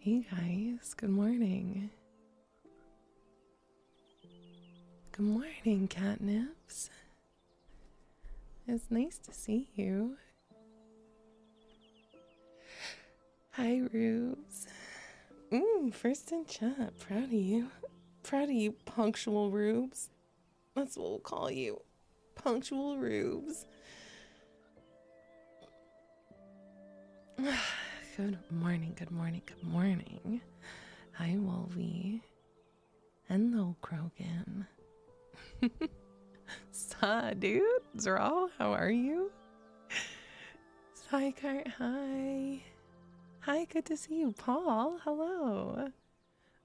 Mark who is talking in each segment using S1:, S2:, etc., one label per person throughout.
S1: Hey guys, good morning. Good morning, Catnips. It's nice to see you. Hi, Rubes. First in chat. Proud of you. Proud of you, punctual Rubes. That's what we'll call you. Punctual Rubes. Good morning, good morning, good morning. Hi, Wolvie. Hello, Krogan. Sa, dude. Zral, how are you? Psycart, hi. Hi, good to see you. Paul, hello.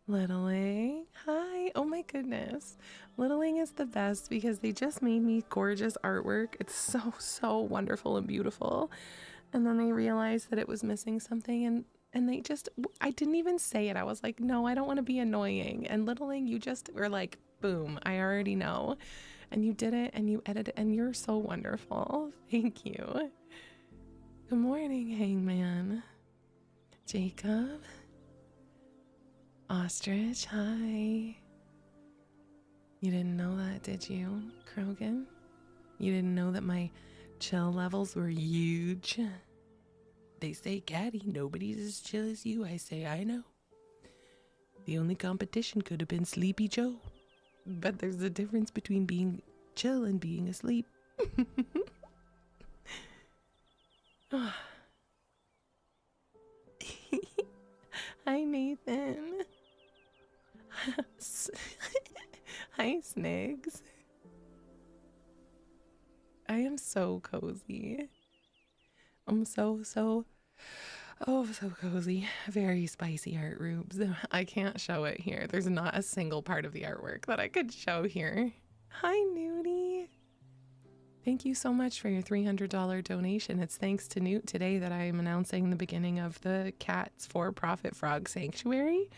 S1: Littling, hi. Oh my goodness. Littling is the best because they just made me gorgeous artwork. It's so wonderful and beautiful. And then they realized that it was missing something and they just, I didn't even say it. I was like, no, I don't want to be annoying. And Littling, you just were like, boom, I already know. And you did it and you edited it and you're so wonderful. Thank you. Good morning, Hangman. Jacob. Ostrich, hi. You didn't know that, did you, Krogan? You didn't know that my chill levels were huge? They say, Caddy, nobody's as chill as you. I say, I know. The only competition could have been Sleepy Joe. But there's a difference between being chill and being asleep. Hi, Nathan. Hi, Snigs. I am so cozy. I'm so cozy. Very spicy art, Rubes. I can't show it here. There's not a single part of the artwork that I could show here. Hi, Nudie. Thank you so much for your $300 donation. It's thanks to Newt today that I am announcing the beginning of the Cat's for-profit frog sanctuary.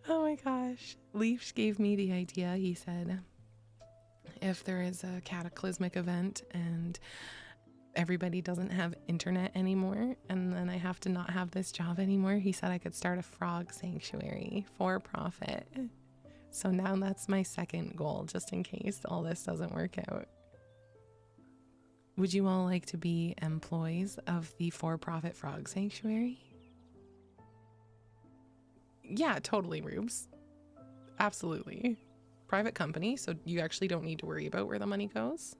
S1: Oh my gosh. Leaf gave me the idea. He said, if there is a cataclysmic event and everybody doesn't have internet anymore and then I have to not have this job anymore, he said I could start a frog sanctuary for profit. So now that's my second goal, just in case all this doesn't work out. Would you all like to be employees of the for-profit frog sanctuary? Yeah, totally, Rubes. Absolutely. Private company, so you actually don't need to worry about where the money goes.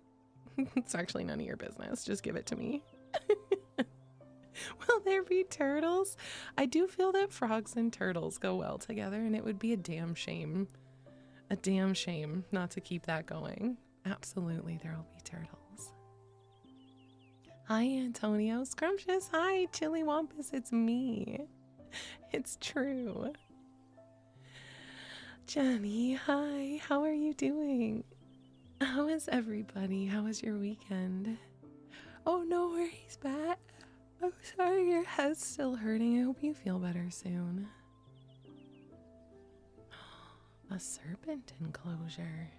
S1: It's actually none of your business. Just give it to me. Will there be turtles? I do feel that frogs and turtles go well together, and it would be a damn shame not to keep that going. Absolutely, there will be turtles. Hi, Antonio. Scrumptious. Hi, Chili Wampus. It's me. It's true. Jenny, hi. How are you doing? How is everybody? How was your weekend? Oh, no worries, Bat. I'm sorry your head's still hurting. I hope you feel better soon. A serpent enclosure.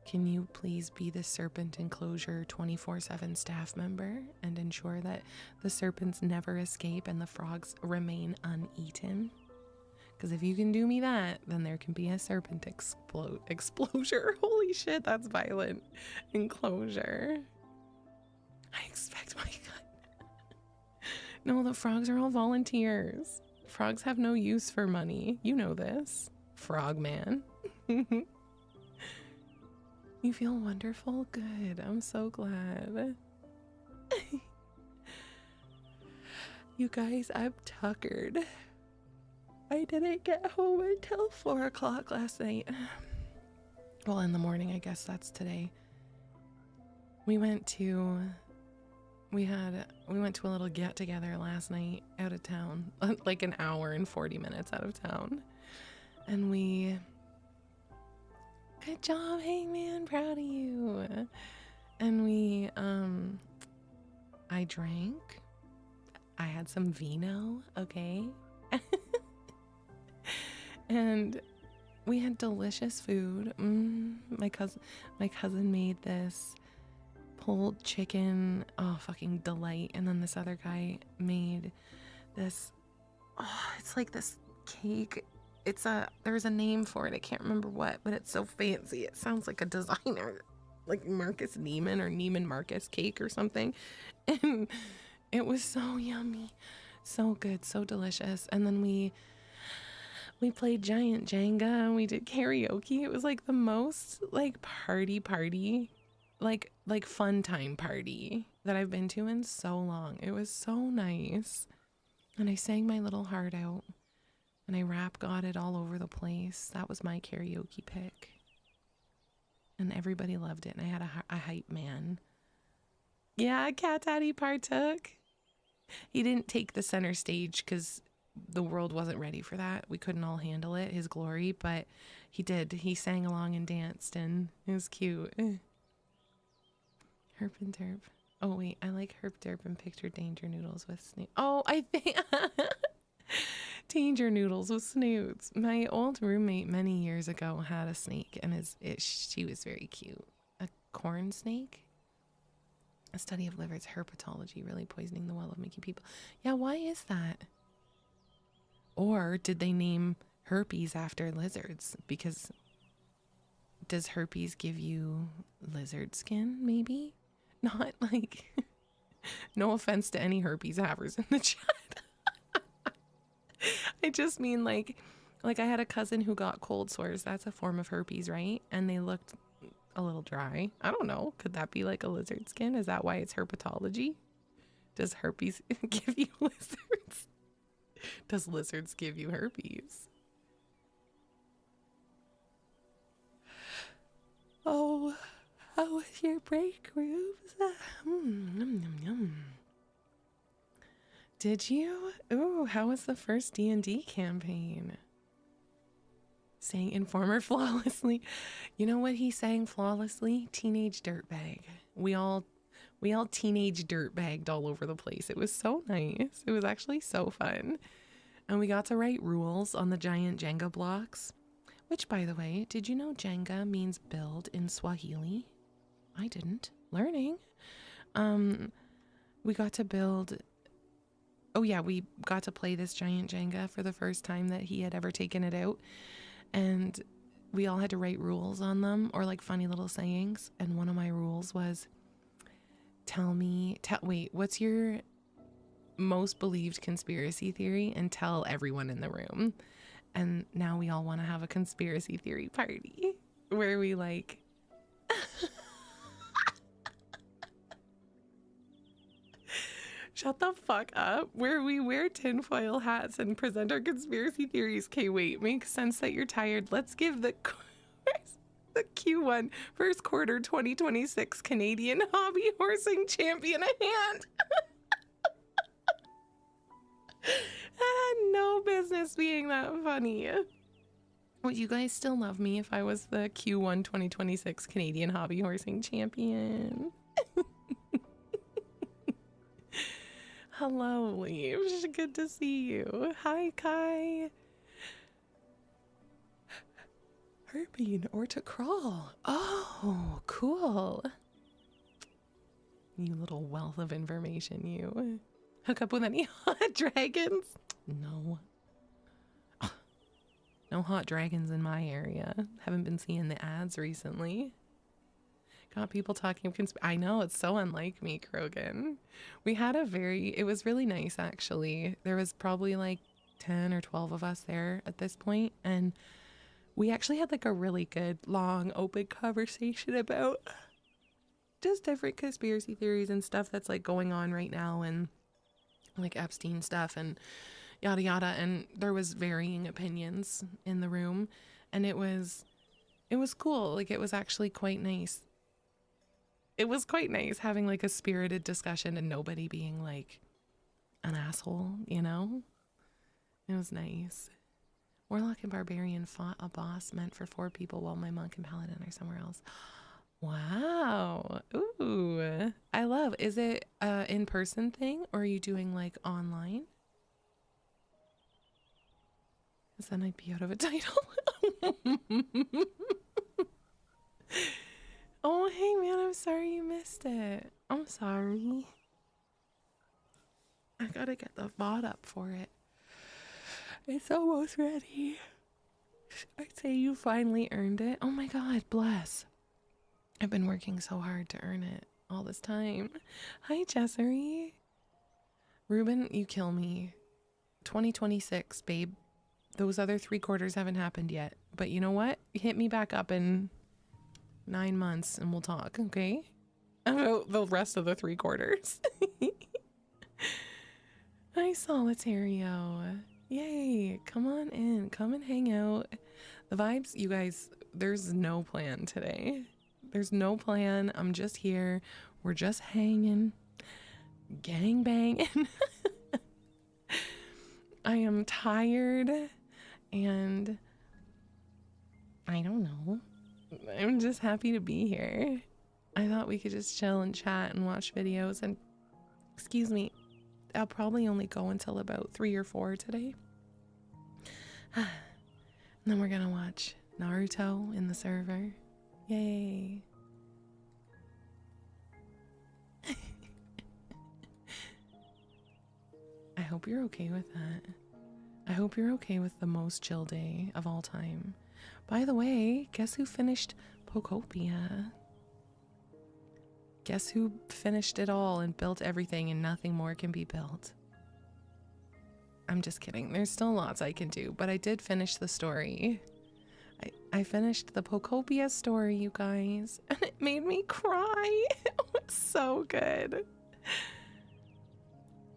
S1: Can you please be the serpent enclosure 24/7 staff member and ensure that the serpents never escape and the frogs remain uneaten? Because if you can do me that, then there can be a serpent explosion. Holy shit, that's violent. Enclosure. I expect my gun. No, the frogs are all volunteers. Frogs have no use for money. You know this. Frogman. You feel wonderful? Good. I'm so glad. You guys, I'm tuckered. I didn't get home until 4 o'clock last night. Well, in the morning, I guess that's today. We went to a little get together last night out of town, like an hour and 40 minutes out of town. And good job, Hangman, proud of you. And I drank. I had some vino, okay? And we had delicious food. My cousin made this pulled chicken. Oh, fucking delight. And then this other guy made this, oh, it's like this cake. There's a name for it. I can't remember what, but it's so fancy. It sounds like a designer, like Marcus Neiman or Neiman Marcus cake or something. And it was so yummy, so good, so delicious. And then we played giant Jenga and we did karaoke. It was like the most like party, like fun time party that I've been to in so long. It was so nice. And I sang my little heart out. And I rap got it all over the place. That was my karaoke pick. And everybody loved it. And I had a hype man. Yeah, Cat Daddy partook. He didn't take the center stage because the world wasn't ready for that. We couldn't all handle it, his glory. But he did. He sang along and danced. And it was cute. Herp and Derp. Oh, wait. I like Herp Derp and picture Danger Noodles with Snoot. Oh, I think... Danger Noodles with snoots. My old roommate many years ago had a snake, and she was very cute. A corn snake? A study of liver's herpetology, really poisoning the well of making people. Yeah, why is that? Or did they name herpes after lizards? Because does herpes give you lizard skin, maybe? Not like... No offense to any herpes havers in the chat. I just mean like I had a cousin who got cold sores. That's a form of herpes, right? And they looked a little dry. I don't know. Could that be like a lizard skin? Is that why it's herpetology? Does herpes give you lizards? Does lizards give you herpes? Oh, how was your break, Rubes? Yum, yum. Did you? Ooh, how was the first D&D campaign? Sang Informer flawlessly. You know what he sang flawlessly? Teenage Dirtbag. We all teenage dirtbagged all over the place. It was so nice. It was actually so fun. And we got to write rules on the giant Jenga blocks. Which, by the way, did you know Jenga means build in Swahili? I didn't. Learning. We got to build... Oh yeah, we got to play this giant Jenga for the first time that he had ever taken it out. And we all had to write rules on them, or like funny little sayings. And one of my rules was, wait, what's your most believed conspiracy theory? And tell everyone in the room. And now we all want to have a conspiracy theory party where we like... Shut the fuck up. Where we wear tinfoil hats and present our conspiracy theories. Okay, wait. Makes sense that you're tired. Let's give the Q1 first quarter 2026 Canadian hobby horsing champion a hand. That had no business being that funny. Would you guys still love me if I was the Q1 2026 Canadian hobby horsing champion? Hello, Leaves. Good to see you. Hi, Kai. Herping or to crawl. Oh, cool. You little wealth of information, you. Hook up with any hot dragons? No. No hot dragons in my area. Haven't been seeing the ads recently. Got people talking. I know, it's so unlike me, Krogan. We had it was really nice, actually. There was probably like 10 or 12 of us there at this point, and we actually had like a really good, long, open conversation about just different conspiracy theories and stuff that's like going on right now, and like Epstein stuff and yada yada. And there was varying opinions in the room, and it was cool. Like, it was actually quite nice. It was quite nice having like a spirited discussion and nobody being like an asshole, you know? It was nice. Warlock and Barbarian fought a boss meant for 4 people while my monk and paladin are somewhere else. Wow. Ooh. I love. Is it a in-person thing, or are you doing like online? Because then I'd be out of a title. Oh, hey man, I'm sorry you missed it. I'm sorry. I gotta get the VOD up for it. It's almost ready. I'd say you finally earned it. Oh my god, bless. I've been working so hard to earn it all this time. Hi, Jessery. Ruben, you kill me. 2026, babe. Those other 3 quarters haven't happened yet. But you know what? Hit me back up in 9 months and we'll talk, okay? About the rest of the 3 quarters. Hi, Solitario. Yay, come on in. Come and hang out. The vibes, you guys, there's no plan today. There's no plan. I'm just here. We're just hanging. Gang banging. I am tired and I don't know. I'm just happy to be here. I thought we could just chill and chat and watch videos and, excuse me, I'll probably only go until about 3 or 4 today. And then we're gonna watch Naruto in the server. Yay. I hope you're okay with that. I hope you're okay with the most chill day of all time. By the way, guess who finished Pokopia? Guess who finished it all and built everything and nothing more can be built? I'm just kidding. There's still lots I can do, but I did finish the story. I finished the Pokopia story, you guys, and it made me cry. It was so good.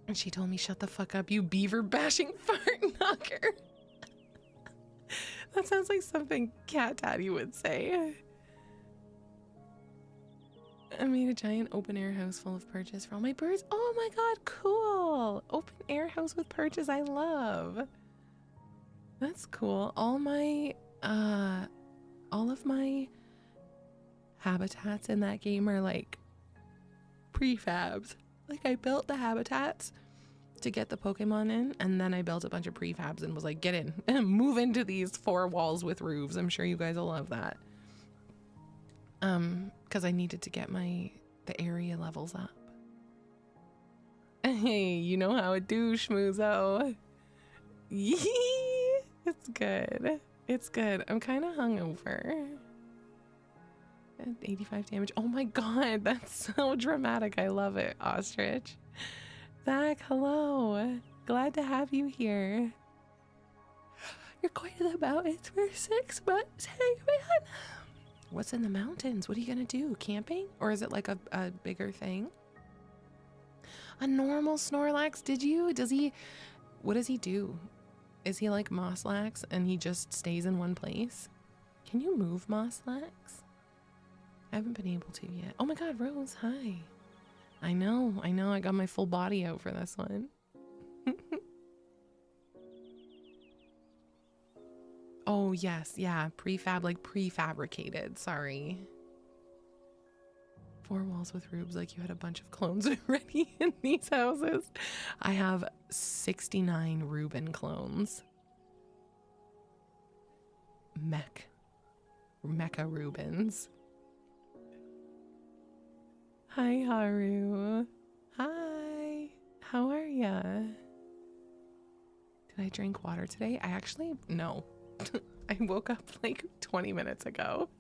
S1: And she told me, shut the fuck up, you beaver bashing fart knocker. That sounds like something Cat Daddy would say. I made a giant open air house full of perches for all my birds. Oh my god, cool. Open air house with perches, I love. That's cool. All of my habitats in that game are like prefabs. Like I built the habitats to get the Pokemon in, and then I built a bunch of prefabs and was like, get in and move into these 4 walls with roofs. I'm sure you guys will love that. Because I needed to get the area levels up. Hey, you know how it do, Schmoozo. Yee! It's good. It's good. I'm kind of hungover. 85 damage. Oh my god, that's so dramatic. I love it, Ostrich. Zach, hello. Glad to have you here. You're going to the mountains for 6 months. Hey, man. What's in the mountains? What are you gonna do? Camping? Or is it like a bigger thing? A normal Snorlax? What does he do? Is he like Mosslax and he just stays in one place? Can you move Mosslax? I haven't been able to yet. Oh my god, Rose, hi. I know, I got my full body out for this one. Oh yes, yeah, prefabricated, sorry. 4 walls with roofs, like you had a bunch of clones already in these houses. I have 69 Ruben clones. Mecha Rubens. Hi, Haru. Hi. How are ya? Did I drink water today? No. I woke up like 20 minutes ago.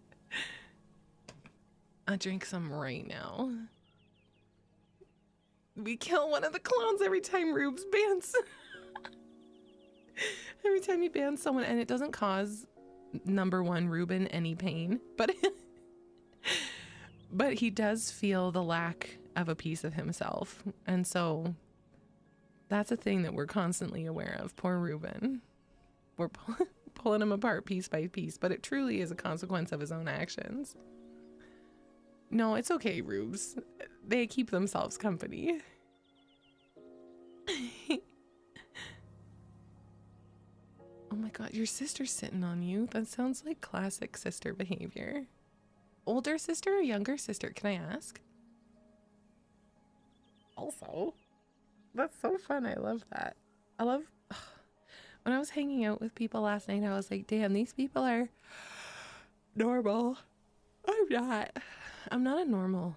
S1: I'll drink some right now. We kill one of the clones every time Rubes bans. Every time he bans someone, and it doesn't cause number 1 Ruben any pain, but but he does feel the lack of a piece of himself. And so that's a thing that we're constantly aware of. Poor Ruben. We're pulling him apart piece by piece, but it truly is a consequence of his own actions. No, it's okay, Rubes. They keep themselves company. Oh my god, your sister's sitting on you. That sounds like classic sister behavior. Older sister or younger sister, can I ask? Also, that's so fun. I love that. When I was hanging out with people last night, I was like, damn, these people are normal. I'm not. I'm not a normal.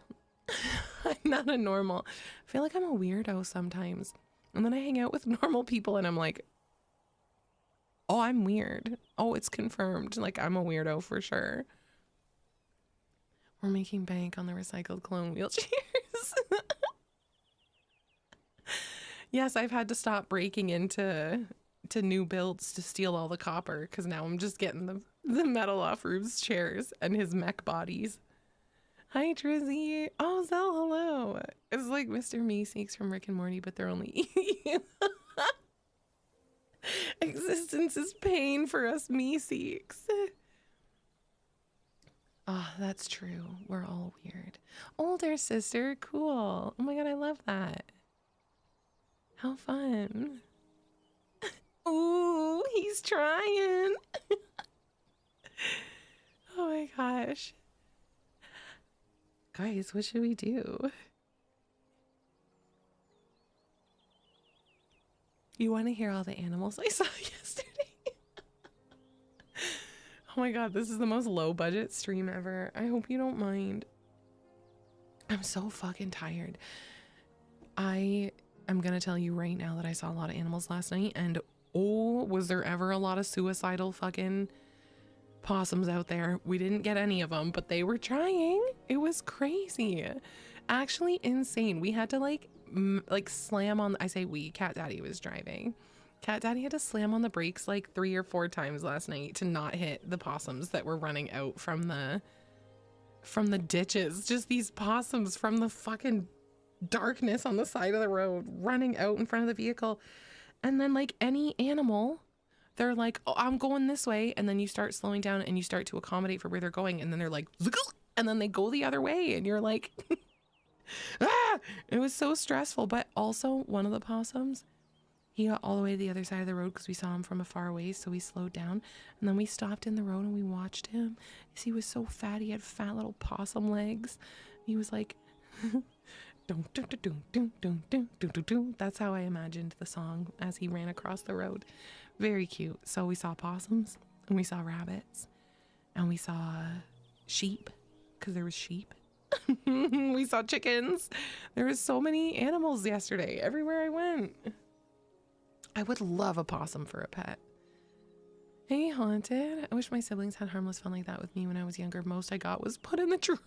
S1: I'm not a normal. I feel like I'm a weirdo sometimes. And then I hang out with normal people and I'm like, oh, I'm weird. Oh, it's confirmed. Like, I'm a weirdo for sure. We're making bank on the recycled clone wheelchairs. Yes, I've had to stop breaking into new builds to steal all the copper because now I'm just getting the metal off Rube's chairs and his mech bodies. Hi, Trizzy. Oh, Zell, hello. It's like Mr. Meeseeks from Rick and Morty, but they're only existence is pain for us Meeseeks. Oh, that's true. We're all weird. Older sister, cool. Oh my god, I love that. How fun. Ooh, he's trying. Oh my gosh. Guys, what should we do? You want to hear all the animals I saw yesterday? Oh my god, this is the most low budget stream ever. I hope you don't mind. I'm so fucking tired. I am gonna tell you right now that I saw a lot of animals last night, and oh, was there ever a lot of suicidal fucking possums out there. We didn't get any of them, but they were trying. It was crazy. Actually insane. We had to like slam on, I say we, Cat Daddy was driving. Cat Daddy had to slam on the brakes like 3 or 4 times last night to not hit the possums that were running out from the ditches. Just these possums from the fucking darkness on the side of the road running out in front of the vehicle. And then like any animal, they're like, oh, I'm going this way. And then you start slowing down and you start to accommodate for where they're going. And then they're like, and then they go the other way. And you're like, ah! It was so stressful. But also one of the possums, he got all the way to the other side of the road because we saw him from a far away. So we slowed down and then we stopped in the road and we watched him because he was so fat. He had fat little possum legs. He was like, that's how I imagined the song as he ran across the road. Very cute. So we saw possums and we saw rabbits and we saw sheep because there was sheep. We saw chickens. There was so many animals yesterday everywhere I went. I would love a possum for a pet. Hey, Haunted. I wish my siblings had harmless fun like that with me when I was younger. Most I got was put in the dryer.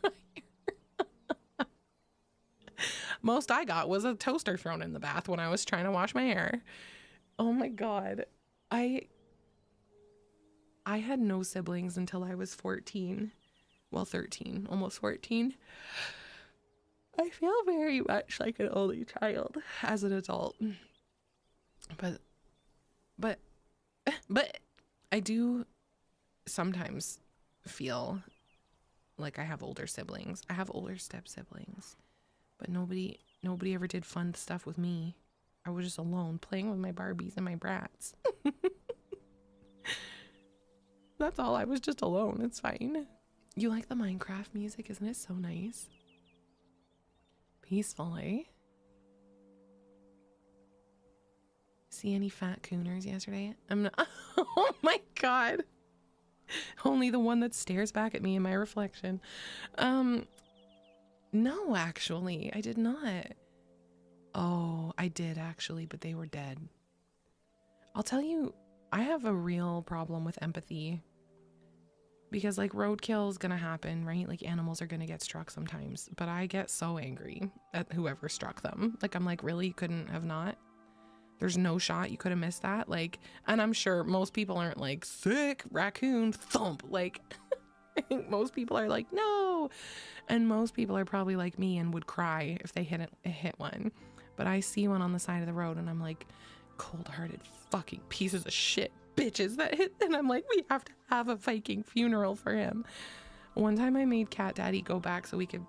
S1: Most I got was a toaster thrown in the bath when I was trying to wash my hair. Oh my god. I had no siblings until I was 14. Well, 13, almost 14. I feel very much like an only child as an adult. But I do sometimes feel like I have older siblings. I have older step siblings. But nobody ever did fun stuff with me. I was just alone playing with my Barbies and my brats. That's all. I was just alone. It's fine. You like the Minecraft music? Isn't it so nice? Peaceful, eh? See any fat cooners yesterday? I'm not. Oh my god. Only the one that stares back at me in my reflection. No, actually, I did not. Oh, I did actually, but they were dead. I'll tell you, I have a real problem with empathy. Because like roadkill is gonna happen, right? Like animals are gonna get struck sometimes. But I get so angry at whoever struck them. Like I'm like, really? You couldn't have not? There's no shot you could have missed that? Like, and I'm sure most people aren't like, sick, raccoon, thump. Like, I think most people are like, no. And most people are probably like me and would cry if they hit one. But I see one on the side of the road and I'm like, cold-hearted fucking pieces of shit bitches that hit. And I'm like, we have to have a Viking funeral for him. One time I made Cat Daddy go back so we could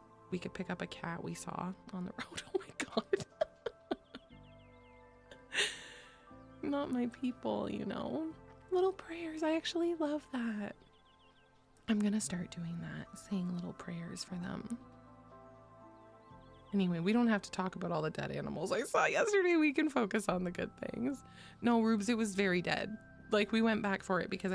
S1: pick up a cat we saw on the road. Oh my god. Not my people, you know. Little prayers. I actually love that. I'm gonna start doing that, saying little prayers for them. Anyway, we don't have to talk about all the dead animals I saw yesterday. We can focus on the good things. No, Rubes, it was very dead. Like, we went back for it because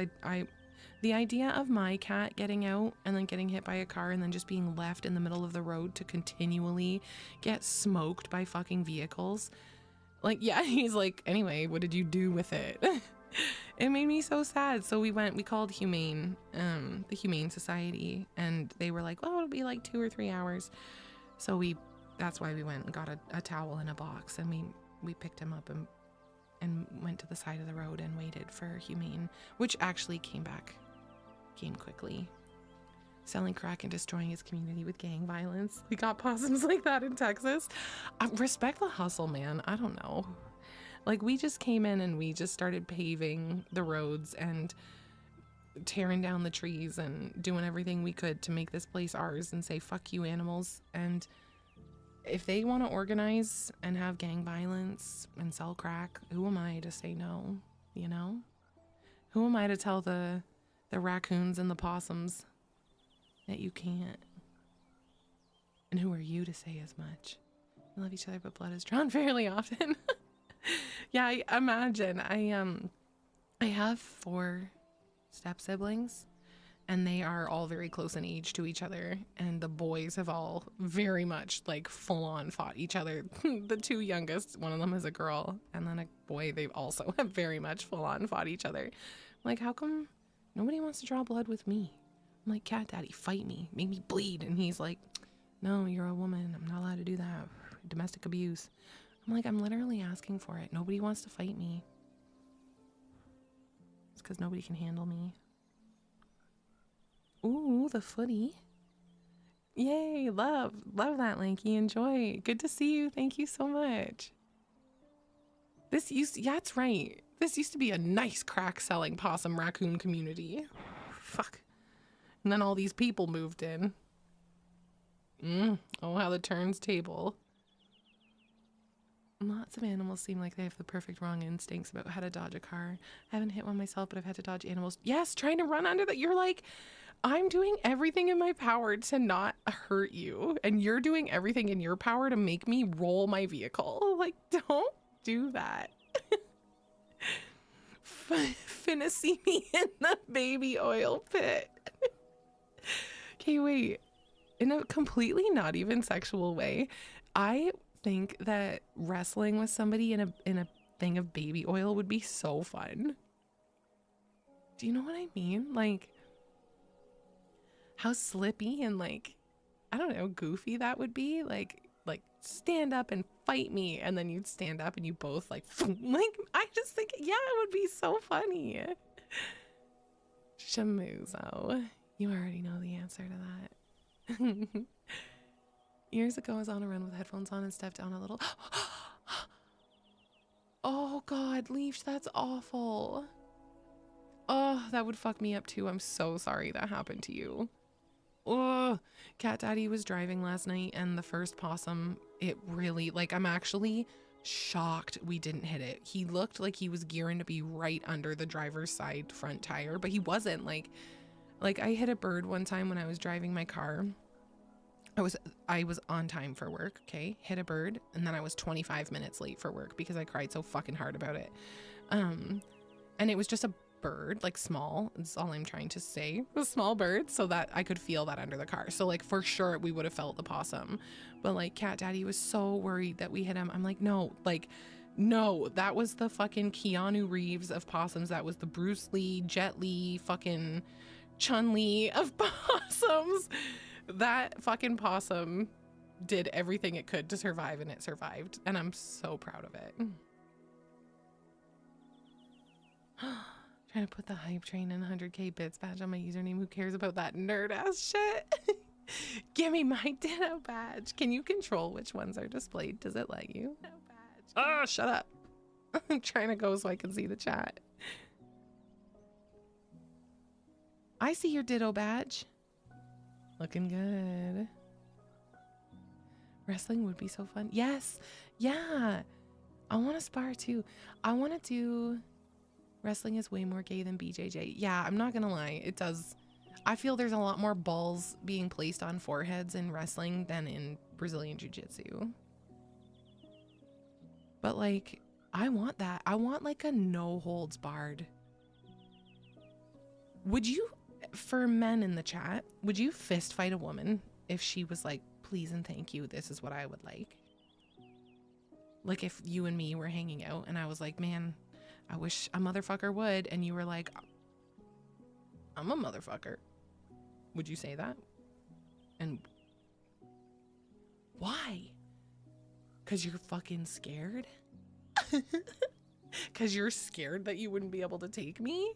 S1: The idea of my cat getting out and then getting hit by a car and then just being left in the middle of the road to continually get smoked by fucking vehicles. Like, yeah, he's like, anyway, what did you do with it? It made me so sad. So we called Humane, the Humane Society, and they were like, well, it'll be like 2 or 3 hours. So that's why we went and got a towel in a box, and we picked him up and went to the side of the road and waited for Humane, which actually came quickly. Selling crack and destroying his community with gang violence. We got possums like that in Texas. Respect the hustle, man. I don't know. Like, we just came in and we just started paving the roads and tearing down the trees and doing everything we could to make this place ours and say, fuck you, animals. And if they want to organize and have gang violence and sell crack, who am I to say no, you know? Who am I to tell the raccoons and the possums that you can't? And who are you to say as much? We love each other, but blood is drawn fairly often. Yeah, I imagine. I have 4 step siblings, and they are all very close in age to each other, and the boys have all very much like full on fought each other. The 2 youngest, one of them is a girl, and then a boy, they also have very much full on fought each other. Like, how come nobody wants to draw blood with me? I'm like, cat daddy, fight me, make me bleed. And he's like, no, you're a woman, I'm not allowed to do that. Domestic abuse. I'm like, I'm literally asking for it. Nobody wants to fight me. It's because nobody can handle me. Ooh, the footy. Yay, love that, Lanky. Enjoy. Good to see you. Thank you so much. Yeah, it's right. This used to be a nice crack selling possum raccoon community. Fuck. And then all these people moved in. Oh, how the turns table. Lots of animals seem like they have the perfect wrong instincts about how to dodge a car. I haven't hit one myself, but I've had to dodge animals. Yes, trying to run under that. You're like, I'm doing everything in my power to not hurt you, and you're doing everything in your power to make me roll my vehicle. Like, don't do that. Finna see me in the baby oil pit. Okay, wait. In a completely not even sexual way, I think that wrestling with somebody in a thing of baby oil would be so fun. Do you know what I mean? Like, how slippy and, like, I don't know, goofy that would be. Like stand up and fight me, and then you'd stand up and you both like I just think, yeah, it would be so funny. Shamuzo, you already know the answer to that. Years ago, I was on a run with headphones on and stepped on a little. Oh God, Leash, that's awful. Oh, that would fuck me up too. I'm so sorry that happened to you. Oh, Cat Daddy was driving last night, and the first possum, it really, like, I'm actually shocked we didn't hit it. He looked like he was gearing to be right under the driver's side front tire, but he wasn't. Like I hit a bird one time when I was driving my car. I was on time for work, okay? Hit a bird, and then I was 25 minutes late for work because I cried so fucking hard about it. And it was just a bird, like small, that's all I'm trying to say, a small bird, so that I could feel that under the car. So like for sure we would have felt the possum, but like Cat Daddy was so worried that we hit him. I'm like, no, that was the fucking Keanu Reeves of possums. That was the Bruce Lee, Jet Li, fucking Chun-Li of possums. That fucking possum did everything it could to survive, and it survived, and I'm so proud of it. Trying to put the hype train and 100k bits badge on my username. Who cares about that nerd ass shit? Give me my Ditto badge. Can you control which ones are displayed? Does it let you? Ditto badge. Oh, shut up. I'm trying to go so I can see the chat. I see your Ditto badge. Looking good. Wrestling would be so fun. Yes. Yeah. I want to spar too. I want to do... Wrestling is way more gay than BJJ. Yeah, I'm not gonna lie. It does. I feel there's a lot more balls being placed on foreheads in wrestling than in Brazilian Jiu-Jitsu. But like, I want that. I want like a no holds barred. Would you, for men in the chat, would you fist fight a woman if she was like, please and thank you, this is what I would like? Like if you and me were hanging out and I was like, man, I wish a motherfucker would, and you were like, I'm a motherfucker. Would you say that? And why? Because you're fucking scared? Because you're scared that you wouldn't be able to take me?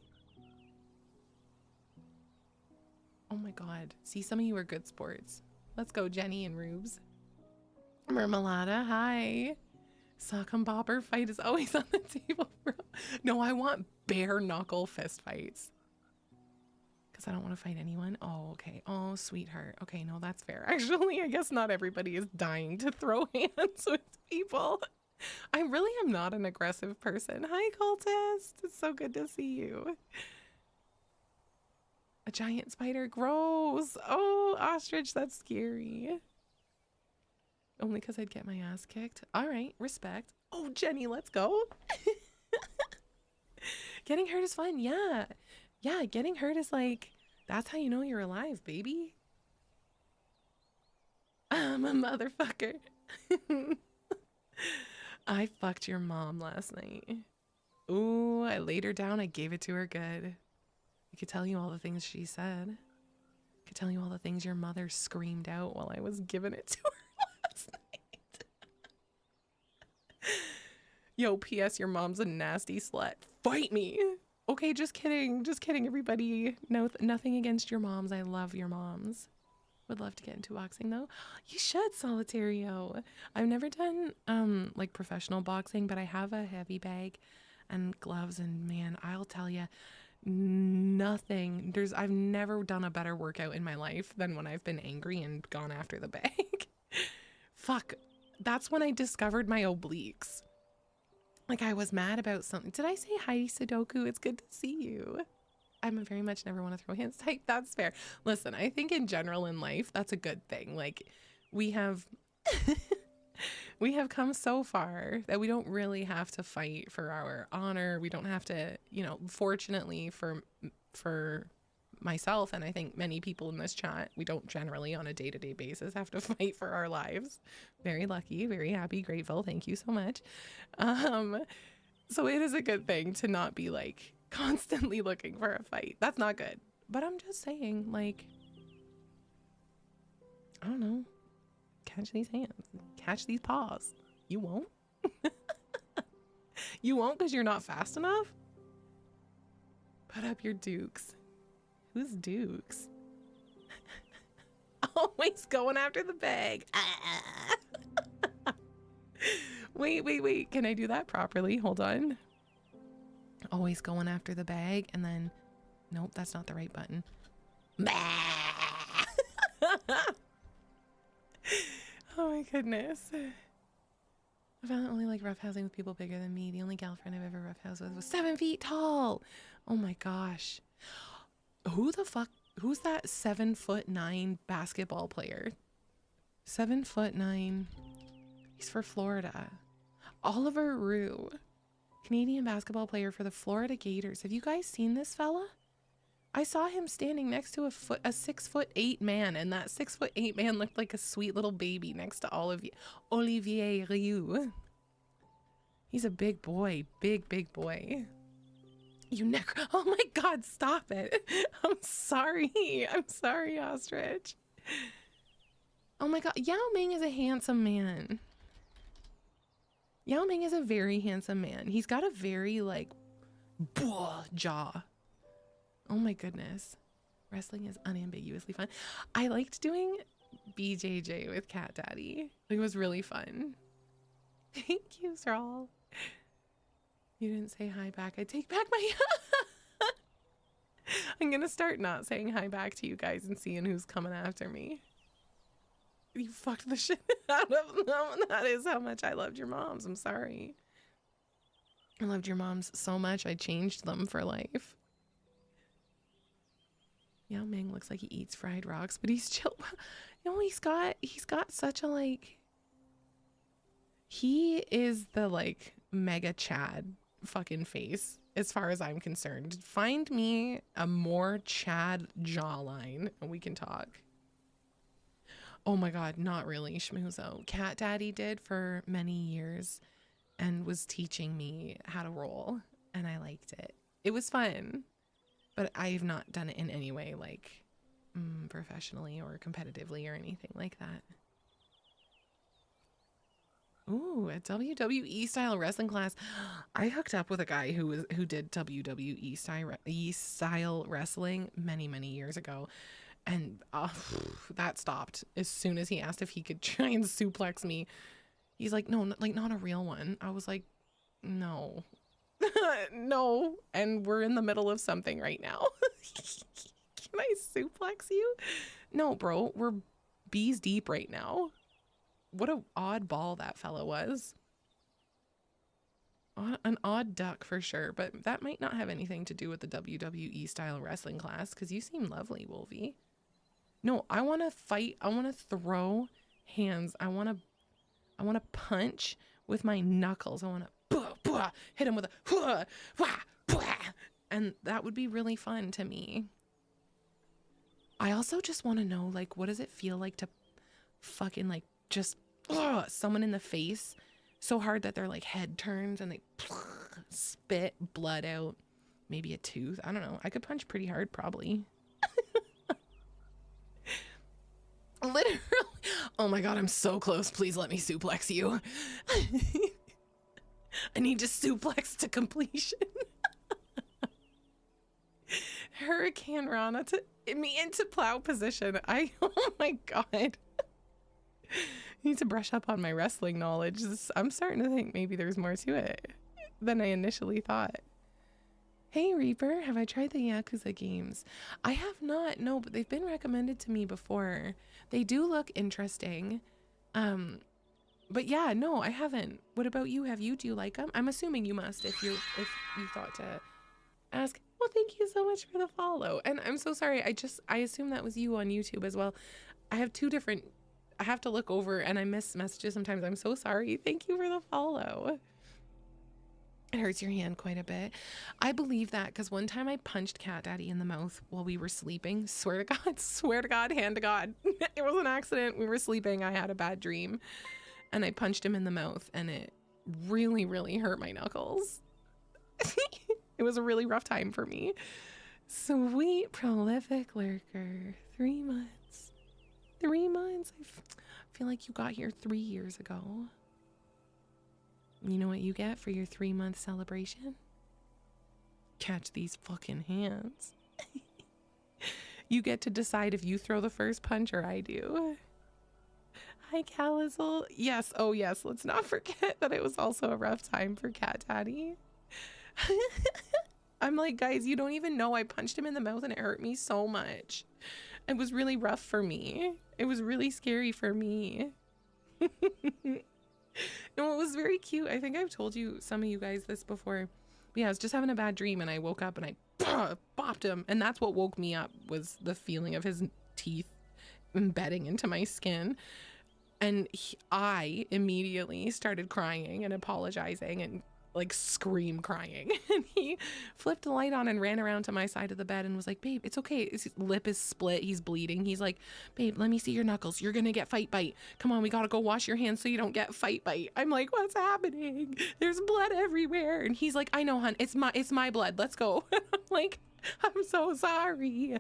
S1: Oh my god. See, some of you are good sports. Let's go, Jenny and Rubes. Mermelada, hi. Sock and bopper fight is always on the table, bro. No, I want bare knuckle fist fights. Because I don't want to fight anyone. Oh, okay. Oh, sweetheart. Okay, no, that's fair. Actually, I guess not everybody is dying to throw hands with people. I really am not an aggressive person. Hi, cultist. It's so good to see you. A giant spider. Gross. Oh, ostrich, that's scary. Only because I'd get my ass kicked. All right, respect. Oh, Jenny, let's go. Getting hurt is fun. Yeah. Yeah, getting hurt is like, that's how you know you're alive, baby. I'm a motherfucker. I fucked your mom last night. Ooh, I laid her down. I gave it to her good. I could tell you all the things she said. I could tell you all the things your mother screamed out while I was giving it to her last night. Yo, P.S. Your mom's a nasty slut. Fight me. Okay, just kidding. Just kidding, everybody. No, nothing against your moms. I love your moms. Would love to get into boxing though. You should, Solitario. I've never done like professional boxing, but I have a heavy bag and gloves, and man, I'll tell you, I've never done a better workout in my life than when I've been angry and gone after the bag. Fuck. That's when I discovered my obliques. Like I was mad about something. Did I say hi, Sudoku? It's good to see you. I'm a very much never want to throw hands type. That's fair. Listen, I think in general in life, that's a good thing. Like we have, we have come so far that we don't really have to fight for our honor. We don't have to, you know, fortunately for myself, and I think many people in this chat, we don't generally on a day-to-day basis have to fight for our lives. Very lucky, very happy, grateful. Thank you so much. So it is a good thing to not be like constantly looking for a fight. That's not good. But I'm just saying, like, I don't know. Catch these hands. Catch these paws. You won't? You won't because you're not fast enough? Put up your dukes. Who's Dukes? Always going after the bag. Wait. Can I do that properly? Hold on. Always going after the bag, and then... Nope, that's not the right button. Oh my goodness. I found I only like roughhousing with people bigger than me. The only girlfriend I've ever roughhoused with was 7 feet tall. Oh my gosh. Who the fuck? Who's that 7'9" basketball player? 7'9". He's for Florida. Oliver Rue, Canadian basketball player for the Florida Gators. Have you guys seen this fella? I saw him standing next to a 6'8" man, and that 6'8" man looked like a sweet little baby next to Olivier Rioux. He's a big boy, big boy. You never. Oh my God, stop it. I'm sorry. I'm sorry, Ostrich. Oh my God. Yao Ming is a handsome man. Yao Ming is a very handsome man. He's got a very like jaw. Oh my goodness. Wrestling is unambiguously fun. I liked doing BJJ with Cat Daddy. It was really fun. Thank you, Sral. You didn't say hi back. I take back my... I'm gonna start not saying hi back to you guys and seeing who's coming after me. You fucked the shit out of them. That is how much I loved your moms. I'm sorry. I loved your moms so much I changed them for life. Yao Ming looks like he eats fried rocks, but he's chill. No, he's got such a like... He is the like mega Chad fucking face. as far as I'm concerned. Find me a more Chad jawline and we can talk. Oh my God, not really, Schmoozo. Cat Daddy did for many years and was teaching me how to roll, and I liked it. It was fun, but I've not done it in any way like professionally or competitively or anything like that. Ooh, a WWE style wrestling class. I hooked up with a guy who did WWE style wrestling many years ago, and that stopped as soon as he asked if he could try and suplex me. He's like, no, like not a real one. I was like, no, no, and we're in the middle of something right now. Can I suplex you? No, bro, we're bees deep right now. What a odd ball that fella was. An odd duck for sure, but that might not have anything to do with the WWE style wrestling class, because you seem lovely, Wolvie. No, I want to fight. I want to throw hands. I want to punch with my knuckles. I want to hit him with a and that would be really fun to me. I also just want to know, like, what does it feel like to fucking like just someone in the face so hard that their like head turns and they spit blood out, maybe a tooth. I don't know. I could punch pretty hard probably. Literally. Oh my God, I'm so close. Please let me suplex you. I need to suplex to completion. Hurricane Rana to me into plow position. Oh my God. I need to brush up on my wrestling knowledge. I'm starting to think maybe there's more to it than I initially thought. Hey Reaper, have I tried the Yakuza games? I have not, no, but they've been recommended to me before. They do look interesting. But yeah, no, I haven't. What about you? Have you? Do you like them? I'm assuming you must if you thought to ask. Well, thank you so much for the follow. And I'm so sorry. I assume that was you on YouTube as well. I have two different, I have to look over and I miss messages sometimes. I'm so sorry. Thank you for the follow. It hurts your hand quite a bit. I believe that because one time I punched Cat Daddy in the mouth while we were sleeping. Swear to God, hand to God. It was an accident. We were sleeping. I had a bad dream and I punched him in the mouth and it really hurt my knuckles. It was a really rough time for me. Sweet prolific lurker. 3 months. 3 months. I feel like you got here 3 years ago. You know what you get for your 3-month celebration? Catch these fucking hands. You get to decide if you throw the first punch or I do. Hi, Calizzle. Yes, oh yes, let's not forget that it was also a rough time for Cat Daddy. I'm like, guys, you don't even know I punched him in the mouth and it hurt me so much. It was really rough for me. It was really scary for me. No, it was very cute. I think I've told you, some of you guys, this before. But yeah, I was just having a bad dream and I woke up and I bopped him. And that's what woke me up, was the feeling of his teeth embedding into my skin. And I immediately started crying and apologizing and like scream crying. And he flipped the light on and ran around to my side of the bed and was like, babe, it's okay. His lip is split. He's bleeding. He's like, babe, let me see your knuckles. You're gonna get fight bite. Come on, we gotta go wash your hands so you don't get fight bite. I'm like, what's happening? There's blood everywhere. And he's like, I know, hun, it's my blood. Let's go. I'm like, I'm so sorry.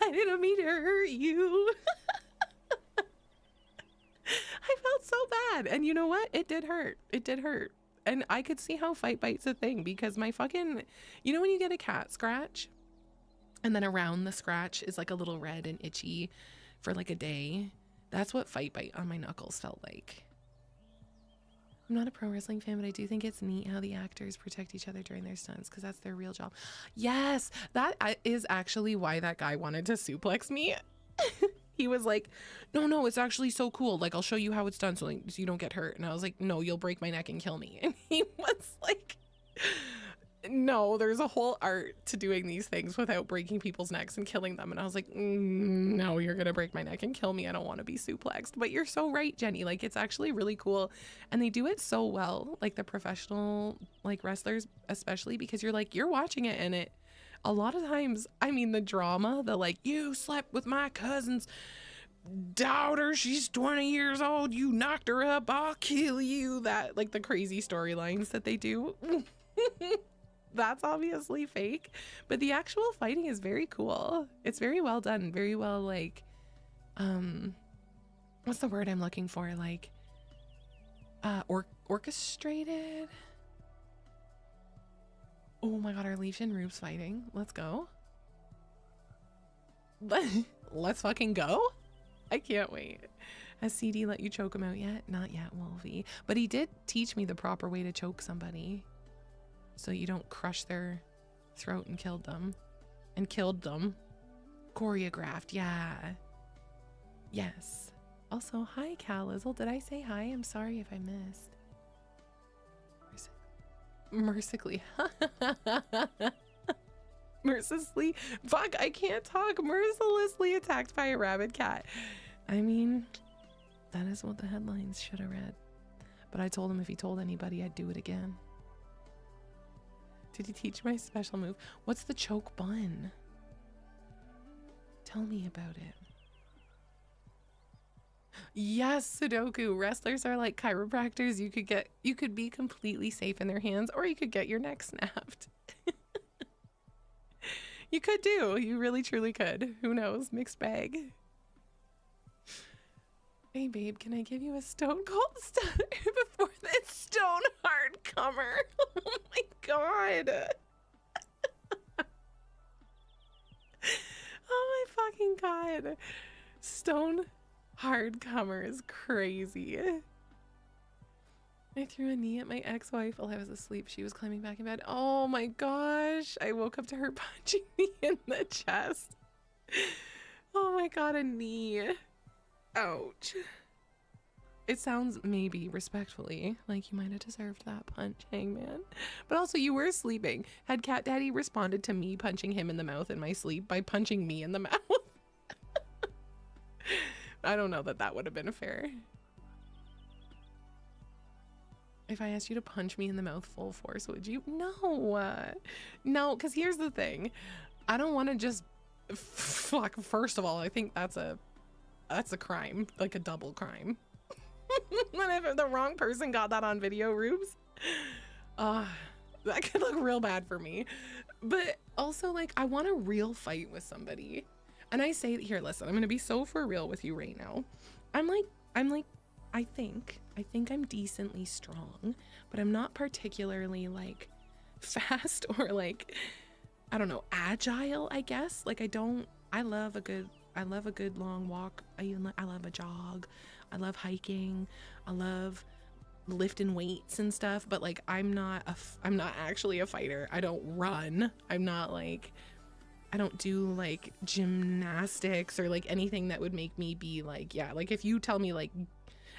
S1: I didn't mean to hurt you. I felt so bad. And you know what? It did hurt. It did hurt. And I could see how fight bite's a thing, because my fucking, you know when you get a cat scratch and then around the scratch is like a little red and itchy for like a day? That's what fight bite on my knuckles felt like. I'm not a pro wrestling fan, but I do think it's neat how the actors protect each other during their stunts, because that's their real job. Yes, that is actually why that guy wanted to suplex me. He was like, no, it's actually so cool. Like, I'll show you how it's done so you don't get hurt. And I was like, no, you'll break my neck and kill me. And he was like, no, there's a whole art to doing these things without breaking people's necks and killing them. And I was like, no, you're gonna break my neck and kill me. I don't want to be suplexed. But you're so right, Jenny. Like, it's actually really cool, and they do it so well, like the professional like wrestlers, especially, because you're watching it, and it a lot of times, I mean, the drama, the like, you slept with my cousin's daughter, she's 20 years old, you knocked her up, I'll kill you, that like the crazy storylines that they do. That's obviously fake, but the actual fighting is very cool. It's very well done, very well, like, what's the word I'm looking for? Like, orchestrated. Oh my god, are Leash and Rube's fighting? Let's go. Let's fucking go. I can't wait. Has CD let you choke him out yet? Not yet, Wolfie. But he did teach me the proper way to choke somebody, so you don't crush their throat and killed them. Choreographed, yeah. Yes. Also, hi, Calizzle. Did I say hi? I'm sorry if I missed. Mercifully. Mercilessly. Fuck, I can't talk. Mercilessly attacked by a rabid cat. I mean, that is what the headlines should have read. But I told him if he told anybody, I'd do it again. Did he teach my special move? What's the choke bun? Tell me about it. Yes, Sudoku. Wrestlers are like chiropractors. You could be completely safe in their hands, or you could get your neck snapped. You could do. You really truly could. Who knows? Mixed bag. Hey babe, can I give you a stone cold stunner before that stone hard comer? Oh my god. Oh my fucking god. Stone hard comer is crazy. I threw a knee at my ex-wife while I was asleep. She was climbing back in bed. Oh my gosh. I woke up to her punching me in the chest. Oh my god, a knee. Ouch. It sounds, maybe respectfully, like you might have deserved that punch, Hangman. But also, you were sleeping. Had Cat Daddy responded to me punching him in the mouth in my sleep by punching me in the mouth? I don't know that would have been fair. If I asked you to punch me in the mouth full force, would you? No. No, because here's the thing. I don't want to just... Fuck, first of all, I think that's a crime, like a double crime. And if the wrong person got that on video, Rubes, that could look real bad for me. But also, like, I want a real fight with somebody. And I say, here, listen, I'm gonna be so for real with you right now. I think I'm decently strong, but I'm not particularly like fast or like, I don't know, agile, I guess. Like, I love a good long walk. I love a jog. I love hiking. I love lifting weights and stuff, but like, I'm not actually a fighter. I don't run. I don't do like gymnastics or like anything that would make me be like, yeah, like if you tell me like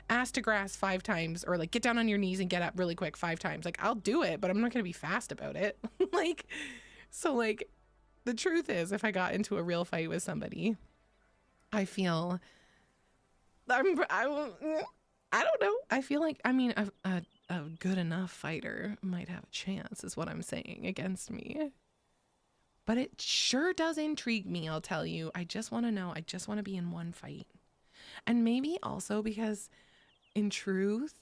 S1: ass to grass 5 times or like get down on your knees and get up really quick 5 times, like I'll do it, but I'm not gonna be fast about it. Like, so like the truth is, if I got into a real fight with somebody, I feel I don't know. I feel like, I mean, a good enough fighter might have a chance, is what I'm saying, against me. But it sure does intrigue me, I'll tell you. I just want to know. I just want to be in one fight. And maybe also because, in truth,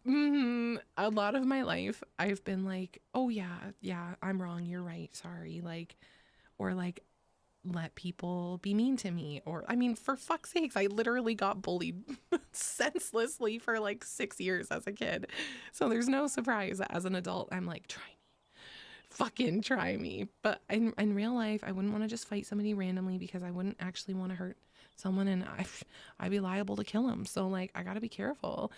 S1: a lot of my life, I've been like, oh yeah, I'm wrong, you're right, sorry. Like, or like, let people be mean to me. Or, I mean, for fuck's sakes, I literally got bullied senselessly for like 6 years as a kid. So there's no surprise that as an adult, I'm like, try me. Fucking try me. But in real life, I wouldn't want to just fight somebody randomly because I wouldn't actually want to hurt someone, and I'd be liable to kill them. So like, I gotta be careful.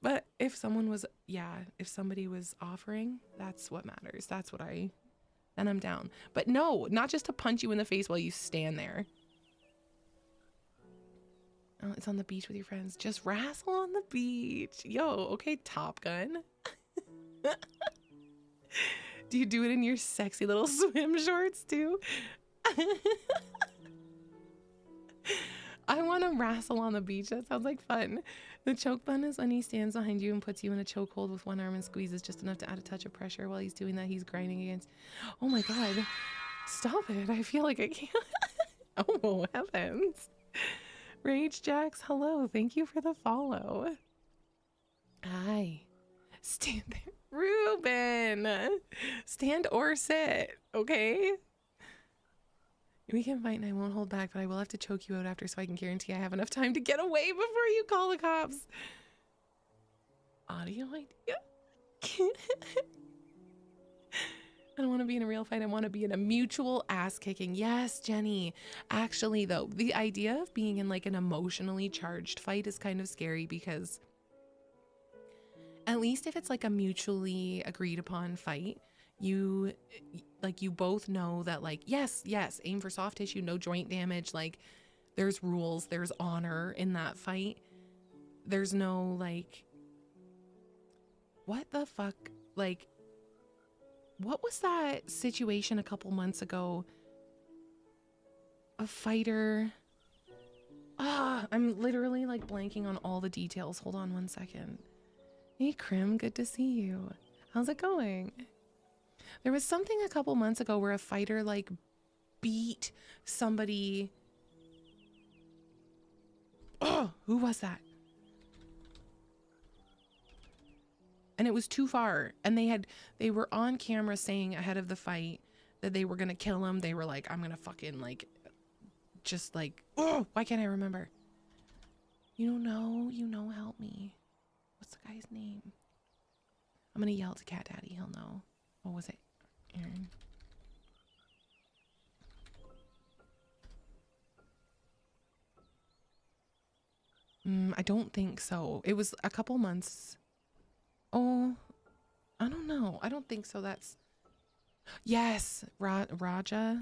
S1: But if somebody was offering, that's what matters. Then I'm down. But no, not just to punch you in the face while you stand there. Oh, it's on the beach with your friends. Just wrestle on the beach. Yo, okay, Top Gun. Do you do it in your sexy little swim shorts too? I want to wrestle on the beach. That sounds like fun. The choke button is when he stands behind you and puts you in a chokehold with one arm and squeezes just enough to add a touch of pressure. While he's doing that, he's grinding against. Oh my god. Stop it. I feel like I can't. Oh, heavens. Rage Jax, hello. Thank you for the follow. Hi. Stand there. Ruben. Stand or sit, okay? We can fight and I won't hold back, but I will have to choke you out after so I can guarantee I have enough time to get away before you call the cops. Audio idea? I don't want to be in a real fight. I want to be in a mutual ass kicking. Yes, Jenny. Actually, though, the idea of being in like an emotionally charged fight is kind of scary because at least if it's like a mutually agreed upon fight, you both know that like, yes, aim for soft tissue, no joint damage. Like there's rules, there's honor in that fight. There's no like, what the fuck? Like, what was that situation a couple months ago? A fighter. I'm literally like blanking on all the details. Hold on one second. Hey, Krim, good to see you. How's it going? There was something a couple months ago where a fighter like beat somebody. Oh, who was that? And it was too far. And they were on camera saying ahead of the fight that they were going to kill him. They were like, I'm going to fucking like, just like, oh, why can't I remember? You know, help me. What's the guy's name? I'm going to yell to Cat Daddy. He'll know. What was it? Aaron. I don't think so. It was a couple months. Oh, I don't know. I don't think so. That's yes, Raja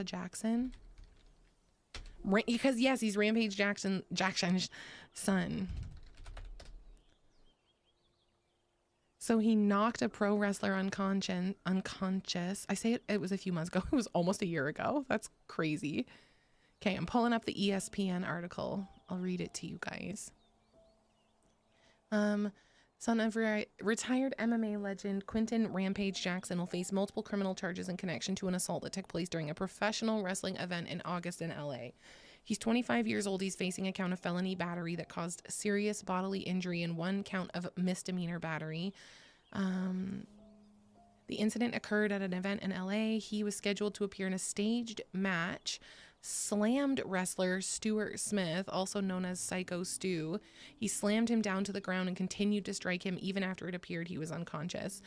S1: Jackson. Because yes, he's Rampage Jackson's son. So he knocked a pro wrestler unconscious. I say it was a few months ago. It was almost a year ago. That's crazy. Okay, I'm pulling up the ESPN article. I'll read it to you guys. Son of retired MMA legend Quinton Rampage Jackson will face multiple criminal charges in connection to an assault that took place during a professional wrestling event in August in LA. He's 25 years old. He's facing a count of felony battery that caused serious bodily injury and one count of misdemeanor battery. The incident occurred at an event in LA. He was scheduled to appear in a staged match. Slammed wrestler Stuart Smith, also known as Psycho Stu. He slammed him down to the ground and continued to strike him even after it appeared he was unconscious.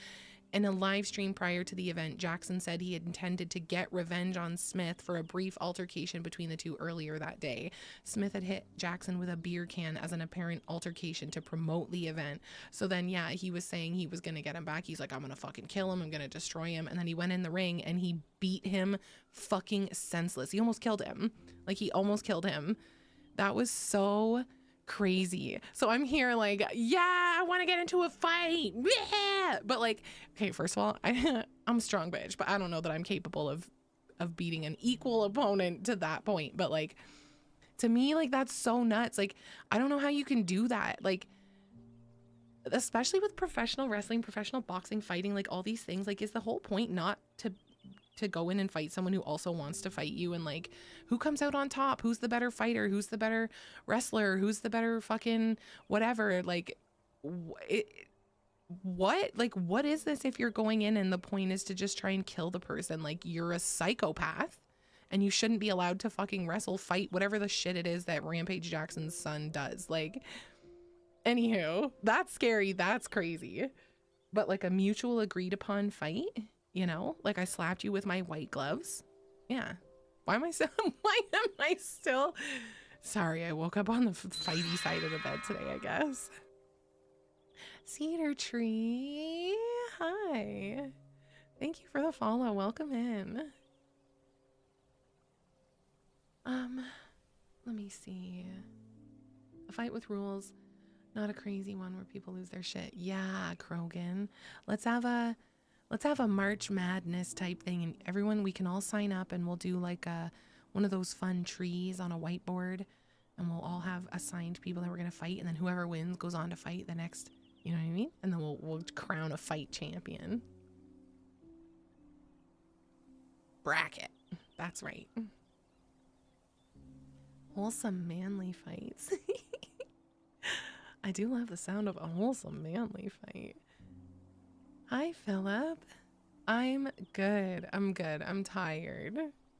S1: In a live stream prior to the event, Jackson said he had intended to get revenge on Smith for a brief altercation between the two earlier that day. Smith had hit Jackson with a beer can as an apparent altercation to promote the event. So then, yeah, he was saying he was going to get him back. He's like, I'm going to fucking kill him. I'm going to destroy him. And then he went in the ring and he beat him fucking senseless. He almost killed him. Like, he almost killed him. That was so crazy. So I'm here like, yeah, I want to get into a fight. Yeah. But like, okay, first of all, I'm a strong bitch, but I don't know that I'm capable of beating an equal opponent to that point. But like, to me, like, that's so nuts. Like, I don't know how you can do that. Like, especially with professional wrestling, professional boxing, fighting, like all these things, like, is the whole point not to go in and fight someone who also wants to fight you? And like, who comes out on top? Who's the better fighter? Who's the better wrestler? Who's the better fucking whatever? Like, what? Like, what is this if you're going in and the point is to just try and kill the person? Like, you're a psychopath and you shouldn't be allowed to fucking wrestle, fight, whatever the shit it is that Rampage Jackson's son does. Like, anywho, that's scary. That's crazy. But like a mutual agreed upon fight, you know, like I slapped you with my white gloves. Yeah. Why am I still? Sorry, I woke up on the fighty side of the bed today, I guess. Cedar Tree. Hi. Thank you for the follow. Welcome in. Let me see. A fight with rules. Not a crazy one where people lose their shit. Yeah, Krogan. Let's have a March Madness type thing, and everyone, we can all sign up, and we'll do like one of those fun trees on a whiteboard, and we'll all have assigned people that we're gonna fight, and then whoever wins goes on to fight the next. You know what I mean? And then we'll crown a fight champion. Bracket. That's right. Wholesome manly fights. I do love the sound of a wholesome manly fight. Hi, Philip. I'm good. I'm good. I'm tired.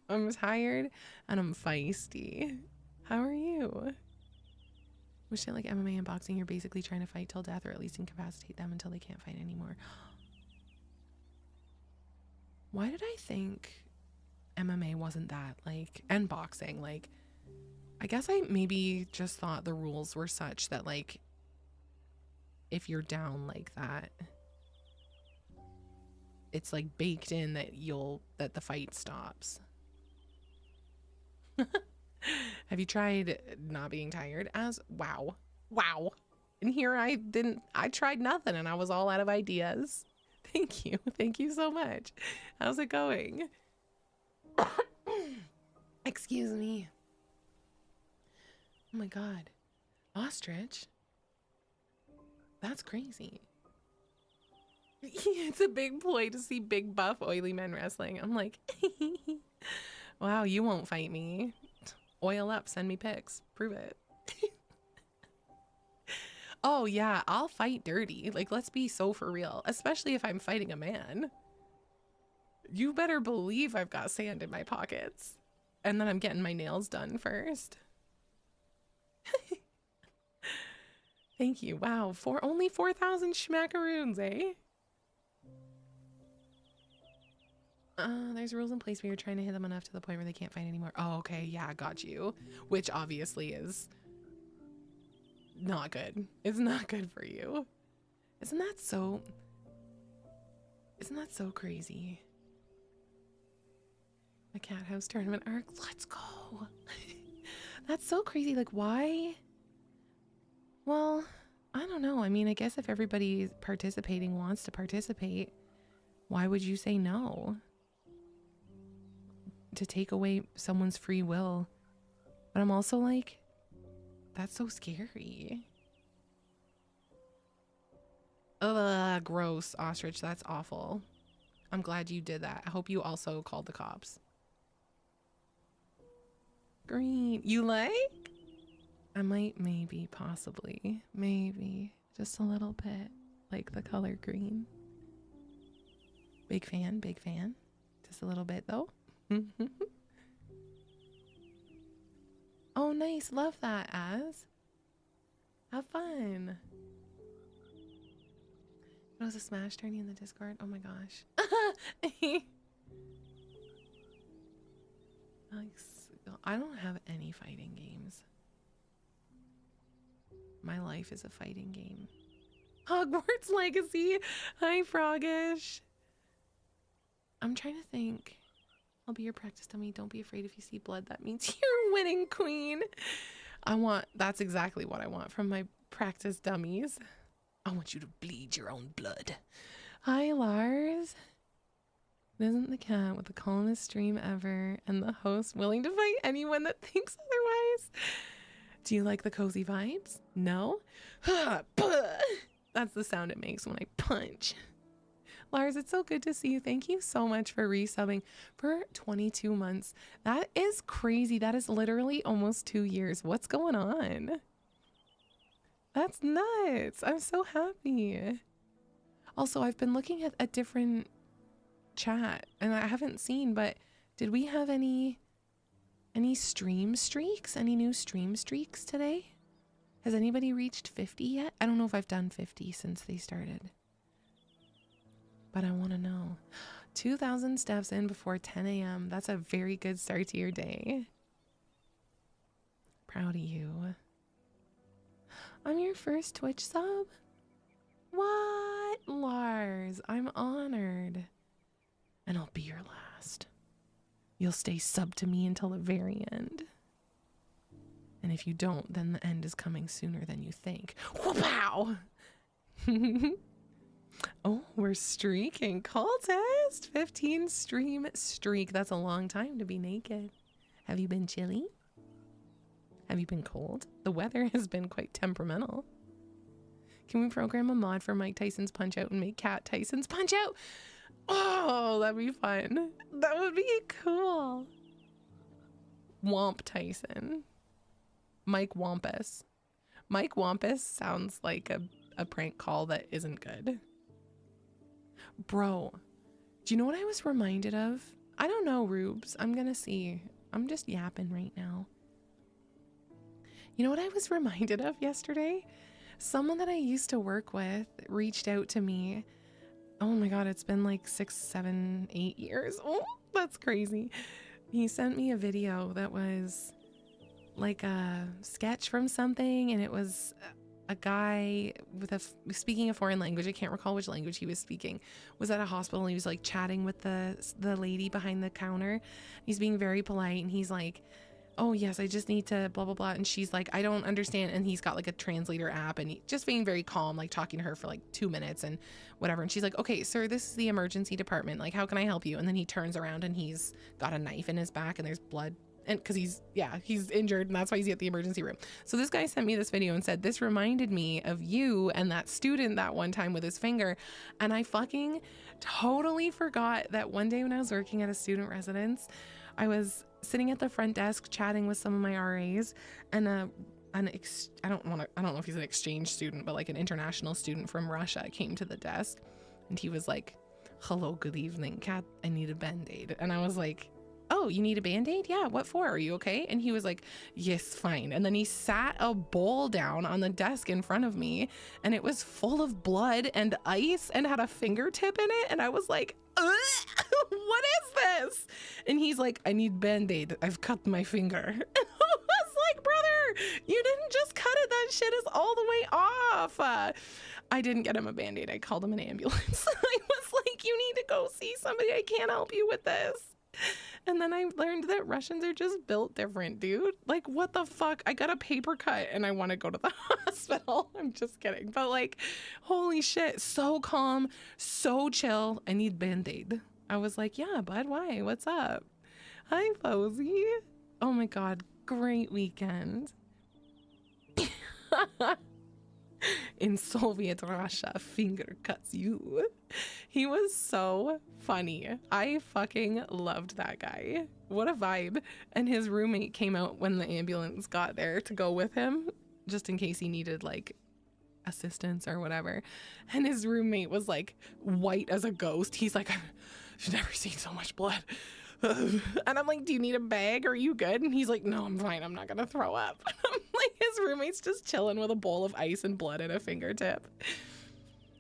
S1: I'm tired and I'm feisty. How are you? With shit like MMA and boxing, you're basically trying to fight till death, or at least incapacitate them until they can't fight anymore. Why did I think MMA wasn't that, like, and boxing? Like, I guess I maybe just thought the rules were such that, like, if you're down like that, it's like baked in that that the fight stops. Have you tried not being tired? Wow. And here I tried nothing and I was all out of ideas. Thank you so much. How's it going? Excuse me. Oh my god. Ostrich? That's crazy. It's a big ploy to see big buff oily men wrestling. I'm like, wow, you won't fight me. Oil up, send me pics, prove it. Oh yeah, I'll fight dirty. Like, let's be so for real, especially if I'm fighting a man. You better believe I've got sand in my pockets, and then I'm getting my nails done first. Thank you. Wow, only 4,000 schmackaroons, eh? There's rules in place where you're trying to hit them enough to the point where they can't fight anymore. Oh, okay, yeah, got you. Which obviously is not good. It's not good for you. Isn't that so crazy? The cat house tournament arc. Let's go. That's so crazy. Like, why? Well, I don't know. I mean, I guess if everybody participating wants to participate, why would you say no? To take away someone's free will. But I'm also like, that's so scary. Ugh, gross, ostrich. That's awful. I'm glad you did that. I hope you also called the cops. Green. You like? I might, maybe, possibly, maybe, just a little bit like the color green. Big fan, big fan. Just a little bit though. Oh, nice. Love that, Az. Have fun. It was a smash tourney in the Discord. Oh my gosh. I don't have any fighting games. My life is a fighting game. Hogwarts Legacy. Hi, Froggish. I'm trying to think. I'll be your practice dummy. Don't be afraid if you see blood. That means you're winning, queen. That's exactly what I want from my practice dummies. I want you to bleed your own blood. Hi, Lars. Isn't the cat with the calmest stream ever and the host willing to fight anyone that thinks otherwise? Do you like the cozy vibes? No? That's the sound it makes when I punch. Lars, it's so good to see you. Thank you so much for resubbing for 22 months. That is crazy. That is literally almost 2 years. What's going on? That's nuts. I'm so happy. Also, I've been looking at a different chat and I haven't seen, but did we have any stream streaks? Any new stream streaks today? Has anybody reached 50 yet? I don't know if I've done 50 since they started. But I want to know. 2,000 steps in before 10 a.m. That's a very good start to your day. Proud of you. I'm your first Twitch sub? What? Lars, I'm honored. And I'll be your last. You'll stay sub to me until the very end. And if you don't, then the end is coming sooner than you think. Wow! Oh, we're streaking. Cultist! 15 stream streak. That's a long time to be naked. Have you been chilly? Have you been cold? The weather has been quite temperamental. Can we program a mod for Mike Tyson's Punch Out and make Cat Tyson's Punch Out? Oh, that'd be fun. That would be cool. Womp Tyson. Mike Wampus. Mike Wampus sounds like a prank call that isn't good. Bro, do you know what I was reminded of? I don't know, Rubes. I'm gonna see. I'm just yapping right now. You know what I was reminded of yesterday? Someone that I used to work with reached out to me. Oh my God, it's been like 6, 7, 8 years. Oh, that's crazy. He sent me a video that was like a sketch from something, and it was a guy with speaking a foreign language. I can't recall which language he was speaking. Was at a hospital, and he was like chatting with the lady behind the counter. He's being very polite, and he's like, oh yes, I just need to blah blah blah, and she's like, I don't understand, and he's got like a translator app, and he just being very calm, like talking to her for like 2 minutes and whatever, and she's like, okay sir, this is the emergency department, like how can I help you? And then he turns around and he's got a knife in his back and there's blood, and because he's injured, and that's why he's at the emergency room. So this guy sent me this video and said, this reminded me of you and that student that one time with his finger. And I fucking totally forgot that one day when I was working at a student residence, I was sitting at the front desk chatting with some of my RAs, and I don't know if he's an exchange student, but like an international student from Russia came to the desk, and he was like, hello, good evening, Cat, I need a band-aid. And I was like, oh, you need a band-aid? Yeah, what for? Are you okay? And he was like, yes, fine. And then he sat a bowl down on the desk in front of me, and it was full of blood and ice and had a fingertip in it. And I was like, what is this? And he's like, I need band-aid. I've cut my finger. And I was like, brother, you didn't just cut it. That shit is all the way off. I didn't get him a band-aid. I called him an ambulance. I was like, you need to go see somebody. I can't help you with this. And then I learned that Russians are just built different, dude. Like, what the fuck? I got a paper cut and I want to go to the hospital. I'm just kidding. But like, holy shit, so calm, so chill. I need Band-Aid. I was like, yeah, bud, why? What's up? Hi, Posey. Oh my God, great weekend. In Soviet Russia, finger cuts you. He was so funny. I fucking loved that guy. What a vibe. And his roommate came out when the ambulance got there to go with him, just in case he needed like assistance or whatever. And his roommate was like white as a ghost. He's like, I've never seen so much blood. And I'm like, do you need a bag? Are you good? And he's like, no, I'm fine. I'm not gonna throw up. I'm like, his roommate's just chilling with a bowl of ice and blood at a fingertip.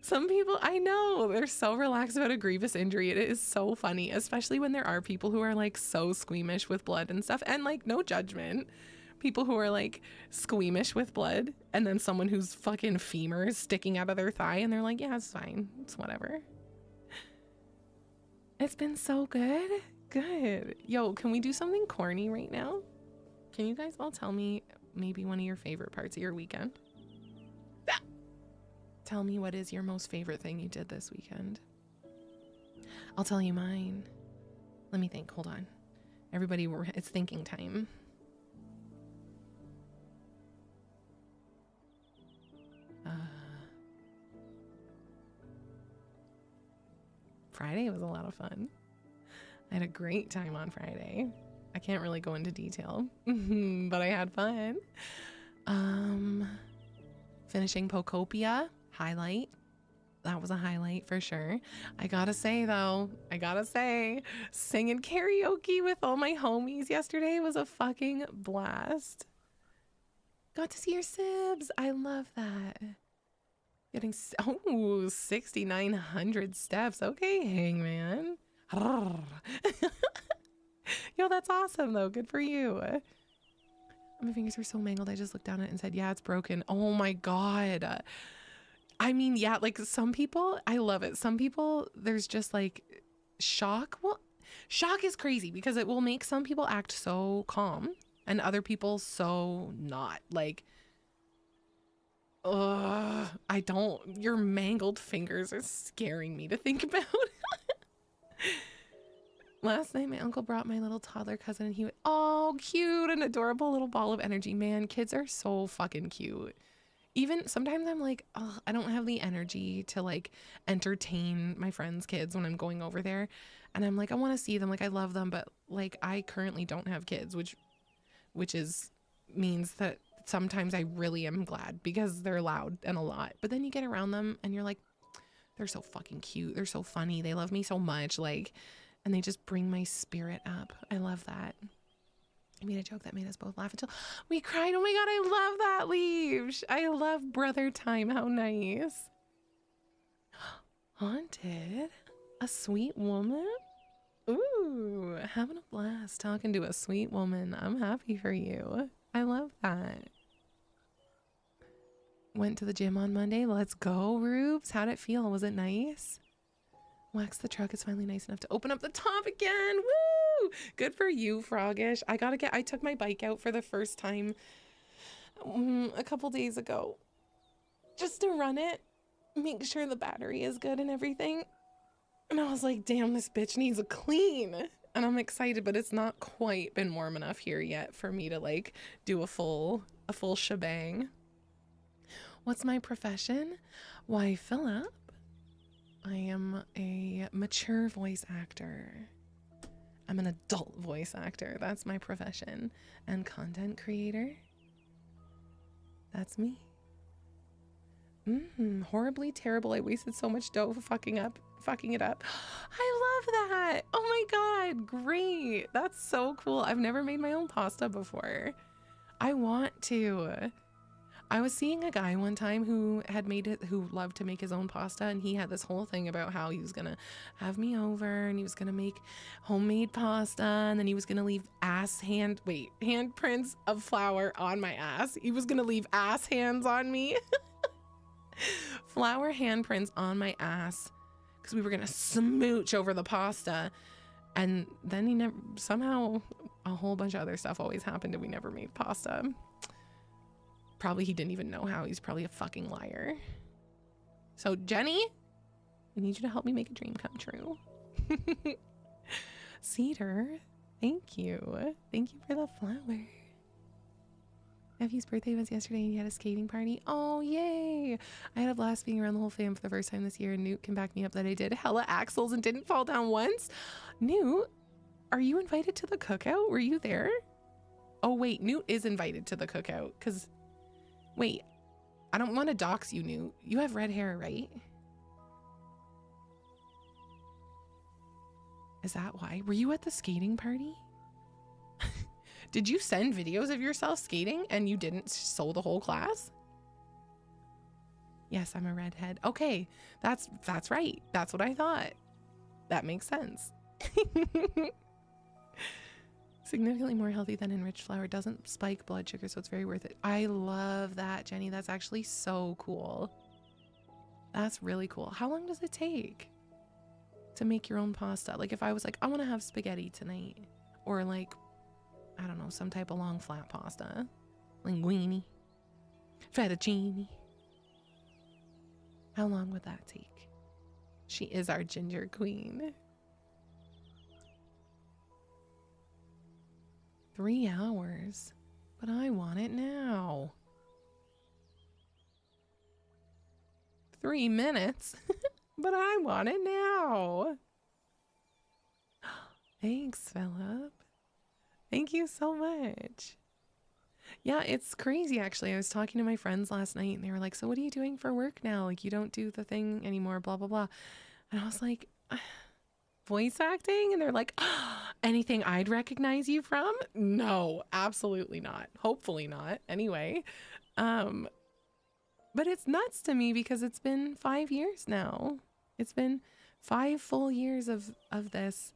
S1: Some people, I know, they're so relaxed about a grievous injury. It is so funny, especially when there are people who are like so squeamish with blood and stuff, and like no judgment. People who are like squeamish with blood, and then someone whose fucking femur is sticking out of their thigh, and they're like, yeah, it's fine. It's whatever. It's been so good. Good. Yo, can we do something corny right now? Can you guys all tell me maybe one of your favorite parts of your weekend? Ah! Tell me what is your most favorite thing you did this weekend. I'll tell you mine. Let me think. Hold on. Everybody, it's thinking time. Friday was a lot of fun. I had a great time on Friday. I can't really go into detail, but I had fun. Finishing Pocopia, highlight. That was a highlight for sure. I gotta say though, singing karaoke with all my homies yesterday was a fucking blast. Got to see your sibs. I love that. Getting 6,900 steps. Okay, Hangman. Yo, that's awesome though. Good for you. My fingers were so mangled. I just looked down at it and said, yeah, it's broken. Oh my God. I mean, yeah, like some people, I love it. Some people, there's just like shock. Well, shock is crazy because it will make some people act so calm. and other people so not. Like, I don't. Your mangled fingers are scaring me to think about. Last night, my uncle brought my little toddler cousin, and he was, oh, cute, an adorable little ball of energy. Man, kids are so fucking cute. Even sometimes I'm like, oh, I don't have the energy to like entertain my friends' kids when I'm going over there. And I'm like, I want to see them. Like, I love them, but like, I currently don't have kids, which means that sometimes I really am glad because they're loud and a lot. But then you get around them and you're like, they're so fucking cute. They're so funny. They love me so much. Like, and they just bring my spirit up. I love that. I made a joke that made us both laugh until we cried. Oh my God, I love that, Leash. I love brother time. How nice. Haunted? A sweet woman? Ooh, having a blast talking to a sweet woman. I'm happy for you. I love that. Went to the gym on Monday. Let's go, Rubes. How'd it feel? Was it nice? Wax the truck is finally nice enough to open up the top again. Woo! Good for you, Froggish. I took my bike out for the first time a couple days ago just to run it, make sure the battery is good and everything. And I was like, damn, this bitch needs a clean. And I'm excited, but it's not quite been warm enough here yet for me to like do a full shebang. What's my profession? Why, Philip, I am a mature voice actor. I'm an adult voice actor. That's my profession. And content creator. That's me. Horribly terrible. I wasted so much dough fucking it up. I love that. Oh my God. Great. That's so cool. I've never made my own pasta before. I want to. I was seeing a guy one time who loved to make his own pasta, and he had this whole thing about how he was gonna have me over and he was gonna make homemade pasta, and then he was gonna leave handprints of flour on my ass. He was gonna leave ass hands on me. Flour handprints on my ass because we were gonna smooch over the pasta. And then somehow a whole bunch of other stuff always happened and we never made pasta. Probably he didn't even know how. He's probably a fucking liar. So Jenny, I need you to help me make a dream come true. Cedar, thank you. Thank you for the flower. Nephew's birthday was yesterday and he had a skating party. Oh, yay. I had a blast being around the whole fam for the first time this year, and Newt can back me up that I did hella axles and didn't fall down once. Newt, are you invited to the cookout? Were you there? Oh, wait, Newt is invited to the cookout because... Wait, I don't want to dox you, Newt. You have red hair, right? Is that why? Were you at the skating party? Did you send videos of yourself skating and you didn't show the whole class? Yes, I'm a redhead. Okay, that's right. That's what I thought. That makes sense. Significantly more healthy than enriched flour. Doesn't spike blood sugar, so it's very worth it. I love that, Jenny. That's actually so cool. That's really cool. How long does it take to make your own pasta? Like if I was like, I want to have spaghetti tonight, or like, I don't know, some type of long flat pasta, linguine, fettuccine. How long would that take? She is our ginger queen. 3 hours, but I want it now. 3 minutes, but I want it now. Thanks, Philip. Thank you so much. Yeah, it's crazy, actually. I was talking to my friends last night, and they were like, so what are you doing for work now? Like, you don't do the thing anymore, blah, blah, blah. And I was like, voice acting? And they're like, anything I'd recognize you from? No, absolutely not. Hopefully not. Anyway, but it's nuts to me because it's been 5 years now. It's been 5 full years of this,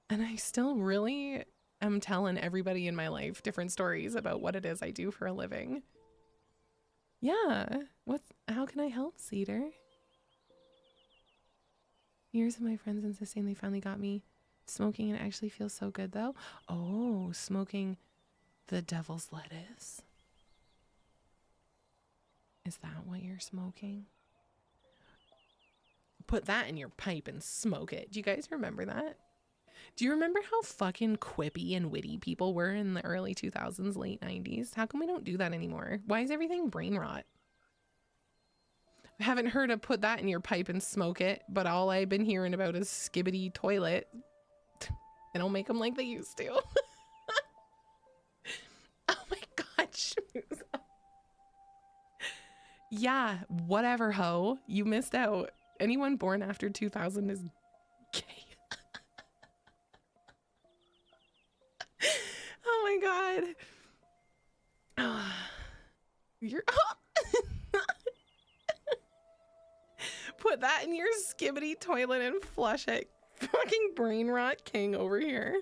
S1: and I still really am telling everybody in my life different stories about what it is I do for a living. Yeah. How can I help, Cedar? Years of my friends insisting they finally got me smoking, and it actually feels so good though. Oh, smoking The devil's lettuce. Is that what you're smoking? Put that in your pipe and smoke it. Do you guys remember that? Do you remember how fucking quippy and witty people were in the early 2000s, late 90s? How come we don't do that anymore? Why is everything brain rot? I haven't heard of put that in your pipe and smoke it, but all I've been hearing about is skibbity toilet. They don't make them like they used to. Oh my god, schmooze. Yeah, whatever, ho. You missed out. Anyone born after 2000 is gay. Oh my god. Oh, you're put that in your skibbity toilet and flush it. Fucking brain rot king over here.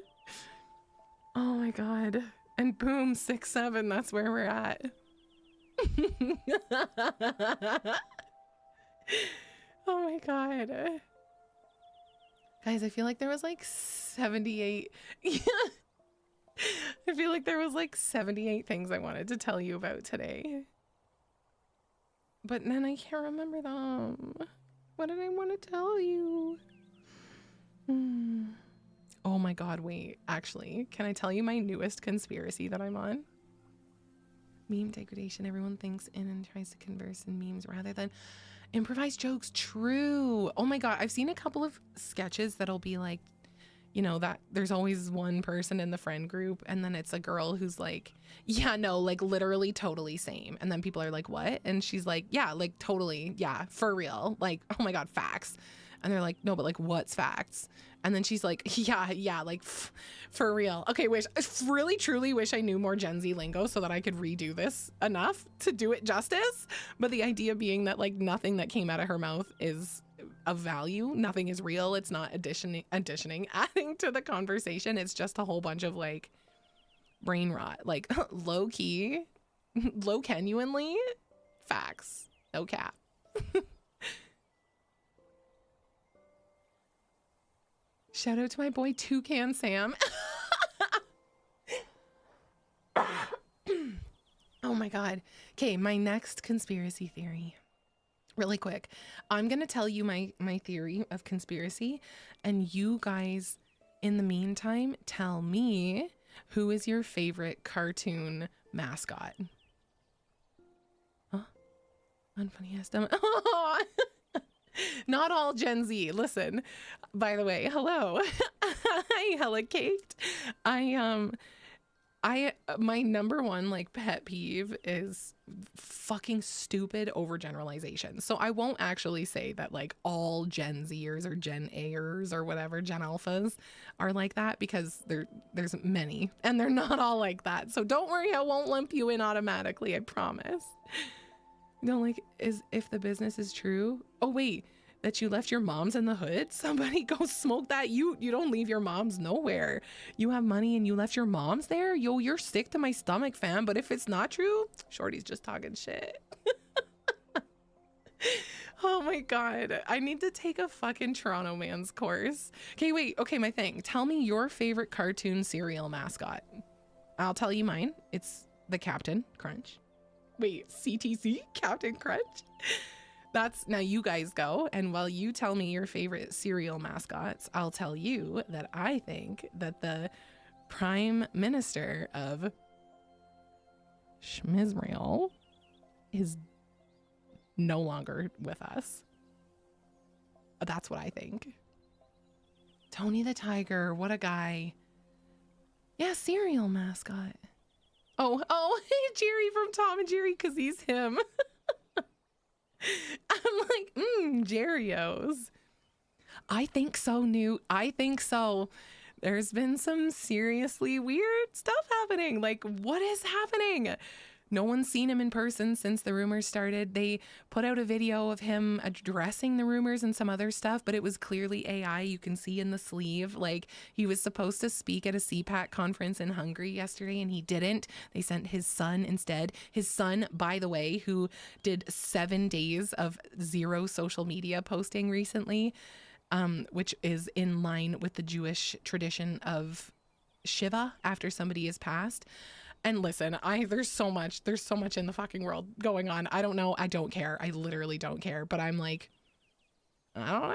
S1: Oh my god. And boom, 6'7", that's where we're at. Oh my god. Guys, I feel like there was like 78. Yeah. I feel like there was like 78 things I wanted to tell you about today. But then I can't remember them. What did I want to tell you? Oh my god, wait. Actually, can I tell you my newest conspiracy that I'm on? Meme degradation. Everyone thinks in and tries to converse in memes rather than improvise jokes. True. Oh my god, I've seen a couple of sketches that'll be like, you know, that there's always one person in the friend group and then it's a girl who's like, yeah, no, like literally totally same. And then people are like, what? And she's like, yeah, like totally. Yeah, for real. Like, oh my god, facts. And they're like, no, but like, what's facts? And then she's like, yeah, like for real. Okay, I really truly wish I knew more Gen Z lingo so that I could redo this enough to do it justice. But the idea being that like nothing that came out of her mouth is of value. Nothing is real. It's not adding to the conversation. It's just a whole bunch of like brain rot, like low key, low genuinely facts. No cap. Shout out to my boy Toucan Sam. Oh my god. Okay, my next conspiracy theory. Really quick. I'm going to tell you my theory of conspiracy, and you guys, in the meantime, tell me who is your favorite cartoon mascot. Huh? Unfunniest. Oh. Not all Gen Z. Listen, by the way, hello. Hi, hella caked. My number one like pet peeve is fucking stupid overgeneralization. So I won't actually say that like all Gen Zers or Gen A'ers or whatever, Gen Alphas are like that, because there's many and they're not all like that. So don't worry, I won't lump you in automatically, I promise. No, like, is if the business is true. Oh wait, that you left your moms in the hood? Somebody go smoke that. You don't leave your moms nowhere. You have money and you left your moms there? Yo, you're sick to my stomach, fam. But if it's not true, Shorty's just talking shit. Oh my god, I need to take a fucking Toronto man's course. Okay, wait, okay, my thing. Tell me your favorite cartoon cereal mascot. I'll tell you mine. It's the Captain Crunch. Wait, CTC? Captain Crunch? That's, now you guys go, and while you tell me your favorite cereal mascots, I'll tell you that I think that the Prime Minister of Schmizrael is no longer with us. That's what I think. Tony the Tiger, what a guy. Yeah, cereal mascot. Oh, hey, Jerry from Tom and Jerry, because he's him. I'm like, Jerryos. I think so, Newt. I think so. There's been some seriously weird stuff happening. Like, what is happening? No one's seen him in person since the rumors started. They put out a video of him addressing the rumors and some other stuff, but it was clearly AI. You can see in the sleeve, like he was supposed to speak at a CPAC conference in Hungary yesterday and he didn't. They sent his son instead. His son, by the way, who did 7 days of zero social media posting recently, which is in line with the Jewish tradition of Shiva after somebody is passed. And listen, there's so much in the fucking world going on. I don't know. I don't care. I literally don't care. But I'm like, I don't know.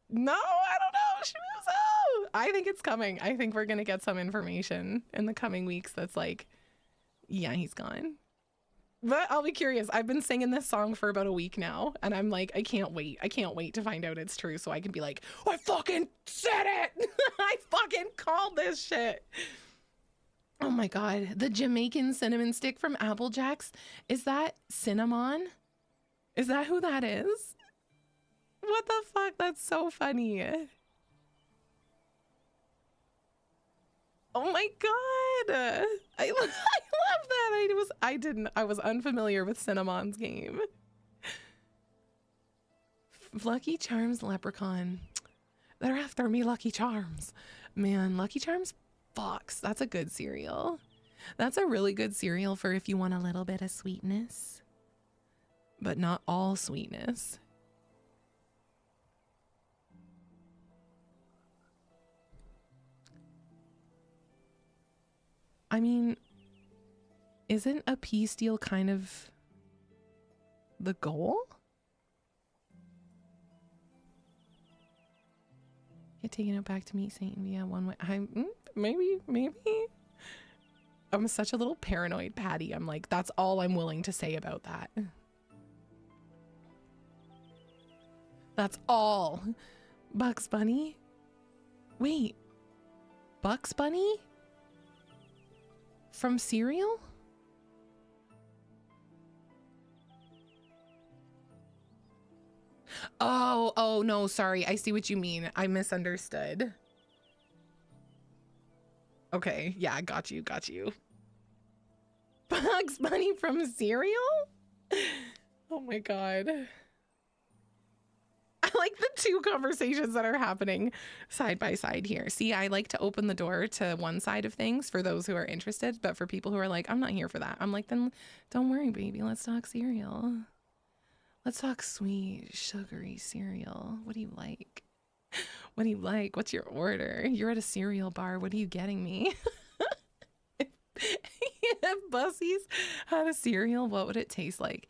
S1: No, I don't know. Shmuzo. I think it's coming. I think we're going to get some information in the coming weeks that's like, yeah, he's gone. But I'll be curious. I've been singing this song for about a week now, and I'm like, I can't wait. I can't wait to find out it's true so I can be like, I fucking said it. I fucking called this shit. Oh my God. The Jamaican cinnamon stick from Applejack's. Is that cinnamon? Is that who that is? What the fuck? That's so funny. Oh my God. I love that. I was unfamiliar with Cinnamon's game. Lucky Charms Leprechaun. They're after me, Lucky Charms. Man, Lucky Charms Fox. That's a good cereal. That's a really good cereal for if you want a little bit of sweetness, but not all sweetness. I mean, isn't a pea steal kind of the goal? Get taken out back to meet Satan via one way. Maybe. I'm such a little paranoid Patty. I'm like, that's all I'm willing to say about that. That's all. Bugs Bunny? Wait. Bugs Bunny? From cereal? Oh no, sorry. I see what you mean. I misunderstood. Okay, yeah, got you. Bugs Bunny from cereal? Oh my God. I like the two conversations that are happening side by side here. See, I like to open the door to one side of things for those who are interested, but for people who are like, I'm not here for that. I'm like, then don't worry, baby. Let's talk cereal. Let's talk sweet, sugary cereal. What do you like? What do you like? What's your order? You're at a cereal bar. What are you getting me? If Bussies had a cereal, what would it taste like?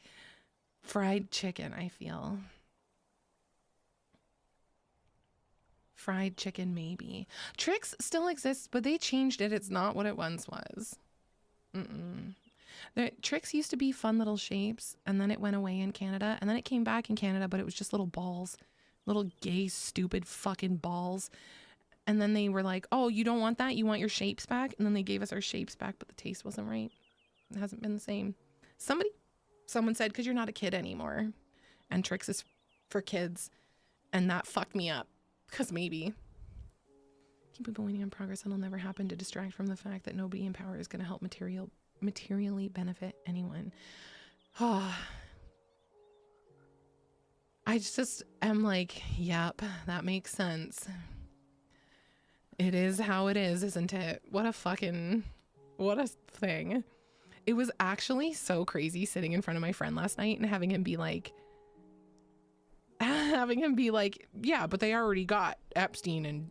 S1: Fried chicken, I feel. Fried chicken, maybe. Trix still exists, but they changed it. It's not what it once was. The Trix used to be fun little shapes, and then it went away in Canada, and then it came back in Canada, but it was just little balls. Little gay, stupid fucking balls. And then they were like, oh, you don't want that? You want your shapes back? And then they gave us our shapes back, but the taste wasn't right. It hasn't been the same. Someone said, because you're not a kid anymore. And Trix is for kids. And that fucked me up. Because maybe. Keep people waiting on progress that'll never happen to distract from the fact that nobody in power is going to help materially benefit anyone. Oh. I just am like, yep, that makes sense. It is how it is, isn't it? What a thing. It was actually so crazy sitting in front of my friend last night and having him be like, yeah, but they already got Epstein and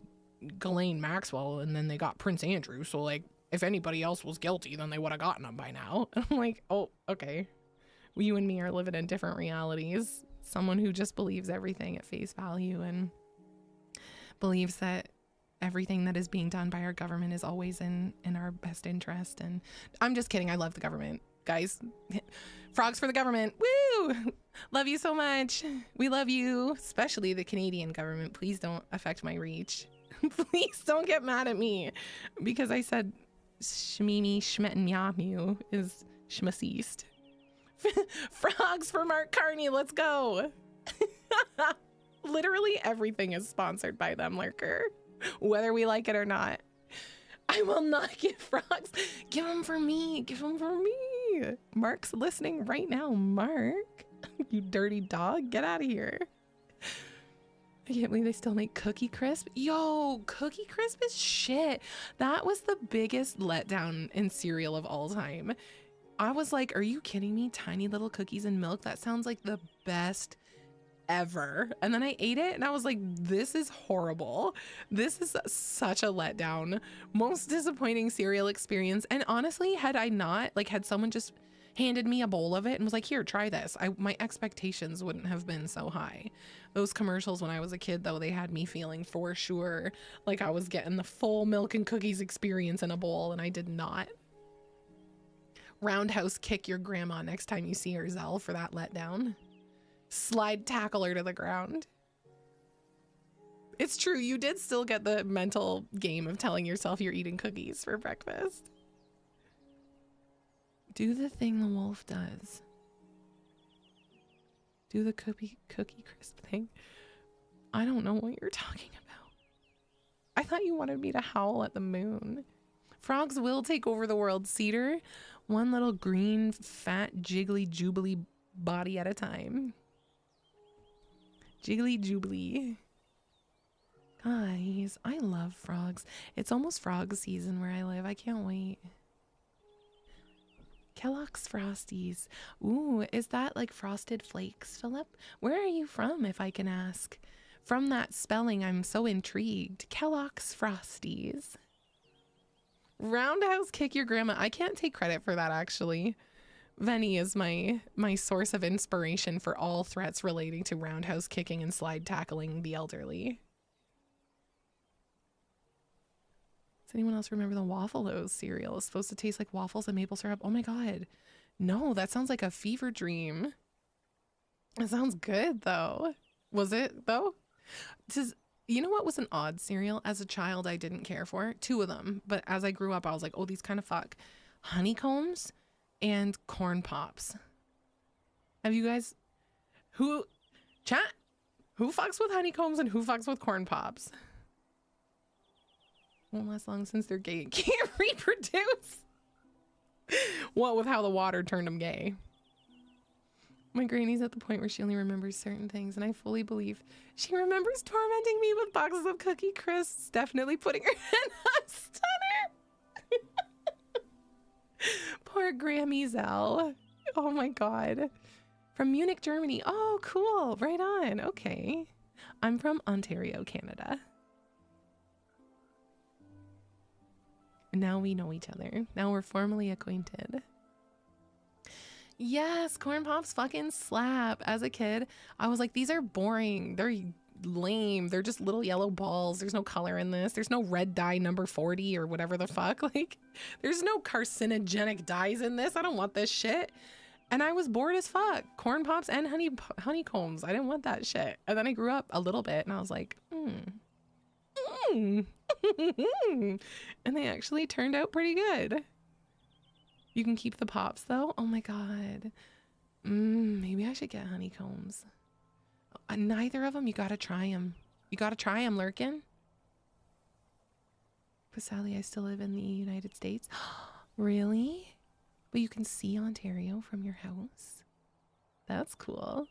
S1: Ghislaine Maxwell, and then they got Prince Andrew. So like, if anybody else was guilty, then they would have gotten them by now. And I'm like, oh, okay. Well, you and me are living in different realities. Someone who just believes everything at face value and believes that everything that is being done by our government is always in our best interest. And I'm just kidding. I love the government, guys. Frogs for the government. Woo! Love you so much. We love you, especially the Canadian government. Please don't affect my reach. Please don't get mad at me because I said Shmimi Schmettenyamu is Schmaceased. Frogs for Mark Carney. Let's go. Literally everything is sponsored by them, Lurker. Whether we like it or not. I will not give frogs. Give them for me. Give them for me. Mark's listening right now. Mark, you dirty dog. Get out of here. I can't believe they still make Cookie Crisp. Yo, Cookie Crisp is shit. That was the biggest letdown in cereal of all time. I was like, are you kidding me? Tiny little cookies and milk. That sounds like the best ever. And then I ate it and I was like, this is horrible. This is such a letdown. Most disappointing cereal experience. And honestly, had I not, like, had someone just handed me a bowl of it and was like, here, try this, my expectations wouldn't have been so high. Those commercials when I was a kid, though, they had me feeling for sure like I was getting the full milk and cookies experience in a bowl, and I did not. Roundhouse kick your grandma next time you see her, Zell, for that letdown. Slide tackle her to the ground. It's true, you did still get the mental game of telling yourself you're eating cookies for breakfast. Do the thing the wolf does. Do the cookie crisp thing. I don't know what you're talking about. I thought you wanted me to howl at the moon. Frogs will take over the world, Cedar. One little green, fat, jiggly, jubilee body at a time. Jiggly jubilee. Guys, I love frogs. It's almost frog season where I live. I can't wait. Kellogg's Frosties. Ooh, is that like Frosted Flakes, Philip? Where are you from, if I can ask? From that spelling, I'm so intrigued. Kellogg's Frosties. Roundhouse kick your grandma. I can't take credit for that, actually. Venny is my source of inspiration for all threats relating to roundhouse kicking and slide tackling the elderly. Does anyone else remember the Waffle-O's cereal? It's supposed to taste like waffles and maple syrup. Oh my god. No, that sounds like a fever dream. It sounds good, though. Was it, though? You know what was an odd cereal? As a child, I didn't care for. Two of them. But as I grew up, I was like, oh, these kind of fuck. Honeycombs and corn pops. Have you guys... Who fucks with honeycombs and who fucks with corn pops? Won't last long since they're gay and can't reproduce. What with how the water turned them gay. My granny's at the point where she only remembers certain things, and I fully believe she remembers tormenting me with boxes of Cookie Crisps, definitely putting her in a stunner. Poor Grammy Zell. Oh my god. From Munich, Germany. Oh, cool. Right on. Okay. I'm from Ontario, Canada. Now we know each other. Now we're formally acquainted. Yes, corn pops fucking slap. As a kid, I was like, these are boring. They're lame. They're just little yellow balls. There's no color in this. There's no red dye number 40 or whatever the fuck. Like, there's no carcinogenic dyes in this. I don't want this shit. And I was bored as fuck. Corn pops and honeycombs. I didn't want that shit. And then I grew up a little bit and I was like, and they actually turned out pretty good. You can keep the pops though. Oh my god. Maybe I should get honeycombs. Neither of them. You gotta try them. You gotta try them, Lurkin. But Sally, I still live in the United States. Really? But you can see Ontario from your house? That's cool.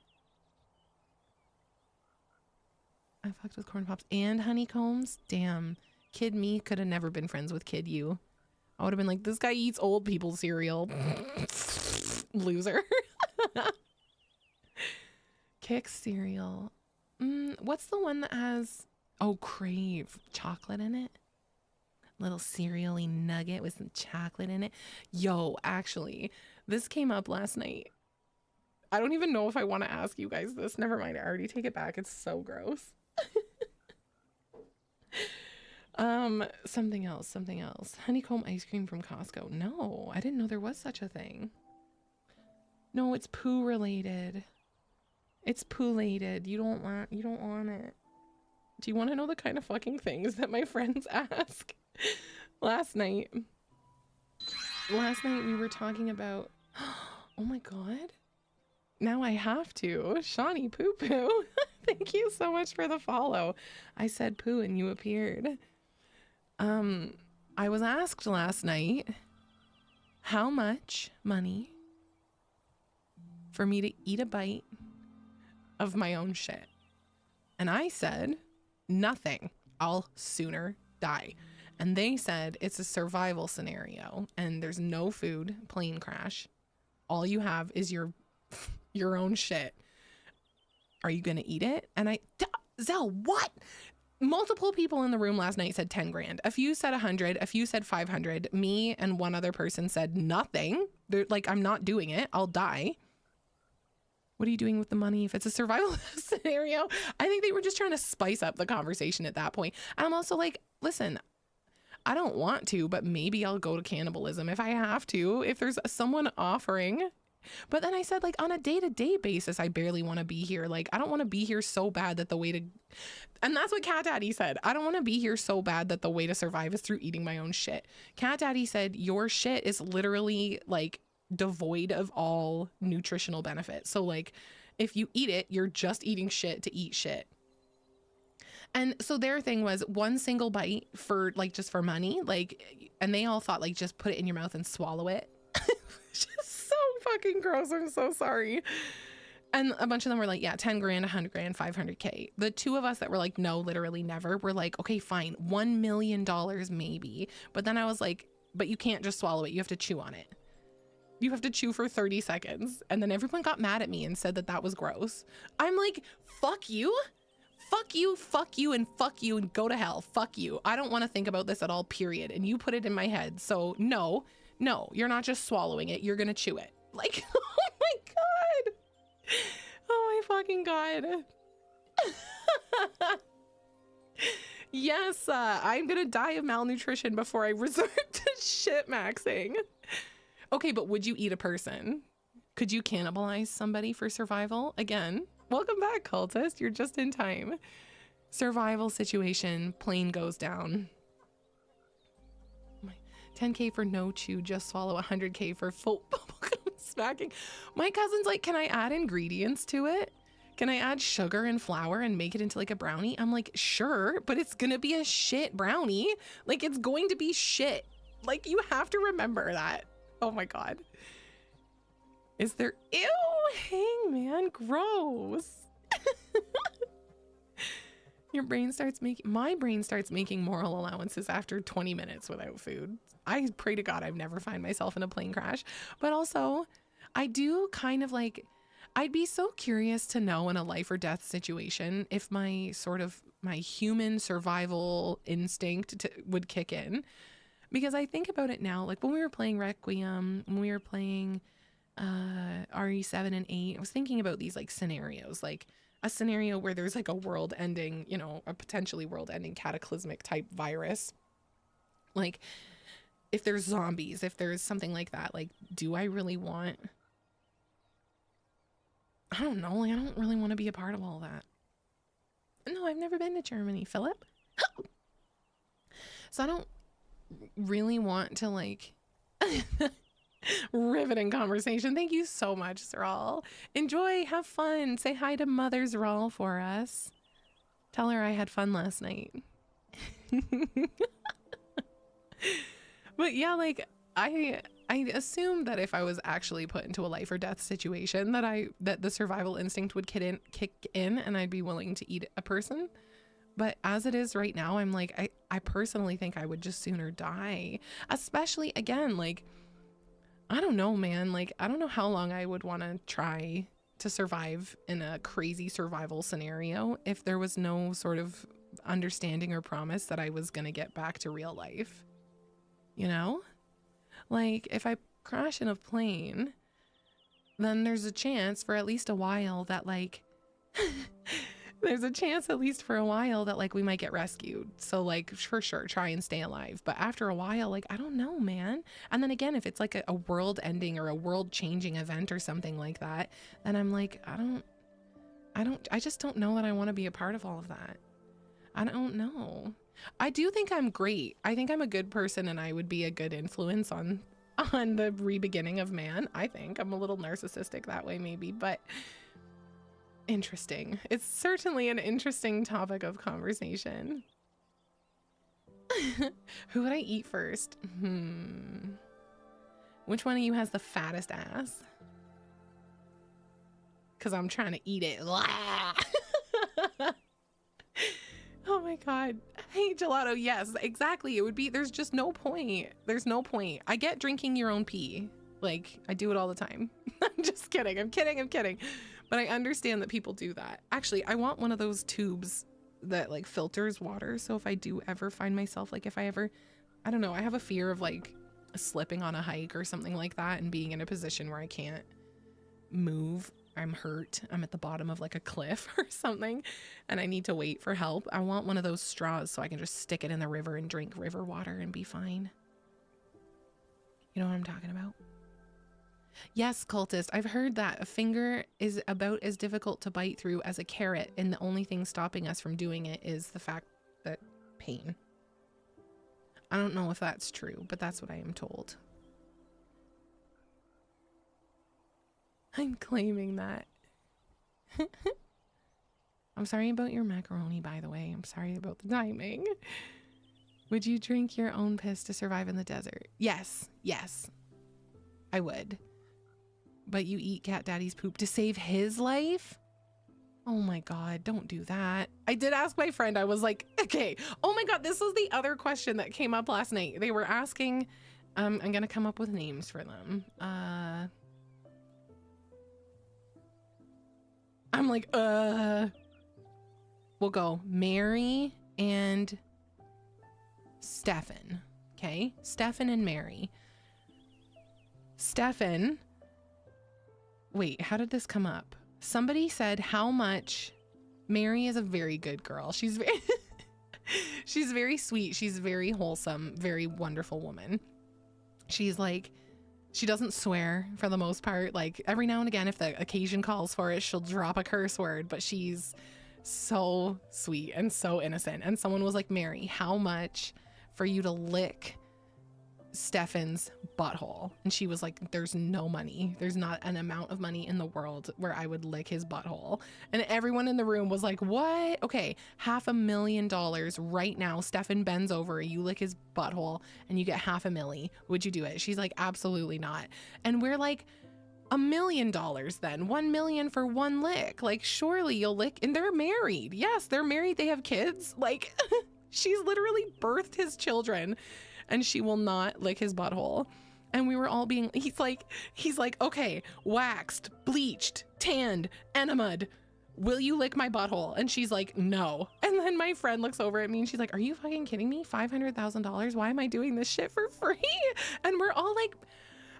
S1: I fucked with corn pops and honeycombs. Damn. Kid me could have never been friends with kid you. I would have been like, this guy eats old people cereal. Loser. Kick cereal. What's the one that has, oh, Crave, chocolate in it? Little cereal-y nugget with some chocolate in it. Yo, actually, this came up last night. I don't even know if I want to ask you guys this. Never mind, I already take it back. It's so gross. Something else. Honeycomb ice cream from Costco. No, I didn't know there was such a thing. No, it's poo related. It's poo-lated. You don't want it. Do you want to know the kind of fucking things that my friends ask? Last night we were talking about, oh my god. Now I have to. Shawnee Poo Poo. Thank you so much for the follow. I said poo and you appeared. I was asked last night how much money for me to eat a bite of my own shit. And I said, nothing. I'll sooner die. And they said it's a survival scenario and there's no food, plane crash. All you have is your own shit. Are you going to eat it? And Zell, what? Multiple people in the room last night said 10 grand. A few said 100, a few said 500. Me and one other person said nothing. They're like, I'm not doing it. I'll die. What are you doing with the money if it's a survival scenario? I think they were just trying to spice up the conversation at that point. And I'm also like, listen, I don't want to, but maybe I'll go to cannibalism if I have to, if there's someone offering. But then I said, like, on a day-to-day basis, I barely want to be here. Like, I don't want to be here so bad that the way to, and that's what Cat Daddy said. I don't want to be here so bad that the way to survive is through eating my own shit. Cat Daddy said, your shit is literally like devoid of all nutritional benefit. So like, if you eat it, you're just eating shit to eat shit. And so their thing was one single bite for like, just for money. Like, and they all thought like, just put it in your mouth and swallow it. Just so fucking gross. I'm so sorry. And a bunch of them were like, yeah, 10 grand, 100 grand, 500K. The two of us that were like, no, literally never. We're like, okay, fine. $1 million maybe. But then I was like, but you can't just swallow it. You have to chew on it. You have to chew for 30 seconds. And then everyone got mad at me and said that that was gross. I'm like, fuck you. Fuck you, fuck you, and fuck you, and go to hell. Fuck you. I don't want to think about this at all, period. And you put it in my head. So no, you're not just swallowing it. You're going to chew it. Like, oh my God. Oh my fucking God. Yes, I'm going to die of malnutrition before I resort to shit maxing. Okay, but would you eat a person? Could you cannibalize somebody for survival? Again, welcome back, cultist. You're just in time. Survival situation, plane goes down. 10K for no chew, just swallow. 100K for full bubblegum smacking. My cousin's like, can I add ingredients to it? Can I add sugar and flour and make it into like a brownie? I'm like, sure, but it's gonna be a shit brownie. Like, it's going to be shit. Like, you have to remember that. Oh my God. Is there, ew, hangman, gross. My brain starts making moral allowances after 20 minutes without food. I pray to God I've never find myself in a plane crash. But also, I do kind of like, I'd be so curious to know in a life or death situation if my human survival instinct would kick in. Because I think about it now, like when we were playing Requiem, when we were playing RE7 and 8, I was thinking about these like scenarios, like a scenario where there's like a world ending, you know, a potentially world ending cataclysmic type virus. Like if there's zombies, if there's something like that, like, do I really want, I don't know, like I don't really want to be a part of all that. No, I've never been to Germany, Philip. So I don't really want to like riveting conversation. Thank you so much, Zeral. Enjoy, have fun. Say hi to Mother Zeral for us. Tell her I had fun last night. But yeah, like I assume that if I was actually put into a life or death situation that the survival instinct would kick in and I'd be willing to eat a person. But as it is right now, I'm like, I personally think I would just sooner die. Especially, again, like, I don't know, man. Like, I don't know how long I would want to try to survive in a crazy survival scenario if there was no sort of understanding or promise that I was going to get back to real life. You know? Like, if I crash in a plane, then there's a chance for at least a while that, like... there's a chance at least for a while that like we might get rescued. So like for sure try and stay alive, but after a while, like I don't know, man. And then again, if it's like a world ending or a world changing event or something like that, then I'm like, I just don't know that I want to be a part of all of that. I don't know. I do think I'm great. I think I'm a good person and I would be a good influence on the re-beginning of man. I think I'm a little narcissistic that way maybe, but interesting. It's certainly an interesting topic of conversation. Who would I eat first? Which one of you has the fattest ass? Because I'm trying to eat it. Oh my God. Hey, Gelato. Yes, exactly. It would be, there's just no point. There's no point. I get drinking your own pee. Like, I do it all the time. I'm just kidding. I'm kidding. But I understand that people do that. Actually, I want one of those tubes that like filters water. So if I do ever find myself, like if I ever, I don't know, I have a fear of like slipping on a hike or something like that and being in a position where I can't move. I'm hurt. I'm at the bottom of like a cliff or something and I need to wait for help. I want one of those straws so I can just stick it in the river and drink river water and be fine. You know what I'm talking about? Yes, cultist. I've heard that a finger is about as difficult to bite through as a carrot, and the only thing stopping us from doing it is the fact that pain. I don't know if that's true, but that's what I am told. I'm claiming that. I'm sorry about your macaroni, by the way. I'm sorry about the timing. Would you drink your own piss to survive in the desert? Yes, yes, I would. But you eat Cat Daddy's poop to save his life? Oh my God, don't do that. I did ask my friend, I was like, okay, oh my God, this was the other question that came up last night. They were asking, I'm gonna come up with names for them. I'm like, we'll go Mary and Stefan, okay? Stefan and Mary. Stefan, wait, how did this come up? Somebody said how much. Mary is a very good girl. She's very she's very sweet. She's very wholesome, very wonderful woman. She's like, she doesn't swear for the most part. Like every now and again, if the occasion calls for it, she'll drop a curse word, but she's so sweet and so innocent. And someone was like, Mary, how much for you to lick Stefan's butthole? And she was like, there's no money. There's not an amount of money in the world where I would lick his butthole. And everyone in the room was like, what? Okay, $500,000 right now. Stefan bends over, you lick his butthole and you get $500,000. Would you do it? She's like, absolutely not. And we're like, $1 million then, 1 million for one lick. Like, surely you'll lick. And they're married. Yes, they're married. They have kids. Like, she's literally birthed his children and she will not lick his butthole. And we were all being, he's like, okay, waxed, bleached, tanned, enemaed. Will you lick my butthole? And she's like, no. And then my friend looks over at me and she's like, are you fucking kidding me? $500,000? Why am I doing this shit for free? And we're all like,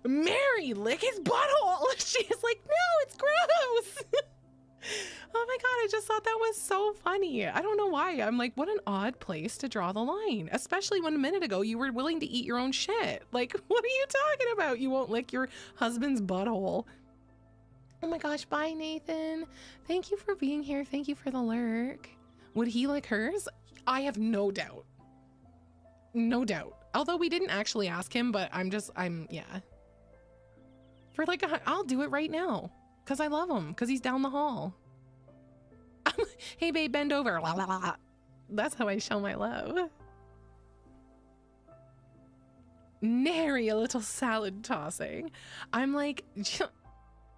S1: Mary, lick his butthole. She's like, no, it's gross. Oh my God, I just thought that was so funny. I don't know why. I'm like, what an odd place to draw the line, especially when a minute ago you were willing to eat your own shit. Like, what are you talking about? You won't lick your husband's butthole. Oh my gosh, bye, Nathan. Thank you for being here. Thank you for the lurk. Would he lick hers? I have no doubt. No doubt. Although we didn't actually ask him, but yeah. For like, I'll do it right now. Because I love him, because he's down the hall. Hey babe, bend over. La, la, la. That's how I show my love. Nary a little salad tossing. I'm like,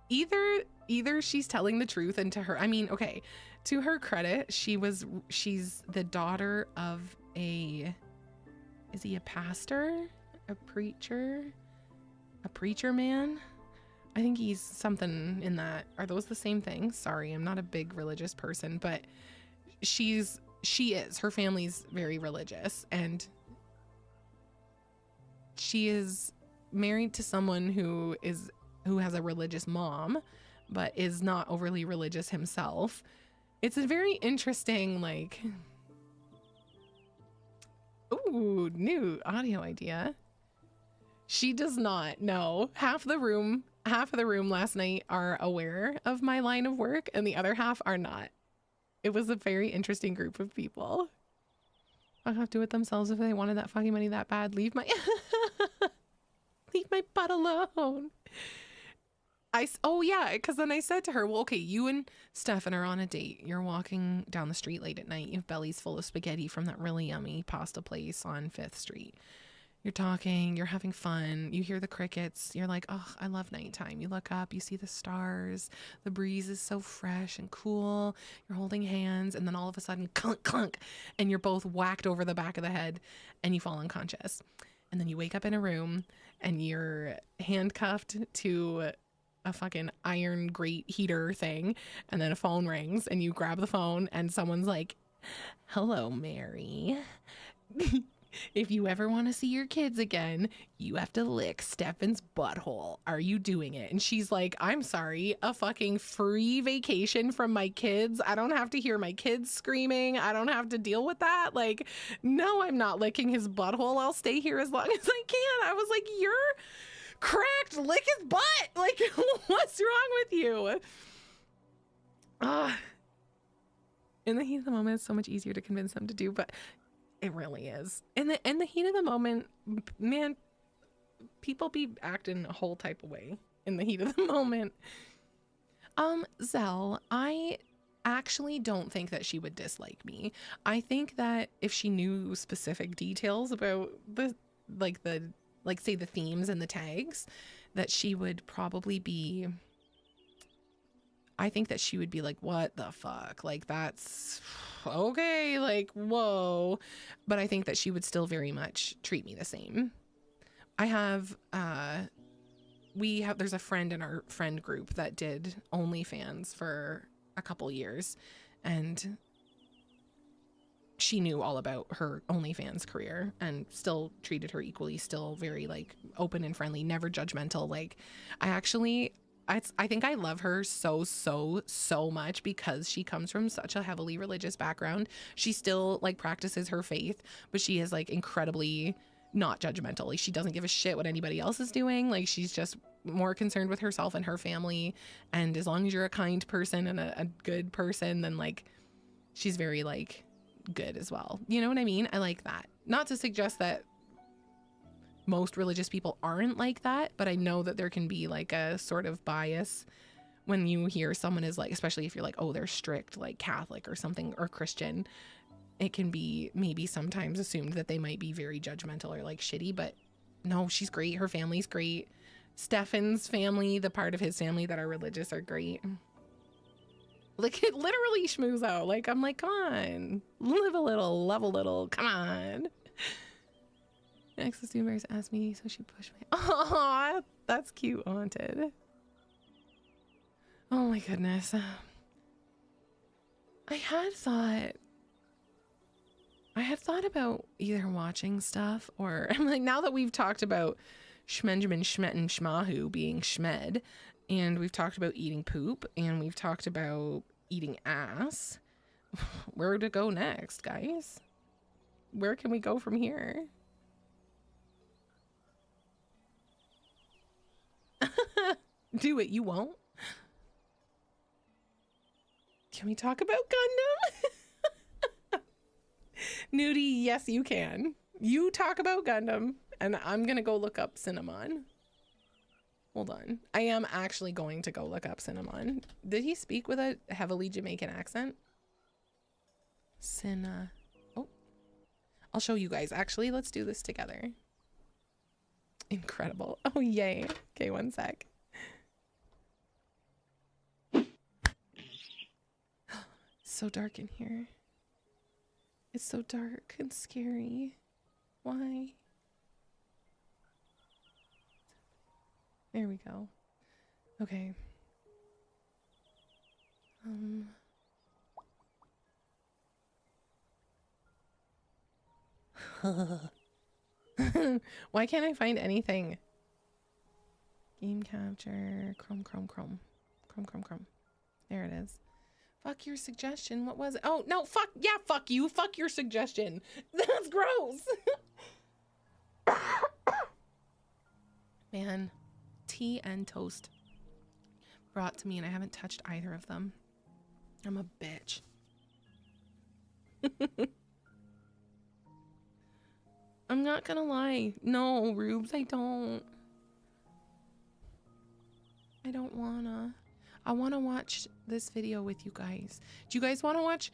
S1: either she's telling the truth, and to her, I mean, okay, to her credit, she's the daughter of is he a pastor? A preacher man? I think he's something in that. Are those the same thing? Sorry, I'm not a big religious person, but she is. Her family's very religious, and she is married to someone who has a religious mom, but is not overly religious himself. It's a very interesting, like, ooh, new audio idea. She does not know. Half of the room last night are aware of my line of work and the other half are not. It was a very interesting group of people. I'll have to do it themselves if they wanted that fucking money that bad. Leave my butt alone. Oh yeah, because then I said to her, well, okay, you and Stefan are on a date. You're walking down the street late at night. You have bellies full of spaghetti from that really yummy pasta place on 5th Street. You're talking, you're having fun, you hear the crickets, you're like, oh, I love nighttime. You look up, you see the stars, the breeze is so fresh and cool, you're holding hands, and then all of a sudden, clunk, clunk, and you're both whacked over the back of the head, and you fall unconscious. And then you wake up in a room, and you're handcuffed to a fucking iron grate heater thing, and then a phone rings and you grab the phone and someone's like, hello, Mary. If you ever want to see your kids again, you have to lick Stefan's butthole. Are you doing it? And she's like, I'm sorry, a fucking free vacation from my kids. I don't have to hear my kids screaming. I don't have to deal with that. Like, no, I'm not licking his butthole. I'll stay here as long as I can. I was like, you're cracked. Lick his butt. Like, what's wrong with you? In the heat of the moment, it's so much easier to convince them to do, but it really is. In the heat of the moment, man, people be acting a whole type of way in the heat of the moment. Zell, I actually don't think that she would dislike me. I think that if she knew specific details about the say the themes and the tags, that she would probably be, I think that she would be like, what the fuck? Like, that's okay, like, whoa. But I think that she would still very much treat me the same. I have, there's a friend in our friend group that did OnlyFans for a couple years, and she knew all about her OnlyFans career and still treated her equally, still very like open and friendly, never judgmental. Like, I think I love her so much because she comes from such a heavily religious background. She still like practices her faith, but she is like incredibly not judgmental. Like, she doesn't give a shit what anybody else is doing. Like, she's just more concerned with herself and her family. And as long as you're a kind person and a good person, then like, she's very like good as well. You know what I mean? I like that. Not to suggest that most religious people aren't like that, but I know that there can be like a sort of bias when you hear someone is like, especially if you're like, oh, they're strict, like Catholic or something, or Christian. It can be maybe sometimes assumed that they might be very judgmental or like shitty, but no, she's great. Her family's great. Stefan's family, the part of his family that are religious, are great. Like, it literally schmooze out. Like, I'm like, come on, live a little, love a little, come on. Access Doomers asked me, so she pushed me. Aw, that's cute, Haunted. Oh my goodness. I had thought about either watching stuff or, I'm like, now that we've talked about Schmenjamin, Schmetten, Schmahu being Schmed, and we've talked about eating poop, and we've talked about eating ass, where to go next, guys? Where can we go from here? Do it, you won't. Can we talk about Gundam? Nudie, yes you can. You talk about Gundam, and I'm gonna go look up Cinnamon. Hold on. I am actually going to go look up Cinnamon. Did he speak with a heavily Jamaican accent? Oh. I'll show you guys. Actually, let's do this together. Incredible. Oh, yay. Okay, one sec. It's so dark in here. It's so dark and scary. Why? There we go. Okay. Why can't I find anything? Game capture. Chrome. There it is. Fuck your suggestion. What was it? Oh, no, fuck. Yeah, fuck you. Fuck your suggestion. That's gross. Man, tea and toast brought to me, and I haven't touched either of them. I'm a bitch. I'm not gonna lie. No, Rubes, I don't wanna. I wanna watch this video with you guys. Do you guys wanna watch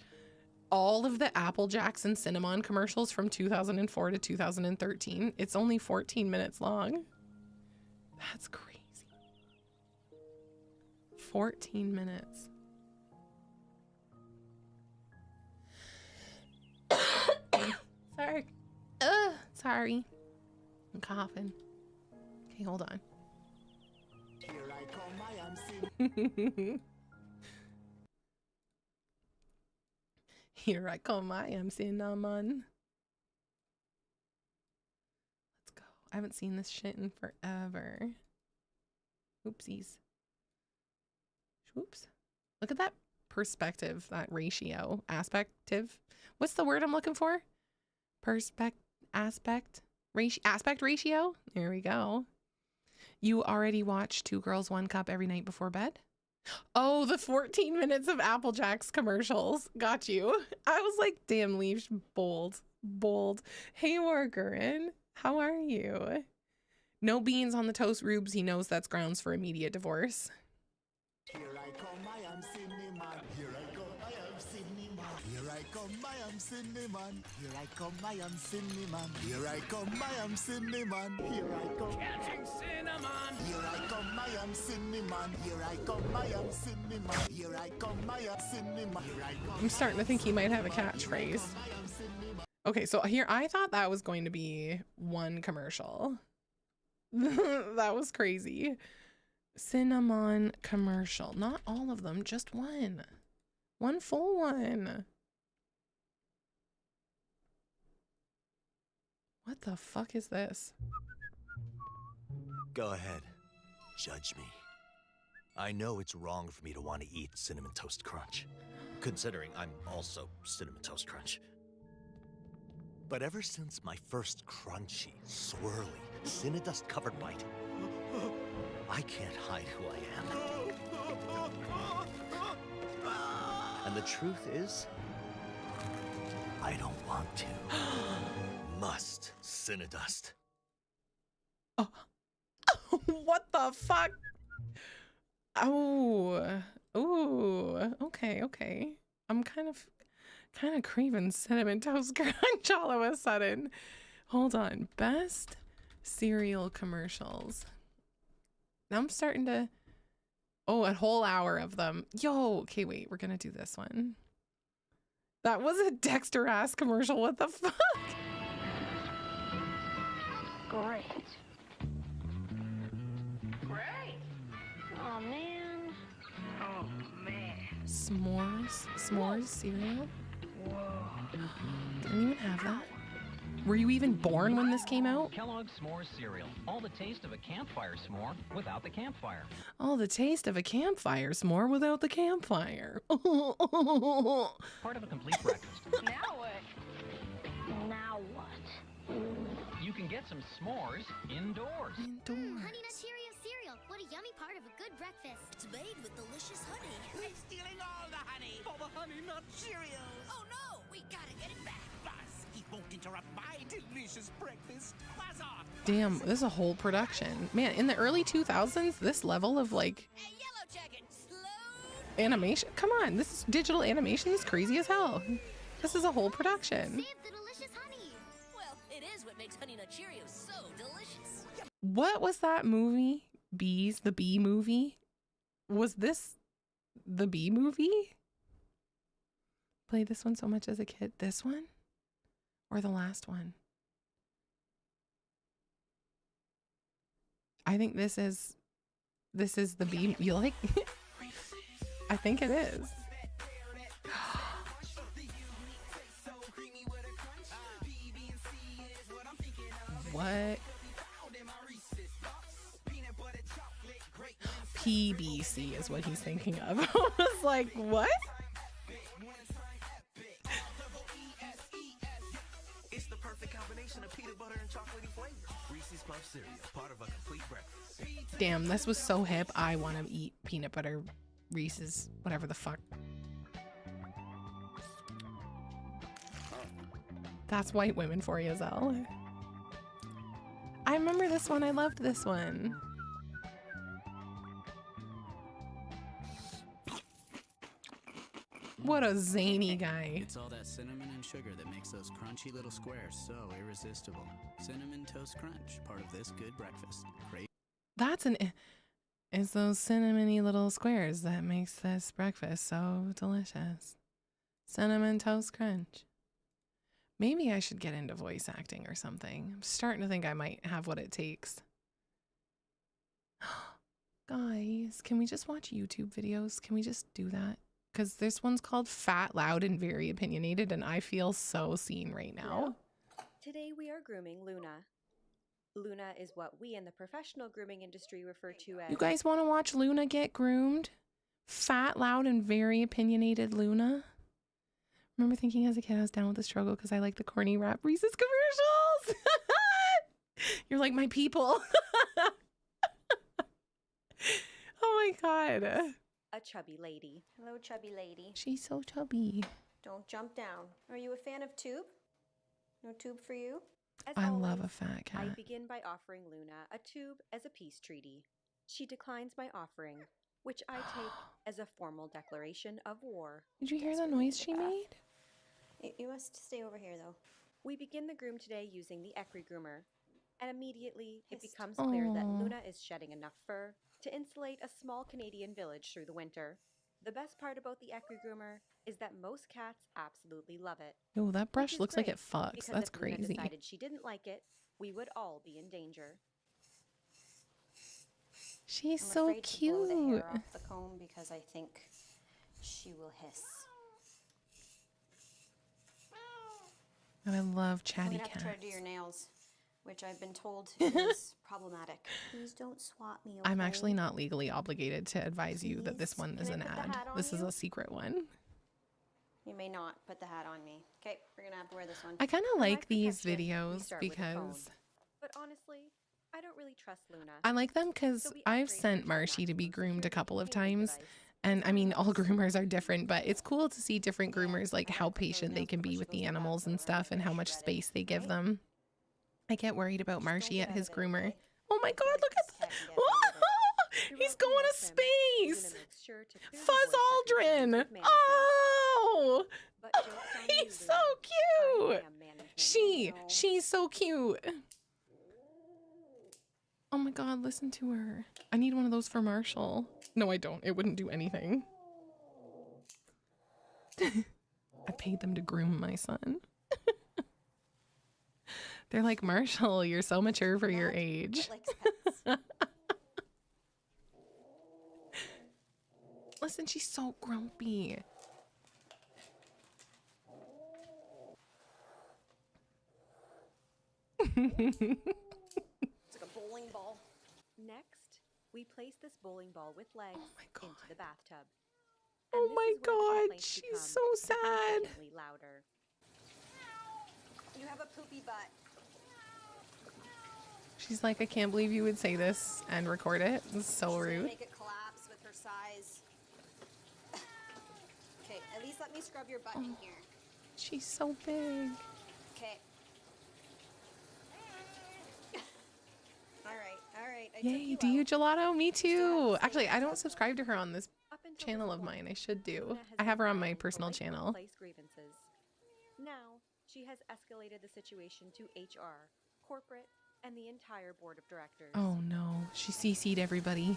S1: all of the Apple Jacks and Cinnamon commercials from 2004 to 2013? It's only 14 minutes long. That's crazy. 14 minutes. Sorry. Sorry. I'm coughing. Okay, hold on. Here I come, my Here I come, I am cinnamon. Let's go. I haven't seen this shit in forever. Oopsies. Whoops. Look at that perspective, that ratio. Aspective. What's the word I'm looking for? Aspect ratio? There we go. You already watch Two Girls, One Cup every night before bed? Oh, the 14 minutes of Apple Jacks commercials. Got you. I was like, damn, Leash, bold. Hey, Margaret, how are you? No beans on the toast rubes. He knows that's grounds for immediate divorce.
S2: Here I come, I am cinnamon. Here I come, I am cinnamon. Here I come, I am cinnamon. Here I come, I am cinnamon. Here I come, I am cinnamon. Here I come, catching cinnamon. Here I come, I am cinnamon. Here I come, I am cinnamon. Here I come, I am cinnamon. Here I come. I'm starting to think he might have a catchphrase. Okay, so here I thought that was going to be one commercial. That was crazy. Cinnamon commercial. Not all of them, just one. One full one. What the fuck is this?
S3: Go ahead. Judge me. I know it's wrong for me to want to eat Cinnamon Toast Crunch, considering I'm also Cinnamon Toast Crunch. But ever since my first crunchy, swirly, Cinnadust covered bite, I can't hide who I am. And the truth is, I don't want to. Must Cinnadust.
S1: Oh. What the fuck? Oh. Ooh. Okay. I'm kind of craving Cinnamon Toast Crunch all of a sudden. Hold on. Best cereal commercials. Now I'm starting to... Oh, a whole hour of them. Yo, okay, wait. We're gonna do this one. That was a Dexter ass commercial. What the fuck?
S4: Great. Oh, man. Oh, man.
S1: S'mores cereal?
S4: Whoa.
S1: Didn't even have that. Were you even born when this came out?
S5: Kellogg's S'mores cereal. All the taste of a campfire s'more without the campfire.
S1: All the taste of a campfire s'more without the campfire.
S5: Part of a complete breakfast.
S4: Now what? Now what?
S5: You can get some s'mores indoors.
S6: Honey Nut Cheerio cereal. What a yummy part of a good breakfast.
S7: It's made with delicious honey.
S8: We're stealing all the honey for the Honey Nut Cheerios.
S7: Oh no, we gotta get it back.
S8: Boss, he won't interrupt my delicious breakfast. Buzz off.
S1: Damn, this is a whole production. Man, in the early 2000s, this level of like
S7: Hey, Yellow Jacket, slow.
S1: animation. Come on, this is digital animation is crazy as hell. This is a whole production.
S6: Save the delicious honey.
S7: Well, it is what makes Honey Nut Cheerios so delicious.
S1: What was that movie? Bees, the Bee movie? Was this the Bee movie? Played this one so much as a kid. This one? Or the last one? I think this is the Bee. You like? I think it is. What? PBC is what he's thinking of. I was like, what?
S8: It's the perfect combination of peanut butter and chocolatey flavor. Reese's Puff cereal, part of a complete breakfast.
S1: Damn, this was so hip. I want to eat peanut butter Reese's, whatever the fuck. That's white women for you, Zell. I remember this one. I loved this one. What a zany guy.
S9: It's all that cinnamon and sugar that makes those crunchy little squares so irresistible. Cinnamon Toast Crunch, part of this good breakfast. Great.
S1: That's it's those cinnamony little squares that makes this breakfast so delicious. Cinnamon Toast Crunch. Maybe I should get into voice acting or something. I'm starting to think I might have what it takes. Guys, can we just watch YouTube videos? Can we just do that? Because this one's called Fat, Loud, and Very Opinionated, and I feel so seen right now.
S10: Today we are grooming Luna. Luna is what we in the professional grooming industry refer to as...
S1: You guys want to watch Luna get groomed? Fat, Loud, and Very Opinionated Luna? Remember thinking as a kid I was down with the struggle because I like the corny rap Reese's commercials. You're like my people. Oh my god.
S10: a chubby lady.
S11: Hello, chubby lady.
S1: She's so chubby.
S11: Don't jump down. Are you a fan of tube? No tube for you?
S10: As
S1: I
S10: always,
S1: love a fat cat.
S10: I begin by offering Luna a tube as a peace treaty. She declines my offering, which I take as a formal declaration of war.
S1: Did you hear the noise she made?
S11: You must stay over here, though.
S10: We begin the groom today using the Ecri groomer, and immediately it becomes clear that Luna is shedding enough fur to insulate a small Canadian village through the winter. The best part about the Ecri groomer is that most cats absolutely love it.
S1: Oh, that brush looks like it fucks. That's
S10: if Luna
S1: crazy.
S10: decided she didn't like it, we would all be in danger.
S1: She's
S11: I'm
S1: so
S11: afraid to blow the
S1: cute.
S11: hair off the comb because I think she will hiss.
S1: Oh, I love
S11: I'm
S1: chatty
S11: gonna have
S1: cats.
S11: to try to do your nails, which I've been told is problematic. Please don't swat me.
S1: I'm
S11: okay?
S1: actually not legally obligated to advise you that this one is
S11: Can I
S1: an
S11: put the
S1: ad.
S11: hat on
S1: This is
S11: you?
S1: a secret one.
S11: You may not put the hat on me. Okay, we're gonna have to wear this one.
S1: I kind of
S10: For my
S1: like these
S10: protection, we
S1: videos
S10: start with a phone.
S1: because
S10: But honestly, I don't really trust Luna.
S1: I like them because
S10: So we
S1: I've
S10: upgrade
S1: sent
S10: her to
S1: Marshy to be
S10: maximum
S1: groomed a
S10: security
S1: couple of
S10: containment
S1: times.
S10: device.
S1: And I mean, all groomers are different, but it's cool to see different groomers, like how patient they can be with the animals and stuff and how much space they give them. I get worried about Marshy at his groomer. Oh my god, look at that! He's going to space! Fuzz Aldrin! Oh! He's so cute! She's so cute! Oh my god, listen to her. I need one of those for Marshall. No, I don't. It wouldn't do anything. I paid them to groom my son. They're like, Marshall, you're so mature for your age. Listen, she's so grumpy.
S11: It's like a bowling ball.
S10: Next, we place this bowling ball with legs into the bathtub.
S1: Oh my god, she's so sad.
S10: Louder.
S11: You have a poopy butt.
S1: She's like, I can't believe you would say this and record it. This is so
S11: She's gonna
S1: rude.
S11: make it collapse with her size. Okay, at least let me scrub your butt in here.
S1: She's so big.
S11: Okay. All right.
S1: Yay, do you gelato? Me too. Actually, I don't subscribe to her on this channel of mine. I should do. I have her on my personal channel.
S10: Grievances. Now, she has escalated the situation to HR, corporate, and the entire board of directors.
S1: Oh no, she CC'd everybody.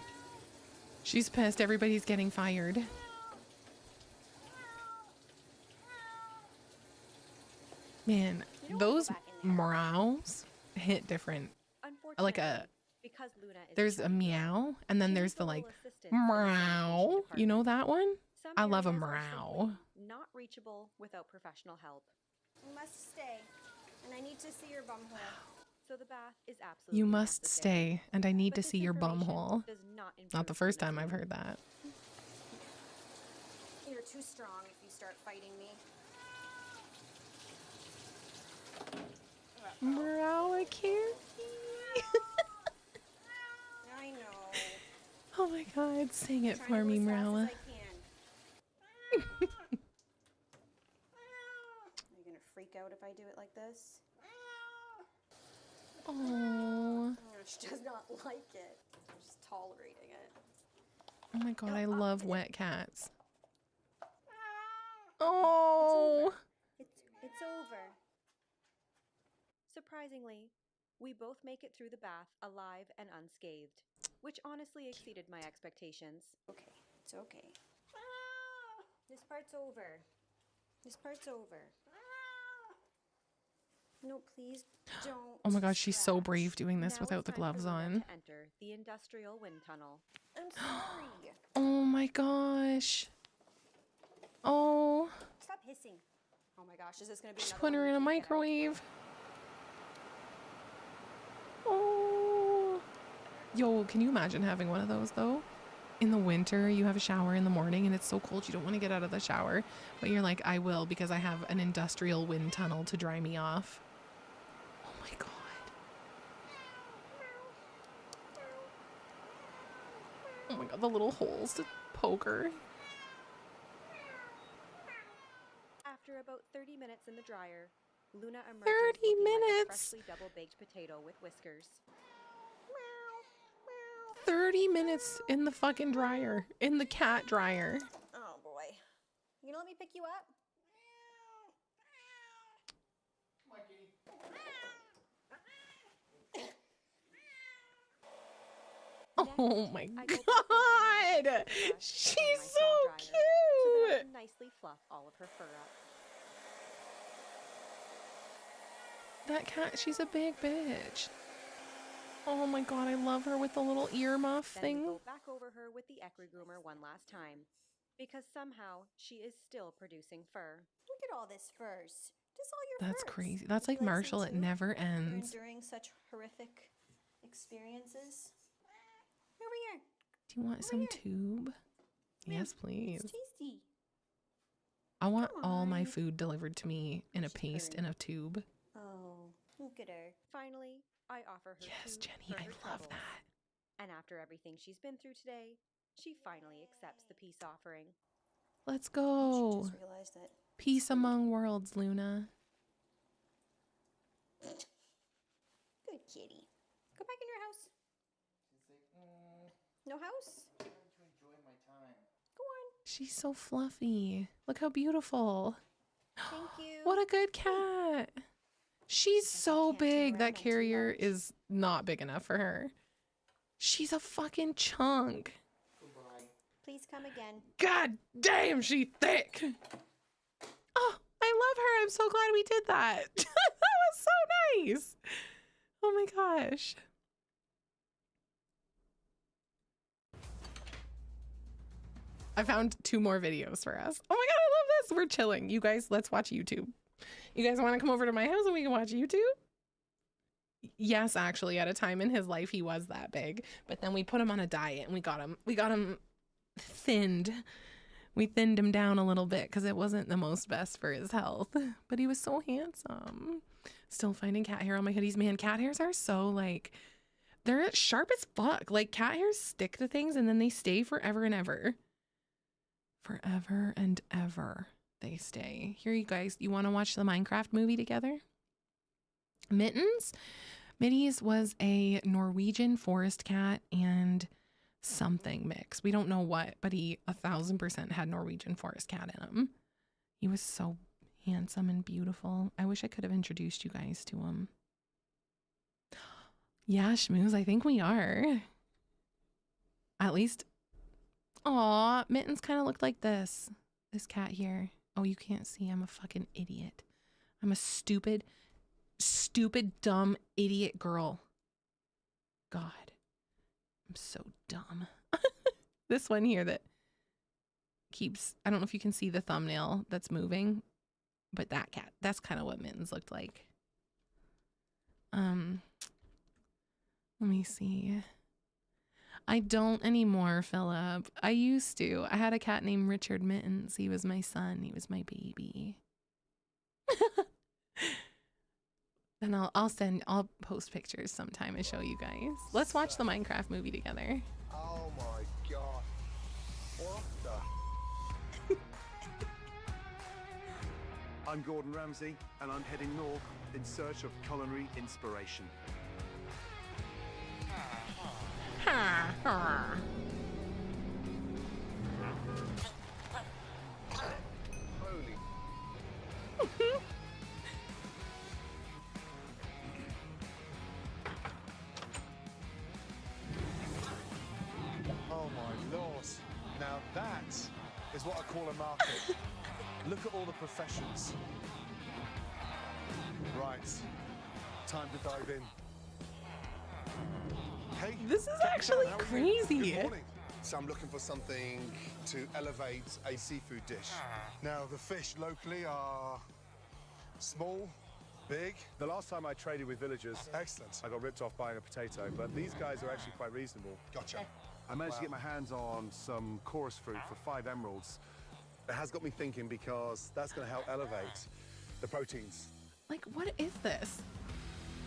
S1: She's pissed. Everybody's getting fired. Man, those meows hit different. Like
S10: because Luna is
S1: there's a meow, and then there's the like meow. You know that one? I love a meow.
S10: Not reachable without professional help.
S11: You must stay, and I need to see your bum hole.
S10: So the bath is absolutely
S1: You must
S10: necessary.
S1: stay, and I need
S10: But
S1: to
S10: this
S1: see your bum
S10: information
S1: hole.
S10: does not
S1: Not the
S10: improve
S1: first
S10: Luna's
S1: time I've
S10: mood.
S1: heard that.
S11: You're too strong if you start fighting me.
S1: Meow, carry.
S11: I know.
S1: Oh my god, sing it
S11: Trying
S1: for
S11: to
S1: me,
S11: go as fast as
S1: Mrawa.
S11: I can. You're gonna freak out if I do it like this?
S1: Oh,
S11: Oh, she does not like it. I'm just tolerating it.
S1: oh my god, I love wet cats. Oh,
S11: It's over.
S10: Surprisingly, we both make it through the bath alive and unscathed, which honestly exceeded my expectations.
S11: Okay, it's okay. This part's over. This part's over. No, please don't.
S1: oh my god, she's so
S11: scratch.
S1: brave doing this
S10: Now
S1: without
S10: it's
S1: the
S10: time for
S1: gloves
S10: Luna
S1: on.
S10: to enter the industrial wind tunnel.
S11: I'm sorry.
S1: Oh my gosh. Oh.
S11: Stop hissing. Oh my gosh, is this gonna be
S1: Just
S11: another
S1: put
S11: one
S1: her
S11: we
S1: in a
S11: can't get out?
S1: microwave. Oh. Yo, can you imagine having one of those though? In the winter, you have a shower in the morning and it's so cold you don't want to get out of the shower. But you're like, I will because I have an industrial wind tunnel to dry me off. Oh my god. Oh my god, the little holes to poke her.
S10: After about 30 minutes in the dryer, Luna emerges
S1: 30
S10: looking like a
S1: minutes?
S10: freshly double-baked potato with whiskers.
S1: 30 minutes in the fucking dryer. In the cat dryer.
S11: Oh boy. You gonna let me pick you up?
S1: Oh my
S10: I go back over her
S1: god!
S10: with a brush
S1: She's
S10: and my
S1: so
S10: small dryer so that I
S1: cute!
S10: can nicely fluff all of her fur up.
S1: That cat, she's a big bitch. Oh my god, I love her with the little earmuff
S10: Then
S1: thing.
S10: we go back over her with the Ecri groomer one last time, because somehow she is still producing fur.
S11: Look at all this furs. Just all your
S1: That's
S11: furs.
S1: crazy. That's
S11: Would
S1: like
S11: you some
S1: Marshall, it
S11: too?
S1: never
S11: For
S1: ends.
S11: enduring such horrific experiences. Over here.
S1: Do you want some tube? Yes, please.
S11: It's tasty.
S1: I want
S11: Come
S1: all my
S11: on.
S1: food delivered to me in a
S11: She's
S1: paste in
S11: purring.
S1: a tube.
S11: Oh, look at her.
S10: Finally, I offer her
S1: Yes,
S10: food
S1: Jenny,
S10: for
S1: I
S10: her
S1: love
S10: troubles.
S1: that.
S10: And after everything she's been through today, she finally accepts the peace offering.
S1: Let's
S11: She
S1: go.
S11: just realized that.
S1: Peace among worlds, Luna.
S11: Good kitty. Go back in your house. No house? Go on.
S1: She's so fluffy. Look how beautiful.
S11: Thank you.
S1: What a good cat. She's so
S11: can't do
S1: big.
S11: right,
S1: That
S11: I'm too
S1: carrier
S11: large.
S1: is not big enough for her. She's a fucking chunk.
S11: Please come again.
S1: God damn, she thick. Oh, I love her. I'm so glad we did that. That was so nice. Oh my gosh. I found 2 more videos for us. Oh my god, I love this. We're chilling. You guys, let's watch YouTube. You guys want to come over to my house and we can watch YouTube? Yes, actually, at a time in his life he was that big, but then we put him on a diet and we got him thinned. We thinned him down a little bit because it wasn't the most best for his health, but he was so handsome. Still finding cat hair on my hoodies. Man, cat hairs are so like, they're sharp as fuck. Like cat hairs stick to things and then they stay forever and ever. Forever and ever they stay. Here, you guys, you want to watch the Minecraft movie together? Mittens? Mitties was a Norwegian forest cat and something mix. We don't know what, but he 1000% had Norwegian forest cat in him. He was so handsome and beautiful. I wish I could have introduced you guys to him. Yeah, Schmooze, I think we are. At least, aw, Mittens kind of looked like this cat here. Oh, you can't see. I'm a fucking idiot. I'm a stupid, dumb idiot girl. God, I'm so dumb. This one here that keeps, I don't know if you can see the thumbnail that's moving, but that cat, that's kind of what Mittens looked like. Let me see. I don't anymore, Philip. I used to. I had a cat named Richard Mittens. He was my son. He was my baby. And I'll post pictures sometime and show you guys. Let's watch the Minecraft movie together.
S2: Oh my god. What the? I'm Gordon Ramsay, and I'm heading north in search of culinary inspiration. Holy. Oh my lord. Now that is what I call a market. Look at all the professions. Right. Time to dive in. Hey,
S1: This is
S2: Captain
S1: actually
S2: How are you?
S1: crazy.
S2: Good morning.
S12: So I'm looking for something to elevate a seafood dish. Now, the fish locally are small, big. The last time I traded with villagers, excellent. I got ripped off buying a potato, but these guys are actually quite reasonable. Gotcha. I managed to get my hands on some chorus fruit for 5 emeralds. It has got me thinking because that's going to help elevate the proteins.
S1: Like, what is this?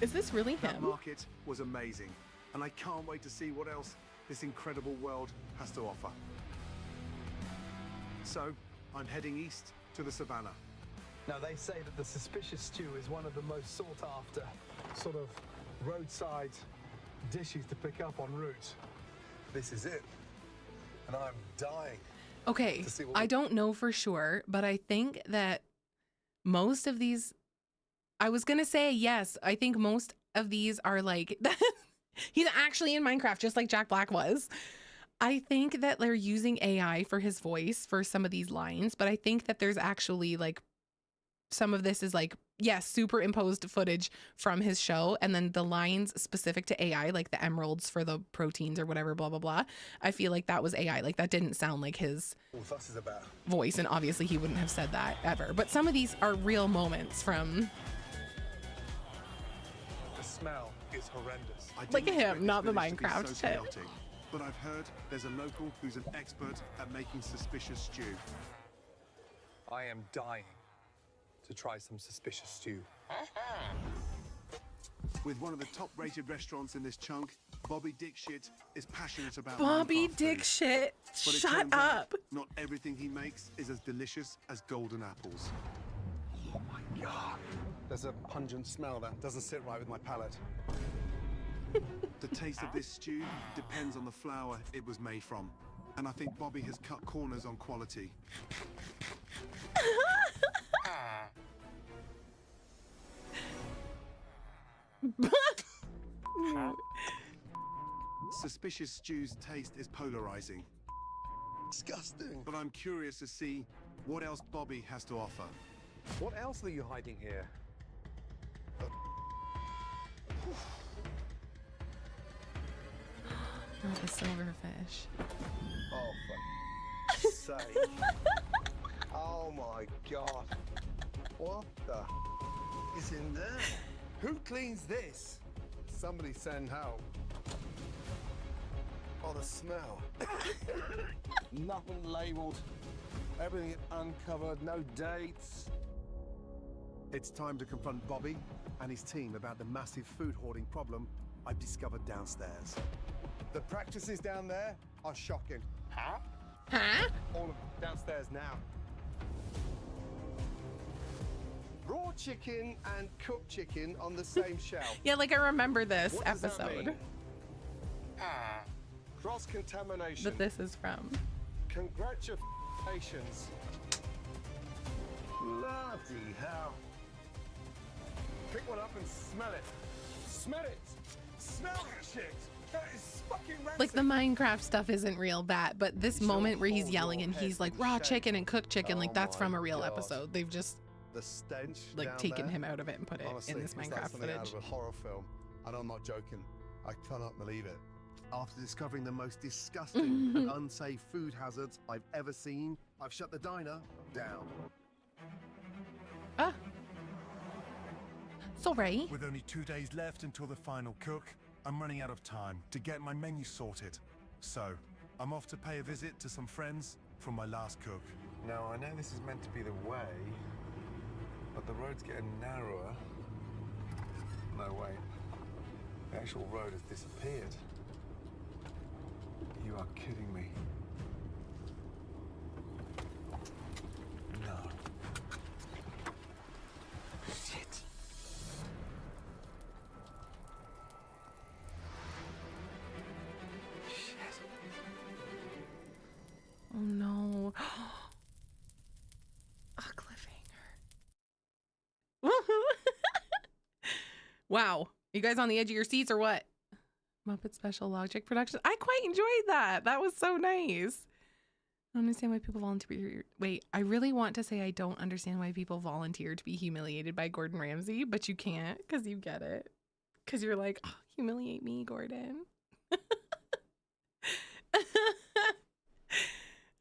S1: Is this really
S12: That
S1: him?
S12: market was amazing, and I can't wait to see what else this incredible world has to offer. So, I'm heading east to the savannah.
S13: Now, they say that the suspicious stew is one of the most sought-after sort of roadside dishes to pick up en route.
S12: This is it, and I'm dying.
S1: Okay, I don't know for sure, but I think that most of these, I was going to say yes, I think most of these are like, he's actually in Minecraft, just like Jack Black was. I think that they're using AI for his voice for some of these lines, but I think that there's actually like, some of this is like, yes, superimposed footage from his show. And then the lines specific to AI, like the emeralds for the proteins or whatever, blah, blah, blah. I feel like that was AI. Like that didn't sound like his voice. And obviously he wouldn't have said that ever. But some of these are real moments from...
S12: The smell is horrendous.
S1: Look at him, not the Minecraft
S12: so
S1: shit.
S12: chaotic, but I've heard there's a local who's an expert at making suspicious stew.
S13: I am dying to try some suspicious stew.
S12: With one of the top-rated restaurants in this chunk, Bobby Dickshit is passionate about
S1: Bobby
S12: Minecraft food.
S1: Dickshit,
S12: But it
S1: shut
S12: turns out
S1: up.
S12: not everything he makes is as delicious as golden apples. Oh my God. There's a pungent smell that doesn't sit right with my palate. The taste of this stew depends on the flour it was made from. And I think Bobby has cut corners on quality. Suspicious stew's taste is polarizing. Disgusting. But I'm curious to see what else Bobby has to offer.
S13: What else are you hiding here?
S1: Not the silverfish.
S12: Oh, for sake. Oh my God. What the is in there? Who cleans this? Somebody send help. Oh, the smell. Nothing labeled. Everything uncovered, no dates. It's time to confront Bobby and his team about the massive food hoarding problem I've discovered downstairs. The practices down there are shocking. Huh?
S1: Huh?
S12: All of them downstairs now. Raw chicken and cooked chicken on the same shelf.
S1: Yeah, like I remember this
S12: What does that
S1: episode
S12: mean? Cross-contamination.
S1: that this is from.
S12: Congratulations. Bloody hell. Pick one up and smell it. Smell it. Smell that shit. That is fucking rancid.
S1: Like the Minecraft stuff isn't real bad, but this moment where he's yelling and he's like raw chicken and cooked chicken, like that's from a real episode. They've just
S12: the stench
S1: like
S12: down
S1: taken
S12: there,
S1: him out of it and put it
S12: honestly,
S1: in this
S12: it's like
S1: Minecraft
S12: something out
S1: footage.
S12: of a horror film, and I'm not joking. I cannot believe it. After discovering the most disgusting and unsafe food hazards I've ever seen, I've shut the diner down.
S1: Ah. Sorry.
S14: With only 2 days left until the final cook, I'm running out of time to get my menu sorted. So, I'm off to pay a visit to some friends from my last cook.
S12: Now, I know this is meant to be the way, but the road's getting narrower. No, wait. The actual road has disappeared. You are kidding me. No. Shit.
S1: Oh no. A cliffhanger. Wow. You guys on the edge of your seats or what? Muppet Special Logic Productions. I quite enjoyed that. That was so nice. I don't understand why people volunteer. Wait, I really want to say I don't understand why people volunteer to be humiliated by Gordon Ramsay, but you can't because you get it. Because you're like, oh, humiliate me, Gordon.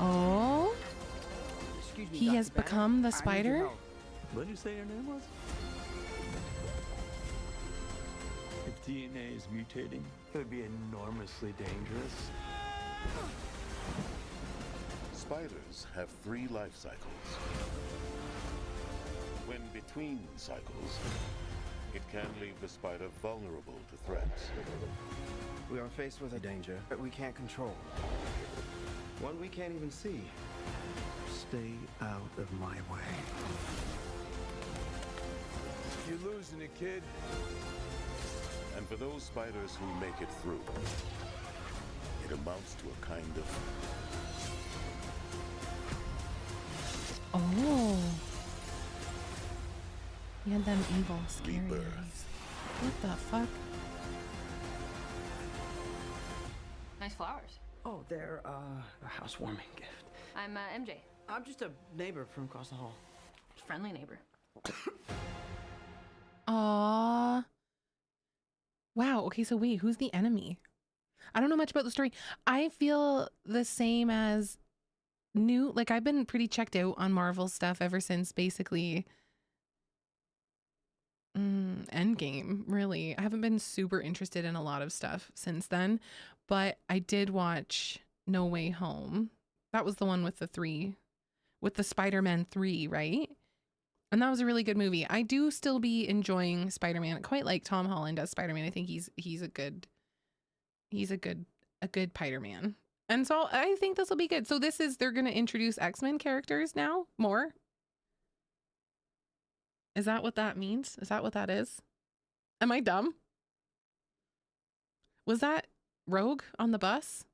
S1: Oh,
S15: Excuse me,
S1: he
S15: Dr.
S1: has
S15: Banner?
S1: become the
S15: I need your
S1: spider?
S15: help.
S16: What did you say your name was? If DNA is mutating, it would be enormously dangerous.
S17: Spiders have 3 life cycles. When between cycles, it can leave the spider vulnerable to threats.
S18: We are faced with a danger that we can't control. One we can't even see.
S16: Stay out of my way.
S12: You're losing it, kid.
S17: And for those spiders who make it through, it amounts to a kind of
S1: Oh. He had them evil, scary eyes. What the fuck?
S11: Nice flowers.
S15: Oh, they're a housewarming gift.
S11: I'm MJ.
S15: I'm just a neighbor from across the hall.
S11: Friendly neighbor.
S1: Aww. Wow. Okay, so wait, who's the enemy? I don't know much about the story. I feel the same as like I've been pretty checked out on Marvel stuff ever since basically Endgame, really. I haven't been super interested in a lot of stuff since then, but I did watch No Way Home. That was the one with the Spider-Man 3, right? And that was a really good movie. I do still be enjoying Spider-Man. Quite like Tom Holland as Spider-Man. I think he's a good Spider-Man. And so I think this will be good. So they're going to introduce X-Men characters now more. Is that what that means? Is that what that is? Am I dumb? Was that Rogue on the bus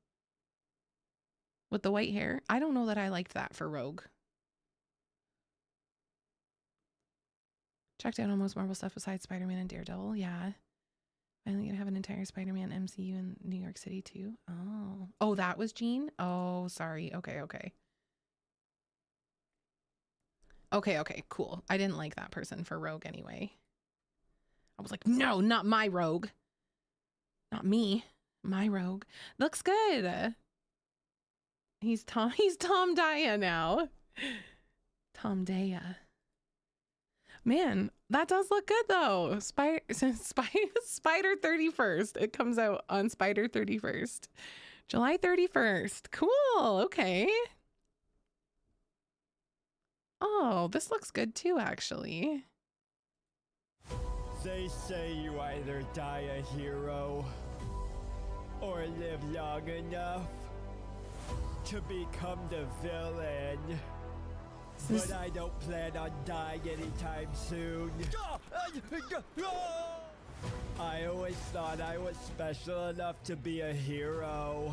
S1: with the white hair? I don't know that I liked that for Rogue. Checked out almost Marvel stuff besides Spider-Man and Daredevil. Yeah. Finally gonna have an entire Spider-Man MCU in New York City too. Oh, that was Jean? Oh, sorry. Okay. Okay, cool. I didn't like that person for Rogue anyway. I was like, no, not my Rogue. Not me. My Rogue. Looks good. He's Tom Daya now. Tom Daya. Man, that does look good though. Spider 31st. It comes out on Spider 31st. July 31st. Cool. Okay. Oh, this looks good too, actually.
S19: They say you either die a hero or live long enough to become the villain. But I don't plan on dying anytime soon. I always thought I was special enough to be a hero.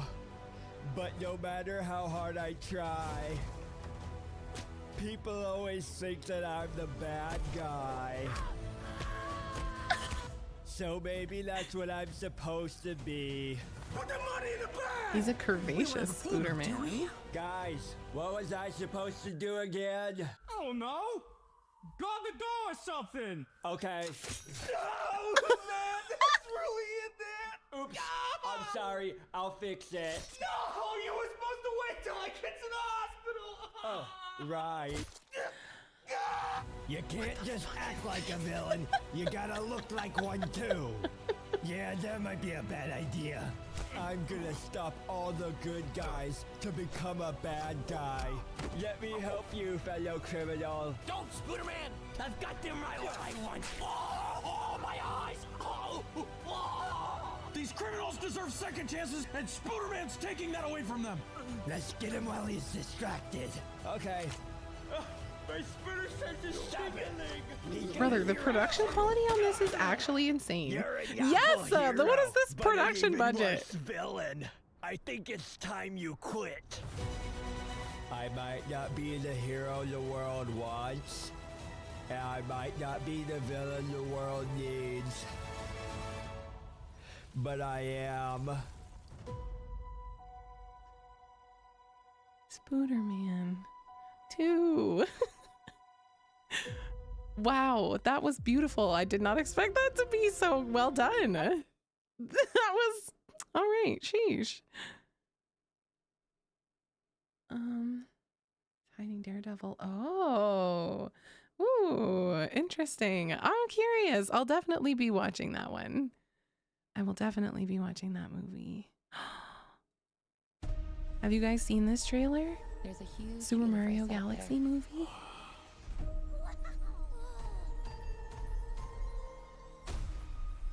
S19: But no matter how hard I try, people always think that I'm the bad guy. So maybe that's what I'm supposed to be. Put the money in the bag!
S1: He's a curvaceous Spooderman.
S19: Guys, what was I supposed to do again?
S20: I don't know. Guard the door or something.
S19: Okay.
S20: No, man, that's really in there.
S19: Oops. I'm sorry. I'll fix it.
S20: No, you were supposed to wait till I get to the hospital.
S19: Oh, right. You can't just act like a villain. You gotta look like one too. Yeah, that might be a bad idea. I'm gonna stop all the good guys to become a bad guy. Let me help you, fellow criminal.
S16: Don't, Spooderman! I've got them right where I want. Oh, my eyes!
S20: These criminals deserve second chances, and Spooderman's taking that away from them.
S19: Let's get him while he's distracted. Okay. My spooder sense is sickening.
S1: Brother, the production quality on this is actually insane. Yes, what is this production budget?
S19: Villain. I think it's time you quit. I might not be the hero the world wants, and I might not be the villain the world needs, but I am.
S1: Spooderman 2. Wow, that was beautiful. I did not expect that to be so well done. That was all right. Sheesh. Hiding Daredevil. Oh, ooh, interesting. I'm curious. I'll definitely be watching that one. I will definitely be watching that movie. Have you guys seen this trailer?
S4: There's a huge
S1: Super Mario
S4: universe out
S1: Galaxy
S4: there.
S1: movie?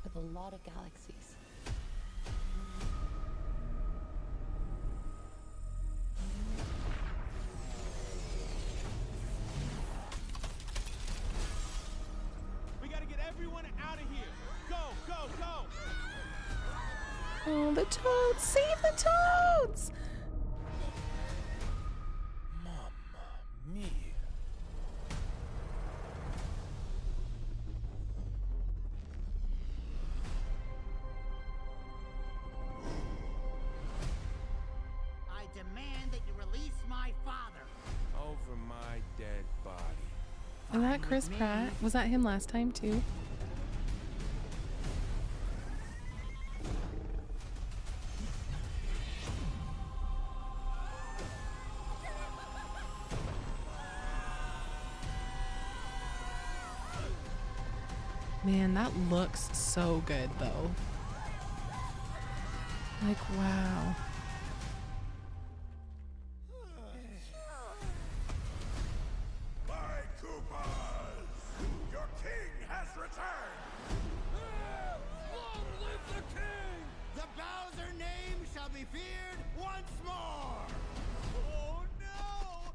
S4: With a lot of galaxies.
S20: We gotta get everyone out of here. Go, go, go.
S1: Oh, the toads! Save the toads!
S20: Me.
S3: I demand that you release my father.
S20: Over my dead body.
S1: Is that Chris Pratt? Was that him last time too? Man, that looks so good though. Like, wow.
S20: My Koopas! Your king has returned! Long live the king!
S3: The Bowser name shall be feared once more.
S20: Oh no!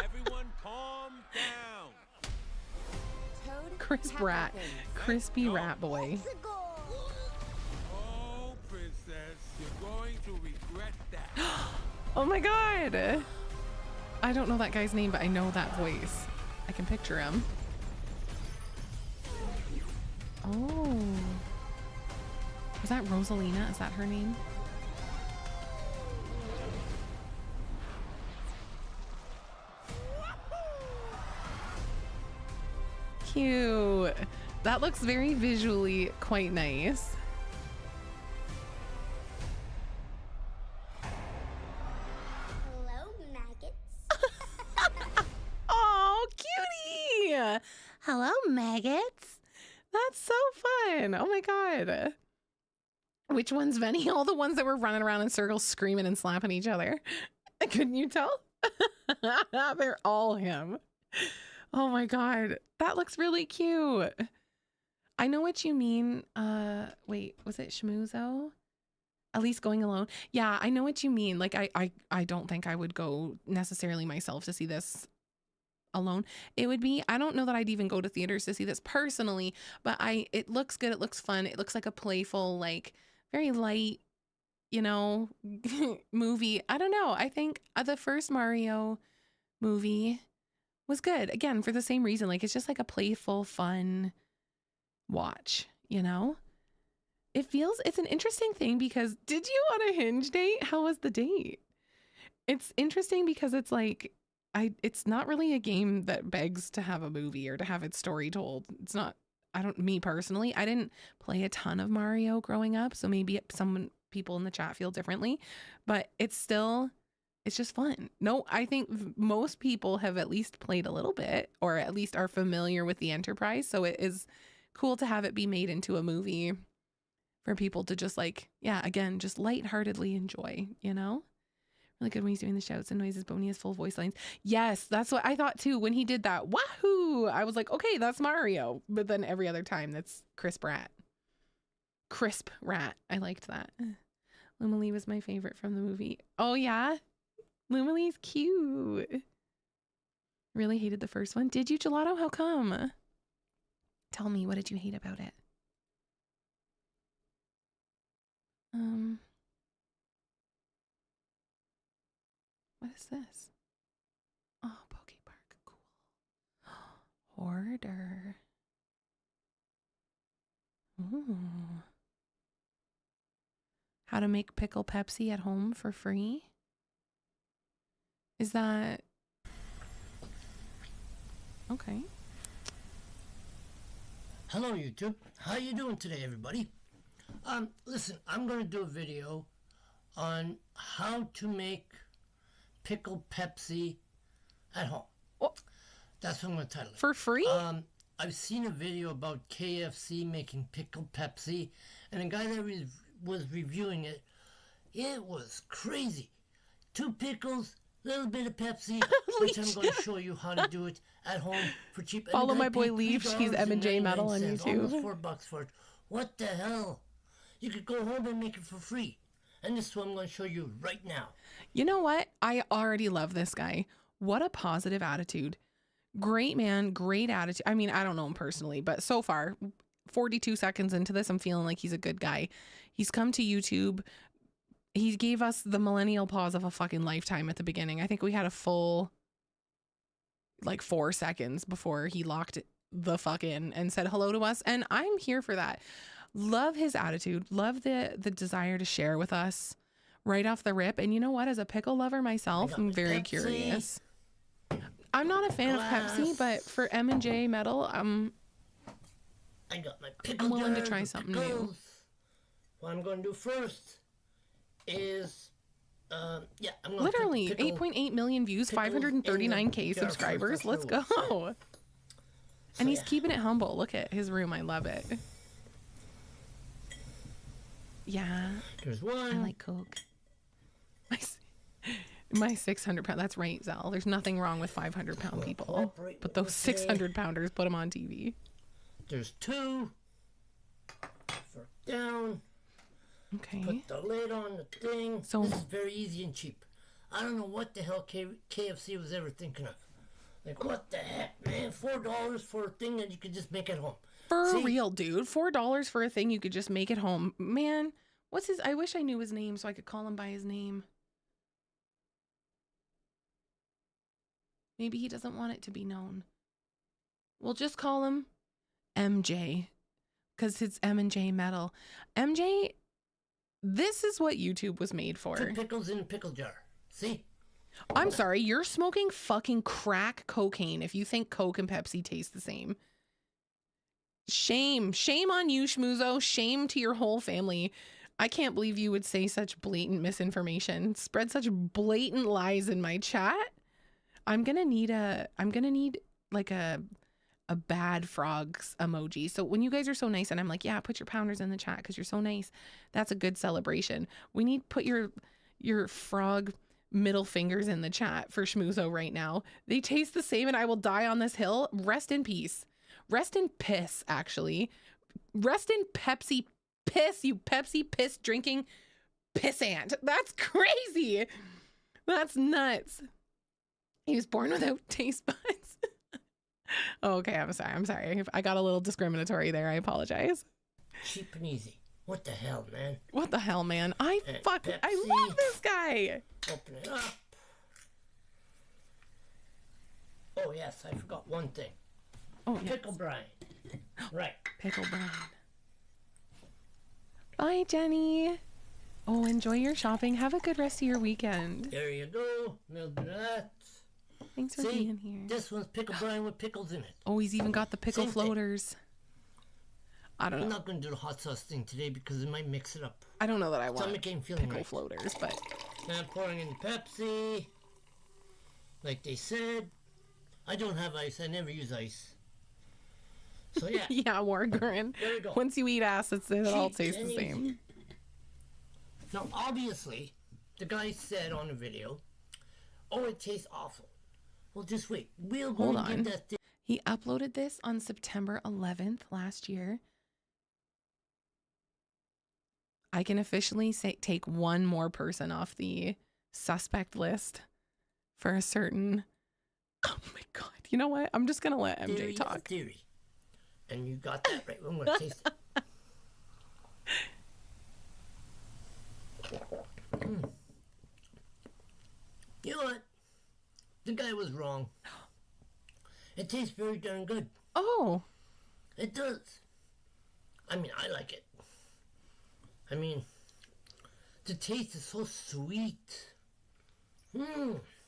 S20: Everyone calm down.
S11: Toad,
S1: Chris
S11: pack
S1: Pratt.
S11: weapons.
S1: Crispy rat boy.
S20: Oh, princess, you're going to regret that.
S1: Oh my god! I don't know that guy's name, but I know that voice. I can picture him. Oh. Was that Rosalina? Is that her name? Cute. That looks very visually quite nice.
S5: Hello, maggots.
S1: Oh, cutie! Hello, maggots. That's so fun. Oh my god. Which one's Venny? All the ones that were running around in circles screaming and slapping each other. Couldn't you tell? They're all him. Oh my god. That looks really cute. I know what you mean. Wait, was it Shmuzo? At least going alone. Yeah, I know what you mean. Like I don't think I would go necessarily myself to see this alone. It would be, I don't know that I'd even go to theaters to see this personally, but it looks good. It looks fun. It looks like a playful, like very light, you know, movie. I don't know. I think the first Mario movie was good. Again, for the same reason. Like it's just like a playful, fun watch, you know? It's an interesting thing because did you on a Hinge date? How was the date? It's interesting because it's like, it's not really a game that begs to have a movie or to have its story told. It's not, me personally, I didn't play a ton of Mario growing up. So maybe people in the chat feel differently, but it's just fun. No, I think most people have at least played a little bit or at least are familiar with the Enterprise. So it is cool to have it be made into a movie for people to just like, yeah, again, just lightheartedly enjoy, you know? Really good when he's doing the shouts and noises, but when he has full voice lines. Yes, that's what I thought too. When he did that, wahoo! I was like, okay, that's Mario. But then every other time, that's Crisp Rat. Crisp Rat. I liked that. Lumalee was my favorite from the movie. Oh yeah? Lumalee's cute. Really hated the first one. Did you, Gelato? How come? Tell me, what did you hate about it? What is this? Oh, Poke Park. Cool. Hoarder. Ooh. How to make pickle Pepsi at home for free? Is that Okay.
S6: Hello, YouTube. How you doing today, everybody? Listen, I'm going to do a video on how to make pickled Pepsi at home. That's what I'm going to title it.
S1: For free?
S6: I've seen a video about KFC making pickled Pepsi, and the guy that was reviewing it, it was crazy. 2 pickles, little bit of Pepsi, which I'm going to show you how to do it at home for cheap. And
S1: Follow
S6: the guy
S1: my boy
S6: paid
S1: Leaf. He's M&J Metal on
S6: $3.99,
S1: YouTube.
S6: almost $4 for it. What the hell? You could go home and make it for free. And this is what I'm going to show you right now.
S1: You know what? I already love this guy. What a positive attitude. Great man, great attitude. I mean, I don't know him personally, but so far, 42 seconds into this, I'm feeling like he's a good guy. He's come to YouTube. He gave us the millennial pause of a fucking lifetime at the beginning. I think we had a full, like 4 seconds before he locked the fuck in and said hello to us. And I'm here for that. Love his attitude. Love the desire to share with us right off the rip. And you know what? As a pickle lover myself, I'm very curious. I'm not a fan of Pepsi, but for M&J Metal,
S6: I got my pickle
S1: I'm willing to
S6: jar
S1: try
S6: for
S1: something
S6: pickles.
S1: new.
S6: What I'm going to do first is, I'm going
S1: Literally,
S6: to
S1: 8.8 million views, 539K subscribers. Let's go. And he's keeping it humble. Look at his room. I love it. Yeah.
S6: There's one.
S1: I like Coke. My 600-pound. That's right, Zell. There's nothing wrong with 500-pound people. But those 600-pounders, put them on TV.
S6: There's 2. For down.
S1: Okay.
S6: Put the lid on the thing.
S1: So
S6: this is very easy and cheap. I don't know what the hell KFC was ever thinking of. Like, what the heck, man? $4 for a thing that you could just make at home.
S1: For real, dude. $4 for a thing you could just make at home. Man, what's his... I wish I knew his name so I could call him by his name. Maybe he doesn't want it to be known. We'll just call him MJ. Because it's M&J Metal. MJ, this is what YouTube was made for.
S6: 2 pickles in a pickle jar. See?
S1: I'm sorry, you're smoking fucking crack cocaine if you think Coke and Pepsi taste the same. Shame. Shame on you, Schmoozo. Shame to your whole family. I can't believe you would say such blatant misinformation. Spread such blatant lies in my chat. I'm gonna need like a bad frogs emoji. So when you guys are so nice and I'm like, yeah, put your pounders in the chat because you're so nice. That's a good celebration. We need put your frog middle fingers in the chat for Schmoozo right now. They taste the same and I will die on this hill. Rest in peace. Rest in piss, actually. Rest in Pepsi piss, you Pepsi piss drinking pissant. That's crazy. That's nuts. He was born without taste buds. Okay, I'm sorry. If I got a little discriminatory there, I apologize.
S6: Cheap and easy. What the hell, man?
S1: What the hell, man? I love this guy.
S6: Open it up. Oh, yes, I forgot one thing.
S1: Oh,
S6: Pickle brine. Right.
S1: Pickle brine. Bye, Jenny. Oh, enjoy your shopping. Have a good rest of your weekend.
S6: There you go. A little bit of that.
S1: Thanks for
S6: See,
S1: being here.
S6: This one's pickle brine with pickles in it.
S1: Oh, he's even got the pickle
S6: Same
S1: floaters.
S6: thing.
S1: I don't know.
S6: I'm not going to do the hot sauce thing today because it might mix it up.
S1: I don't know that I want
S6: Stomach ain't feeling
S1: pickle
S6: right.
S1: floaters, but...
S6: Now I'm pouring in Pepsi. Like they said. I don't have ice. I never use ice. So yeah.
S1: Yeah, Wargren.
S6: There we go.
S1: Once you eat ass, it all
S6: Cheap
S1: tastes
S6: and
S1: the same.
S6: easy. Now, obviously, the guy said on the video, oh, it tastes awful. Well, just wait. We're going
S1: Hold
S6: to
S1: on.
S6: get that thing.
S1: He uploaded this on September 11th last year. I can officially take one more person off the suspect list for a certain... Oh my God. You know what? I'm just going to let MJ talk.
S6: Theory. And you got that right. I'm going to taste it. You know what? The guy was wrong. It tastes very darn good.
S1: Oh.
S6: It does. I mean, I like it. I mean, the taste is so sweet.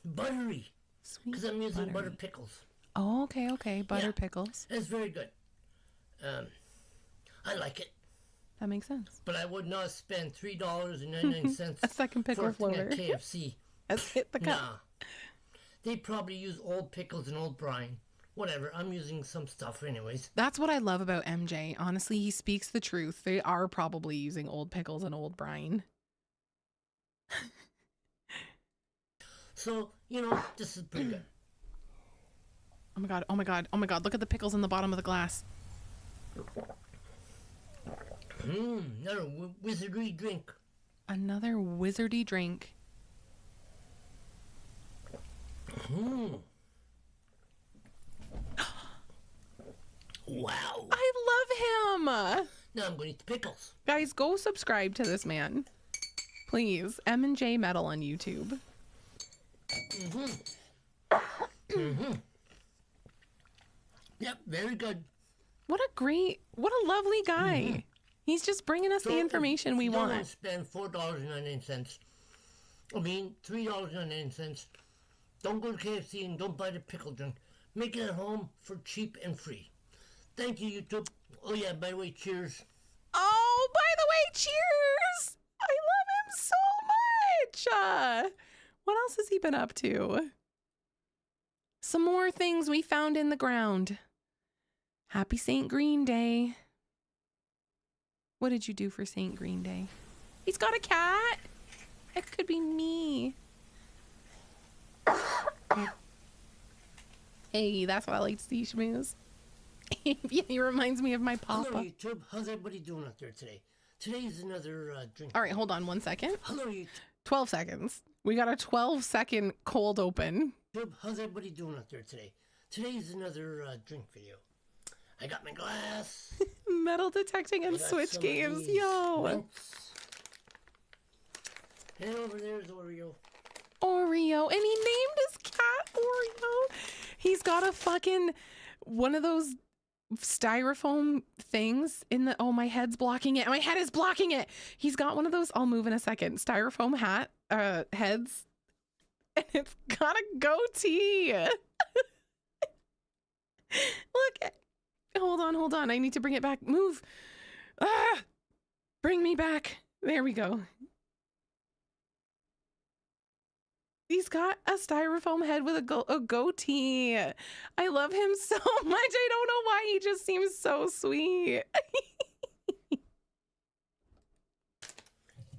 S6: Buttery. Because I'm using butter pickles.
S1: Oh, okay, okay. Butter
S6: Yeah.
S1: pickles.
S6: It's very good. I like it.
S1: That makes sense.
S6: But I would not spend $3.99
S1: A second pickle
S6: for a thing
S1: floater.
S6: at KFC.
S1: Let's hit the cup.
S6: Nah. They probably use old pickles and old brine. Whatever, I'm using some stuff anyways.
S1: That's what I love about MJ. Honestly, he speaks the truth. They are probably using old pickles and old brine.
S6: So, you know, this is pretty good.
S1: Oh my god, oh my god, oh my god. Look at the pickles in the bottom of the glass.
S6: Another wizardry drink.
S1: Another wizardy drink.
S6: Wow.
S1: I love him.
S6: Now I'm going to eat the pickles.
S1: Guys, go subscribe to this man. Please. M&J Metal on YouTube.
S6: Yep, very good.
S1: What a lovely guy. He's just bringing us the information we want.
S6: Don't spend $4.99. I mean, $3.99. Don't go to KFC and don't buy the pickle drink. Make it at home for cheap and free. Thank you, YouTube. Oh yeah, by the way, cheers.
S1: Oh, by the way, cheers! I love him so much. What else has he been up to? Some more things we found in the ground. Happy St. Green Day. What did you do for St. Green Day? He's got a cat. It could be me. Hey, that's what I like to see, Schmooze. Yeah, he reminds me of my papa.
S6: Hello, YouTube. How's everybody doing out there today? Today's another drink.
S1: All right, hold on 1 second.
S6: Hello, YouTube.
S1: 12 seconds. We got a 12-second cold open.
S6: YouTube, how's everybody doing out there today? Today's another drink video. I got my glass.
S1: Metal detecting and Switch games, yo.
S6: Mints. And over there's Oreo.
S1: Oreo, and he named his cat Oreo. He's got a fucking one of those styrofoam things in the, oh, my head's blocking it. My head is blocking it. He's got one of those, I'll move in a second, styrofoam heads, and it's got a goatee. Look, hold on. I need to bring it back. Move. Bring me back. There we go. He's got a styrofoam head with a goatee. I love him so much. I don't know why. He just seems so sweet.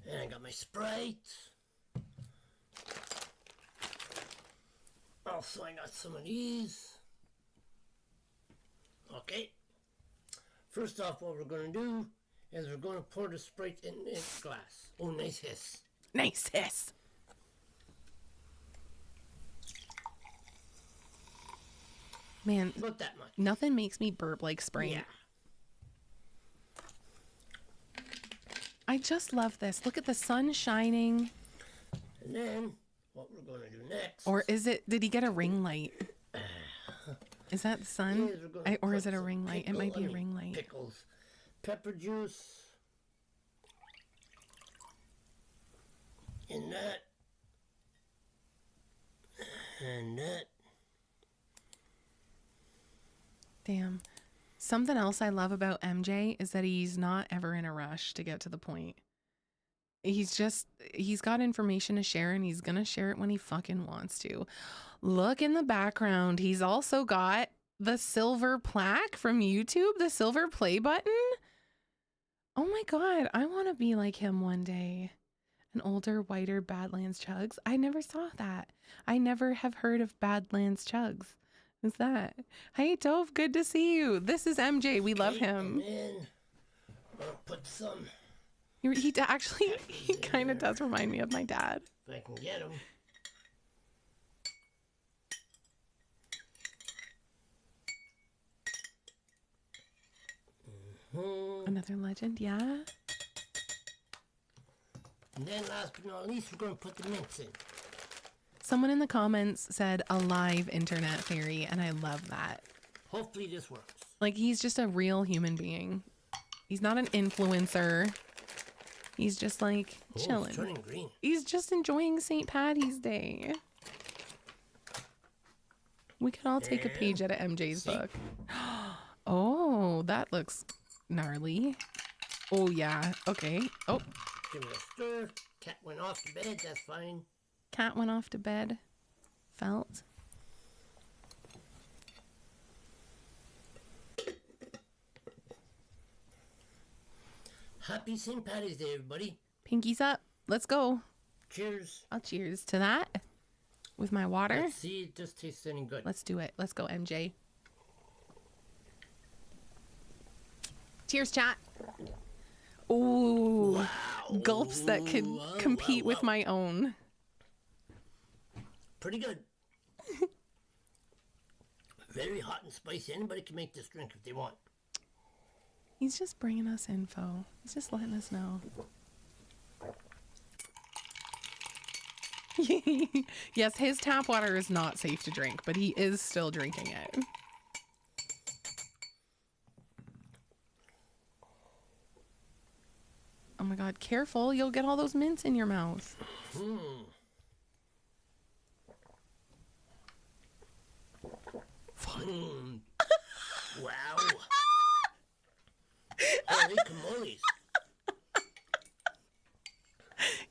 S6: And I got my Sprite. Also, I got some of these. Okay. First off, what we're going to do is we're going to pour the Sprite in a glass. Oh, nice hiss.
S1: Nice hiss. Man,
S6: about that much.
S1: Nothing makes me burp like Sprite.
S6: Yeah.
S1: I just love this. Look at the sun shining.
S6: And then, what we're going to do next.
S1: Or is it, did he get a ring light? Is that the sun? Or is it a ring light? It might be a ring light.
S6: Pickles. Pepper juice. And that. And that.
S1: Damn. Something else I love about MJ is that he's not ever in a rush to get to the point. He's got information to share and he's gonna share it when he fucking wants to. Look in the background. He's also got the silver plaque from YouTube, the silver play button. Oh my God, I want to be like him one day. An older, whiter Badlands Chugs. I never saw that. I never have heard of Badlands Chugs. Who's that? Hey, Dove, good to see you. This is MJ. We love him.
S6: And then I'll put some.
S1: He kind of does remind me of my dad.
S6: If I can get him.
S1: Another legend, yeah.
S6: And then last but not least, we're going to put the mints in.
S1: Someone in the comments said a live internet theory, and I love that.
S6: Hopefully this works.
S1: Like, he's just a real human being. He's not an influencer. He's just like chilling.
S6: It's turning green.
S1: He's just enjoying St. Patty's Day. We can all take a page out of MJ's book. Oh, that looks gnarly. Oh, yeah. Okay. Oh.
S6: Give it a stir. Cat went off to bed. That's fine.
S1: Cat went off to bed. Felt.
S6: Happy St. Patty's Day, everybody.
S1: Pinkies up. Let's go.
S6: Cheers.
S1: I'll cheers to that with my water.
S6: Let's see if this tastes any good.
S1: Let's do it. Let's go, MJ. Cheers, chat. Ooh. Wow. Gulps that could compete with my own.
S6: Pretty good. Very hot and spicy. Anybody can make this drink if they want.
S1: He's just bringing us info. He's just letting us know. Yes, his tap water is not safe to drink, but he is still drinking it. Oh my god, careful. You'll get all those mints in your mouth.
S6: Wow. Holy camoles.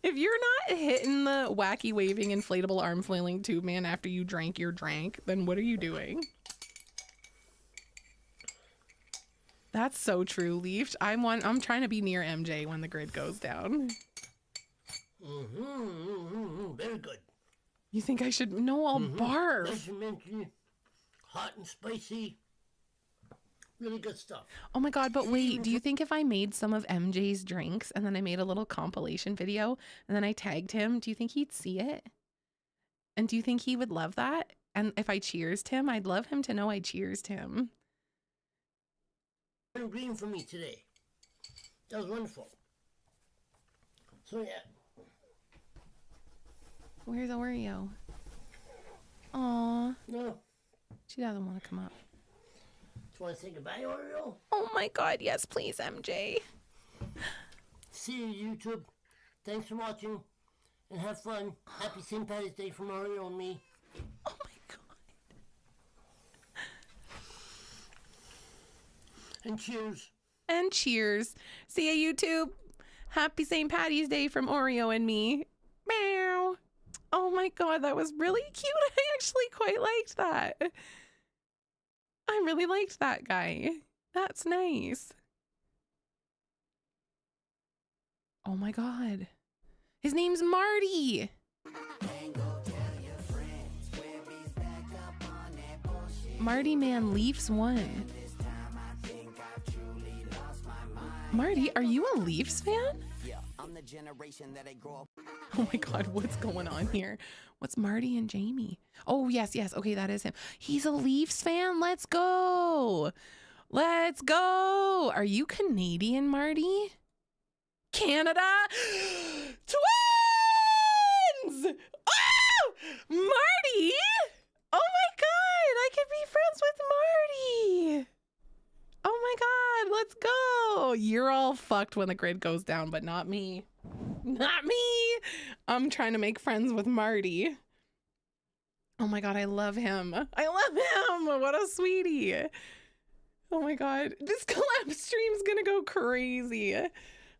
S1: If you're not hitting the wacky waving inflatable arm flailing tube man after you drank your drink, then what are you doing? That's so true, Leaf. I'm trying to be near MJ when the grid goes down.
S6: Very good.
S1: You think I should? No, I'll barf.
S6: Nice and minty, hot and spicy. Really good stuff.
S1: Oh my god, but wait, do you think if I made some of MJ's drinks and then I made a little compilation video and then I tagged him, do you think he'd see it? And do you think he would love that? And if I cheersed him, I'd love him to know I cheersed him.
S6: Green for me today. That was wonderful. So yeah.
S1: Where's Oreo? Aw.
S6: No.
S1: She doesn't want to come up.
S6: Do you want to say goodbye, Oreo?
S1: Oh my god, yes, please, MJ.
S6: See you, YouTube. Thanks for watching, and have fun. Happy St. Patty's Day from Oreo and me.
S1: Oh my god.
S6: And cheers.
S1: And cheers. See ya, YouTube. Happy St. Patty's Day from Oreo and me. Meow. Oh my god, that was really cute. I actually quite liked that. I really liked that guy. That's nice. Oh my god. His name's Marty. Marty Man Leafs won. Marty, are you a Leafs fan? Oh my god, what's going on here? What's Marty and Jamie? Oh, yes, yes. Okay, that is him. He's a Leafs fan. Let's go. Let's go. Are you Canadian, Marty? Canada? Twins! Oh! Marty! Oh my god, I could be friends with Marty. Oh my god, let's go. You're all fucked when the grid goes down, but not me. Not me. I'm trying to make friends with Marty. Oh my god, I love him. I love him. What a sweetie. Oh my god, this collab stream's gonna go crazy.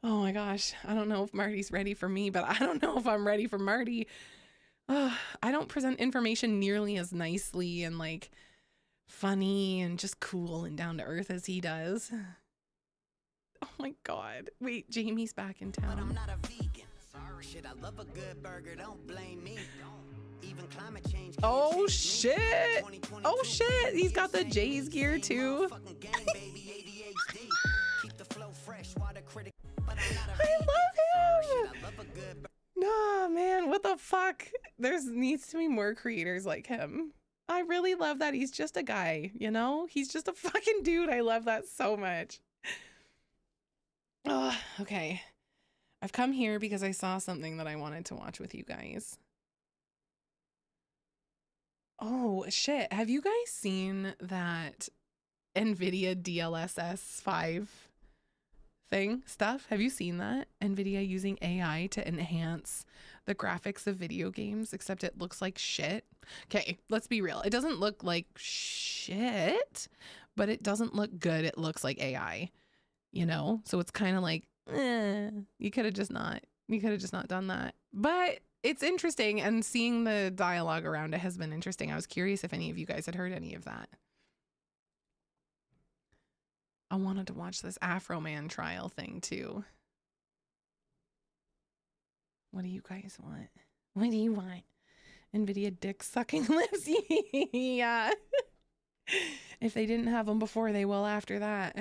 S1: Oh my gosh, I don't know if Marty's ready for me, but I don't know if I'm ready for Marty. I don't present information nearly as nicely and like funny and just cool and down to earth as he does. Oh my god. Wait, Jamie's back in town.
S7: But I'm not a vegan. Shit, I love a good burger, don't blame me. Even climate change.
S1: Oh shit. Oh shit. He's got the J's gear too. I love him. Nah, man, what the fuck? There's needs to be more creators like him. I really love that he's just a guy, you know? He's just a fucking dude. I love that so much. Oh, okay. I've come here because I saw something that I wanted to watch with you guys. Oh, shit. Have you guys seen that NVIDIA DLSS 5 stuff. Have you seen that? NVIDIA using AI to enhance the graphics of video games, except it looks like shit. Okay, let's be real. It doesn't look like shit, but it doesn't look good. It looks like AI, you know? So it's kind of like, you could have just not done that. But it's interesting, and seeing the dialogue around it has been interesting. I was curious if any of you guys had heard any of that. I wanted to watch this Afro Man trial thing too. What do you guys want? What do you want? NVIDIA dick sucking lips? Yeah. If they didn't have them before, they will after that.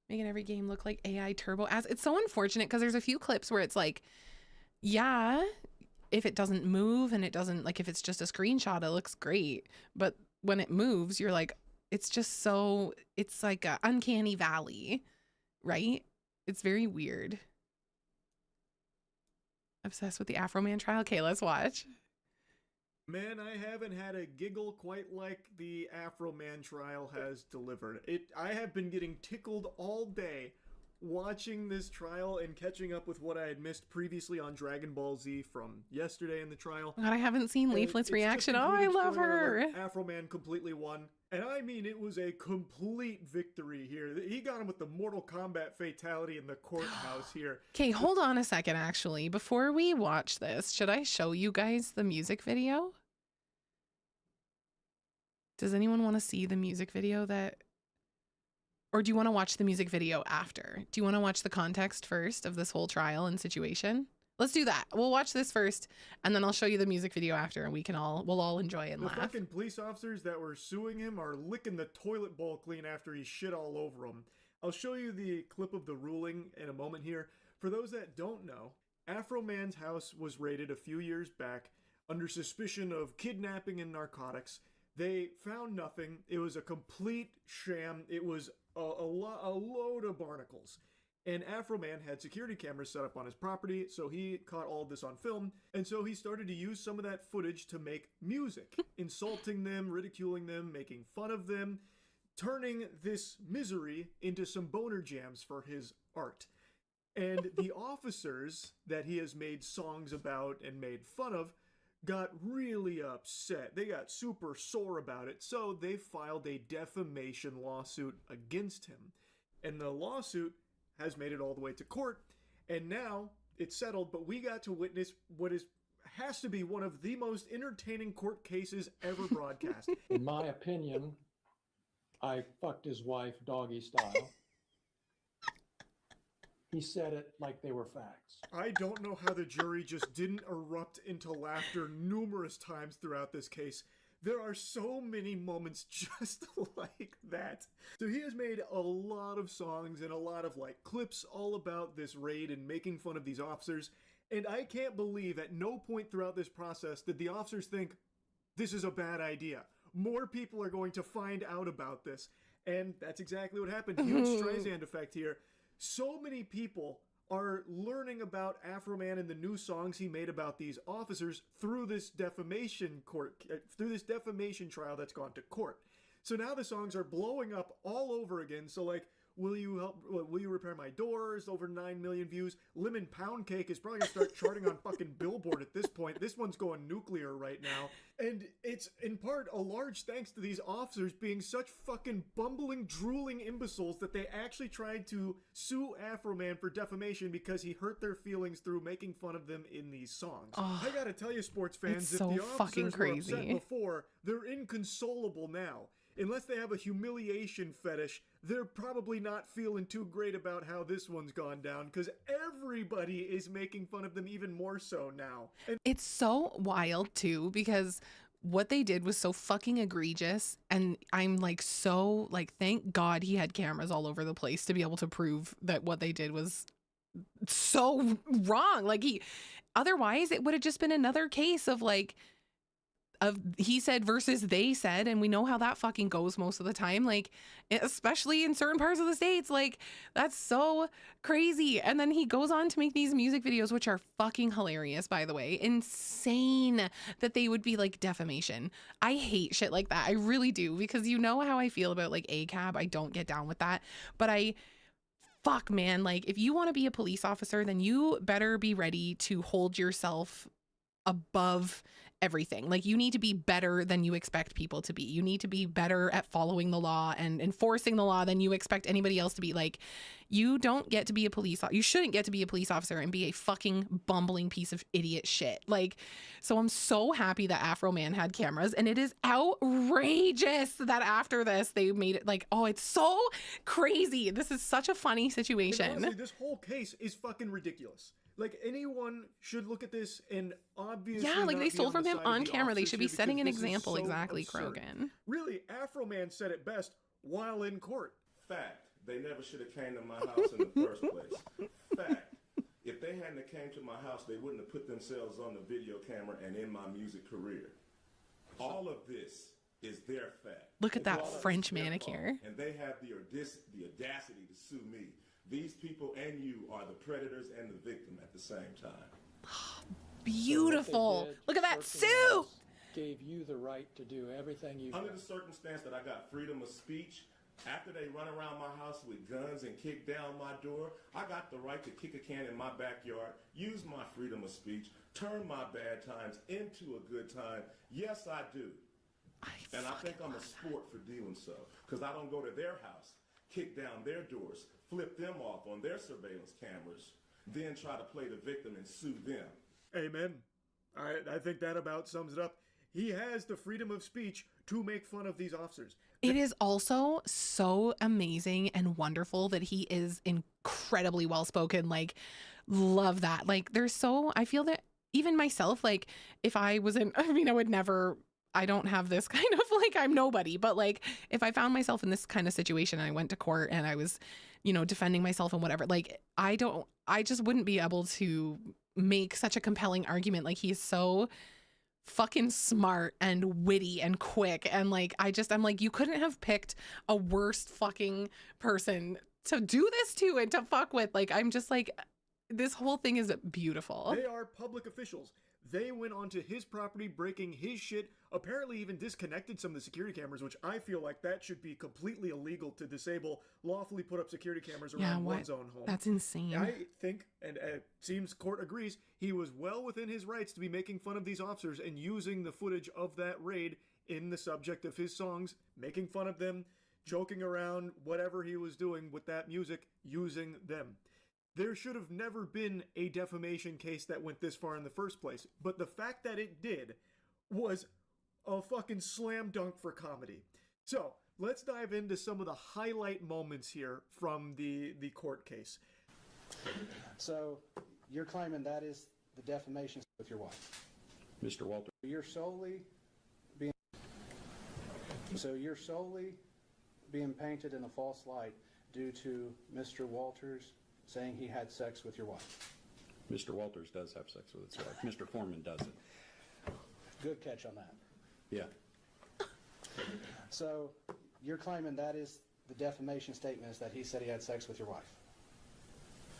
S1: Making every game look like AI turbo ass. It's so unfortunate because there's a few clips where it's like, yeah, if it doesn't move and it doesn't, like, if it's just a screenshot, it looks great. But when it moves, you're like, it's just so, it's like a uncanny valley, right? It's very weird. Obsessed with the Afro Man trial. Okay, let's watch.
S8: Man, I haven't had a giggle quite like the Afro Man trial has delivered. I have been getting tickled all day watching this trial and catching up with what I had missed previously on Dragon Ball Z from yesterday in the trial.
S1: God, I haven't seen Leaflet's reaction. Oh, I love her.
S8: Afro Man completely won. And I mean, it was a complete victory here. He got him with the Mortal Kombat fatality in the courthouse here.
S1: Okay, hold on a second, actually. Before we watch this, should I show you guys the music video? Does anyone want to see the music video that... Or do you want to watch the music video after? Do you want to watch the context first of this whole trial and situation? Let's do that. We'll watch this first, and then I'll show you the music video after, and we'll all enjoy and laugh.
S8: The fucking police officers that were suing him are licking the toilet bowl clean after he shit all over them. I'll show you the clip of the ruling in a moment here. For those that don't know, Afro Man's house was raided a few years back under suspicion of kidnapping and narcotics. They found nothing. It was a complete sham. It was a load of barnacles. And Afro Man had security cameras set up on his property, so he caught all of this on film, and so he started to use some of that footage to make music, insulting them, ridiculing them, making fun of them, turning this misery into some boner jams for his art. And the officers that he has made songs about and made fun of got really upset. They got super sore about it, so they filed a defamation lawsuit against him. And the lawsuit has made it all the way to court, and now it's settled, but we got to witness what has to be one of the most entertaining court cases ever broadcast.
S9: In my opinion, I fucked his wife doggy style. He said it like they were facts.
S8: I don't know how the jury just didn't erupt into laughter numerous times throughout this case. There are so many moments just like that. So he has made a lot of songs and a lot of like clips all about this raid and making fun of these officers. And I can't believe at no point throughout this process did the officers think this is a bad idea. More people are going to find out about this. And that's exactly what happened. Huge Streisand effect here. So many people are learning about Afro Man and the new songs he made about these officers through this defamation trial that's gone to court. So now the songs are blowing up all over again. So like, will you repair my doors? Over 9 million views. Lemon Pound Cake is probably gonna start charting on fucking Billboard at this point. This one's going nuclear right now. And it's in part a large thanks to these officers being such fucking bumbling, drooling imbeciles that they actually tried to sue Afro Man for defamation because he hurt their feelings through making fun of them in these songs.
S1: Oh,
S8: I gotta tell you, sports fans, if
S1: so
S8: the
S1: fucking
S8: officers were upset
S1: crazy.
S8: before, they're inconsolable now. Unless they have a humiliation fetish, they're probably not feeling too great about how this one's gone down, because everybody is making fun of them even more so now. And
S1: it's so wild too, because what they did was so fucking egregious, and I'm like, so like, thank God he had cameras all over the place to be able to prove that what they did was so wrong. Like otherwise it would have just been another case of like, of he said versus they said, and we know how that fucking goes most of the time, like especially in certain parts of the states. Like that's so crazy. And then he goes on to make these music videos, which are fucking hilarious, by the way. Insane that they would be like defamation. I hate shit like that. I really do, because you know how I feel about like ACAB. I don't get down with that, but I fuck, man, like if you want to be a police officer, then you better be ready to hold yourself above everything. Like you need to be better than you expect people to be. You need to be better at following the law and enforcing the law than you expect anybody else to be. Like you don't get to be a you shouldn't get to be a police officer and be a fucking bumbling piece of idiot shit. Like, so I'm so happy that Afro Man had cameras, and it is outrageous that after this they made it like, oh, it's so crazy. This is such a funny situation.
S8: And honestly, this whole case is fucking ridiculous. Like anyone should look at this and obviously
S1: yeah, like
S8: not
S1: they
S8: be
S1: stole
S8: on
S1: from
S8: the
S1: him
S8: side of
S1: on
S8: the
S1: camera. They
S8: officers
S1: should be
S8: here
S1: setting an
S8: because this is
S1: example.
S8: so
S1: Exactly,
S8: absurd.
S1: Krogan.
S8: Really, Afro Man said it best while in court.
S2: Fact, they never should have came to my house in the first place. Fact, if they hadn't have came to my house, they wouldn't have put themselves on the video camera and in my music career. All of this is their fact.
S1: Look at that
S2: All of it's
S1: French
S2: their
S1: manicure.
S2: fault, and they have the audacity to sue me. These people and you are the predators and the victim at the same time.
S1: Beautiful. Look at that suit.
S9: Gave you the right to do everything you
S2: Under the circumstance that I got freedom of speech, after they run around my house with guns and kick down my door, I got the right to kick a can in my backyard, use my freedom of speech, turn my bad times into a good time. Yes, I do. And I think I'm a sport for doing so, because I don't go to their house, kick down their doors, flip them off on their surveillance cameras, then try to play the victim and sue them.
S8: Amen. I think that about sums it up. He has the freedom of speech to make fun of these officers.
S1: It is also so amazing and wonderful that he is incredibly well spoken. Like, love that. Like, I feel that even myself, like, if I wasn't, I mean, I don't have this kind of like, I'm nobody, but like, if I found myself in this kind of situation and I went to court and I was, defending myself and whatever, like, I just wouldn't be able to make such a compelling argument. Like, he's so fucking smart and witty and quick, and like I'm like, you couldn't have picked a worse fucking person to do this to and to fuck with. Like, I'm just like, this whole thing is beautiful.
S8: They are public officials. They went onto his property, breaking his shit, apparently even disconnected some of the security cameras, which I feel like that should be completely illegal to disable, lawfully put up security cameras around one's own home.
S1: That's insane.
S8: I think, and it seems court agrees, he was well within his rights to be making fun of these officers and using the footage of that raid in the subject of his songs, making fun of them, joking around, whatever he was doing with that music, using them. There should have never been a defamation case that went this far in the first place, but the fact that it did was a fucking slam dunk for comedy. So, let's dive into some of the highlight moments here from the court case.
S10: So, you're claiming that is the defamation with your wife?
S9: Mr. Walter.
S10: You're solely being painted in a false light due to Mr. Walters saying he had sex with your wife.
S9: Mr. Walters does have sex with his wife. Mr. Foreman doesn't.
S10: Good catch on that.
S9: Yeah.
S10: So you're claiming that is the defamation statement, is that he said he had sex with your wife?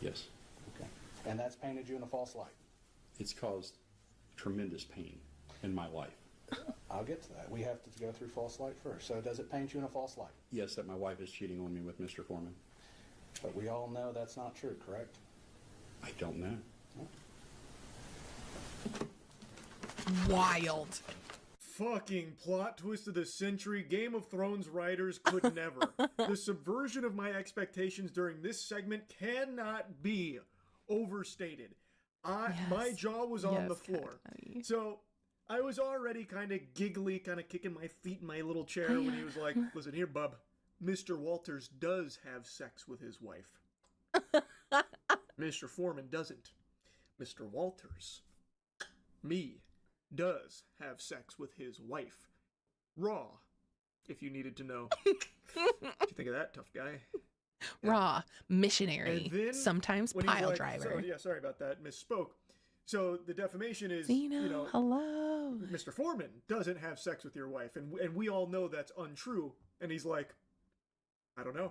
S9: Yes.
S10: Okay. And that's painted you in a false light?
S9: It's caused tremendous pain in my life.
S10: I'll get to that. We have to go through false light first. So does it paint you in a false light?
S9: Yes, that my wife is cheating on me with Mr. Foreman.
S10: But we all know that's not true, correct?
S9: I don't know.
S1: Wild.
S8: Fucking plot twist of the century. Game of Thrones writers could never. The subversion of my expectations during this segment cannot be overstated. My jaw was on the floor. So I was already kind of giggly, kind of kicking my feet in my little chair when he was like, listen here, bub. Mr. Walters does have sex with his wife. Mr. Foreman doesn't. Mr. Walters, me, does have sex with his wife. Raw, if you needed to know. What do you think of that, tough guy?
S1: Raw, missionary,
S8: then,
S1: sometimes pile driver.
S8: Sorry about that, misspoke. So the defamation is,
S1: Zeno, hello.
S8: Mr. Foreman doesn't have sex with your wife, and we all know that's untrue. And he's like, I don't know.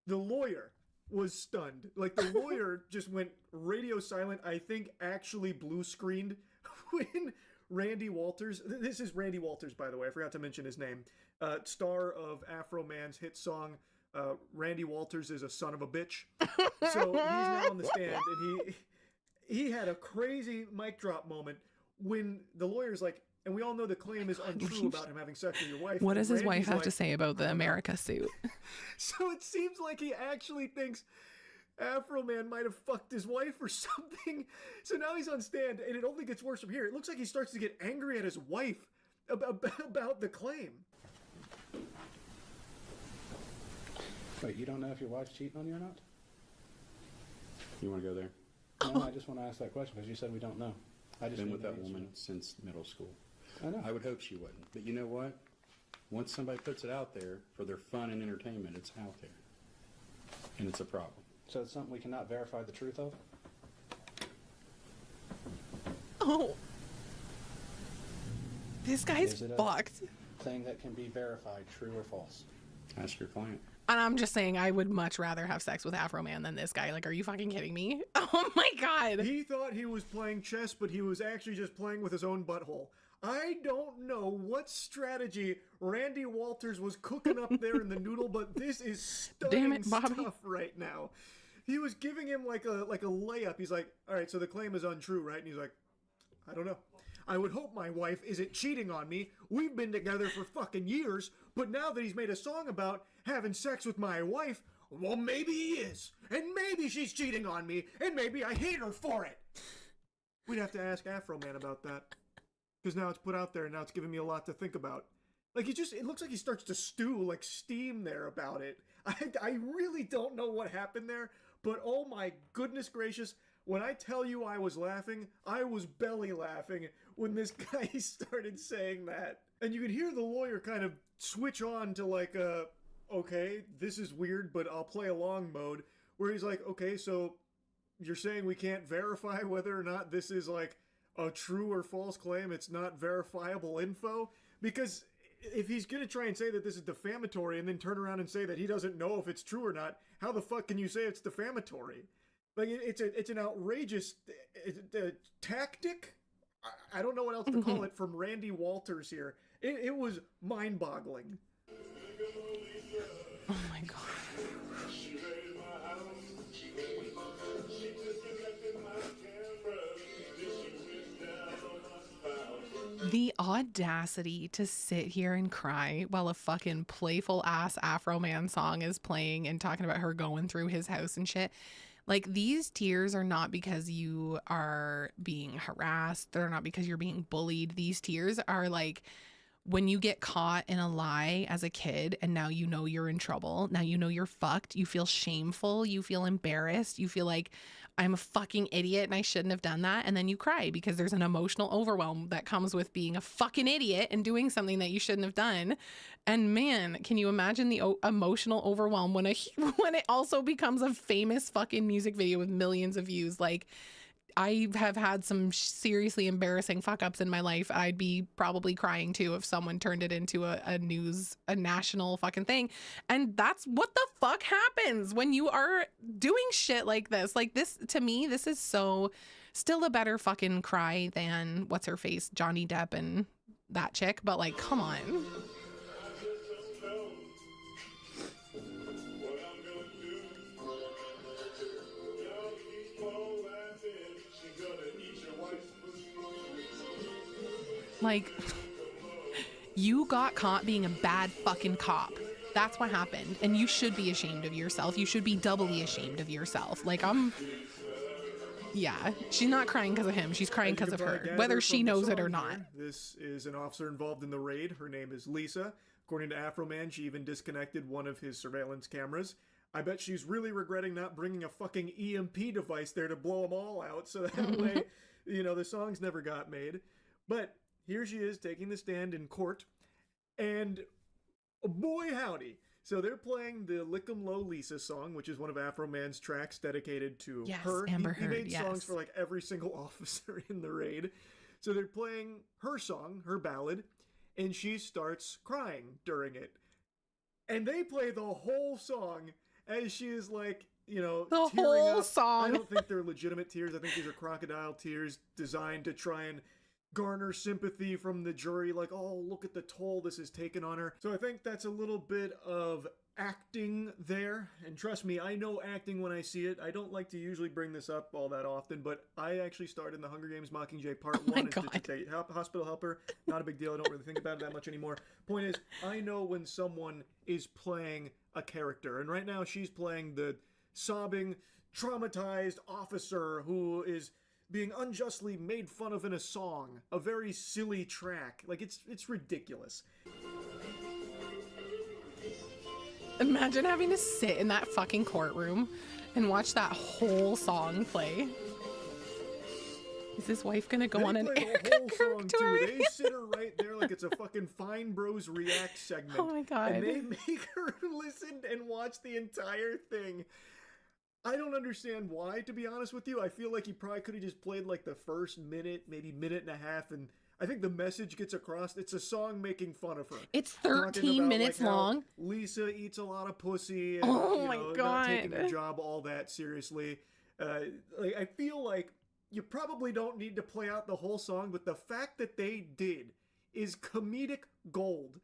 S8: The lawyer was stunned. Like, the lawyer just went radio silent, I think actually blue screened, when Randy Walters. This is Randy Walters, by the way. I forgot to mention his name. Star of Afro Man's hit song, Randy Walters is a son of a bitch. So he's now on the stand, and he had a crazy mic drop moment when the lawyer's like, and we all know the claim is untrue about him having sex with your wife.
S1: What does his
S8: Randy's
S1: wife have
S8: like,
S1: to say about the America suit?
S8: So it seems like he actually thinks Afro Man might have fucked his wife or something. So now he's on stand, and it only gets worse from here. It looks like he starts to get angry at his wife about the claim.
S10: Wait, you don't know if your wife's cheating on you or not?
S13: You want to go there?
S10: No, I just want to ask that question because you said we don't know. I just
S13: Been
S10: need
S13: with
S10: the
S13: that
S10: answer.
S13: woman since middle school.
S10: I know.
S13: I would hope she wouldn't. But you know what? Once somebody puts it out there for their fun and entertainment, it's out there. And it's a problem.
S10: So it's something we cannot verify the truth of?
S1: Oh. This guy's
S10: Is it a
S1: fucked.
S10: thing that can be verified, true or false?
S13: Ask your client.
S1: And I'm just saying, I would much rather have sex with Afro Man than this guy. Like, are you fucking kidding me? Oh my God.
S8: He thought he was playing chess, but he was actually just playing with his own butthole. I don't know what strategy Randy Walters was cooking up there in the noodle, but this is stunning stuff right now. He was giving him like a layup. He's like, all right, so the claim is untrue, right? And he's like, I don't know. I would hope my wife isn't cheating on me. We've been together for fucking years, but now that he's made a song about having sex with my wife, well, maybe he is. And maybe she's cheating on me, and maybe I hate her for it. We'd have to ask Afro Man about that. Because now it's put out there, and now it's giving me a lot to think about. Like, it looks like he starts to stew, like steam there about it. I really don't know what happened there, but oh my goodness gracious, when I tell you I was laughing, I was belly laughing when this guy started saying that. And you could hear the lawyer kind of switch on to like okay, this is weird, but I'll play along mode, where he's like, okay, so you're saying we can't verify whether or not this is like a true or false claim? It's not verifiable info? Because if he's going to try and say that this is defamatory and then turn around and say that he doesn't know if it's true or not, how the fuck can you say it's defamatory? Like, it's an outrageous tactic? I don't know what else to call it from Randy Walters here. It was mind-boggling.
S1: Oh my God. The audacity to sit here and cry while a fucking playful ass Afro Man song is playing and talking about her going through his house and shit. Like, these tears are not because you are being harassed. They're not because you're being bullied. These tears are like when you get caught in a lie as a kid and now you know you're in trouble. Now you know you're fucked. You feel shameful. You feel embarrassed. You feel like I'm a fucking idiot and I shouldn't have done that. And then you cry because there's an emotional overwhelm that comes with being a fucking idiot and doing something that you shouldn't have done. And man, can you imagine the emotional overwhelm when when it also becomes a famous fucking music video with millions of views? Like, I have had some seriously embarrassing fuck ups in my life. I'd be probably crying too if someone turned it into a national fucking thing. And that's what the fuck happens when you are doing shit like this. Like, this, to me, this is so still a better fucking cry than what's her face, Johnny Depp and that chick. But like, come on. Like, you got caught being a bad fucking cop. That's what happened. And you should be ashamed of yourself. You should be doubly ashamed of yourself. Like, yeah, she's not crying because of him. She's crying because of her, whether she knows it or not.
S8: This is an officer involved in the raid. Her name is Lisa. According to Afro Man, she even disconnected one of his surveillance cameras. I bet she's really regretting not bringing a fucking EMP device there to blow them all out. So that way, you know, the songs never got made. But here she is taking the stand in court, and boy howdy. So they're playing the Lick 'em Low Lisa song, which is one of Afro Man's tracks dedicated to her.
S1: Amber
S8: He
S1: Heard,
S8: made songs for like every single officer in the raid. So they're playing her song, her ballad, and she starts crying during it. And they play the whole song as she is like, you know,
S1: the
S8: tearing
S1: whole
S8: up.
S1: song.
S8: I don't think they're legitimate tears. I think these are crocodile tears designed to try and garner sympathy from the jury, like, oh, look at the toll this has taken on her. So I think that's a little bit of acting there, and trust me, I know acting when I see it. I don't like to usually bring this up all that often, but I actually starred in The Hunger Games Mockingjay Part 1 as just a hospital helper. Not a big deal, I don't really think about it that much anymore. Point is, I know when someone is playing a character, and right now she's playing the sobbing, traumatized officer who is being unjustly made fun of in a song, a very silly track. Like, it's ridiculous.
S1: Imagine having to sit in that fucking courtroom and watch that whole song play. Is his wife gonna go on an Erica Kirk tour?
S8: They sit her right there like it's a fucking Fine Bros React segment.
S1: Oh my God.
S8: And they make her listen and watch the entire thing. I don't understand why, to be honest with you. I feel like he probably could have just played like the first minute, maybe minute and a half, and I think the message gets across. It's a song making fun of her.
S1: It's 13 minutes long.
S8: Lisa eats a lot of pussy. And,
S1: oh my God.
S8: Not taking her job all that seriously. Like, I feel like you probably don't need to play out the whole song, but the fact that they did is comedic gold.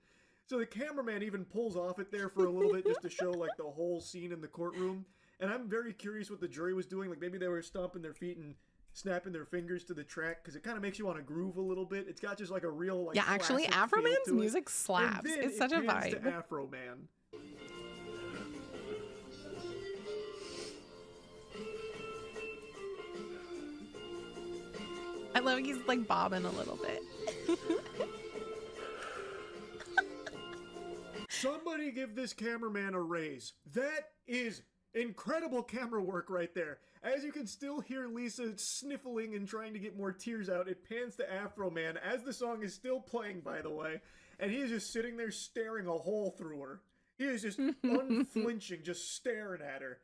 S8: So the cameraman even pulls off it there for a little bit just to show like the whole scene in the courtroom. And I'm very curious what the jury was doing. Like, maybe they were stomping their feet and snapping their fingers to the track, because it kind of makes you want to groove a little bit. It's got just like a real, like,
S1: yeah, actually, Afro Man's music slaps. It's such a vibe.
S8: To Afro Man.
S1: I love he's like bobbing a little bit.
S8: Somebody give this cameraman a raise. That is incredible camera work right there. As you can still hear Lisa sniffling and trying to get more tears out, it pans to Afro Man as the song is still playing, by the way, and he is just sitting there staring a hole through her. He is just unflinching, just staring at her.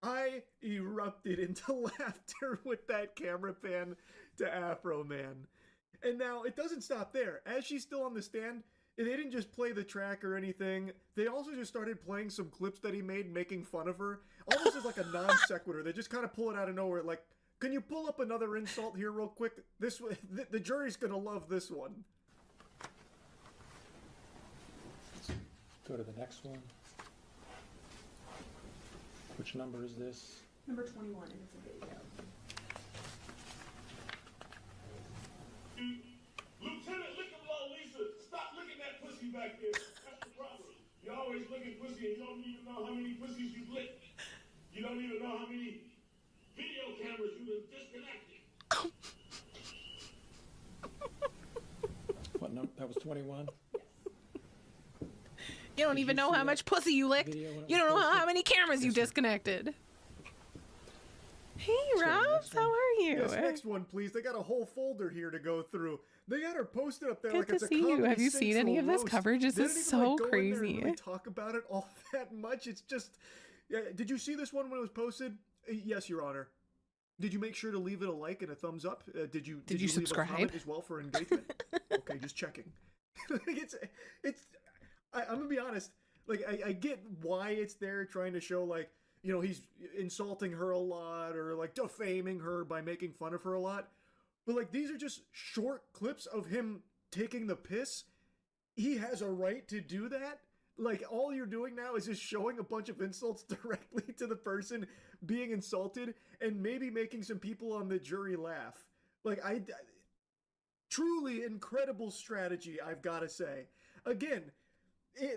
S8: I erupted into laughter with that camera pan to Afro Man. And now, it doesn't stop there. As she's still on the stand, they didn't just play the track or anything. They also just started playing some clips that he made making fun of her. Almost as like a non sequitur. They just kind of pull it out of nowhere. Like, can you pull up another insult here real quick? This the jury's gonna love this one.
S9: Go to the next one. Which number is this?
S14: Number 21, and it's a video.
S2: Lieutenant, look at little Lisa. Stop looking at pussy back there. That's the problem. You always look at pussy and you don't even know how many pussies you've licked. You don't even know how many video cameras you've disconnected.
S9: What number? That was 21?
S1: You don't even know how much pussy you licked. You don't know how many cameras you disconnected. Hey, Robs, how are you?
S8: Yes, next one, please. They got a whole folder here to go through. They got her posted up there
S1: Good
S8: like
S1: to
S8: it's a
S1: see you.
S8: Comedy
S1: Have you seen any of this
S8: Central
S1: coverage? This
S8: roast.
S1: is
S8: They didn't
S1: so
S8: even, like, go in there and
S1: crazy.
S8: really talk about it all that much. It's just, yeah. Did you see this one when it was posted? Yes, Your Honor. Did you make sure to leave it a like and a thumbs up? Did you leave
S1: subscribe?
S8: a comment as well for engagement? Okay, just checking. I'm gonna be honest. Like, I get why it's there, trying to show, like, you know, he's insulting her a lot or like defaming her by making fun of her a lot. But like, these are just short clips of him taking the piss. He has a right to do that. Like, all you're doing now is just showing a bunch of insults directly to the person being insulted and maybe making some people on the jury laugh. Like, truly incredible strategy, I've got to say. Again,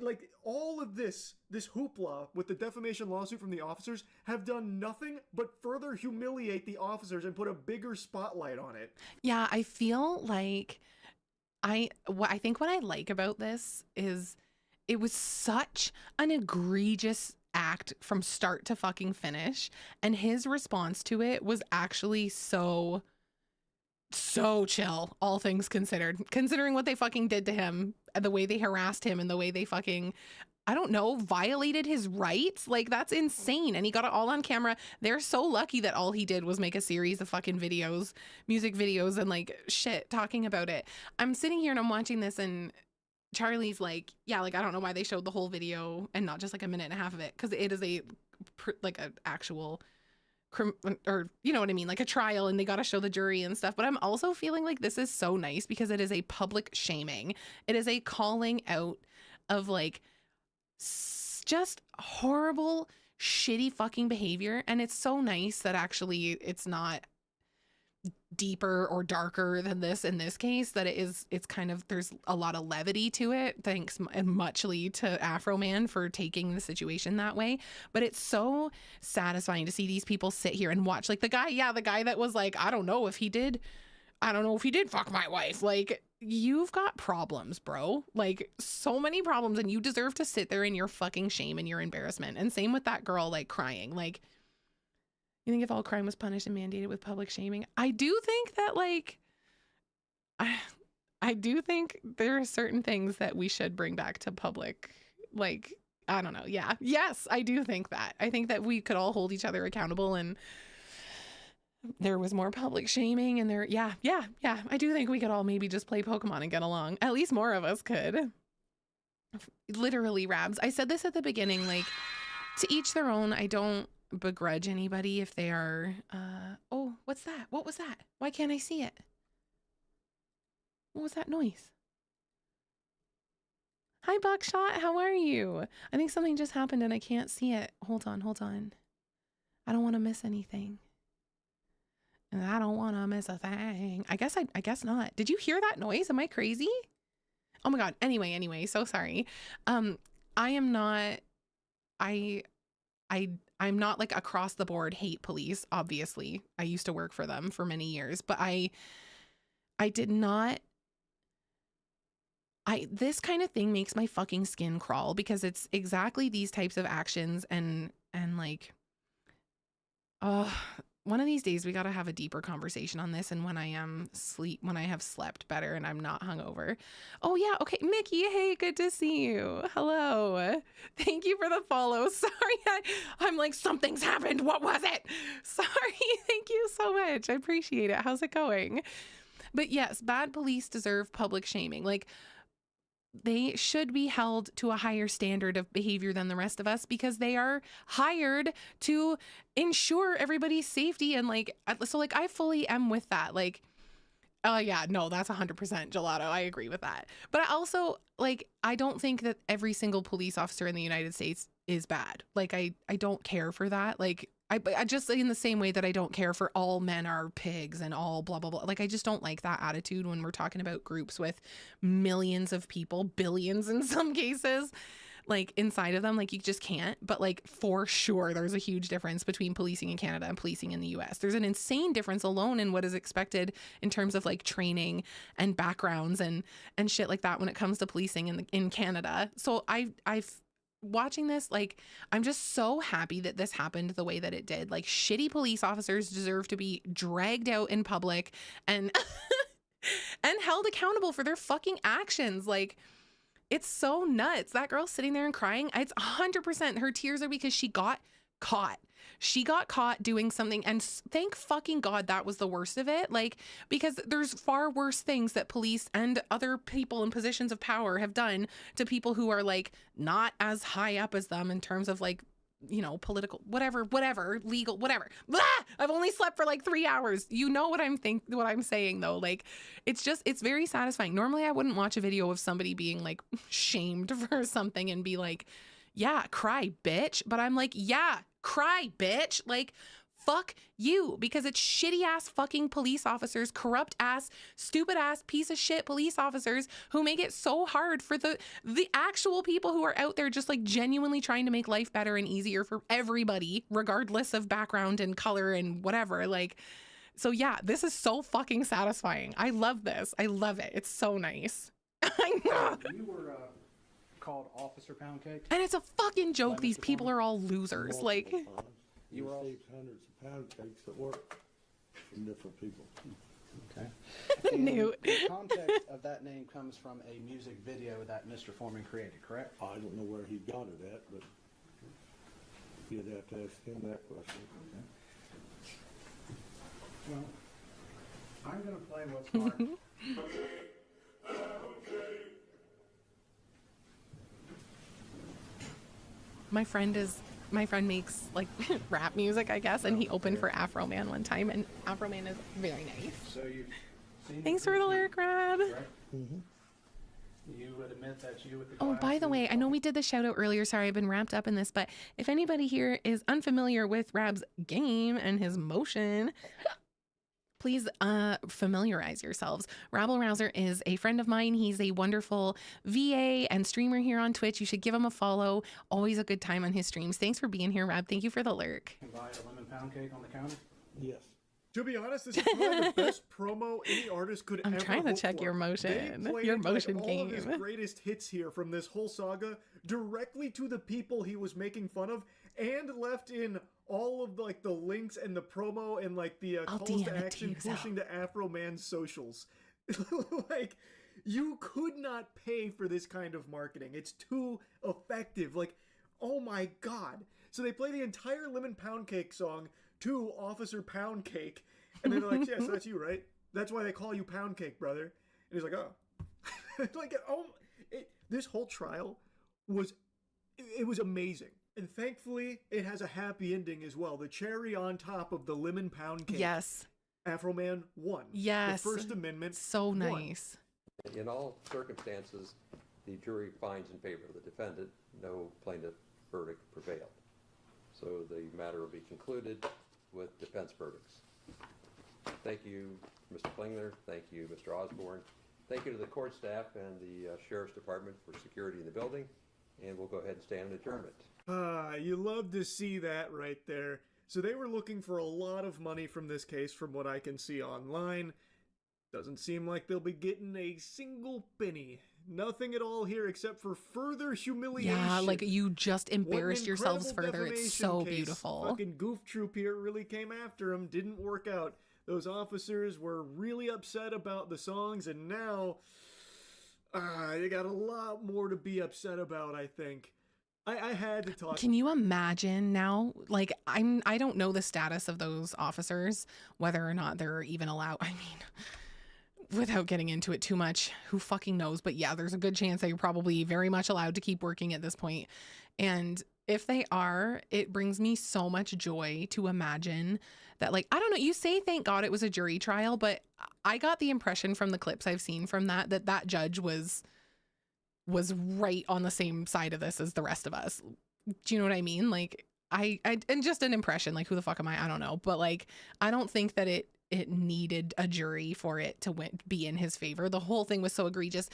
S8: like, all of this hoopla with the defamation lawsuit from the officers have done nothing but further humiliate the officers and put a bigger spotlight on it.
S1: Yeah, I feel like I think what I like about this is it was such an egregious act from start to fucking finish, and his response to it was actually so chill, all things considered, considering what they fucking did to him and the way they harassed him and the way they fucking, I don't know, violated his rights. Like, that's insane. And he got it all on camera. They're so lucky that all he did was make a series of fucking videos, music videos, and like shit talking about it. I'm sitting here and I'm watching this, and Charlie's like, yeah, like, I don't know why they showed the whole video and not just like a minute and a half of it, because it is like an actual or you know what I mean, like a trial, and they got to show the jury and stuff. But I'm also feeling like this is so nice because it is a public shaming. It is a calling out of like just horrible, shitty fucking behavior. And it's so nice that actually it's not deeper or darker than this in this case, that it's kind of, there's a lot of levity to it, thanks muchly to Afro Man for taking the situation that way. But it's so satisfying to see these people sit here and watch, like the guy that was like, I don't know if he did fuck my wife. Like, you've got problems, bro, like so many problems, and you deserve to sit there in your fucking shame and your embarrassment. And same with that girl, like crying. Like, you think if all crime was punished and mandated with public shaming? I do think that, like, I do think there are certain things that we should bring back to public. Like, I don't know. Yeah. Yes, I do think that. I think that we could all hold each other accountable, and there was more public shaming, and yeah. I do think we could all maybe just play Pokemon and get along. At least more of us could. Literally, Rabs. I said this at the beginning, like, to each their own. I don't begrudge anybody if they are oh, what's that? What was that? Why can't I see it? What was that noise? Hi, Buckshot, how are you? I think something just happened and I can't see it. Hold on. I don't want to miss anything. And I don't want to miss a thing. I guess not. Did you hear that noise? Am I crazy? Oh my god. Anyway, so sorry. I'm not like across the board hate police, obviously. I used to work for them for many years, but I did not. This kind of thing makes my fucking skin crawl, because it's exactly these types of actions and like, one of these days we got to have a deeper conversation on this, and when I have slept better and I'm not hungover. Oh yeah, okay, Mickey, hey, good to see you. Hello. Thank you for the follow. Sorry, I'm like, something's happened. What was it? Sorry. Thank you so much. I appreciate it. How's it going? But yes, bad police deserve public shaming. Like, they should be held to a higher standard of behavior than the rest of us, because they are hired to ensure everybody's safety. And like, so like, I fully am with that. Like, oh yeah, no, that's 100% gelato. I agree with that. But I also, like, I don't think that every single police officer in the United States is bad. Like, I don't care for that. Like, I just, in the same way that I don't care for all men are pigs and all blah, blah, blah. Like, I just don't like that attitude when we're talking about groups with millions of people, billions in some cases, like inside of them. Like, you just can't. But like, for sure, there's a huge difference between policing in Canada and policing in the US. There's an insane difference alone in what is expected in terms of like training and backgrounds and shit like that when it comes to policing in Canada. So I've watching this, like, I'm just so happy that this happened the way that it did. Like, shitty police officers deserve to be dragged out in public and and held accountable for their fucking actions. Like, it's so nuts. That girl sitting there and crying, it's 100% her tears are because she got caught. She got caught doing something, and thank fucking God that was the worst of it. Like, because there's far worse things that police and other people in positions of power have done to people who are like not as high up as them in terms of like, you know, political, whatever, legal, whatever. Blah! I've only slept for like 3 hours. You know what what I'm saying though. Like, it's very satisfying. Normally I wouldn't watch a video of somebody being like shamed for something and be like, yeah, cry, bitch. But I'm like, yeah, cry, bitch. Like, fuck you, because it's shitty ass fucking police officers, corrupt ass, stupid ass piece of shit police officers who make it so hard for the actual people who are out there just like genuinely trying to make life better and easier for everybody, regardless of background and color and whatever. Like, so yeah, this is so fucking satisfying. I love this. I love it. It's so nice.
S10: You were called Officer Pound Cake,
S1: and it's a fucking joke. These people are all losers. Like,
S21: you received hundreds of pound cakes at work from different people.
S10: Okay.
S1: Newt.
S10: The context of that name comes from a music video that Mr. Foreman created, correct?
S21: I don't know where he got it at, but you'd have to ask him that question.
S10: Okay. Well, I'm going to play what's marked.
S1: my friend makes like rap music, I guess, and he opened for Afro Man one time, and Afro Man is very nice.
S10: So you've seen
S1: Thanks for the lyric, Rab.
S10: right? You would admit that you with the
S1: Oh, by the way, I know we did the shout out earlier. Sorry, I've been wrapped up in this, but if anybody here is unfamiliar with Rab's game and his motion, please familiarize yourselves. Rabble Rouser is a friend of mine. He's a wonderful VA and streamer here on Twitch. You should give him a follow. Always a good time on his streams. Thanks for being here, Rab. Thank you for the lurk.
S10: Can buy a lemon pound cake on the counter?
S21: Yes.
S8: To be honest, this is probably the best promo any artist could ever
S1: I'm trying to
S8: hope
S1: check
S8: for.
S1: your motion.
S8: They played,
S1: Your motion
S8: all
S1: game.
S8: of his greatest hits here from this whole saga directly to the people he was making fun of, and left in all of like the links and the promo and like the calls
S1: DM
S8: to
S1: it to
S8: action
S1: you,
S8: pushing the Afro Man's socials. Like, you could not pay for this kind of marketing. It's too effective. Like, oh my god. So they play the entire Lemon Pound Cake song to Officer Pound Cake. And they're like, yes, that's you, right? That's why they call you Pound Cake, brother. And he's like, oh. This whole trial was amazing. And thankfully, it has a happy ending as well. The cherry on top of the Lemon Pound Cake.
S1: Yes.
S8: Afro Man won.
S1: Yes.
S8: The First Amendment
S1: So
S8: won.
S1: nice.
S22: In all circumstances, the jury finds in favor of the defendant. No plaintiff verdict prevailed. So the matter will be concluded with defense verdicts. Thank you, Mr. Klingler. Thank you, Mr. Osborne. Thank you to the court staff and the Sheriff's Department for security in the building. And we'll go ahead and stand in adjournment.
S8: You love to see that right there. So they were looking for a lot of money from this case from what I can see online. Doesn't seem like they'll be getting a single penny. Nothing at all here except for further humiliation.
S1: Yeah, like you just
S8: What an
S1: embarrassed yourselves
S8: incredible
S1: further. It's
S8: defamation
S1: so
S8: case.
S1: beautiful.
S8: Fucking goof troop here really came after him. Didn't work out. Those officers were really upset about the songs, and now they got a lot more to be upset about, I think. I had to talk.
S1: Can you imagine now? Like, I don't know the status of those officers, whether or not they're even allowed. I mean, without getting into it too much, who fucking knows? But yeah, there's a good chance they're probably very much allowed to keep working at this point. And if they are, it brings me so much joy to imagine that, like, I don't know, you say thank God it was a jury trial, but I got the impression from the clips I've seen from that judge was right on the same side of this as the rest of us. Do you know what I mean? Like, I and just an impression, like, who the fuck am I? I don't know. But like, I don't think that it needed a jury for it to be in his favor. The whole thing was so egregious.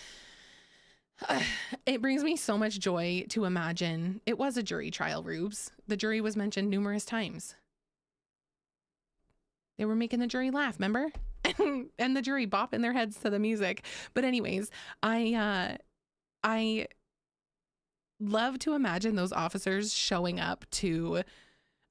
S1: It brings me so much joy to imagine it was a jury trial, Rubes. The jury was mentioned numerous times. They were making the jury laugh, remember? And the jury bopping their heads to the music. But anyways, I love to imagine those officers showing up to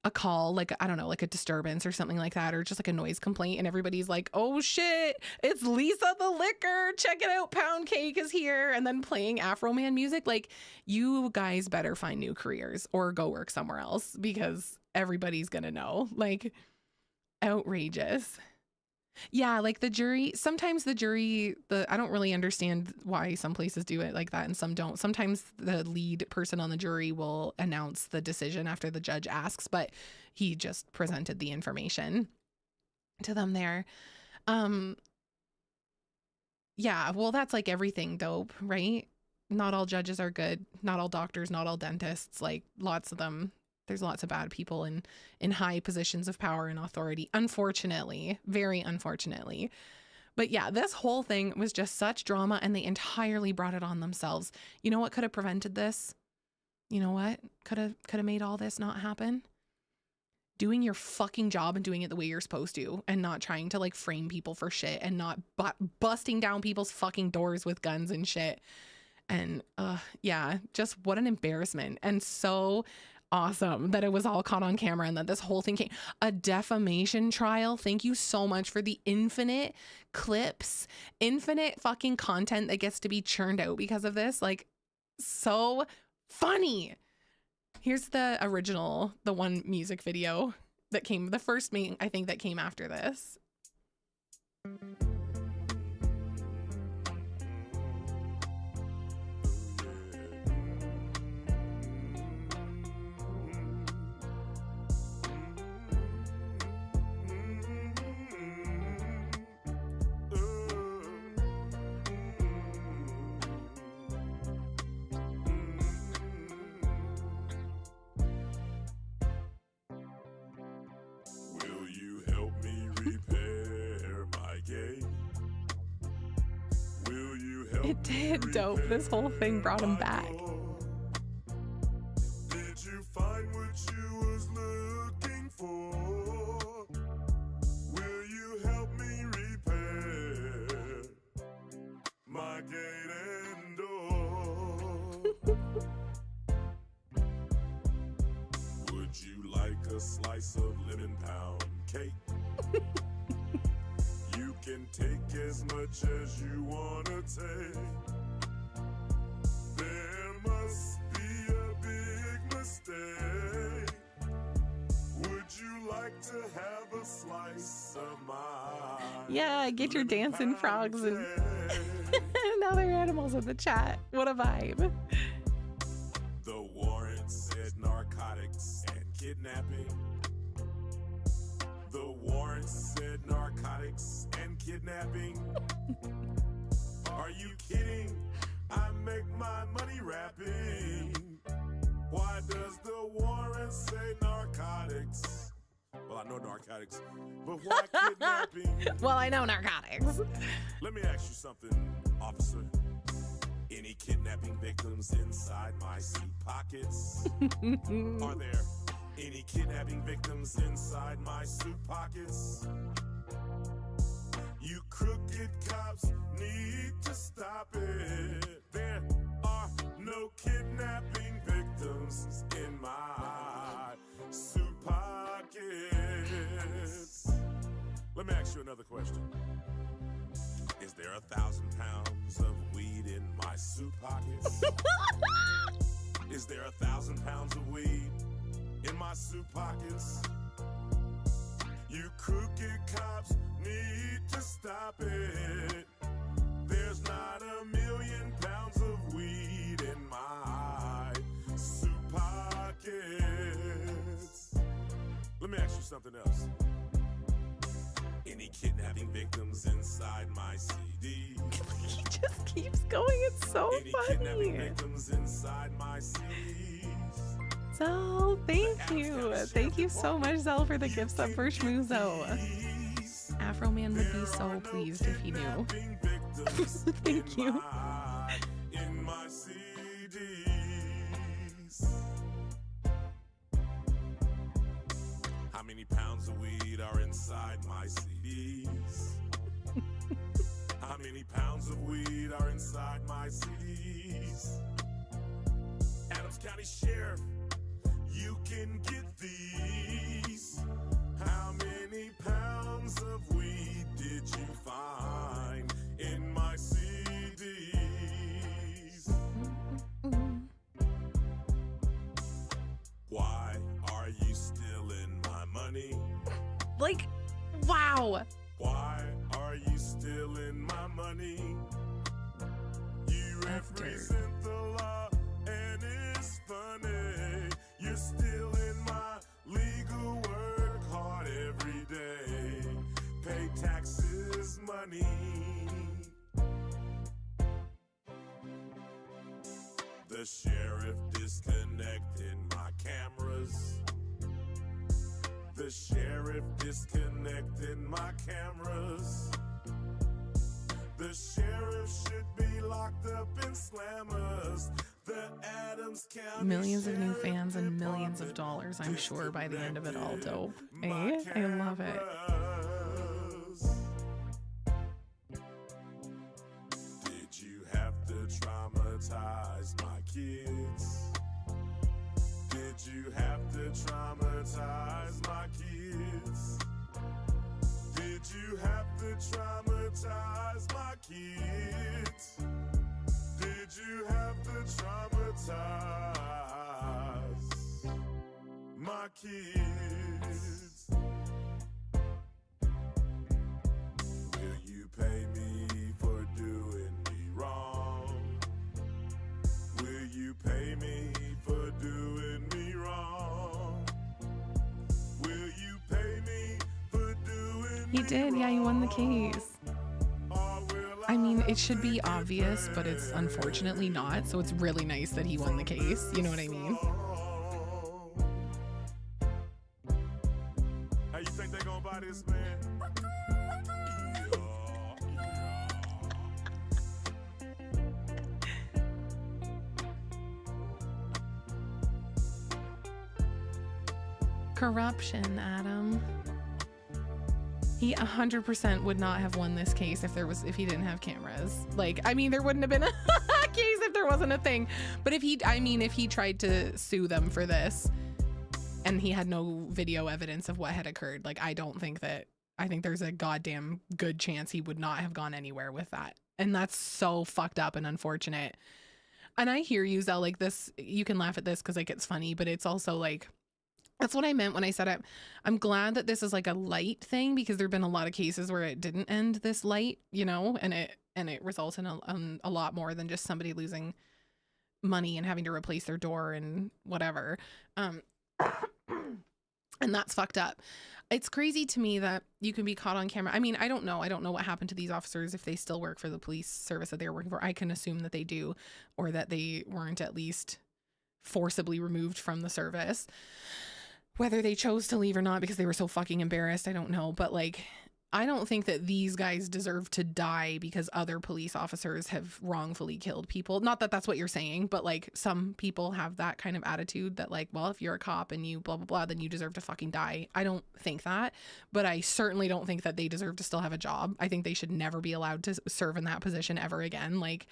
S1: a call, like, I don't know, like a disturbance or something like that, or just like a noise complaint, and everybody's like, oh shit, it's Lisa the Liquor, check it out, Pound Cake is here, and then playing Afro Man music. Like, you guys better find new careers or go work somewhere else, because everybody's gonna know. Like, outrageous. Yeah, like sometimes the jury, I don't really understand why some places do it like that and some don't. Sometimes the lead person on the jury will announce the decision after the judge asks, but he just presented the information to them there. Yeah, well, that's like everything dope, right? Not all judges are good. Not all doctors, not all dentists, like lots of them. There's lots of bad people in high positions of power and authority, unfortunately, very unfortunately. But yeah, this whole thing was just such drama, and they entirely brought it on themselves. You know what could have prevented this? You know what could have made all this not happen? Doing your fucking job and doing it the way you're supposed to, and not trying to like frame people for shit, and not busting down people's fucking doors with guns and shit. And yeah, just what an embarrassment. And so awesome that it was all caught on camera and that this whole thing came. A defamation trial. Thank you so much for the infinite clips, infinite fucking content that gets to be churned out because of this. Like, so funny. Here's the original, the one music video that came, the first main, I think, that came after this.
S17: repair my gate? Will you help
S1: It did. Dope. This whole thing brought him back.
S17: Did you find what you was looking for? Will you help me repair my gate and door? Would you like a slice of lemon pound cake? You can take as much as you wanna take. There must be a big mistake. Would you like to have a slice of mine?
S1: Yeah, get your dancing frogs and, and other animals in the chat. What a vibe.
S17: The warrant said narcotics and kidnapping. The warrant said narcotics and kidnapping. Are you kidding? I make my money rapping. Why does the warrant say narcotics? Well, I know narcotics, but why kidnapping?
S1: Well, I know narcotics.
S17: Let me ask you something, officer. Any kidnapping victims inside my suit pockets? Are there any kidnapping victims inside my suit pockets? You crooked cops need to stop it. There are no kidnapping victims in my suit pockets. Let me ask you another question. Is there 1,000 pounds of weed in my suit pockets? Is there 1,000 pounds of weed in my suit pockets? You crooked cops need to stop it. There's not 1,000,000 pounds of weed in my suit pockets. Let me ask you something else. Any kidnapping victims inside my CD?
S1: He just keeps going. It's so
S17: Any kidnapping
S1: funny.
S17: victims inside my CDs?
S1: Zell, thank you. Thank you so much, Zell, for the gifts up for Schmoozo. Afro Man would be so pleased if he knew. Thank you.
S17: In my CDs. How many pounds of weed are inside my CDs? How many pounds of weed are inside my CDs? Adams County Sheriff, you can get these. How many pounds of weed did you find in my CDs? Why are you stealing my money?
S1: Like, wow.
S17: Why are you stealing my money? You represent the law, and it's funny. You're stealing my legal work hard every day. Pay taxes, money. The sheriff disconnected my cameras. The sheriff disconnected my cameras. The sheriff should be locked up in slammers. The Adams County
S1: Millions of new fans and millions of dollars, I'm sure, by the end of it all. Dope. Eh? I love it.
S17: Did you have to traumatize my kids? Did you have to traumatize my kids? Did you have to traumatize my kids? Did you have to traumatize my kids? Will you pay me for doing me wrong? Will you pay me for doing me wrong? Will you pay me for doing
S1: He did. Yeah, he won the case. I mean, it should be obvious, but it's unfortunately not. So it's really nice that he won the case. You know what I mean?
S17: Hey, you think they gonna buy this
S1: Corruption, Adam. He 100% would not have won this case if he didn't have cameras. Like, I mean, there wouldn't have been a case if there wasn't a thing. But if he tried to sue them for this and he had no video evidence of what had occurred, like, I think there's a goddamn good chance he would not have gone anywhere with that. And that's so fucked up and unfortunate. And I hear you, Zell, like this, you can laugh at this because like it's funny, but it's also like, that's what I meant when I said I'm glad that this is like a light thing, because there've been a lot of cases where it didn't end this light, you know, and it results in a lot more than just somebody losing money and having to replace their door and whatever. And that's fucked up. It's crazy to me that you can be caught on camera. I mean, I don't know what happened to these officers, if they still work for the police service that they were working for. I can assume that they do, or that they weren't at least forcibly removed from the service. Whether they chose to leave or not because they were so fucking embarrassed, I don't know. But like, I don't think that these guys deserve to die because other police officers have wrongfully killed people. Not that that's what you're saying, but like some people have that kind of attitude that like, well, if you're a cop and you blah, blah, blah, then you deserve to fucking die. I don't think that, but I certainly don't think that they deserve to still have a job. I think they should never be allowed to serve in that position ever again. Like,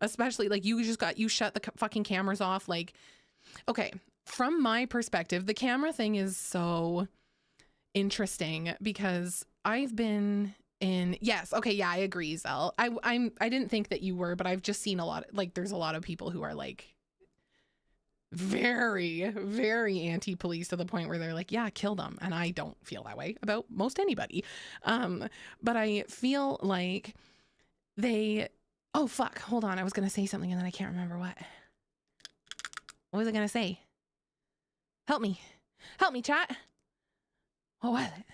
S1: especially like you shut the fucking cameras off. Like, okay. From my perspective, the camera thing is so interesting because I've been in, yes, okay, yeah, I agree, Zell. I didn't think that you were, but I've just seen a lot, like there's a lot of people who are like very, very anti-police to the point where they're like, yeah, kill them. And I don't feel that way about most anybody. But I feel like oh fuck, hold on, I was gonna say something and then I can't remember what. What was I gonna say? Help me, chat. What was it?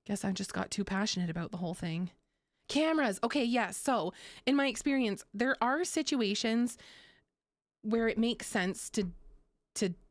S1: Guess I just got too passionate about the whole thing. Cameras. Okay, yeah. So in my experience, there are situations where it makes sense to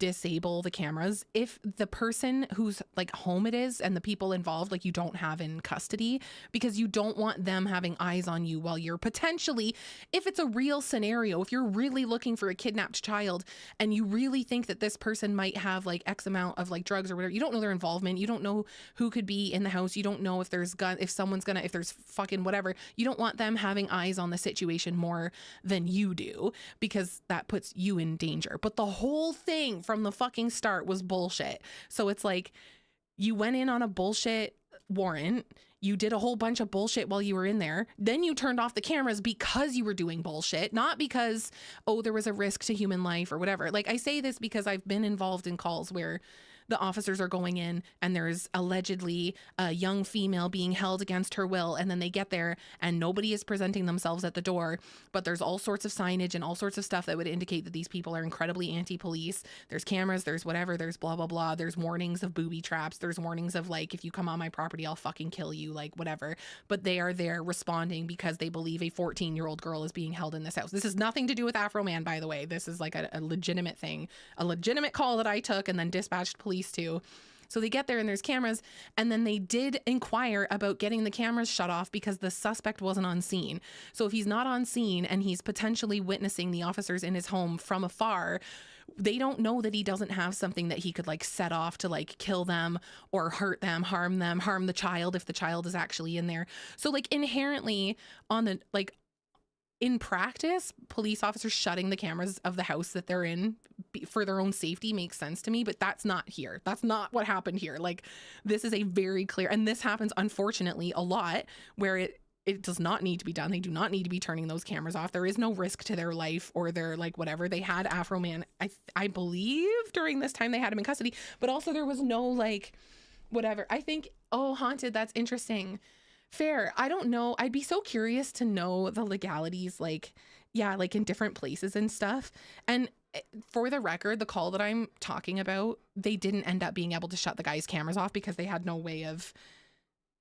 S1: disable the cameras if the person whose like home it is and the people involved, like you don't have in custody, because you don't want them having eyes on you while you're potentially, if it's a real scenario, if you're really looking for a kidnapped child and you really think that this person might have like X amount of like drugs or whatever, you don't know their involvement, you don't know who could be in the house, you don't know if there's if there's fucking whatever, you don't want them having eyes on the situation more than you do, because that puts you in danger. But the whole thing from the fucking start was bullshit. So it's like you went in on a bullshit warrant, you did a whole bunch of bullshit while you were in there, then you turned off the cameras because you were doing bullshit, not because, oh, there was a risk to human life or whatever. Like, I say this because I've been involved in calls where the officers are going in and there's allegedly a young female being held against her will, and then they get there and nobody is presenting themselves at the door, but there's all sorts of signage and all sorts of stuff that would indicate that these people are incredibly anti-police. There's cameras, there's whatever, there's blah, blah, blah. There's warnings of booby traps. There's warnings of like, if you come on my property, I'll fucking kill you, like whatever. But they are there responding because they believe a 14-year-old girl is being held in this house. This has nothing to do with Afro Man, by the way. This is like a legitimate thing, a legitimate call that I took and then dispatched police to. So they get there and there's cameras, and then they did inquire about getting the cameras shut off because the suspect wasn't on scene. So if he's not on scene and he's potentially witnessing the officers in his home from afar, they don't know that he doesn't have something that he could like set off to like kill them or hurt them, harm the child if the child is actually in there. So like inherently on the like, in practice, police officers shutting the cameras of the house that they're in for their own safety makes sense to me, but that's not here. That's not what happened here. Like, this is a very clear, and this happens unfortunately a lot where it does not need to be done. They do not need to be turning those cameras off. There is no risk to their life or their like whatever. They had Afro Man, I believe during this time they had him in custody, but also there was no like whatever. I think, oh, Haunted, that's interesting. Fair. I don't know. I'd be so curious to know the legalities, like, yeah, like in different places and stuff. And for the record, the call that I'm talking about, they didn't end up being able to shut the guy's cameras off because they had no way of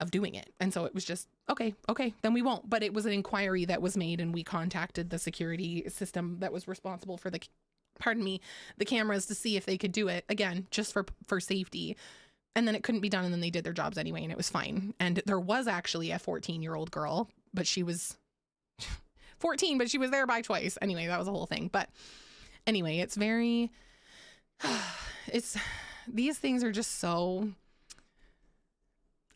S1: doing it. And so it was just, okay, then we won't. But it was an inquiry that was made and we contacted the security system that was responsible for the cameras to see if they could do it, again, just for safety. And then it couldn't be done, and then they did their jobs anyway, and it was fine. And there was actually a 14-year-old girl, but she was 14, but she was there by choice. Anyway, that was a whole thing. But anyway, it's very, these things are just so,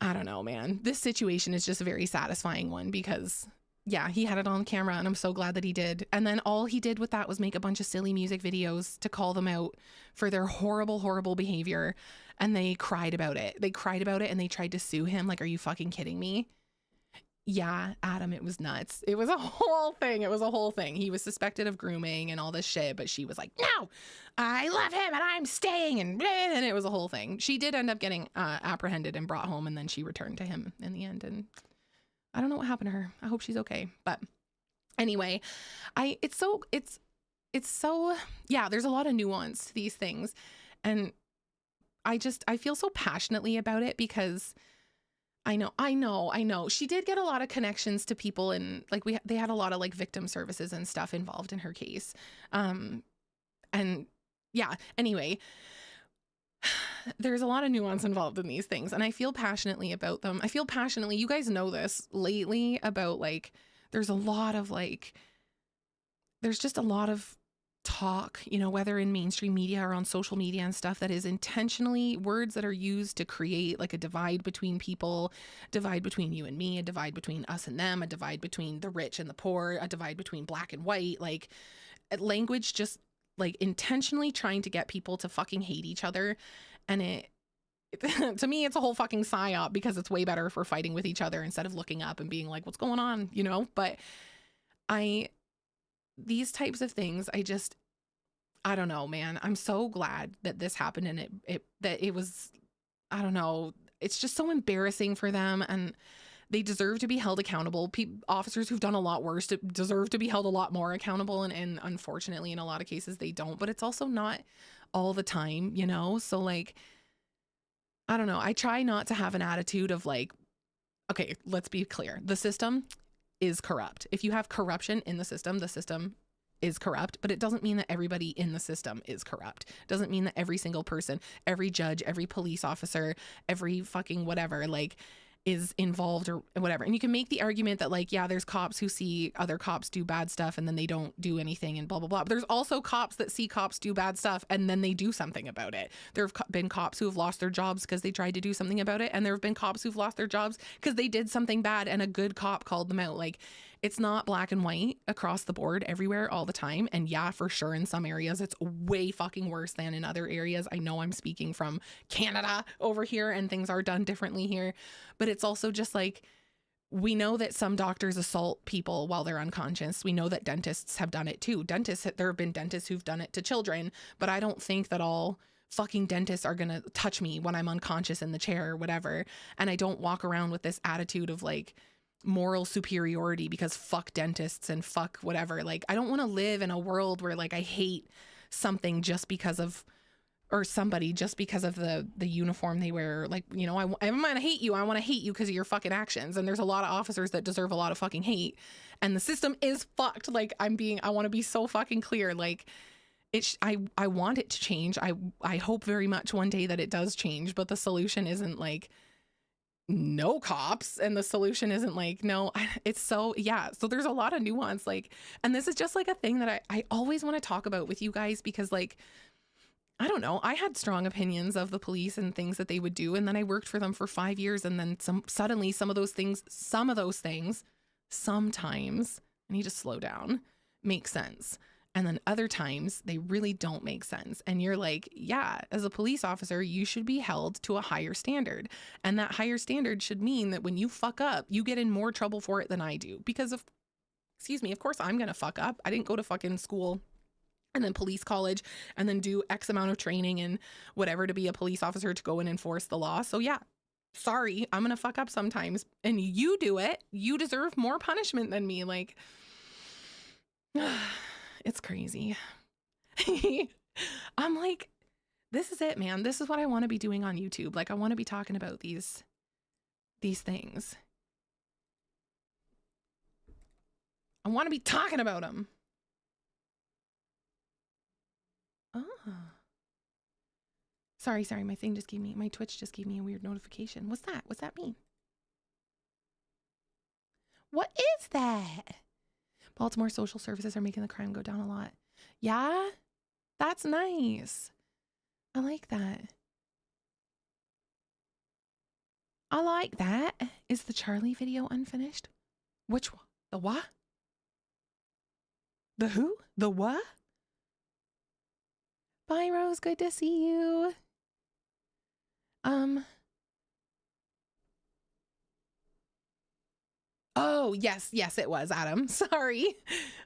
S1: I don't know, man. This situation is just a very satisfying one because, yeah, he had it on camera, and I'm so glad that he did. And then all he did with that was make a bunch of silly music videos to call them out for their horrible, horrible behavior. And they cried about it. They cried about it, and they tried to sue him. Like, are you fucking kidding me? Yeah, Adam, it was nuts. It was a whole thing. It was a whole thing. He was suspected of grooming and all this shit, but she was like, no, I love him and I'm staying. And it was a whole thing. She did end up getting apprehended and brought home, and then she returned to him in the end. And I don't know what happened to her. I hope she's okay. But anyway, it's so, yeah, there's a lot of nuance to these things. And I feel so passionately about it because I know. She did get a lot of connections to people, and like they had a lot of like victim services and stuff involved in her case. And yeah, anyway, there's a lot of nuance involved in these things, and I feel passionately about them. I feel passionately, you guys know this lately, about like, there's just a lot of talk, you know, whether in mainstream media or on social media and stuff, that is intentionally words that are used to create like a divide between people, divide between you and me, a divide between us and them, a divide between the rich and the poor, a divide between black and white, like language just like intentionally trying to get people to fucking hate each other. And to me, it's a whole fucking psyop, because it's way better if we're fighting with each other instead of looking up and being like, what's going on, you know? But these types of things, I don't know, man. I'm so glad that this happened, and it was, I don't know, it's just so embarrassing for them, and they deserve to be held accountable. Officers who've done a lot worse deserve to be held a lot more accountable, and unfortunately in a lot of cases they don't, but it's also not all the time, you know? So like, I don't know. I try not to have an attitude of like, okay, let's be clear. The system is corrupt. If you have corruption in the system is corrupt, but it doesn't mean that everybody in the system is corrupt. It doesn't mean that every single person, every judge, every police officer, every fucking whatever, like, is involved or whatever. And you can make the argument that like, yeah, there's cops who see other cops do bad stuff and then they don't do anything and blah, blah, blah. But there's also cops that see cops do bad stuff and then they do something about it. There have been cops who have lost their jobs because they tried to do something about it. And there have been cops who've lost their jobs because they did something bad and a good cop called them out. Like, it's not black and white across the board everywhere all the time. And yeah, for sure, in some areas, it's way fucking worse than in other areas. I know I'm speaking from Canada over here and things are done differently here. But it's also just like, we know that some doctors assault people while they're unconscious. We know that dentists have done it too. There have been dentists who've done it to children, but I don't think that all fucking dentists are gonna touch me when I'm unconscious in the chair or whatever. And I don't walk around with this attitude of like moral superiority because fuck dentists and fuck whatever. Like, I don't want to live in a world where like I hate something just because of, or somebody just because of the uniform they wear. Like, you know, I'm gonna hate you. I want to hate you because of your fucking actions. And there's a lot of officers that deserve a lot of fucking hate, and the system is fucked. Like, I want to be so fucking clear. Like, I want it to change. I hope very much one day that it does change, but the solution isn't like no cops, and the solution isn't like no. It's so, yeah, so there's a lot of nuance, like, and this is just like a thing that I always want to talk about with you guys, because like, I don't know, I had strong opinions of the police and things that they would do, and then I worked for them for 5 years, and then suddenly some of those things sometimes, I need to slow down, make sense. And then other times they really don't make sense. And you're like, yeah, as a police officer, you should be held to a higher standard. And that higher standard should mean that when you fuck up, you get in more trouble for it than I do. Because of course I'm going to fuck up. I didn't go to fucking school and then police college and then do X amount of training and whatever to be a police officer to go and enforce the law. So yeah, sorry, I'm going to fuck up sometimes. And you do it. You deserve more punishment than me. Like, it's crazy. I'm like, this is it, man. This is what I want to be doing on YouTube. Like, I want to be talking about these things. I want to be talking about them. Oh. Sorry, my thing just gave me, my Twitch just gave me a weird notification. What's that? What's that mean? What is that? Baltimore social services are making the crime go down a lot. Yeah, that's nice. I like that. I like that. Is the Charlie video unfinished? Which one? The what? The who? The what? Bye, Rose. Good to see you. Oh, yes, it was, Adam. Sorry.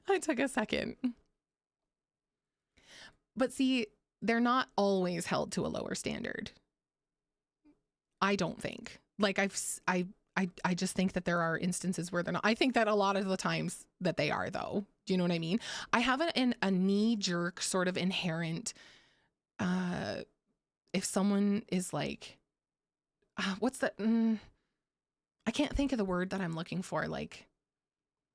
S1: I took a second. But see, they're not always held to a lower standard. I don't think. Like I just think that there are instances where they're not. I think that a lot of the times that they are, though. Do you know what I mean? I have a knee-jerk sort of inherent, if someone is like, what's the, I can't think of the word that I'm looking for. Like,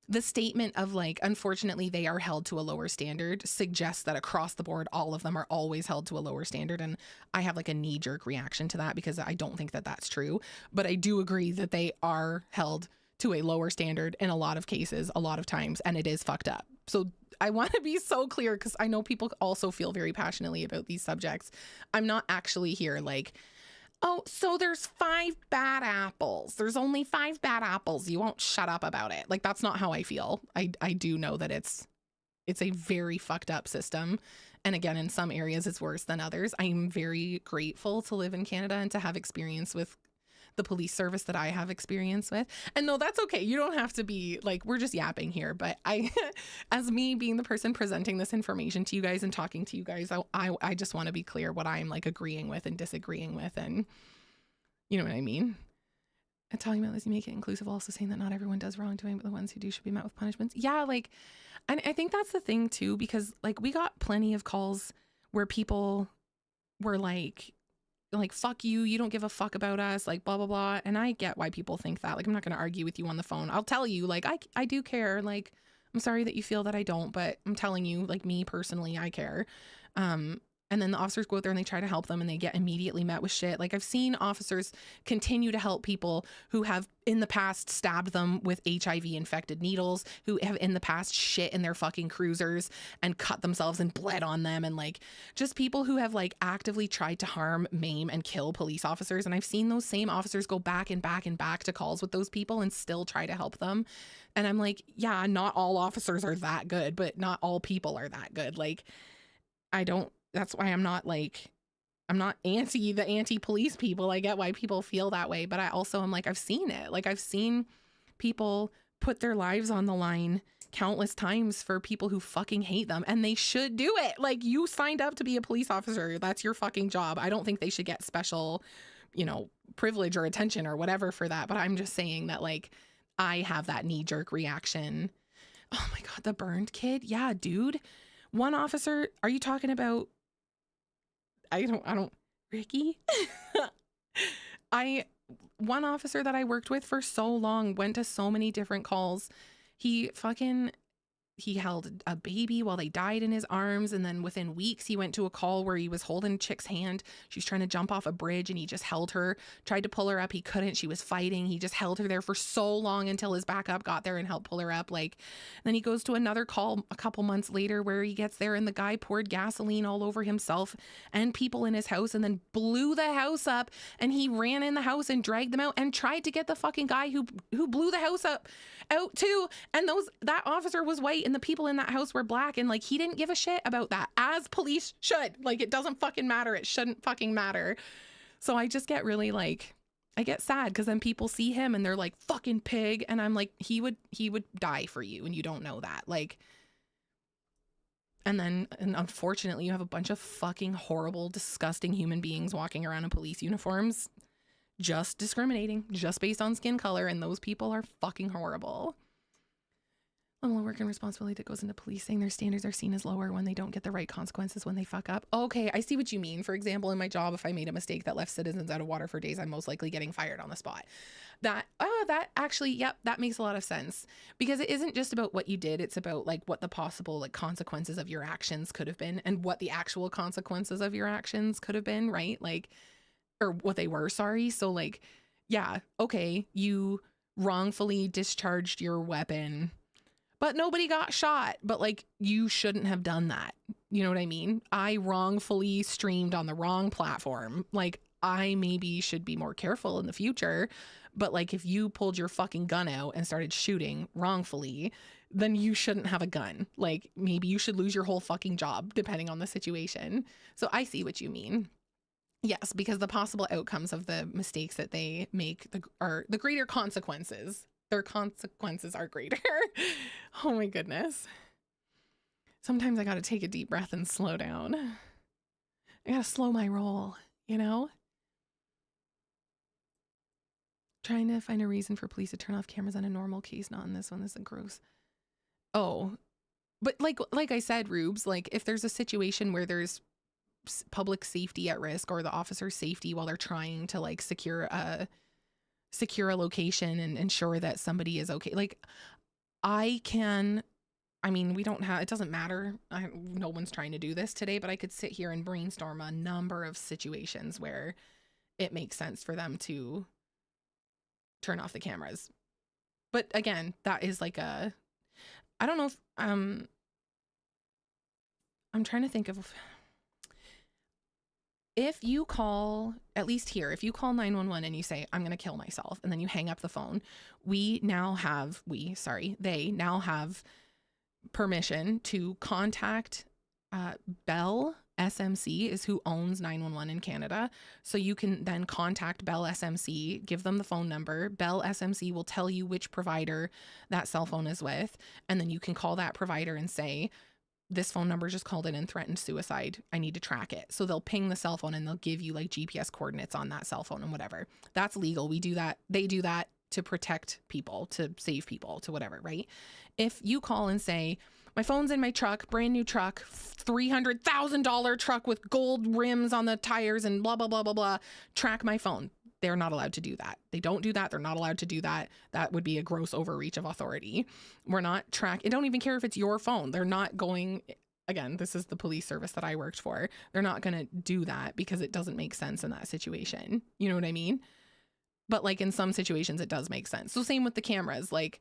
S1: the statement of like, unfortunately, they are held to a lower standard suggests that across the board, all of them are always held to a lower standard. And I have like a knee-jerk reaction to that because I don't think that that's true. But I do agree that they are held to a lower standard in a lot of cases, a lot of times, and it is fucked up. So I want to be so clear because I know people also feel very passionately about these subjects. I'm not actually here like, oh, so there's 5 bad apples. There's only 5 bad apples. You won't shut up about it. Like, that's not how I feel. I do know that it's a very fucked up system. And again, in some areas it's worse than others. I am very grateful to live in Canada and to have experience with the police service that I have experience with. And no, that's okay. You don't have to be like, we're just yapping here. But I, as me being the person presenting this information to you guys and talking to you guys, I just want to be clear what I'm like agreeing with and disagreeing with. And you know what I mean? And talking about this, you make it inclusive, also saying that not everyone does wrongdoing, but the ones who do should be met with punishments. Yeah, like, and I think that's the thing too, because like we got plenty of calls where people were like, fuck you, you don't give a fuck about us, like blah, blah, blah. And I get why people think that. Like, I'm not going to argue with you on the phone. I'll tell you, like, I do care. Like, I'm sorry that you feel that I don't, but I'm telling you, like, me personally, I care. And then the officers go out there and they try to help them and they get immediately met with shit. Like, I've seen officers continue to help people who have in the past stabbed them with HIV infected needles, who have in the past shit in their fucking cruisers and cut themselves and bled on them. And like, just people who have like actively tried to harm, maim, and kill police officers. And I've seen those same officers go back and back and back to calls with those people and still try to help them. And I'm like, yeah, not all officers are that good, but not all people are that good. Like, that's why I'm not the anti-police people. I get why people feel that way, but I also am like, I've seen it. Like, I've seen people put their lives on the line countless times for people who fucking hate them, and they should do it. Like, you signed up to be a police officer. That's your fucking job. I don't think they should get special, privilege or attention or whatever for that. But I'm just saying that, like, I have that knee-jerk reaction. Oh my God, the burned kid. Yeah, dude. One officer, are you talking about, Ricky? One officer that I worked with for so long went to so many different calls. He held a baby while they died in his arms. And then within weeks, he went to a call where he was holding chick's hand. She was trying to jump off a bridge and he just held her, tried to pull her up. He couldn't. She was fighting. He just held her there for so long until his backup got there and helped pull her up. Like, then he goes to another call a couple months later where he gets there and the guy poured gasoline all over himself and people in his house and then blew the house up. And he ran in the house and dragged them out and tried to get the fucking guy who blew the house up out too. And that officer was white and the people in that house were black, and like, he didn't give a shit about that, as police should. Like, it doesn't fucking matter. It shouldn't fucking matter. So I just get really like, I get sad because then people see him and they're like, fucking pig, and I'm like, he would die for you and you don't know that. Like, and unfortunately you have a bunch of fucking horrible, disgusting human beings walking around in police uniforms just discriminating just based on skin color, and those people are fucking horrible. level of work and responsibility that goes into policing. Their standards are seen as lower when they don't get the right consequences when they fuck up. Okay, I see what you mean. For example, in my job, if I made a mistake that left citizens out of water for days, I'm most likely getting fired on the spot. That actually, yep, that makes a lot of sense, because it isn't just about what you did. It's about like what the possible like consequences of your actions could have been, and what the actual consequences of your actions could have been, right? Like, or what they were, sorry. So like, yeah, okay, you wrongfully discharged your weapon, but nobody got shot. But like, you shouldn't have done that. You know what I mean? I wrongfully streamed on the wrong platform. Like, I maybe should be more careful in the future. But like, if you pulled your fucking gun out and started shooting wrongfully, then you shouldn't have a gun. Like, maybe you should lose your whole fucking job, depending on the situation. So I see what you mean. Yes, because the possible outcomes of the mistakes that they make are the greater consequences. Their consequences are greater. Oh my goodness. Sometimes I got to take a deep breath and slow down. I got to slow my roll, you know? Trying to find a reason for police to turn off cameras on a normal case, not in this one. This is gross. Oh, but like I said, Rubes, like if there's a situation where there's public safety at risk, or the officer's safety while they're trying to like secure a location and ensure that somebody is okay. Like we don't have, it doesn't matter. No one's trying to do this today, but I could sit here and brainstorm a number of situations where it makes sense for them to turn off the cameras. But again, that is like I don't know if, I'm trying to think of, if you call, at least here, if you call 911 and you say, I'm going to kill myself, and then you hang up the phone, they now have permission to contact Bell SMC is who owns 911 in Canada. So you can then contact Bell SMC, give them the phone number. Bell SMC will tell you which provider that cell phone is with. And then you can call that provider and say, this phone number just called in and threatened suicide. I need to track it. So they'll ping the cell phone and they'll give you like GPS coordinates on that cell phone and whatever. That's legal. We do that. They do that to protect people, to save people, to whatever, right? If you call and say, my phone's in my truck, brand new truck, $300,000 truck with gold rims on the tires and blah, blah, blah, blah, blah, track my phone. They're not allowed to do that. They don't do that. They're not allowed to do that. That would be a gross overreach of authority. We're not I don't even care if it's your phone. They're not going, again, this is the police service that I worked for. They're not going to do that because it doesn't make sense in that situation. You know what I mean? But like in some situations, it does make sense. So same with the cameras. Like,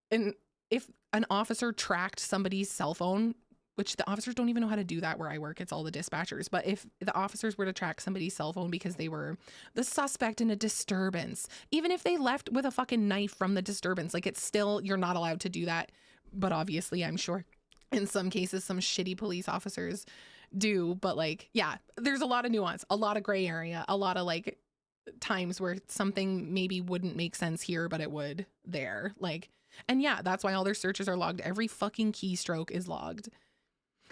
S1: and if an officer tracked somebody's cell phone, which the officers don't even know how to do that where I work, it's all the dispatchers. But if the officers were to track somebody's cell phone because they were the suspect in a disturbance, even if they left with a fucking knife from the disturbance, like it's still, you're not allowed to do that. But obviously, I'm sure in some cases, some shitty police officers do. But like, yeah, there's a lot of nuance, a lot of gray area, a lot of like times where something maybe wouldn't make sense here, but it would there. Like, and yeah, that's why all their searches are logged. Every fucking keystroke is logged.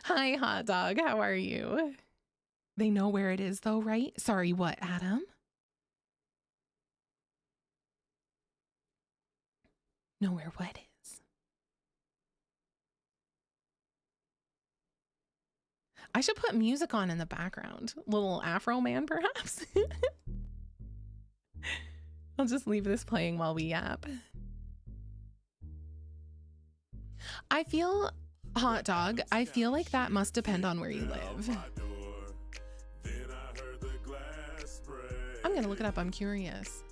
S1: Hi, hot dog. How are you? They know where it is though, right? Sorry, what, Adam? Know where what is? I should put music on in the background. Little Afro Man, perhaps? I'll just leave this playing while we yap. I feel, hot dog, I feel like that must depend on where you live. I'm gonna look it up, I'm curious.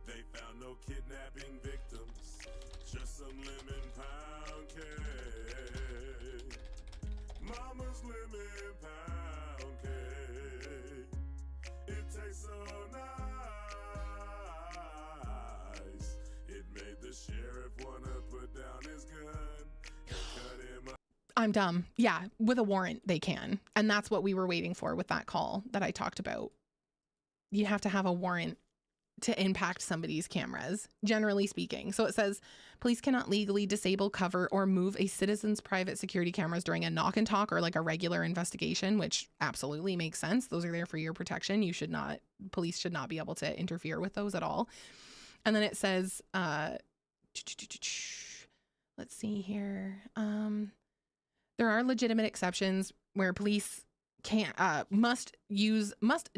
S17: They found no kidnapping victims, just some lemon pound cake. Mama's lemon pound cake. It tastes so nice. It made the sheriff wanna put down his gun.
S1: I'm dumb. Yeah, with a warrant, they can. And that's what we were waiting for with that call that I talked about. You have to have a warrant to impact somebody's cameras, generally speaking. So it says, police cannot legally disable, cover, or move a citizen's private security cameras during a knock and talk or like a regular investigation, which absolutely makes sense. Those are there for your protection. Police should not be able to interfere with those at all. And then it says, let's see here. There are legitimate exceptions where police must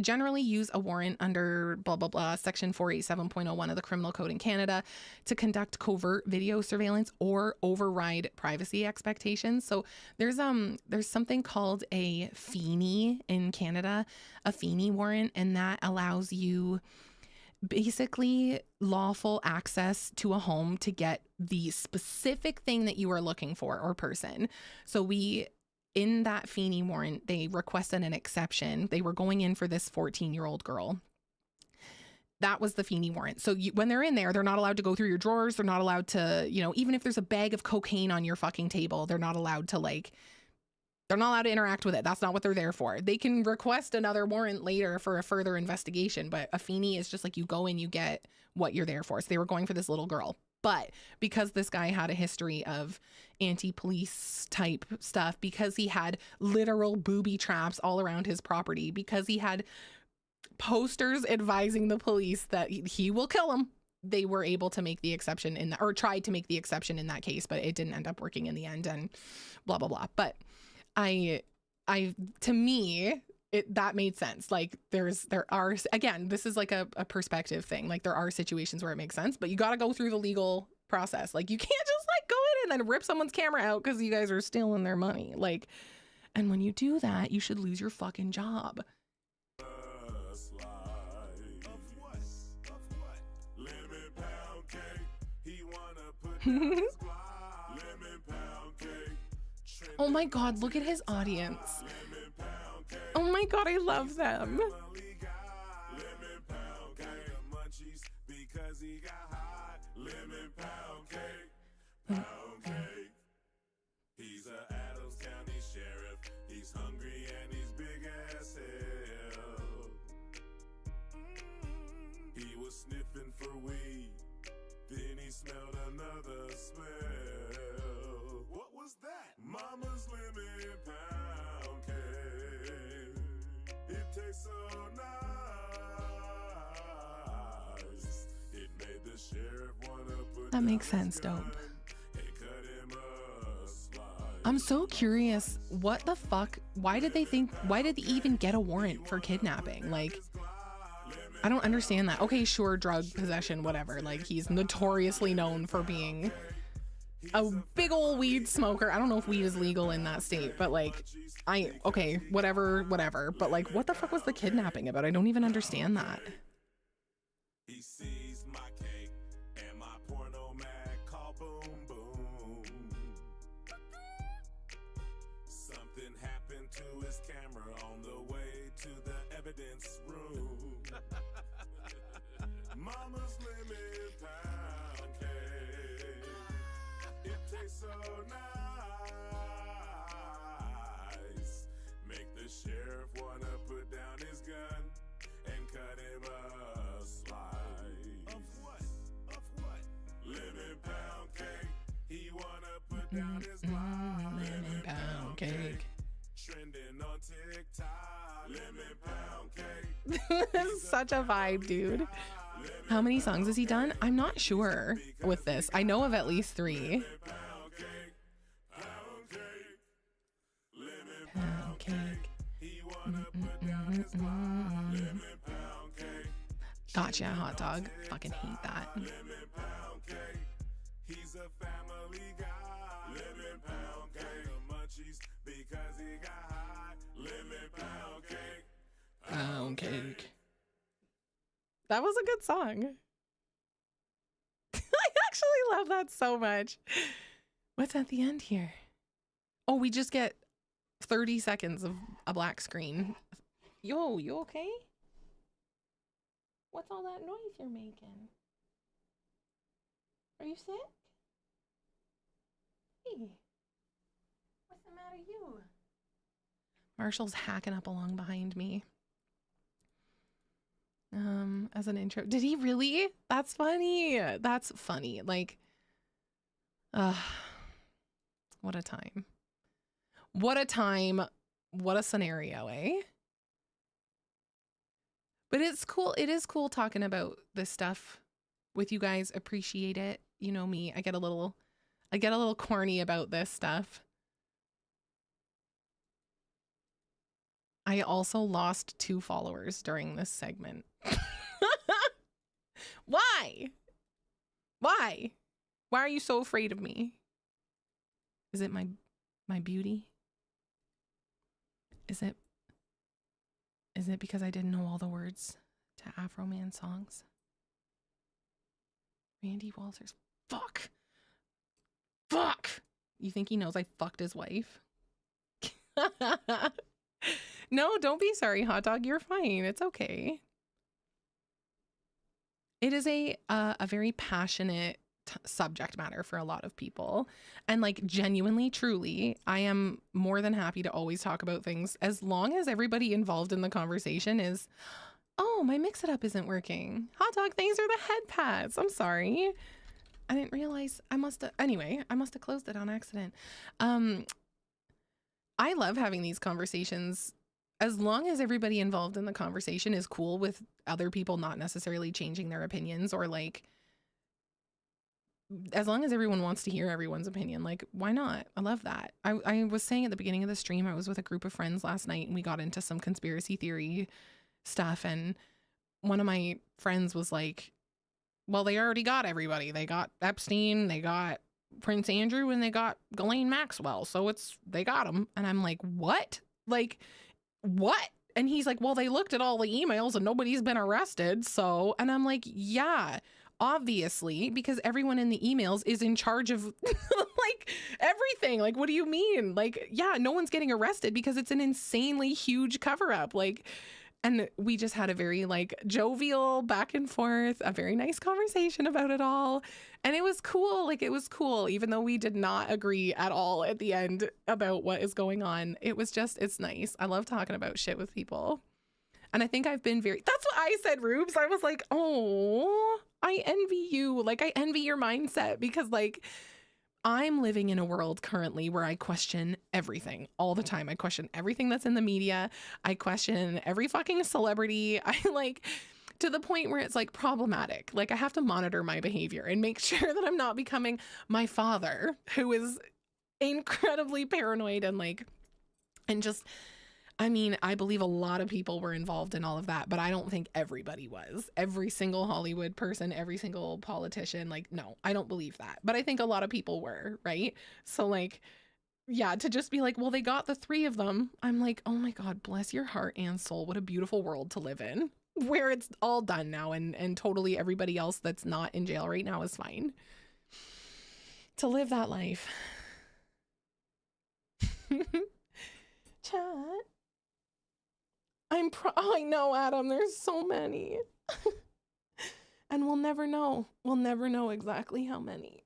S1: generally use a warrant under blah blah blah section 487.01 of the Criminal Code in Canada to conduct covert video surveillance or override privacy expectations. So there's something called a Feeney in Canada, a Feeney warrant, and that allows you basically lawful access to a home to get the specific thing that you are looking for or person. So in that Feeney warrant, they requested an exception. They were going in for this 14-year-old girl. That was the Feeney warrant. So when they're in there, they're not allowed to go through your drawers. They're not allowed to, even if there's a bag of cocaine on your fucking table, they're not allowed to interact with it. That's not what they're there for. They can request another warrant later for a further investigation, but a Feeney is just like you go in, you get what you're there for. So they were going for this little girl. But because this guy had a history of anti-police type stuff, because he had literal booby traps all around his property, because he had posters advising the police that he will kill them, they were able to make the exception or tried to make the exception in that case, but it didn't end up working in the end and blah, blah, blah. But to me, that made sense. Like there are, again, this is like a perspective thing. Like there are situations where it makes sense, but you got to go through the legal process. Like you can't just like go in and then rip someone's camera out because you guys are stealing their money. Like, and when you do that, you should lose your fucking job. Oh my God, look at his audience. Oh my God, I love them.
S17: He's a Adams County sheriff. He's hungry and he's big as hell. He was sniffing for weed. Then he smelled another smell. What was that? Mama's lemon pound cake. It tastes so nice. It made the sheriff wanna put
S1: that makes sense, dope. I'm so curious, what the fuck? Why did they even get a warrant for kidnapping? Like, I don't understand that. Okay, sure, drug possession, whatever. Like, he's notoriously known for being a big old weed smoker. I don't know if weed is legal in that state, but like, okay, whatever. But like, what the fuck was the kidnapping about? I don't even understand that.
S17: He sees my cake and my porno mag call boom boom. Something happened to his camera on the way to the evidence room. Mama's lemon pound cake. It tastes so nice. Make the sheriff wanna put down his gun and cut him a slice. Of what? Lemon pound cake. He wanna put down his lemon pound cake. Trending on TikTok. Lemon pound cake.
S1: This is such a vibe, dude. How many songs has he done? I'm not sure with this. I know of at least 3. Pound cake. Gotcha, hot dog. Fucking hate that.
S17: He's a family guy. Lemon pound cake. Munchies because he got high. Lemon pound cake.
S1: Pound cake. That was a good song. I actually love that so much. What's at the end here? Oh, we just get 30 seconds of a black screen. Yo, you okay? What's all that noise you're making? Are you sick? Hey, what's the matter, you? Marshall's hacking up along behind me. As an intro. Did he really? That's funny. That's funny. Like, what a time. What a time. What a scenario, eh? But it's cool. It is cool talking about this stuff with you guys. Appreciate it. You know me. I get a little I get a little corny about this stuff. I also lost 2 followers during this segment. Why? Why? Why are you so afraid of me? Is it my beauty? Is it because I didn't know all the words to Afro Man songs? Randy Walters. Fuck. Fuck. You think he knows I fucked his wife? No, don't be sorry, hot dog. You're fine. It's okay. It is a very passionate subject matter for a lot of people. And like genuinely, truly, I am more than happy to always talk about things as long as everybody involved in the conversation is, oh, my Mix It Up isn't working. Hot dog, thanks for the head pats. I'm sorry. I didn't realize I must have closed it on accident. I love having these conversations as long as everybody involved in the conversation is cool with other people not necessarily changing their opinions, or like, as long as everyone wants to hear everyone's opinion, like, why not? I love that. I was saying at the beginning of the stream, I was with a group of friends last night and we got into some conspiracy theory stuff. And one of my friends was like, well, they already got everybody. They got Epstein, they got Prince Andrew, and they got Ghislaine Maxwell. So they got them. And I'm like, what? Like, what? And he's like, well, they looked at all the emails and nobody's been arrested. So, and I'm like, yeah, obviously, because everyone in the emails is in charge of like everything. Like, what do you mean? Like, yeah, no one's getting arrested because it's an insanely huge cover up. Like, and we just had a very like jovial back and forth, a very nice conversation about it all. And it was cool. Like, it was cool, even though we did not agree at all at the end about what is going on. It was just, it's nice. I love talking about shit with people. And I think I've been that's what I said, Rubes. I was like, oh, I envy you. Like, I envy your mindset, because like, I'm living in a world currently where I question everything all the time. I question everything that's in the media. I question every fucking celebrity. I like, to the point where it's like problematic. Like, I have to monitor my behavior and make sure that I'm not becoming my father, who is incredibly paranoid and like, and just, I mean, I believe a lot of people were involved in all of that, but I don't think everybody was. Every single Hollywood person, every single politician, like, no, I don't believe that. But I think a lot of people were, right? So like, yeah, to just be like, well, they got the 3 of them. I'm like, oh my God, bless your heart and soul. What a beautiful world to live in, where it's all done now, and totally everybody else that's not in jail right now is fine to live that life. Chat. I know, Adam, there's so many. And we'll never know. We'll never know exactly how many.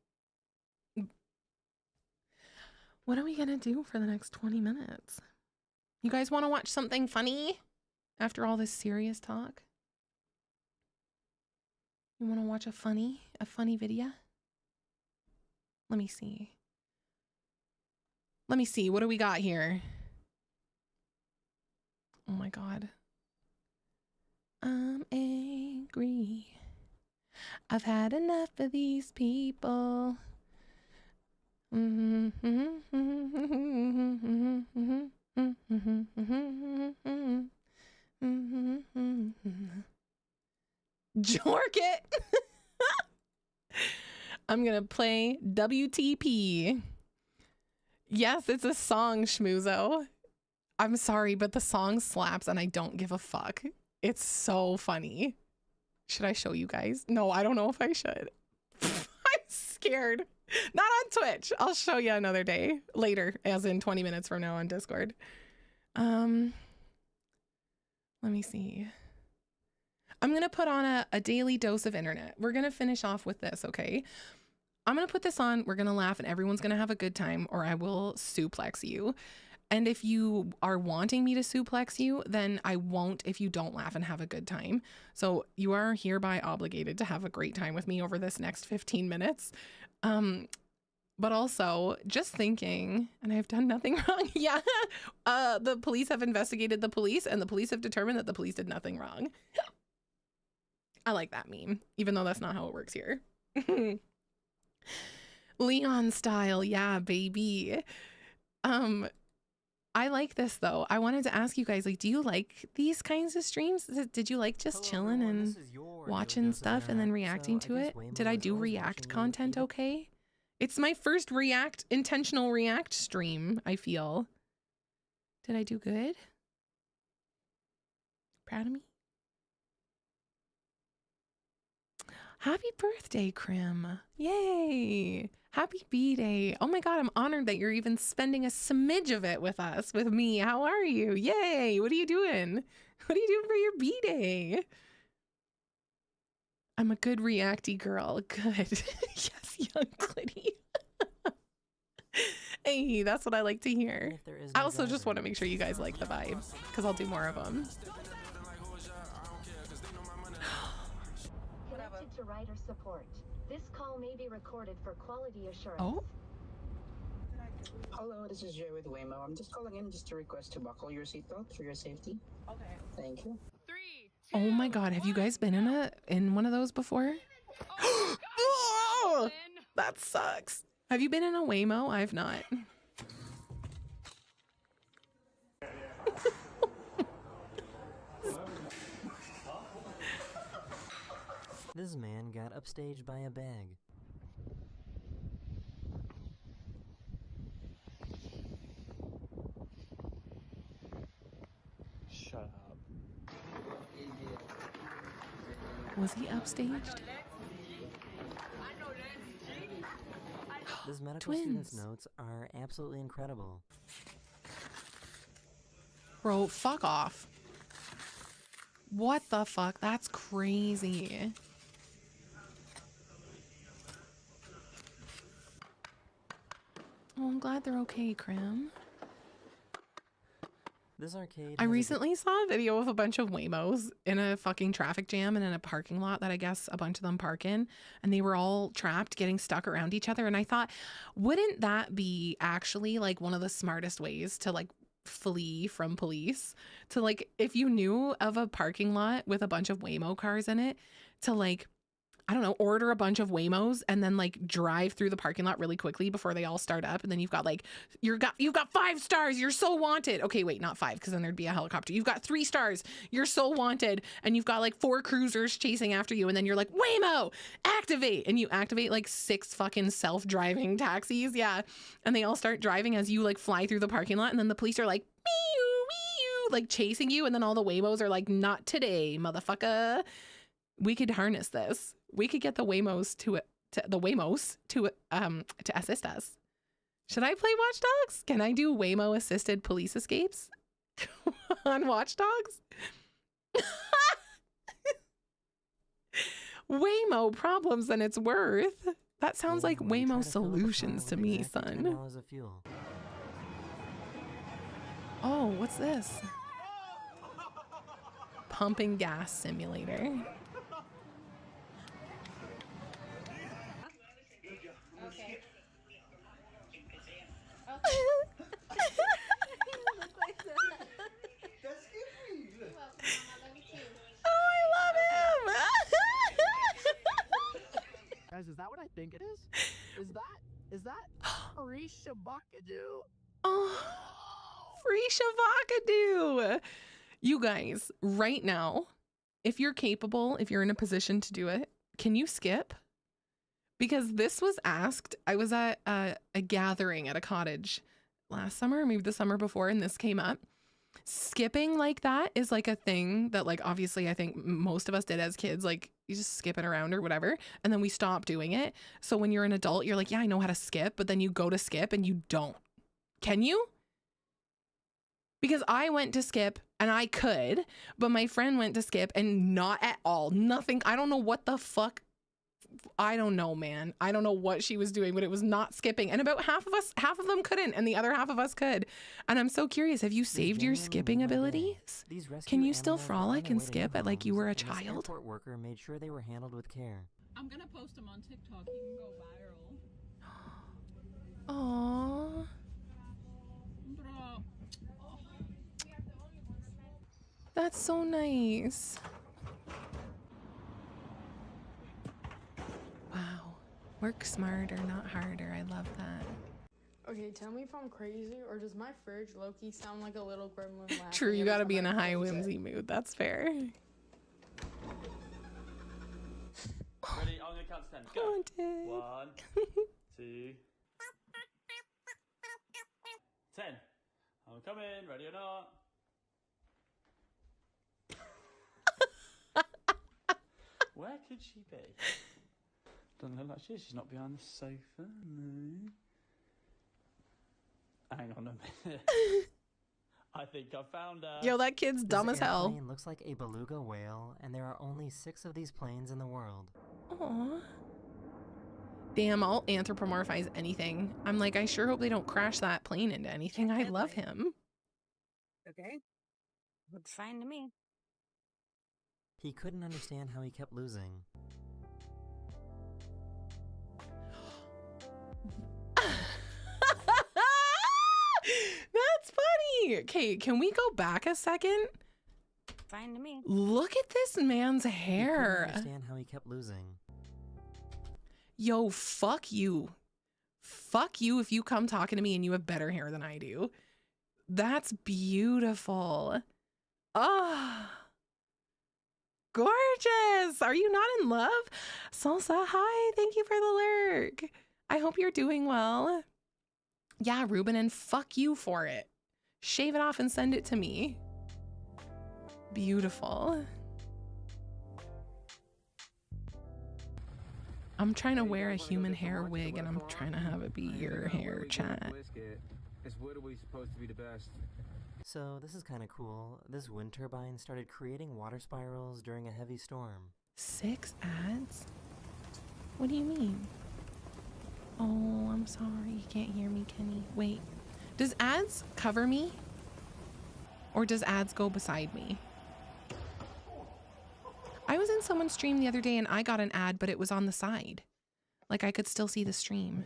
S1: What are we gonna do for the next 20 minutes? You guys want to watch something funny after all this serious talk? You want to watch a funny video? Let me see. What do we got here? Oh my God. I'm angry. I've had enough of these people. Jork it. I'm gonna play WTP. Yes, it's a song, Schmoozo. I'm sorry, but the song slaps and I don't give a fuck. It's so funny. Should I show you guys? No, I don't know if I should. I'm scared. Not on Twitch. I'll show you another day. Later, as in 20 minutes from now on Discord. Let me see. I'm going to put on a daily dose of internet. We're going to finish off with this, okay? I'm going to put this on. We're going to laugh and everyone's going to have a good time, or I will suplex you. And if you are wanting me to suplex you, then I won't if you don't laugh and have a good time. So you are hereby obligated to have a great time with me over this next 15 minutes. But also just thinking, and I've done nothing wrong. Yeah. The police have investigated the police and the police have determined that the police did nothing wrong. I like that meme, even though that's not how it works here. Leon style, yeah, baby. I like this though. I wanted to ask you guys, like, do you like these kinds of streams? Did you like just chilling and watching stuff and then reacting to it? Did I do react content okay? It's my first intentional react stream, I feel. Did I do good? Proud of me? Happy birthday, Krim. Yay. Happy B-Day. Oh my God, I'm honored that you're even spending a smidge of it with us, with me. How are you? Yay. What are you doing? What are you doing for your B-Day? I'm a good reacty girl. Good. Yes, young Clitty. Hey, that's what I like to hear. I also just want to make sure you guys like the vibe, because I'll do more of them.
S12: Connected to writer support. This call may be recorded for quality assurance.
S1: Oh.
S23: Hello, this is Jay with Waymo. I'm just calling in just to request to buckle your seatbelt for your safety. Okay. Thank you.
S1: Oh my God, have you guys been in one of those before? Oh, that sucks. Have you been in a Waymo? I've not.
S18: This man got upstaged by a bag.
S9: Shut up.
S1: Was he upstaged?
S18: This medical student's notes are absolutely incredible.
S1: Bro, fuck off. What the fuck? That's crazy. Oh, I'm glad they're okay, Krim.
S18: This arcade.
S1: I recently saw a video of a bunch of Waymos in a fucking traffic jam and in a parking lot that I guess a bunch of them park in, and they were all trapped, getting stuck around each other. And I thought, wouldn't that be actually like one of the smartest ways to like flee from police? To like, if you knew of a parking lot with a bunch of Waymo cars in it, to like, I don't know, order a bunch of Waymos and then like drive through the parking lot really quickly before they all start up. And then you've got like, you've got 5 stars. You're so wanted. Okay, wait, not 5, because then there'd be a helicopter. You've got 3 stars. You're so wanted. And you've got like 4 cruisers chasing after you. And then you're like, Waymo, activate. And you activate like 6 fucking self-driving taxis. Yeah. And they all start driving as you like fly through the parking lot. And then the police are like, meow, meow, like chasing you. And then all the Waymos are like, not today, motherfucker. We could harness this. We could get the Waymos to assist us. Should I play Watch Dogs? Can I do Waymo assisted police escapes on Watch Dogs? Waymo problems and it's worth. That sounds like Waymo solutions to me, son. Oh, what's this? Pumping gas simulator.
S24: Guys, is that what I think it is? Is that free Shabakadoo?
S1: Oh, free Shabakadoo. You guys, right now, if you're capable, if you're in a position to do it, can you skip? Because this was asked. I was at a gathering at a cottage last summer, maybe the summer before, and this came up. Skipping like that is like a thing that like obviously I think most of us did as kids, like you just skip it around or whatever, and then we stop doing it. So when you're an adult, you're like, yeah, I know how to skip, but then you go to skip and you don't. Can you? Because I went to skip and I could, but my friend went to skip and not at all. Nothing. I don't know what the fuck. I don't know, man. I don't know what she was doing, but it was not skipping. And about half of them couldn't, and the other half of us could. And I'm so curious, have you saved your skipping abilities? Can you still frolic and skip at like you were a child?
S18: The airport worker made sure they were handled with care.
S14: I'm gonna post them on TikTok. You can go viral.
S1: Aww. That's so nice. Wow. Work smarter, not harder. I love that.
S24: Okay, tell me if I'm crazy or does my fridge low-key sound like a little gremlin laughing?
S1: True, you
S24: every
S1: gotta
S24: time
S1: be in
S24: I
S1: a high
S24: close it?
S1: whimsy mood. That's fair.
S4: Ready? I'm gonna count to 10. Go.
S1: Haunted.
S4: 1, 2, 10. I'm coming. Ready or not? Where could she be? Doesn't look like she is. She's not behind the sofa. No. Hang on a minute. I think I found her.
S1: Yo, that kid's dumb as hell.
S18: This airplane looks like a beluga whale, and there are only 6 of these planes in the world.
S1: Aww. Damn, I'll anthropomorphize anything. I'm like, I sure hope they don't crash that plane into anything. I love him.
S16: Okay. Looks fine to me.
S18: He couldn't understand how he kept losing.
S1: That's funny. Okay, can we go back a second?
S16: Fine to me.
S1: Look at this man's
S18: He couldn't
S1: hair.
S18: understand how he kept losing.
S1: Yo, fuck you. Fuck you if you come talking to me and you have better hair than I do. That's beautiful. Ah. Gorgeous. Are you not in love? Salsa, hi. Thank you for the lurk. I hope you're doing well. Yeah, Ruben, and fuck you for it. Shave it off and send it to me. Beautiful. I'm trying to wear a human hair wig and I'm trying to have it be your hair, chat.
S15: It's what are we supposed to be the best?
S18: So this is kind of cool. This wind turbine started creating water spirals during a heavy storm.
S1: 6 ads? What do you mean? Oh, I'm sorry. You can't hear me, Kenny. Wait. Does ads cover me? Or does ads go beside me? I was in someone's stream the other day and I got an ad, but it was on the side. Like I could still see the stream.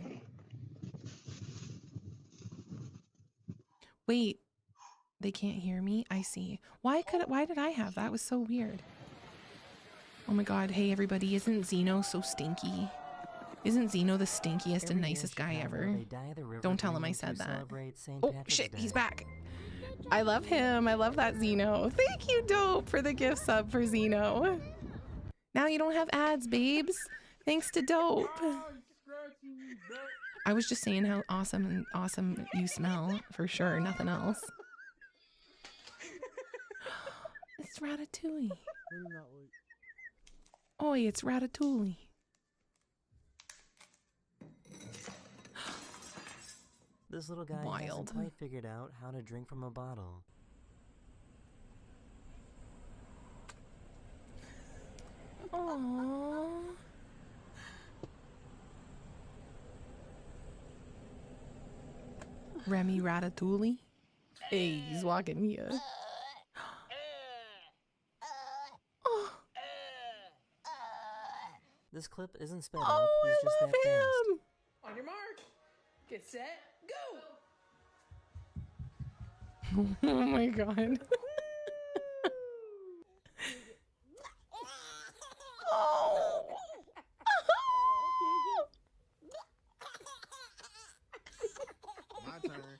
S1: Wait. They can't hear me? I see. Why did I have that? It was so weird. Oh my god. Hey everybody, isn't Zeno so stinky? Isn't Zeno the stinkiest and nicest guy ever? Don't tell him I said that. Oh shit, he's back. I love him. I love that Zeno. Thank you, Dope, for the gift sub for Zeno. Now you don't have ads, babes. Thanks to Dope. I was just saying how awesome you smell, for sure. Nothing else. It's Ratatouille. Oi, it's Ratatouille.
S18: This little guy hasn't quite figured out how to drink from a bottle.
S1: Aww. Remy Ratatouille. Hey, he's walking here.
S18: This clip isn't sped up, he's just that fast.
S24: On your mark. Get set. Go.
S1: Oh my god. Oh.
S3: My turn.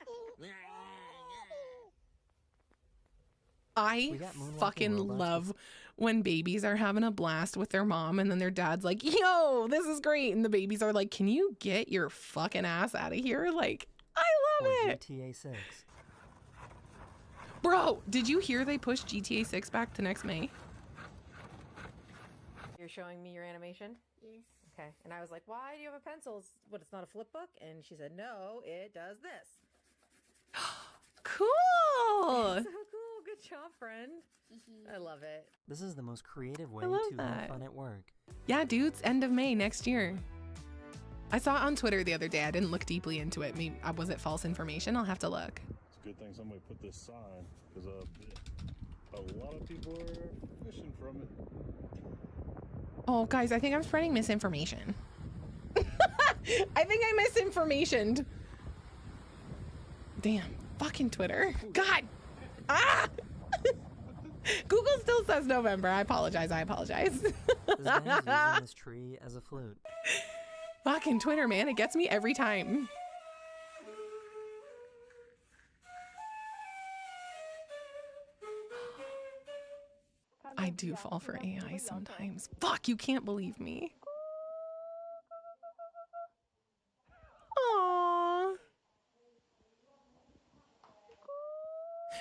S1: I fucking love when babies are having a blast with their mom and then their dad's like, yo, this is great. And the babies are like, can you get your fucking ass out of here? Like, I love it.
S18: GTA 6.
S1: Bro, did you hear they pushed GTA 6 back to next May?
S19: You're showing me your animation?
S5: Yes.
S19: Okay. And I was like, why do you have a pencil? What, it's not a flip book? And she said, no, it does this.
S1: Cool.
S19: So cool. Good job, friend. I love it.
S18: This is the most creative way
S1: love
S18: to
S1: that.
S18: have fun at work.
S1: Yeah, dudes, end of May next year. I saw it on Twitter the other day. I didn't look deeply into it. Maybe, was it false information? I'll have to look.
S25: It's a good thing somebody put this sign, because a lot of people are fishing from it.
S1: Oh, guys, I think I'm spreading misinformation. I think I misinformationed. Damn, fucking Twitter. God. Ah! Google still says November. I apologize.
S18: This guy's using this tree as a flute.
S1: Fucking Twitter, man. It gets me every time. I do fall for AI sometimes. Fuck, you can't believe me. Aww.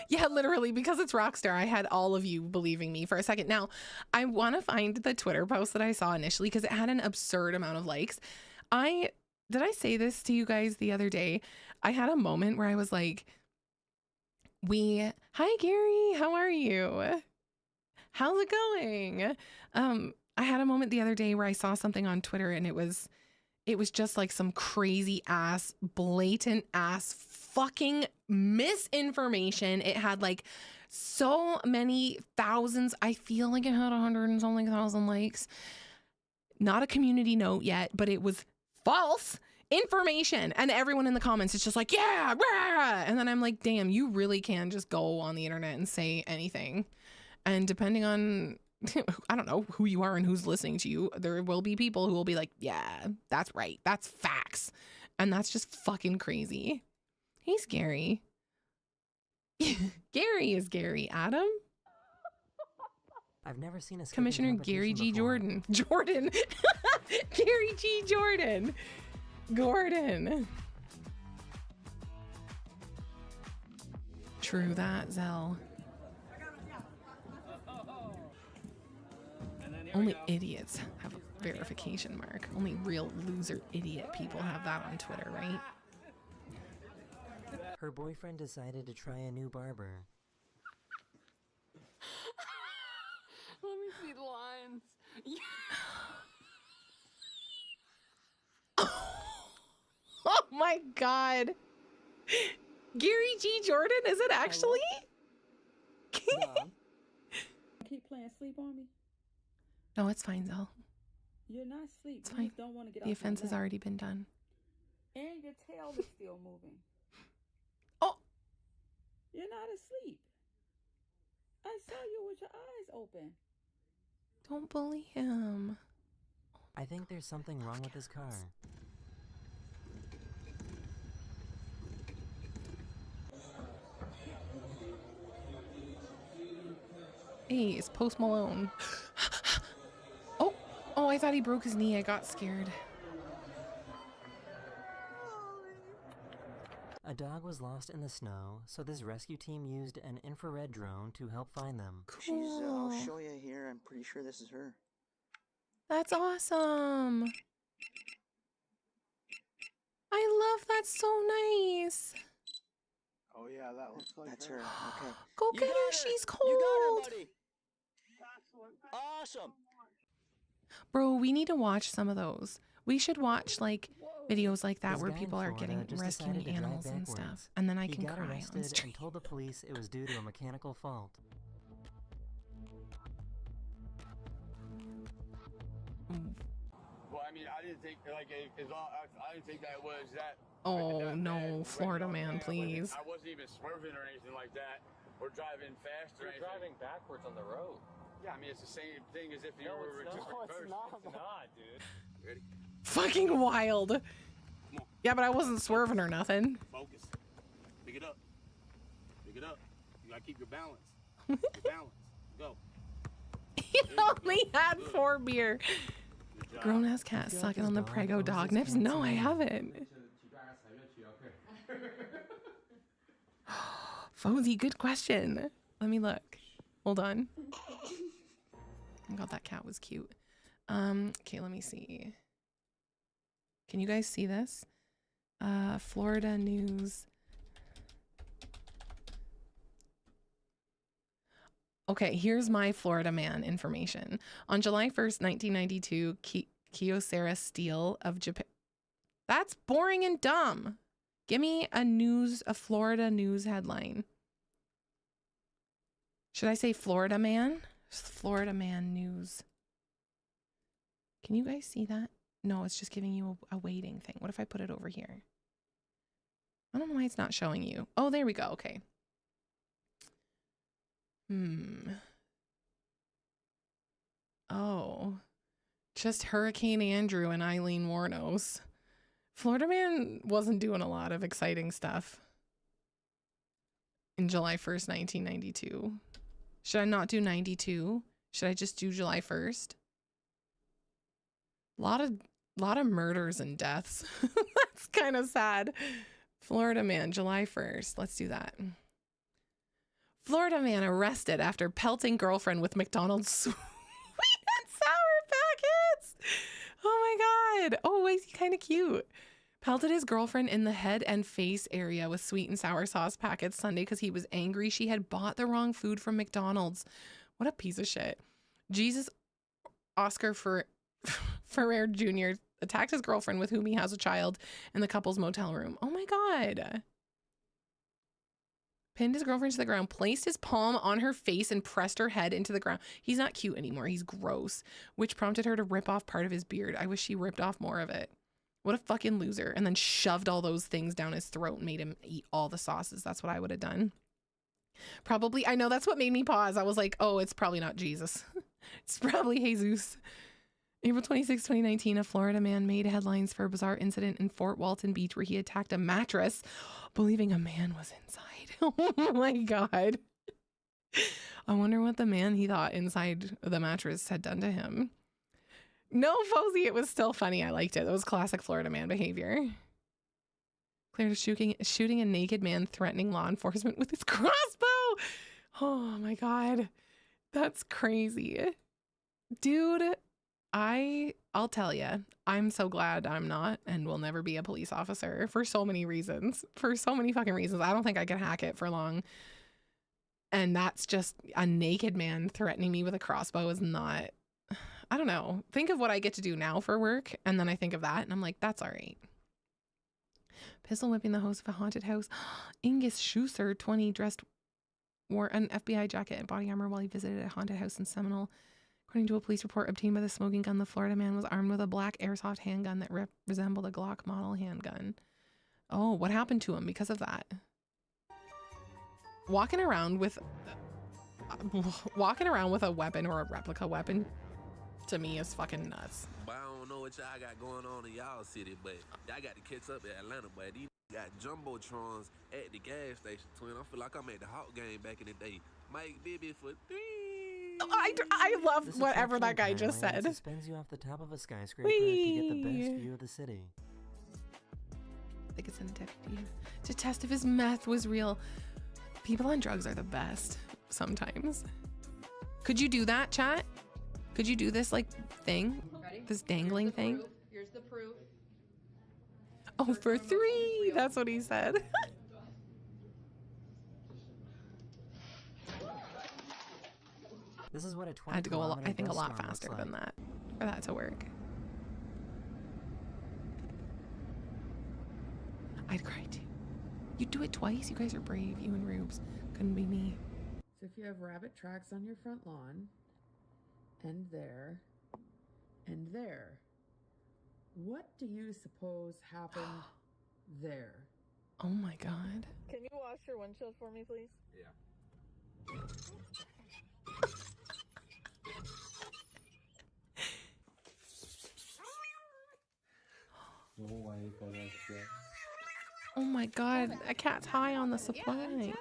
S1: Yeah, literally, because it's Rockstar, I had all of you believing me for a second. Now, I want to find the Twitter post that I saw initially because it had an absurd amount of likes. Did I say this to you guys the other day? I had a moment where I was like, hi Gary, how are you? How's it going? I had a moment the other day where I saw something on Twitter and it was just like some crazy ass, blatant ass fucking misinformation. It had like so many thousands. I feel like it had 100 and something thousand likes. Not a community note yet, but it was false information. And everyone in the comments is just like, yeah, rah! And then I'm like, damn, you really can just go on the internet and say anything. And depending on, I don't know who you are and who's listening to you, there will be people who will be like, yeah, that's right. That's facts. And that's just fucking crazy. He's Gary. Gary is Gary. Adam?
S18: I've never seen a
S1: Commissioner Gary G.
S18: before.
S1: Jordan. Gary G. Jordan. Gordon. True that, Zell. Only idiots have a verification mark. Only real loser idiot people have that on Twitter, right?
S18: Her boyfriend decided to try a new barber.
S24: Let me see the lines.
S1: Oh my god. Gary G. Jordan, is it actually?
S14: Keep playing sleep on me.
S1: No, it's fine, Zell.
S14: You're not asleep.
S1: It's
S14: You
S1: fine.
S14: just don't want to get
S1: The
S14: off my
S1: offense has
S14: lap.
S1: already been done.
S14: And your tail is still moving.
S1: Oh.
S14: You're not asleep. I saw you with your eyes open.
S1: Don't bully him.
S18: I think there's something wrong with his car.
S1: Hey, it's Post Malone. Oh, I thought he broke his knee. I got scared.
S18: A dog was lost in the snow, so this rescue team used an infrared drone to help find them.
S6: She's, I'll show you here. I'm pretty sure this is her.
S1: That's awesome. I love that. So nice.
S10: Oh yeah, that looks like
S6: That's her. Okay.
S1: Go get her. She's cold.
S6: You got her, buddy. Awesome.
S1: Bro, we need to watch some of those. We should watch like videos like that
S18: This
S1: where
S18: guy in
S1: people are
S18: Florida
S1: getting
S18: just
S1: rescuing
S18: decided to drive
S1: animals and
S18: backwards.
S1: stuff. And then I
S18: He
S1: can
S18: got
S1: cry on
S18: arrested
S1: stream.
S18: and told the police it was due to a mechanical fault.
S15: Well, I mean, I didn't think like I didn't think that was that.
S1: Oh no, Florida man, please.
S15: I wasn't even swerving or anything like that, or driving fast. You're driving backwards on the road. Yeah, I mean it's the same thing as if you were just reversed. It's not, dude. Ready?
S1: Fucking wild. Yeah, but I wasn't swerving or nothing.
S21: Focus. Pick it up. Pick it up. You gotta keep your balance. Your balance. Go.
S1: He only had 4 beer. Grown ass cat sucking on the Prego dog nips. No, I haven't. Fozy, good question. Let me look. Hold on. Oh god, that cat was cute. Okay, let me see. Can you guys see this? Florida news. Okay, here's my Florida man information. On July 1st, 1992, Kyocera Steel of Japan. That's boring and dumb. Give me a Florida news headline. Should I say Florida man? Florida man news. Can you guys see that? No, it's just giving you a waiting thing. What if I put it over here? I don't know why it's not showing you. Oh, there we go. Okay. Oh. Just Hurricane Andrew and Eileen Warnos. Florida Man wasn't doing a lot of exciting stuff in July 1st, 1992. Should I not do 92? Should I just do July 1st? Lot of murders and deaths. That's kind of sad. Florida Man, July 1st. Let's do that. Florida man arrested after pelting girlfriend with McDonald's sweet and sour packets. Oh my God. Oh, is he kind of cute? Pelted his girlfriend in the head and face area with sweet and sour sauce packets Sunday because he was angry she had bought the wrong food from McDonald's. What a piece of shit. Jesus Oscar Ferrer Jr. attacked his girlfriend with whom he has a child in the couple's motel room. Oh my God. Pinned his girlfriend to the ground, placed his palm on her face and pressed her head into the ground. He's not cute anymore. He's gross, which prompted her to rip off part of his beard. I wish she ripped off more of it. What a fucking loser. And then shoved all those things down his throat and made him eat all the sauces. That's what I would have done. Probably. I know that's what made me pause. I was like, oh, it's probably not Jesus. It's probably Jesus. April 26, 2019, a Florida man made headlines for a bizarre incident in Fort Walton Beach where he attacked a mattress, believing a man was inside. Oh my God. I wonder what the man he thought inside the mattress had done to him. No, Fozy, it was still funny. I liked it. It was classic Florida man behavior. Cleared of shooting a naked man threatening law enforcement with his crossbow. Oh my God. That's crazy. Dude, I'll tell you, I'm so glad I'm not and will never be a police officer for so many reasons. For so many fucking reasons. I don't think I could hack it for long. And that's just a naked man threatening me with a crossbow is not, I don't know. Think of what I get to do now for work. And then I think of that and I'm like, that's all right. Pistol whipping the host of a haunted house. Ingus Schuster, 20, wore an FBI jacket and body armor while he visited a haunted house in Seminole. According to a police report obtained by the smoking gun, the Florida man was armed with a black airsoft handgun that resembled a Glock model handgun. Oh, what happened to him because of that? Walking around with a weapon or a replica weapon to me is fucking nuts.
S2: But I don't know what y'all got going on in y'all city, but y'all got to catch up at Atlanta, but these got jumbotrons at the gas station, twin. I feel like I'm at the Hawk game back in the day. Mike Bibby for 3.
S1: I love whatever that guy just said.
S18: Suspends you off the top of a skyscraper to get the best view of the city.
S1: I think it's in a deputy to test if his meth was real. People on drugs are the best sometimes. Could you do that, chat? Could you do this like thing?
S7: Ready?
S1: This dangling thing?
S7: Here's the proof.
S1: Oh, for 3. That's what he said.
S18: This is what a 20
S1: I had to go I think a lot
S18: dust storm
S1: faster
S18: looks
S1: than
S18: like.
S1: that for that to work. I'd cry too. You do it twice. You guys are brave. You and Rubes. Couldn't be me.
S7: So if you have rabbit tracks on your front lawn, and there, what do you suppose happened there?
S1: Oh my God.
S11: Can you wash your windshield for me, please?
S2: Yeah.
S1: Oh my God. A cat's high on the supply.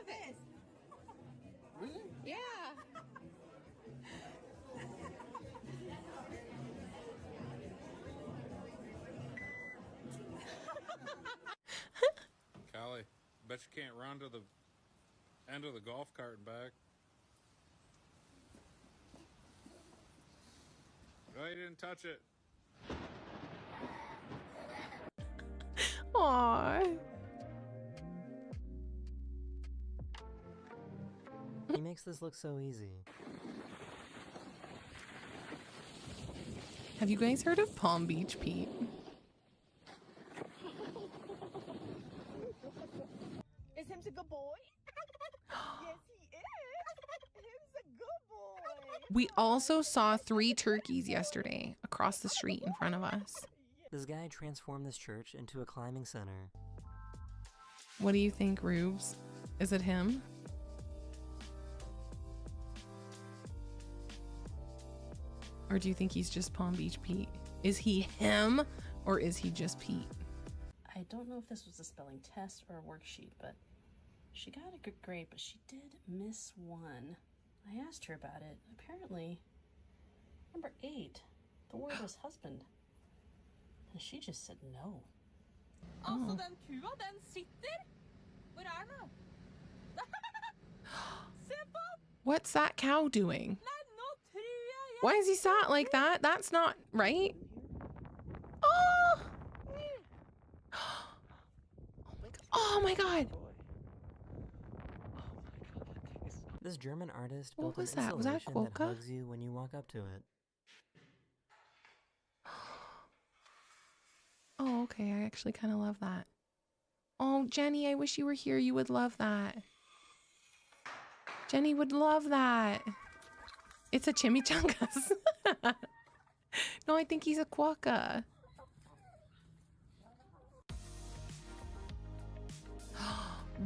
S11: Yeah.
S13: Callie, bet you can't run to the end of the golf cart and back. Oh, you didn't touch it.
S1: Aww.
S18: He makes this look so easy.
S1: Have you guys heard of Palm Beach Pete?
S11: Is him a good boy? Yes, he is. Him's a good boy.
S1: We also saw 3 turkeys yesterday across the street in front of us.
S18: This guy transformed this church into a climbing center.
S1: What do you think, Rubes? Is it him? Or do you think he's just Palm Beach Pete? Is he him or is he just Pete?
S8: I don't know if this was a spelling test or a worksheet, but she got a good grade, but she did miss one. I asked her about it. Apparently, number 8, the word was husband. And she just said no.
S11: Altså, den kua, den sitter. Hvor er den? Se på!
S1: What's that cow doing? Why is he sat like that? That's not right. Oh! Oh my god!
S18: This German artist
S1: What
S18: built
S1: was
S18: an
S1: that? Was that
S18: installation that
S1: Quokka?
S18: hugs you when you walk up to it.
S1: Oh, okay. I actually kind of love that. Oh, Jenny, I wish you were here. You would love that. Jenny would love that. It's a chimichangas. No, I think he's a quokka.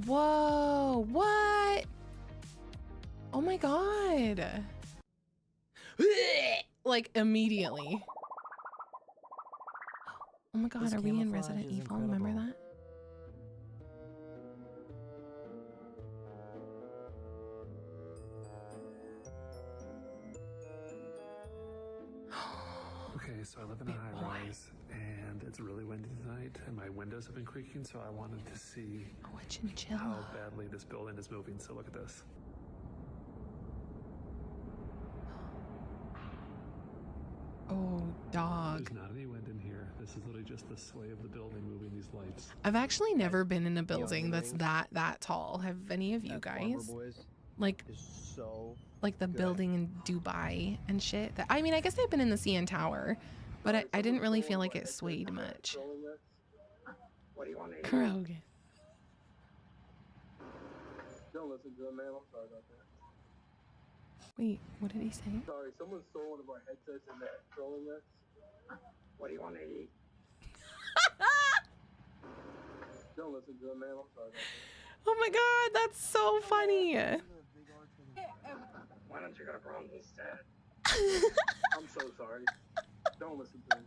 S1: Whoa, what? Oh my god. Like immediately. Oh my god,
S18: This
S1: are we in
S18: camouflage
S1: Resident
S18: is
S1: Evil? Remember
S18: incredible.
S1: that?
S12: Okay, so I live in a high rise and it's really windy tonight and my windows have been creaking, so I wanted to see how badly this building is moving. So look at this.
S1: Oh, dog.
S12: There's not any wind in here. This is literally just the sway of the building moving these lights.
S1: I've actually never been in a building that's that tall. Have any of you guys? Like the building in Dubai and shit. I mean, I guess I've been in the CN Tower, but I didn't really feel like it swayed much.
S6: What do you want to eat?
S1: Krogan.
S22: Don't listen to him, man. I'm sorry about that.
S1: Wait, what did he say?
S22: Sorry, someone stole one of our headsets in that trolling us.
S6: What do you want to eat?
S22: Don't listen to him, man. I'm sorry about that.
S1: Oh my god, that's so funny.
S6: Why don't you go to Brahms instead?
S22: I'm so sorry. Don't listen to him.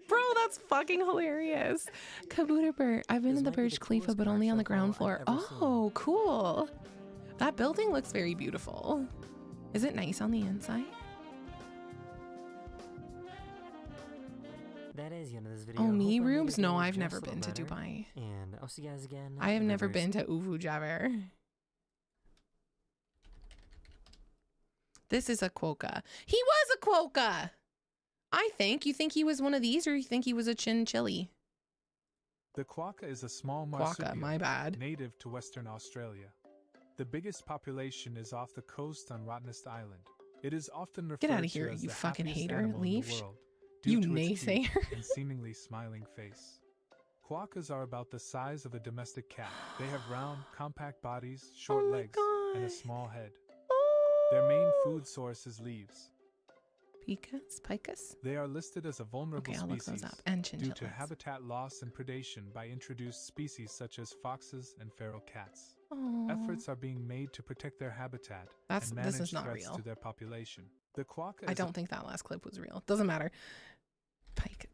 S1: Bro, that's fucking hilarious. Kabooter, I've been in the Burj Khalifa, but only on the ground floor. Oh, cool. That building looks very beautiful. Is it nice on the inside?
S18: That is the end of this video.
S1: Oh, me
S18: Hope I made
S1: rooms?
S18: your
S1: No,
S18: day
S1: I've
S18: just
S1: never
S18: a little
S1: been to
S18: better.
S1: Dubai.
S18: And I'll see you guys again.
S1: I have
S18: in
S1: never
S18: Rivers.
S1: been to Uvu Jaber. This is a quokka. He was a quokka! I think. You think he was one of these, or you think he was a chinchilli?
S17: The quokka is a small
S1: Quokka,
S17: marsupial
S1: my bad.
S17: native to Western Australia. The biggest population is off the coast on Rottnest Island. It is often referred
S1: Get out of
S17: to
S1: here,
S17: as
S1: you
S17: the
S1: fucking
S17: happiest
S1: hater.
S17: animal in the
S1: Leave.
S17: world due
S1: You
S17: to its
S1: naysayer.
S17: cute and seemingly smiling face. Quokkas are about the size of a domestic cat. They have round, compact bodies, short legs, and a small head. Their main food source is leaves.
S1: Picus?
S17: They are listed as a vulnerable
S1: Okay, I'll look
S17: species
S1: those up. And
S17: due to
S1: chinchillas.
S17: habitat loss and predation by introduced species such as foxes and feral cats.
S1: Aw.
S17: Efforts are being made to protect their habitat
S1: That's-
S17: and
S1: this
S17: manage
S1: is not
S17: threats
S1: real.
S17: to their population. The quokka
S1: I
S17: is
S1: don't think that last clip was real. Doesn't matter.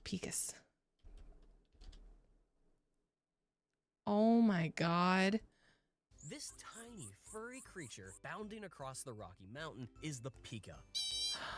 S1: Picus. Oh my god.
S20: This tiny, furry creature bounding across the Rocky Mountain is the pika.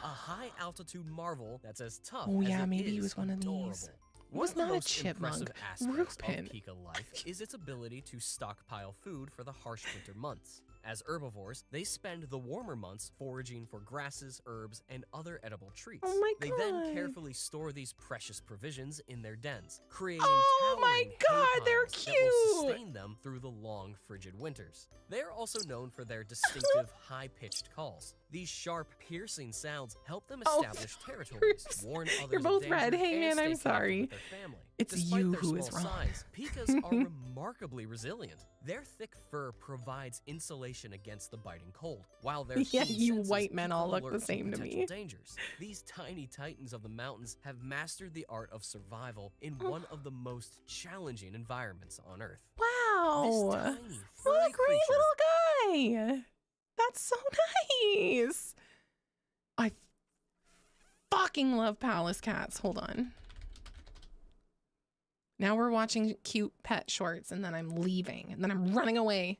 S20: A high-altitude marvel that's as tough
S1: Oh
S20: as
S1: yeah,
S20: it
S1: maybe he
S20: is
S1: was one of
S20: adorable.
S1: these. It
S20: One
S1: was
S20: of the
S1: not a
S20: most
S1: chipmunk.
S20: impressive aspects
S1: Rupin.
S20: of pika life is its ability to stockpile food for the harsh winter months. As herbivores, they spend the warmer months foraging for grasses, herbs, and other edible treats.
S1: Oh my
S20: They then
S1: God.
S20: carefully store these precious provisions in their dens, creating
S1: Oh my
S20: towering
S1: God,
S20: hay
S1: they're
S20: piles that will
S1: cute.
S20: sustain them through the long, frigid winters. They are also known for their distinctive, high-pitched calls. These sharp, piercing sounds help them
S1: Oh,
S20: establish territories, warn others
S1: You're
S20: of
S1: both
S20: danger,
S1: red. Hey
S20: and
S1: man,
S20: stay
S1: I'm
S20: connected
S1: sorry.
S20: with their family.
S1: It's
S20: Despite
S1: you
S20: their
S1: who is
S20: small
S1: wrong.
S20: size, pikas are remarkably resilient. Their thick fur provides insulation against the biting cold, while their
S1: Yeah,
S20: keen
S1: you
S20: senses
S1: white men
S20: keep
S1: all
S20: them
S1: look the
S20: alert
S1: same to
S20: potential
S1: me.
S20: dangers. These tiny titans of the mountains have mastered the art of survival in one of the most challenging environments on Earth.
S1: Wow.
S20: This tiny,
S1: What
S20: furry
S1: a great
S20: creature
S1: little guy. That's so nice. I fucking love palace cats. Hold on. Now we're watching cute pet shorts and then I'm leaving and then I'm running away.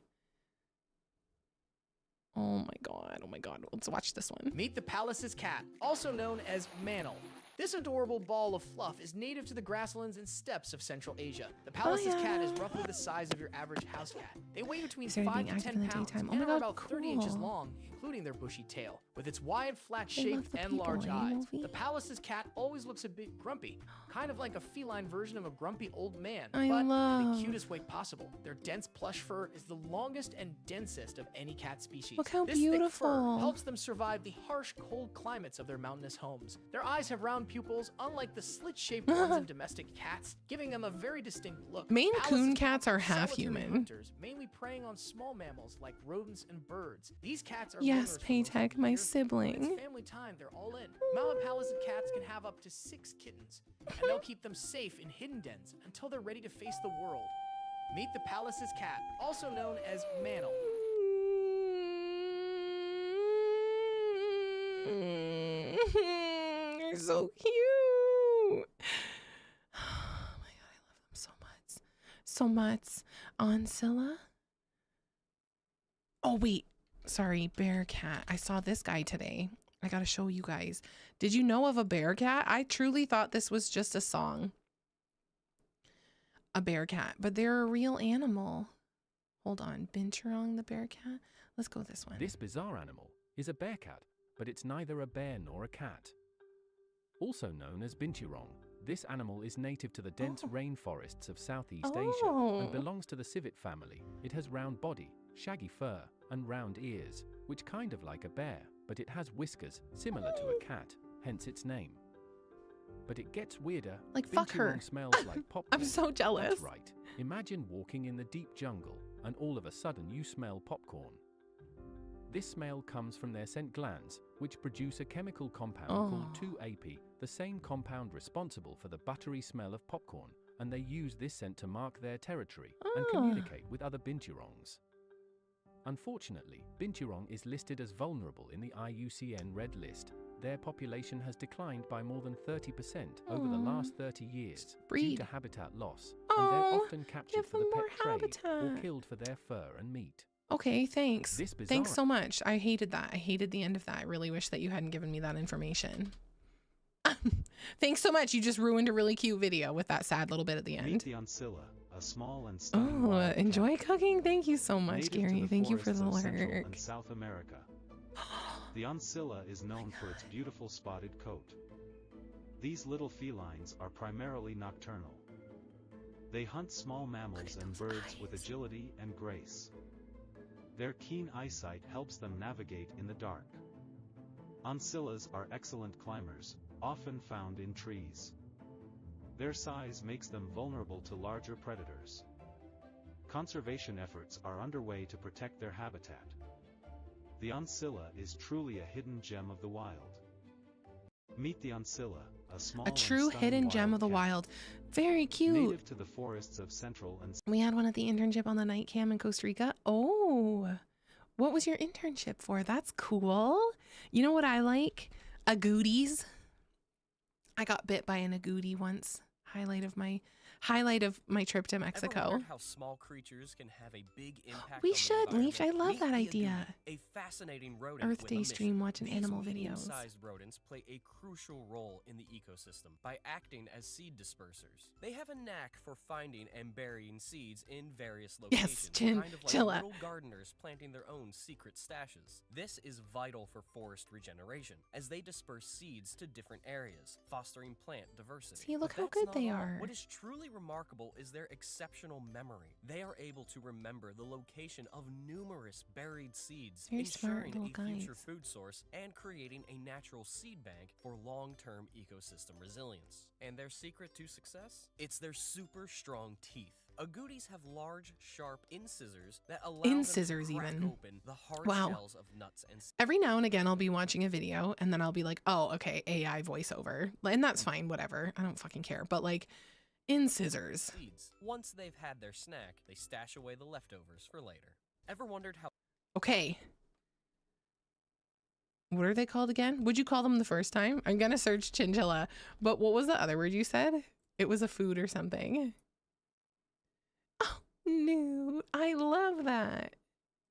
S1: Oh my god. Oh my god. Let's watch this one.
S3: Meet the Palace's cat, also known as Mantle. This adorable ball of fluff is native to the grasslands and steppes of Central Asia. The Palace's cat is roughly the size of your average house cat. They weigh between 5 to 10 pounds and are about 30 inches long, including their bushy tail. With its wide, flat shape and large eyes, the Palace's cat always looks a bit grumpy, kind of like a feline version of a grumpy old man, but in the cutest way possible. Their dense plush fur is the longest and densest of any cat species.
S1: Look how
S3: this
S1: beautiful.
S3: thick fur helps them survive the harsh, cold climates of their mountainous homes. Their eyes have round pupils, unlike the slit-shaped ones in domestic cats, giving them a very distinct look.
S1: Maine Coon
S3: Palace's
S1: cats are
S3: solitary
S1: half human.
S3: Hunters, mainly preying on small mammals like rodents and birds. These cats are
S1: Yes,
S3: runners for most of
S1: Paytech,
S3: the
S1: my
S3: year. When it's
S1: sibling.
S3: family time, they're all in. Mama Palace's cats can have up to 6 kittens, and they'll keep them safe in hidden dens until they're ready to face the world. Meet the Palace's cat, also known as Mantle.
S1: You're so cute. Oh my god, I love them so much. So much. Ancilla? Oh wait. Sorry, bear cat. I saw this guy today. I gotta show you guys. Did you know of a bear cat? I truly thought this was just a song. A bear cat, but they're a real animal. Hold on. Binturong the bear cat? Let's go this one.
S4: This bizarre animal is a bear cat, but it's neither a bear nor a cat. Also known as binturong, this animal is native to the dense rainforests of Southeast Asia and belongs to the civet family. It has round body, shaggy fur, and round ears, which kind of like a bear, but it has whiskers similar to a cat, hence its name. But it gets weirder.
S1: Like, fuck her.
S4: Smells like popcorn.
S1: I'm so jealous.
S4: That's right. Imagine walking in the deep jungle and all of a sudden you smell popcorn. This smell comes from their scent glands, which produce a chemical compound called 2-AP, the same compound responsible for the buttery smell of popcorn, and they use this scent to mark their territory and communicate with other binturongs. Unfortunately, binturong is listed as vulnerable in the IUCN Red List. Their population has declined by more than 30% over the last 30 years due to habitat loss, and they're often captured for the pet trade or killed for their fur and meat.
S1: Okay, thanks. Thanks so much. I hated that. I hated the end of that. I really wish that you hadn't given me that information. Thanks so much. You just ruined a really cute video with that sad little bit at the end.
S9: Meet the Ancilla, a small and stunning
S1: enjoy cooking. Thank you so much, Gary. Thank you for the
S9: Central
S1: lurk.
S9: and South America. The Ancilla is known for its beautiful spotted coat. These little felines are primarily nocturnal. They hunt small mammals and birds with agility and grace. Their keen eyesight helps them navigate in the dark. Ancillas are excellent climbers, often found in trees. Their size makes them vulnerable to larger predators. Conservation efforts are underway to protect their habitat. The Ancilla is truly a hidden gem of the wild. Meet the Ancilla, a small
S1: A true hidden gem of the wild. Very cute.
S9: Native to the forests of Central and
S1: We had one at the internship on the night cam in Costa Rica. Oh, what was your internship for? That's cool. You know what I like? Agoutis. I got bit by an agouti once. Highlight of my trip to Mexico.
S20: Ever wondered how small creatures can have a big impact
S1: We
S20: on the
S1: should, Leash. I love
S20: Meet
S1: that
S20: the
S1: idea.
S20: agouti, a fascinating rodent
S1: Earth
S20: with
S1: Day
S20: a mission.
S1: stream watching
S20: These
S1: animal videos.
S20: medium-sized rodents play a crucial role in the ecosystem by acting as seed dispersers. They have a knack for finding and burying seeds in various locations, kind of like
S1: chill out.
S20: little gardeners planting their own secret stashes. This is vital for forest regeneration, as they disperse seeds to different areas, fostering plant diversity.
S1: See, look
S20: But
S1: how
S20: that's
S1: good
S20: not
S1: they
S20: all.
S1: are.
S20: What is truly remarkable is their exceptional memory. They are able to remember the location of numerous buried seeds,
S1: Very smart
S20: ensuring
S1: little
S20: a future
S1: guys.
S20: food source and creating a natural seed bank for long-term ecosystem resilience. And their secret to success? It's their super strong teeth. Agoutis have large, sharp incisors that allow them to crack open the hard shells of nuts and seeds.
S1: Every now and again, I'll be watching a video and then I'll be like, oh, okay, AI voiceover. And that's fine, whatever. I don't fucking care. But like, incisors.
S20: Once they've had their snack, they stash away the leftovers for later. Ever wondered how...
S1: Okay. what are they called again? Would you call them the first time? I'm gonna search chinchilla, but what was the other word you said? It was a food or something. Oh, no, I love that.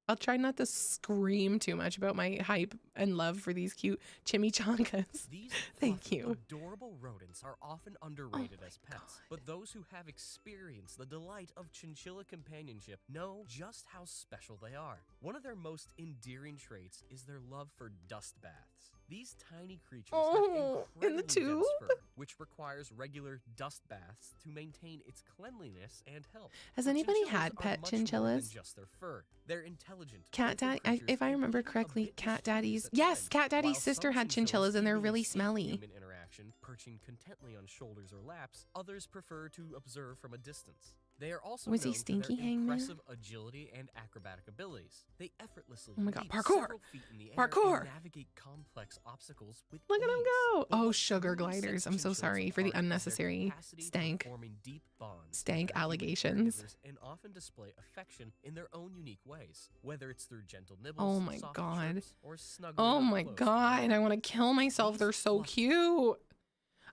S1: I'll try not to scream too much about my hype and love for these cute chimichangas.
S20: These
S1: Thank you.
S20: Adorable rodents are often underrated as pets, but those who have experienced the delight of chinchilla companionship know just how special they are. One of their most endearing traits is their love for dust baths. These tiny creatures have
S1: in the tube,
S20: dense fur, which requires regular dust baths to maintain its cleanliness and health.
S1: Has
S20: But
S1: anybody
S20: chinchillas
S1: had
S20: are
S1: pet
S20: much more
S1: chinchillas?
S20: than just their fur. They're intelligent.
S1: Cat Daddy, if I remember correctly, Cat Daddy's, yes, Cat Daddy's sister had chinchillas and they're really smelly.
S20: Human interaction, perching contently on shoulders or laps, others prefer to observe from a distance. They are also
S1: Was he
S20: known for
S1: stinky
S20: their
S1: hangman?
S20: impressive agility and acrobatic abilities. They effortlessly
S1: Oh my god,
S20: leap
S1: parkour!
S20: several feet in the air
S1: Parkour!
S20: and navigate complex obstacles with
S1: Look at him
S20: ease.
S1: go!
S20: But
S1: Oh,
S20: what
S1: sugar
S20: truly sets
S1: gliders. I'm so
S20: chinchillas
S1: sorry for the
S20: apart is their
S1: unnecessary
S20: capacity for
S1: stank.
S20: forming deep bonds
S1: Stank
S20: with their human
S1: allegations.
S20: caregivers and often display affection in their own unique ways, whether it's through gentle nibbles,
S1: Oh my
S20: soft
S1: god.
S20: chirps, or snuggling
S1: Oh
S20: up
S1: my
S20: close.
S1: god, I want to kill myself. They're so cute.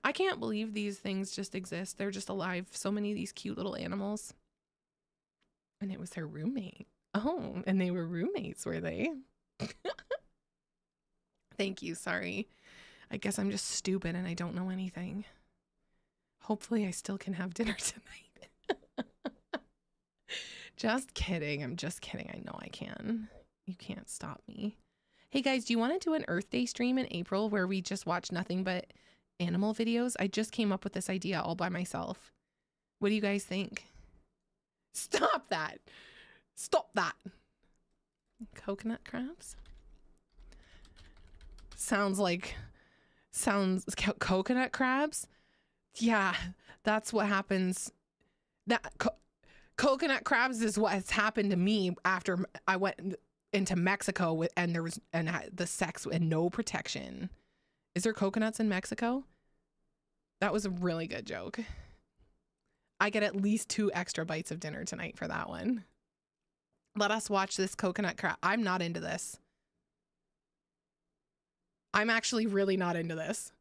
S1: I can't believe these things just exist. They're just alive. So many of these cute little animals. And it was her roommate. Oh, and they were roommates, were they? Thank you. Sorry. I guess I'm just stupid and I don't know anything. Hopefully I still can have dinner tonight. Just kidding. I'm just kidding. I know I can. You can't stop me. Hey guys, do you want to do an Earth Day stream in April where we just watch nothing but animal videos? I just came up with this idea all by myself. What do you guys think? Stop that. Stop that. Coconut crabs? Sounds coconut crabs? Yeah, that's what happens. Coconut crabs is what has happened to me after I went into Mexico with the sex and no protection. Is there coconuts in Mexico? That was a really good joke. I get at least 2 extra bites of dinner tonight for that one. Let us watch this coconut crab. I'm not into this. I'm actually really not into this.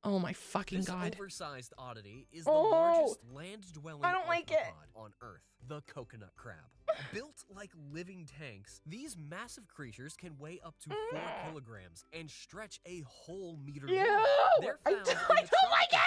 S1: Oh my fucking god.
S20: This oversized oddity is the largest land-dwelling arthropod on Earth, the coconut crab. Built like living tanks, these massive creatures can weigh up to 4 kilograms and stretch a whole meter long. They're found in the tropical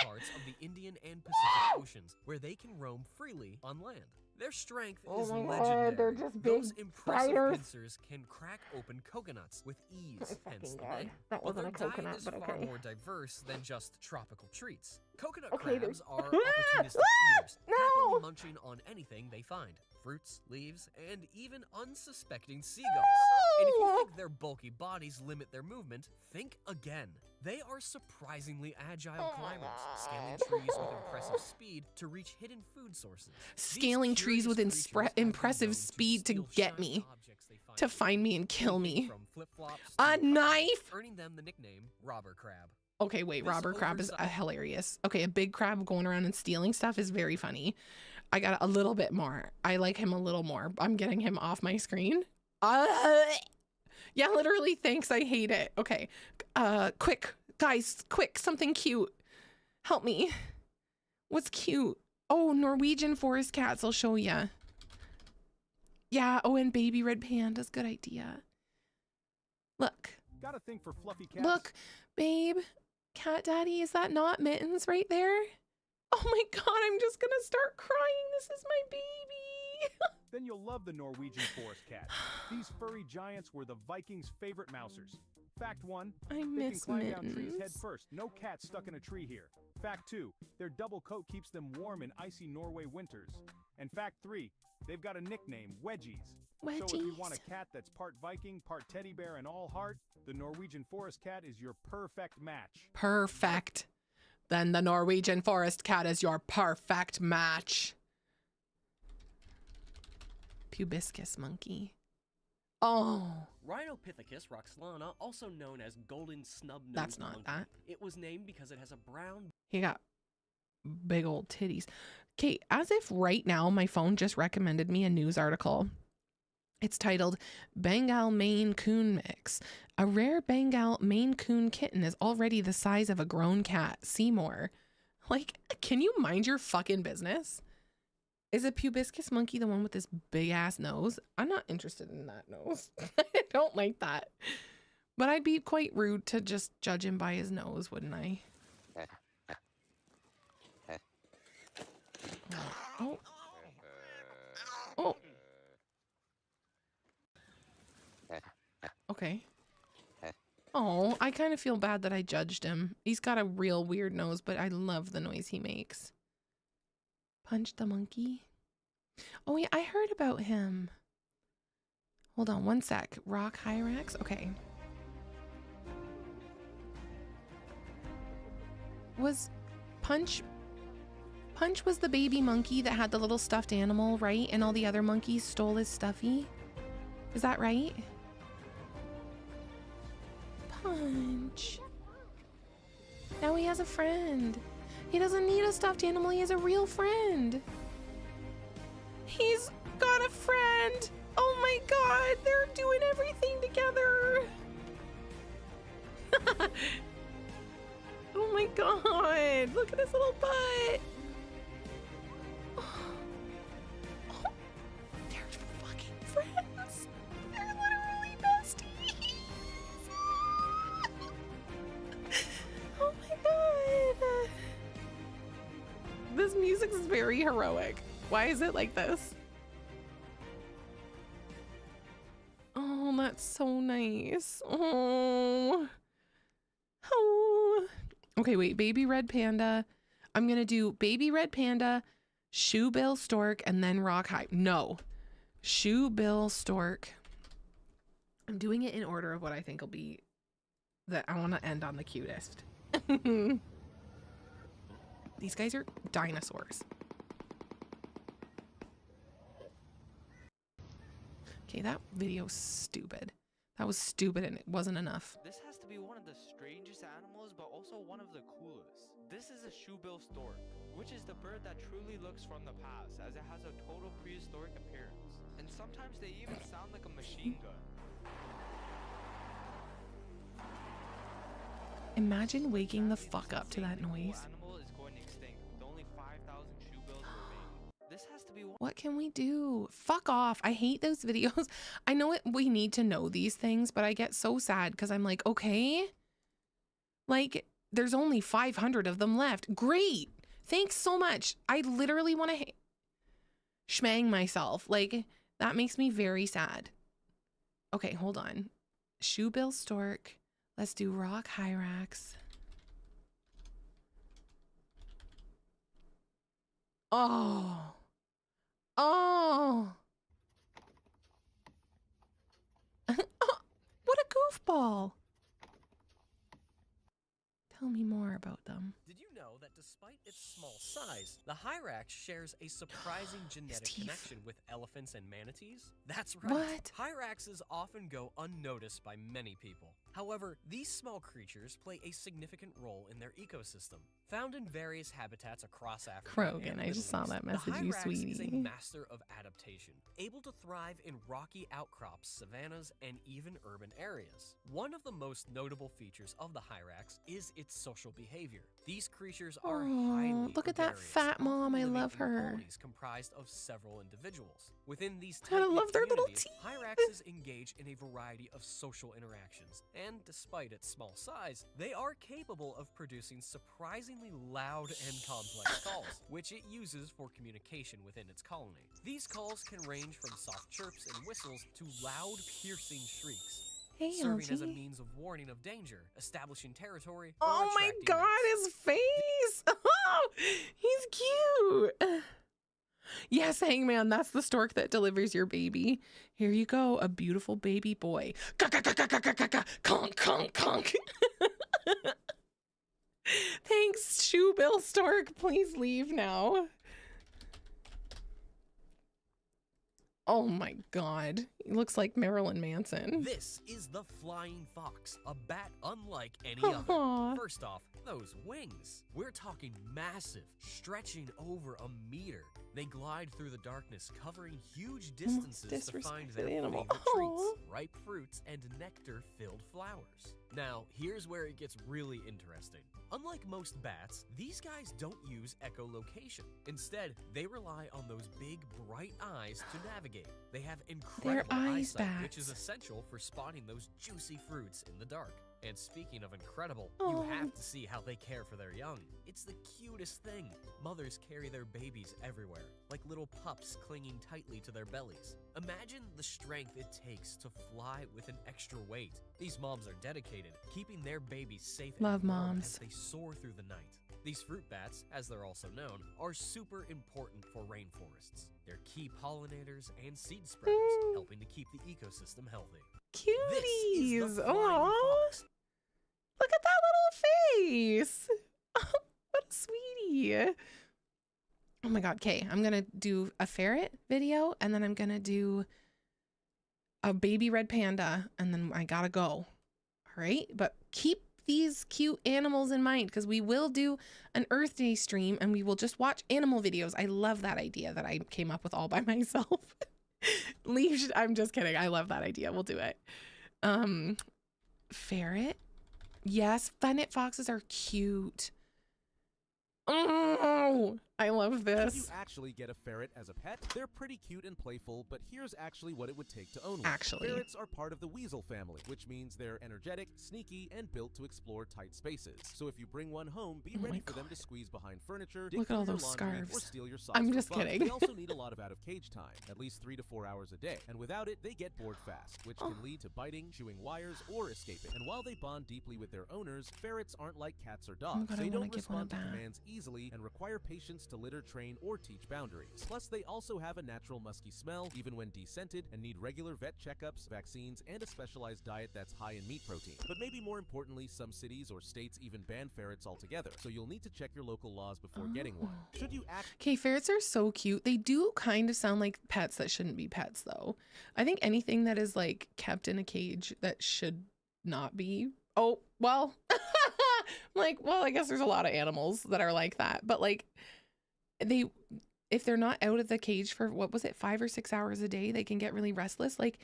S20: parts of the Indian and Pacific Oceans, where they can roam freely on land. Their strength is legendary.
S1: They're just big
S20: Those impressive
S1: spiders.
S20: pincers can crack open coconuts with ease, hence the
S1: God.
S20: name.
S1: That
S20: But
S1: wasn't
S20: their
S1: a coconut,
S20: diet is
S1: but
S20: far
S1: okay.
S20: more diverse than just tropical treats. Coconut
S1: Okay,
S20: crabs are
S1: there's-
S20: opportunistic eaters, happily munching on anything they find. Fruits, leaves, and even unsuspecting seagulls. And if you think their bulky bodies limit their movement, think again. They are surprisingly agile climbers, scaling trees with impressive speed to reach hidden food sources.
S1: Scaling trees with impressive speed to get me. To find me and kill me.
S20: From flip-flops
S1: A
S20: to
S1: knife?
S20: earning them the nickname robber crab.
S1: Okay, wait, robber crab is hilarious. Okay, a big crab going around and stealing stuff is very funny. I got a little bit more. I like him a little more. I'm getting him off my screen. Yeah, literally, thanks. I hate it. Okay, quick, guys, quick, something cute. Help me. What's cute? Oh, Norwegian forest cats. I'll show ya. Yeah, oh, and baby red pandas. Good idea. Look.
S5: Got a thing for fluffy cats.
S1: Look, babe. Cat daddy, is that not Mittens right there? Oh my god, I'm just gonna start crying. This is my baby.
S5: Then you'll love the Norwegian forest cat. These furry giants were the Vikings' favorite mousers. Fact 1,
S1: I
S5: they can
S1: miss
S5: climb down trees head
S1: Mittens.
S5: first. No cat stuck in a tree here. Fact 2, their double coat keeps them warm in icy Norway winters. And fact 3, they've got a nickname, Wedgies. So if you want a cat that's part Viking, part teddy bear, and all heart, the Norwegian forest cat is your perfect match.
S1: Perfect. Then the Norwegian forest cat is your perfect match. Pubiscus monkey. Oh.
S20: Rhinopithecus roxlana, also known as golden snub-nosed
S1: That's not
S20: monkey.
S1: that.
S20: It was named because it has a brown...
S1: He got big old titties. Okay, as if right now my phone just recommended me a news article It's titled Bengal Maine Coon Mix. A rare Bengal Maine Coon kitten is already the size of a grown cat. See more. Like, can you mind your fucking business? Is a pubiscus monkey the one with this big ass nose? I'm not interested in that nose. I don't like that. But I'd be quite rude to just judge him by his nose, wouldn't I? Oh. Oh. Okay. Oh, I kind of feel bad that I judged him. He's got a real weird nose, but I love the noise he makes. Punch the monkey. Oh yeah, I heard about him. Hold on one sec. Rock Hyrax? Okay. Was Punch was the baby monkey that had the little stuffed animal, right? And all the other monkeys stole his stuffy? Is that right? Punch. Now he has a friend. He doesn't need a stuffed animal. He has a real friend. He's got a friend. Oh my god, they're doing everything together. Oh my god, look at his little butt. Oh, they're fucking friends. They're literally besties. Oh my god. This music is very heroic. Why is it like this? Oh, that's so nice. Oh. Oh. Okay, wait. Baby red panda. I'm going to do baby red panda, shoebill stork, and then rock high. No. Shoebill stork. I'm doing it in order of what I think will be that I want to end on the cutest. These guys are dinosaurs. Okay, that video's stupid. That was stupid and it wasn't enough.
S16: This has to be one of the strangest animals, but also one of the coolest. This is a shoebill stork, which is the bird that truly looks from the past, as it has a total prehistoric appearance. And sometimes they even sound like a machine gun.
S1: Imagine waking the fuck up to that noise.
S16: Animal is going extinct, with only 5,000 shoebills remaining. This has to be one.
S1: What can we do? Fuck off. I hate those videos. I know we need to know these things, but I get so sad because I'm like, okay, like there's only 500 of them left. Great. Thanks so much. I literally want to schmang myself. Like that makes me very sad. Okay, hold on. Shoebill stork. Let's do rock hyrax. Oh. Oh. What a goofball. Tell me more about them.
S20: Did you know that despite its small size, the hyrax shares a surprising genetic connection with elephants and manatees? That's right.
S1: What?
S20: Hyraxes often go unnoticed by many people. However, these small creatures play a significant role in their ecosystem. Found in various habitats across Africa
S1: Krogan,
S20: and
S1: I just saw that message,
S20: the
S1: you
S20: hyrax
S1: sweetie.
S20: is a master of adaptation, able to thrive in rocky outcrops, savannas, and even urban areas. One of the most notable features of the hyrax is its social behavior. These creatures are highly
S1: Look at that
S20: gregarious,
S1: fat mom. I
S20: living
S1: love
S20: in
S1: her.
S20: colonies comprised of several individuals. Within these
S1: I love their little
S20: communities,
S1: teeth.
S20: hyraxes engage in a variety of social interactions, and despite its small size, they are capable of producing surprisingly loud and complex calls, which it uses for communication within its colony. These calls can range from soft chirps and whistles to loud, piercing shrieks.
S1: Hey,
S20: serving as a
S1: LG.
S20: means of warning of danger, establishing territory.
S1: Oh
S20: or
S1: my
S20: attracting
S1: god,
S20: mates.
S1: his face! Oh, he's cute! Yes, Hangman, that's the stork that delivers your baby. Here you go, a beautiful baby boy. Conk, conk, conk. Thanks, Shoebill Stork. Please leave now. Oh my god. He looks like Marilyn Manson.
S20: This is the flying fox, a bat unlike any
S1: Aw.
S20: other. First off, those wings. We're talking massive, stretching over a meter. They glide through the darkness, covering huge distances to find their favorite treats, ripe fruits, and nectar-filled flowers. Now, here's where it gets really interesting. Unlike most bats, these guys don't use echolocation. Instead, they rely on those big, bright eyes to navigate. They have incredible eyesight, which is essential for spotting those juicy fruits in the dark. And speaking of incredible, you have to see how they care for their young. It's the cutest thing. Mothers carry their babies everywhere, like little pups clinging tightly to their bellies. Imagine the strength it takes to fly with an extra weight. These moms are dedicated, keeping their babies safe and warm as they soar through the night. These fruit bats, as they're also known, are super important for rainforests. They're key pollinators and seed spreaders, helping to keep the ecosystem healthy.
S1: Cuties! Oh, look at that little face! What a sweetie! Oh my god, okay, I'm gonna do a ferret video, and then I'm gonna do a baby red panda, and then I gotta go. All right, but keep these cute animals in mind, because we will do an Earth Day stream, and we will just watch animal videos. I love that idea that I came up with all by myself. Leash, I'm just kidding. I love that idea. We'll do it. Ferret. Yes, fennec foxes are cute. Oh, I love this.
S14: Should you actually get a ferret as a pet? They're pretty cute and playful, but here's actually what it would take to own one. Ferrets are part of the weasel family, which means they're energetic, sneaky, and built to explore tight spaces. So if you bring one home, be ready for them to squeeze behind furniture, dig through your laundry, or steal your socks.
S1: I'm just kidding.
S14: They also need a lot of out-of-cage time, at least 3 to 4 hours a day. And without it, they get bored fast, which can lead to biting, chewing wires, or escaping. And while they bond deeply with their owners, ferrets aren't like cats or dogs. They don't respond to commands easily and require patience to litter, train, or teach boundaries. Plus, they also have a natural musky smell, even when descented, and need regular vet checkups, vaccines, and a specialized diet that's high in meat protein. But maybe more importantly, some cities or states even ban ferrets altogether, so you'll need to check your local laws before getting one. Should you
S1: Okay, ferrets are so cute. They do kind of sound like pets that shouldn't be pets, though. I think anything that is like kept in a cage that should not be. Oh, well, like, well, I guess there's a lot of animals that are like that, but like if they're not out of the cage for, what was it, 5 or 6 hours a day, they can get really restless. Like,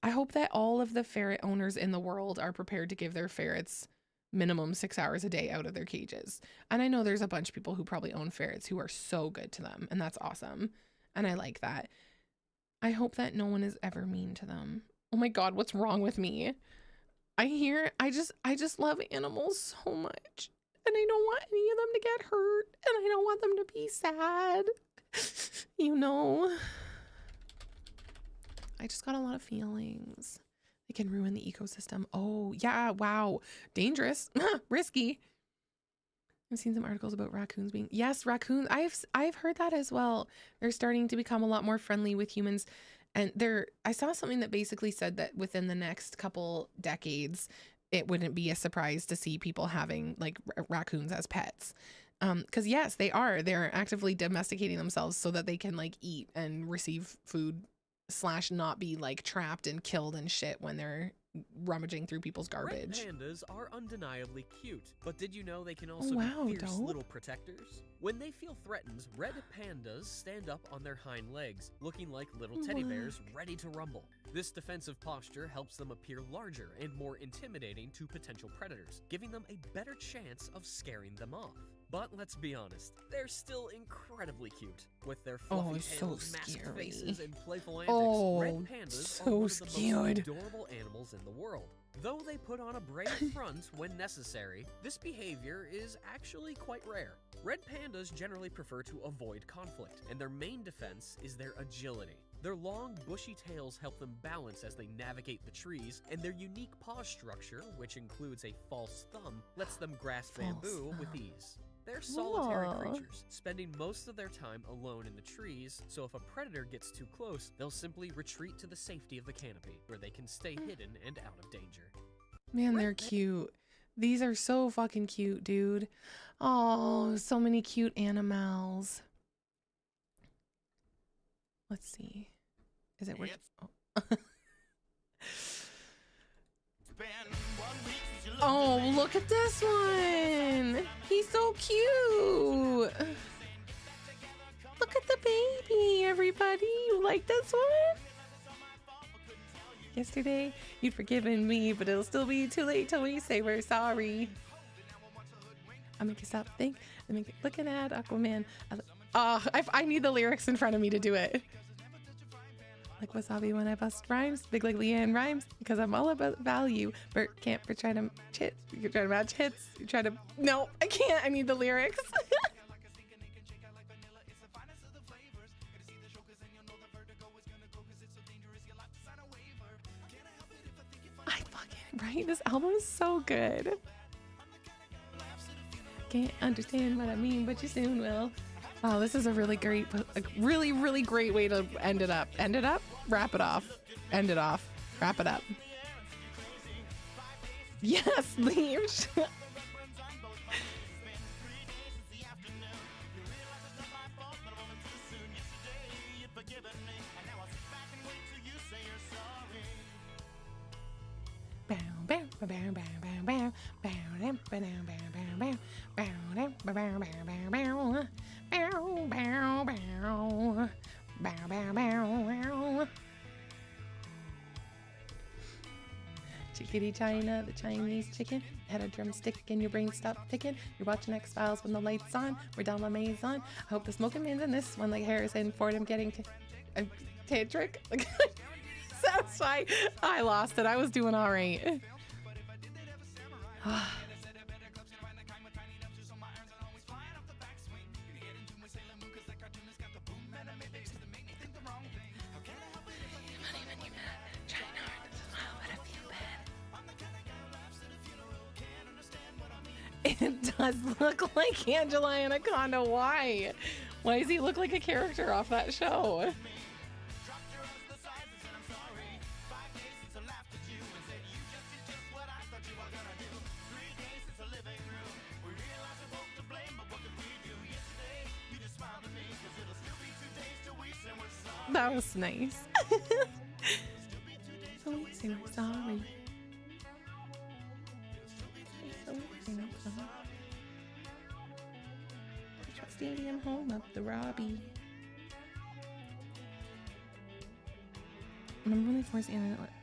S1: I hope that all of the ferret owners in the world are prepared to give their ferrets minimum 6 hours a day out of their cages. And I know there's a bunch of people who probably own ferrets who are so good to them, and that's awesome. And I like that. I hope that no one is ever mean to them. Oh my God, what's wrong with me? I just love animals so much. And I don't want any of them to get hurt. And I don't want them to be sad. You know? I just got a lot of feelings. They can ruin the ecosystem. Oh, yeah, wow. Dangerous. Risky. I've seen some articles about raccoons being... Yes, raccoons. I've heard that as well. They're starting to become a lot more friendly with humans. And I saw something that basically said that within the next couple decades, it wouldn't be a surprise to see people having like raccoons as pets. Because yes, they're actively domesticating themselves so that they can like eat and receive food / not be like trapped and killed and shit when they're rummaging through people's garbage.
S20: Red pandas are undeniably cute, but did you know they can also be fierce little protectors? When they feel threatened, red pandas stand up on their hind legs, looking like little teddy bears ready to rumble. This defensive posture helps them appear larger and more intimidating to potential predators, giving them a better chance of scaring them off. But let's be honest, they're still incredibly cute. With their fluffy tails, masked faces, and playful antics, red pandas are one of the most adorable animals in the world. Though they put on a brave front when necessary, this behavior is actually quite rare. Red pandas generally prefer to avoid conflict, and their main defense is their agility. Their long, bushy tails help them balance as they navigate the trees, and their unique paw structure, which includes a false thumb, lets them grasp bamboo with ease. They're solitary creatures, spending most of their time alone in the trees, so if a predator gets too close, they'll simply retreat to the safety of the canopy, where they can stay hidden and out of danger.
S1: Man, they're cute. These are so fucking cute, dude. Oh, so many cute animals. Let's see. Is it working? Oh. Oh, look at this one. cute. Look at the baby, everybody. You like this one? Yesterday, you'd forgiven me, but it'll still be too late till we say we're sorry. I'll make you stop, think, and make it looking at Aquaman. I need the lyrics in front of me to do it. Like wasabi when I bust rhymes, big like Leanne rhymes, because I'm all about value. Bert can't try to hit. You're trying to match hits. You try to. No, I can't. I need the lyrics. I fucking right. This album is so good. Can't understand what I mean, but you soon will. Wow, this is a really great, really great way to end it up. End it up, wrap it off. End it off, wrap it up. Yes, leaves. Chickadee China, the Chinese chicken had a drumstick and your brain stopped ticking. You're watching X-Files when the lights on. We're down La Maison. I hope the smoking man's in this one like Harrison Ford. I'm getting tantric. Satisfied. I lost it. I was doing all right. It does look like Angela Anaconda. Why? Why does he look like a character off that show? That was nice. So we say we're sorry. Stadium home of the Robbie. Remember when they forced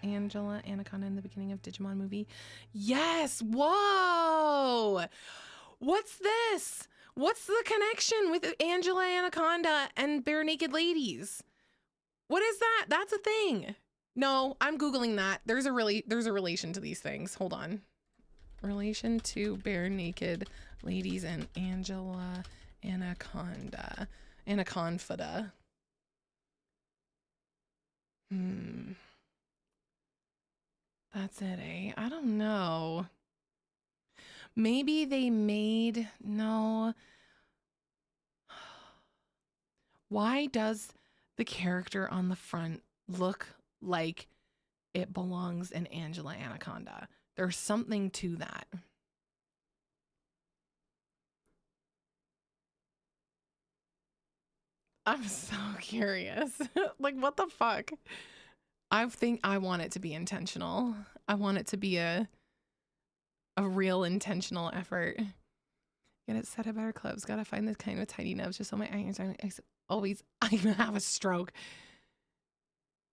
S1: Angela Anaconda in the beginning of Digimon movie? Yes! Whoa! What's this? What's the connection with Angela Anaconda and Bare Naked Ladies? What is that? That's a thing. No, I'm Googling that. There's a relation to these things. Hold on. Relation to Bare Naked Ladies and Angela Anaconda. Anaconfida. That's it, eh? I don't know. Maybe they made... No. Why does the character on the front look like it belongs in Angela Anaconda? There's something to that. I'm so curious. Like, what the fuck? I think I want it to be intentional. I want it to be a real intentional effort. Get it set at better clubs. Gotta find this kind with tiny nubs just so my irons are always. I'm gonna have a stroke.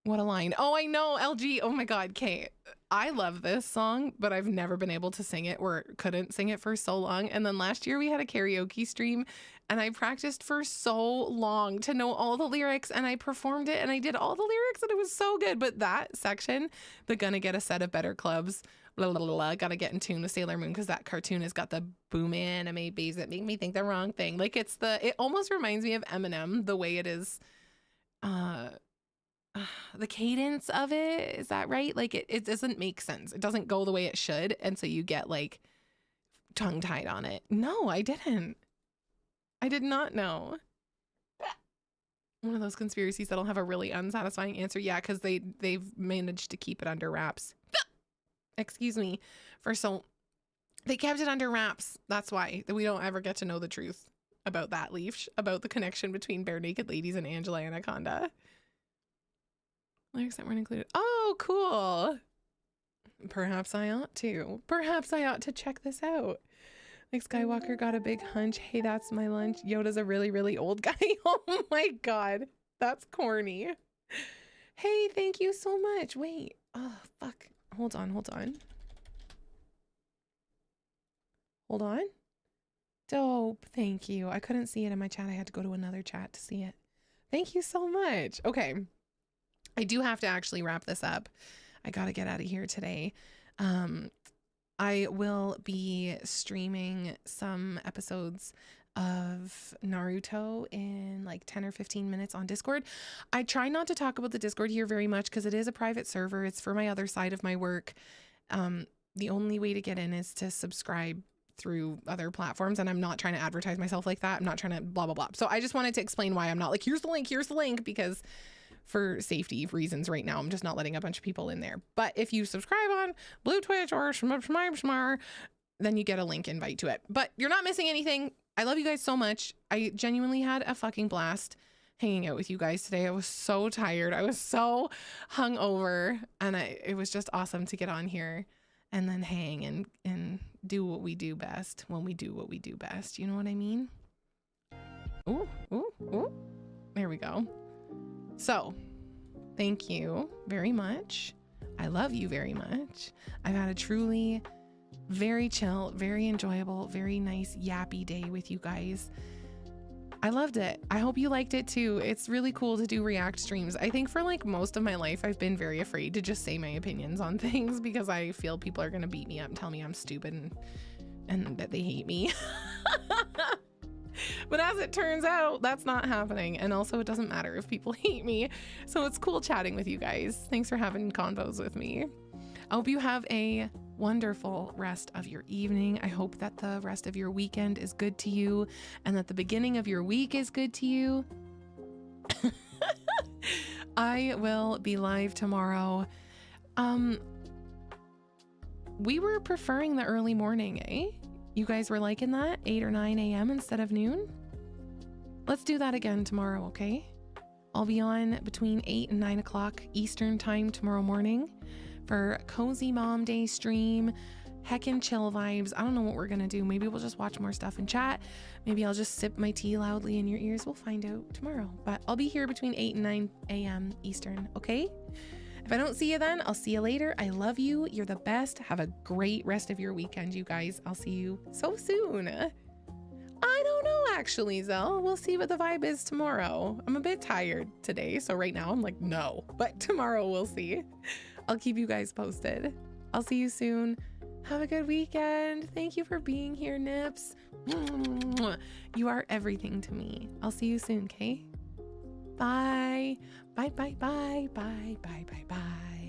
S1: What a line. Oh, I know. LG. Oh my God. Kate. I love this song, but I've never been able to sing it or couldn't sing it for so long. And then last year we had a karaoke stream and I practiced for so long to know all the lyrics and I performed it and I did all the lyrics and it was so good. But that section, the gonna get a set of better clubs, blah, blah, blah, blah, gotta get in tune with Sailor Moon because that cartoon has got the boom anime bees that make me think the wrong thing. Like it almost reminds me of Eminem, the way it is, the cadence of it, is that right? Like it doesn't make sense. It doesn't go the way it should. And so you get like tongue tied on it. No, I didn't. I did not know. One of those conspiracies that'll have a really unsatisfying answer. Yeah, because they've managed to keep it under wraps. Excuse me. They kept it under wraps. That's why we don't ever get to know the truth about that, Leaf, about the connection between Bare Naked Ladies and Angela Anaconda. Lyrics that weren't included. Oh, cool. Perhaps I ought to. Perhaps I ought to check this out. Nick Skywalker got a big hunch. Hey, that's my lunch. Yoda's a really, really old guy. Oh my God. That's corny. Hey, thank you so much. Wait. Oh, fuck. Hold on. Hold on. Dope. Thank you. I couldn't see it in my chat. I had to go to another chat to see it. Thank you so much. Okay. I do have to actually wrap this up. I got to get out of here today. I will be streaming some episodes of Naruto in like 10 or 15 minutes on Discord. I try not to talk about the Discord here very much because it is a private server. It's for my other side of my work. The only way to get in is to subscribe through other platforms, and I'm not trying to advertise myself like that. I'm not trying to blah, blah, blah. So I just wanted to explain why I'm not like, here's the link, because for safety reasons right now, I'm just not letting a bunch of people in there. But if you subscribe on Blue Twitch or Shmar, then you get a link invite to it. But you're not missing anything. I love you guys so much. I genuinely had a fucking blast hanging out with you guys today. I was so tired. I was so hungover, and it was just awesome to get on here and then hang and do what we do best when we do what we do best. You know what I mean? Ooh. There we go. So, thank you very much. I love you very much. I've had a truly very chill, very enjoyable, very nice yappy day with you guys. I loved it. I hope you liked it too. It's really cool to do react streams. I think for like most of my life, I've been very afraid to just say my opinions on things because I feel people are going to beat me up and tell me I'm stupid and that they hate me. But as it turns out, that's not happening. And also it doesn't matter if people hate me. So it's cool chatting with you guys. Thanks for having convos with me. I hope you have a wonderful rest of your evening. I hope that the rest of your weekend is good to you and that the beginning of your week is good to you. I will be live tomorrow. We were preferring the early morning, eh? You guys were liking that? 8 or 9 a.m. instead of noon? Let's do that again tomorrow, okay? I'll be on between 8 and 9 o'clock Eastern time tomorrow morning for Cozy Mom Day stream, heckin' chill vibes. I don't know what we're gonna do. Maybe we'll just watch more stuff and chat. Maybe I'll just sip my tea loudly in your ears. We'll find out tomorrow. But I'll be here between 8 and 9 a.m. Eastern, okay? If I don't see you then, I'll see you later. I love you. You're the best. Have a great rest of your weekend, you guys. I'll see you so soon. I don't know, actually, Zell. We'll see what the vibe is tomorrow. I'm a bit tired today, so right now I'm like, no. But tomorrow we'll see. I'll keep you guys posted. I'll see you soon. Have a good weekend. Thank you for being here, Nips. You are everything to me. I'll see you soon, okay? Bye. Bye, bye, bye, bye, bye, bye, bye.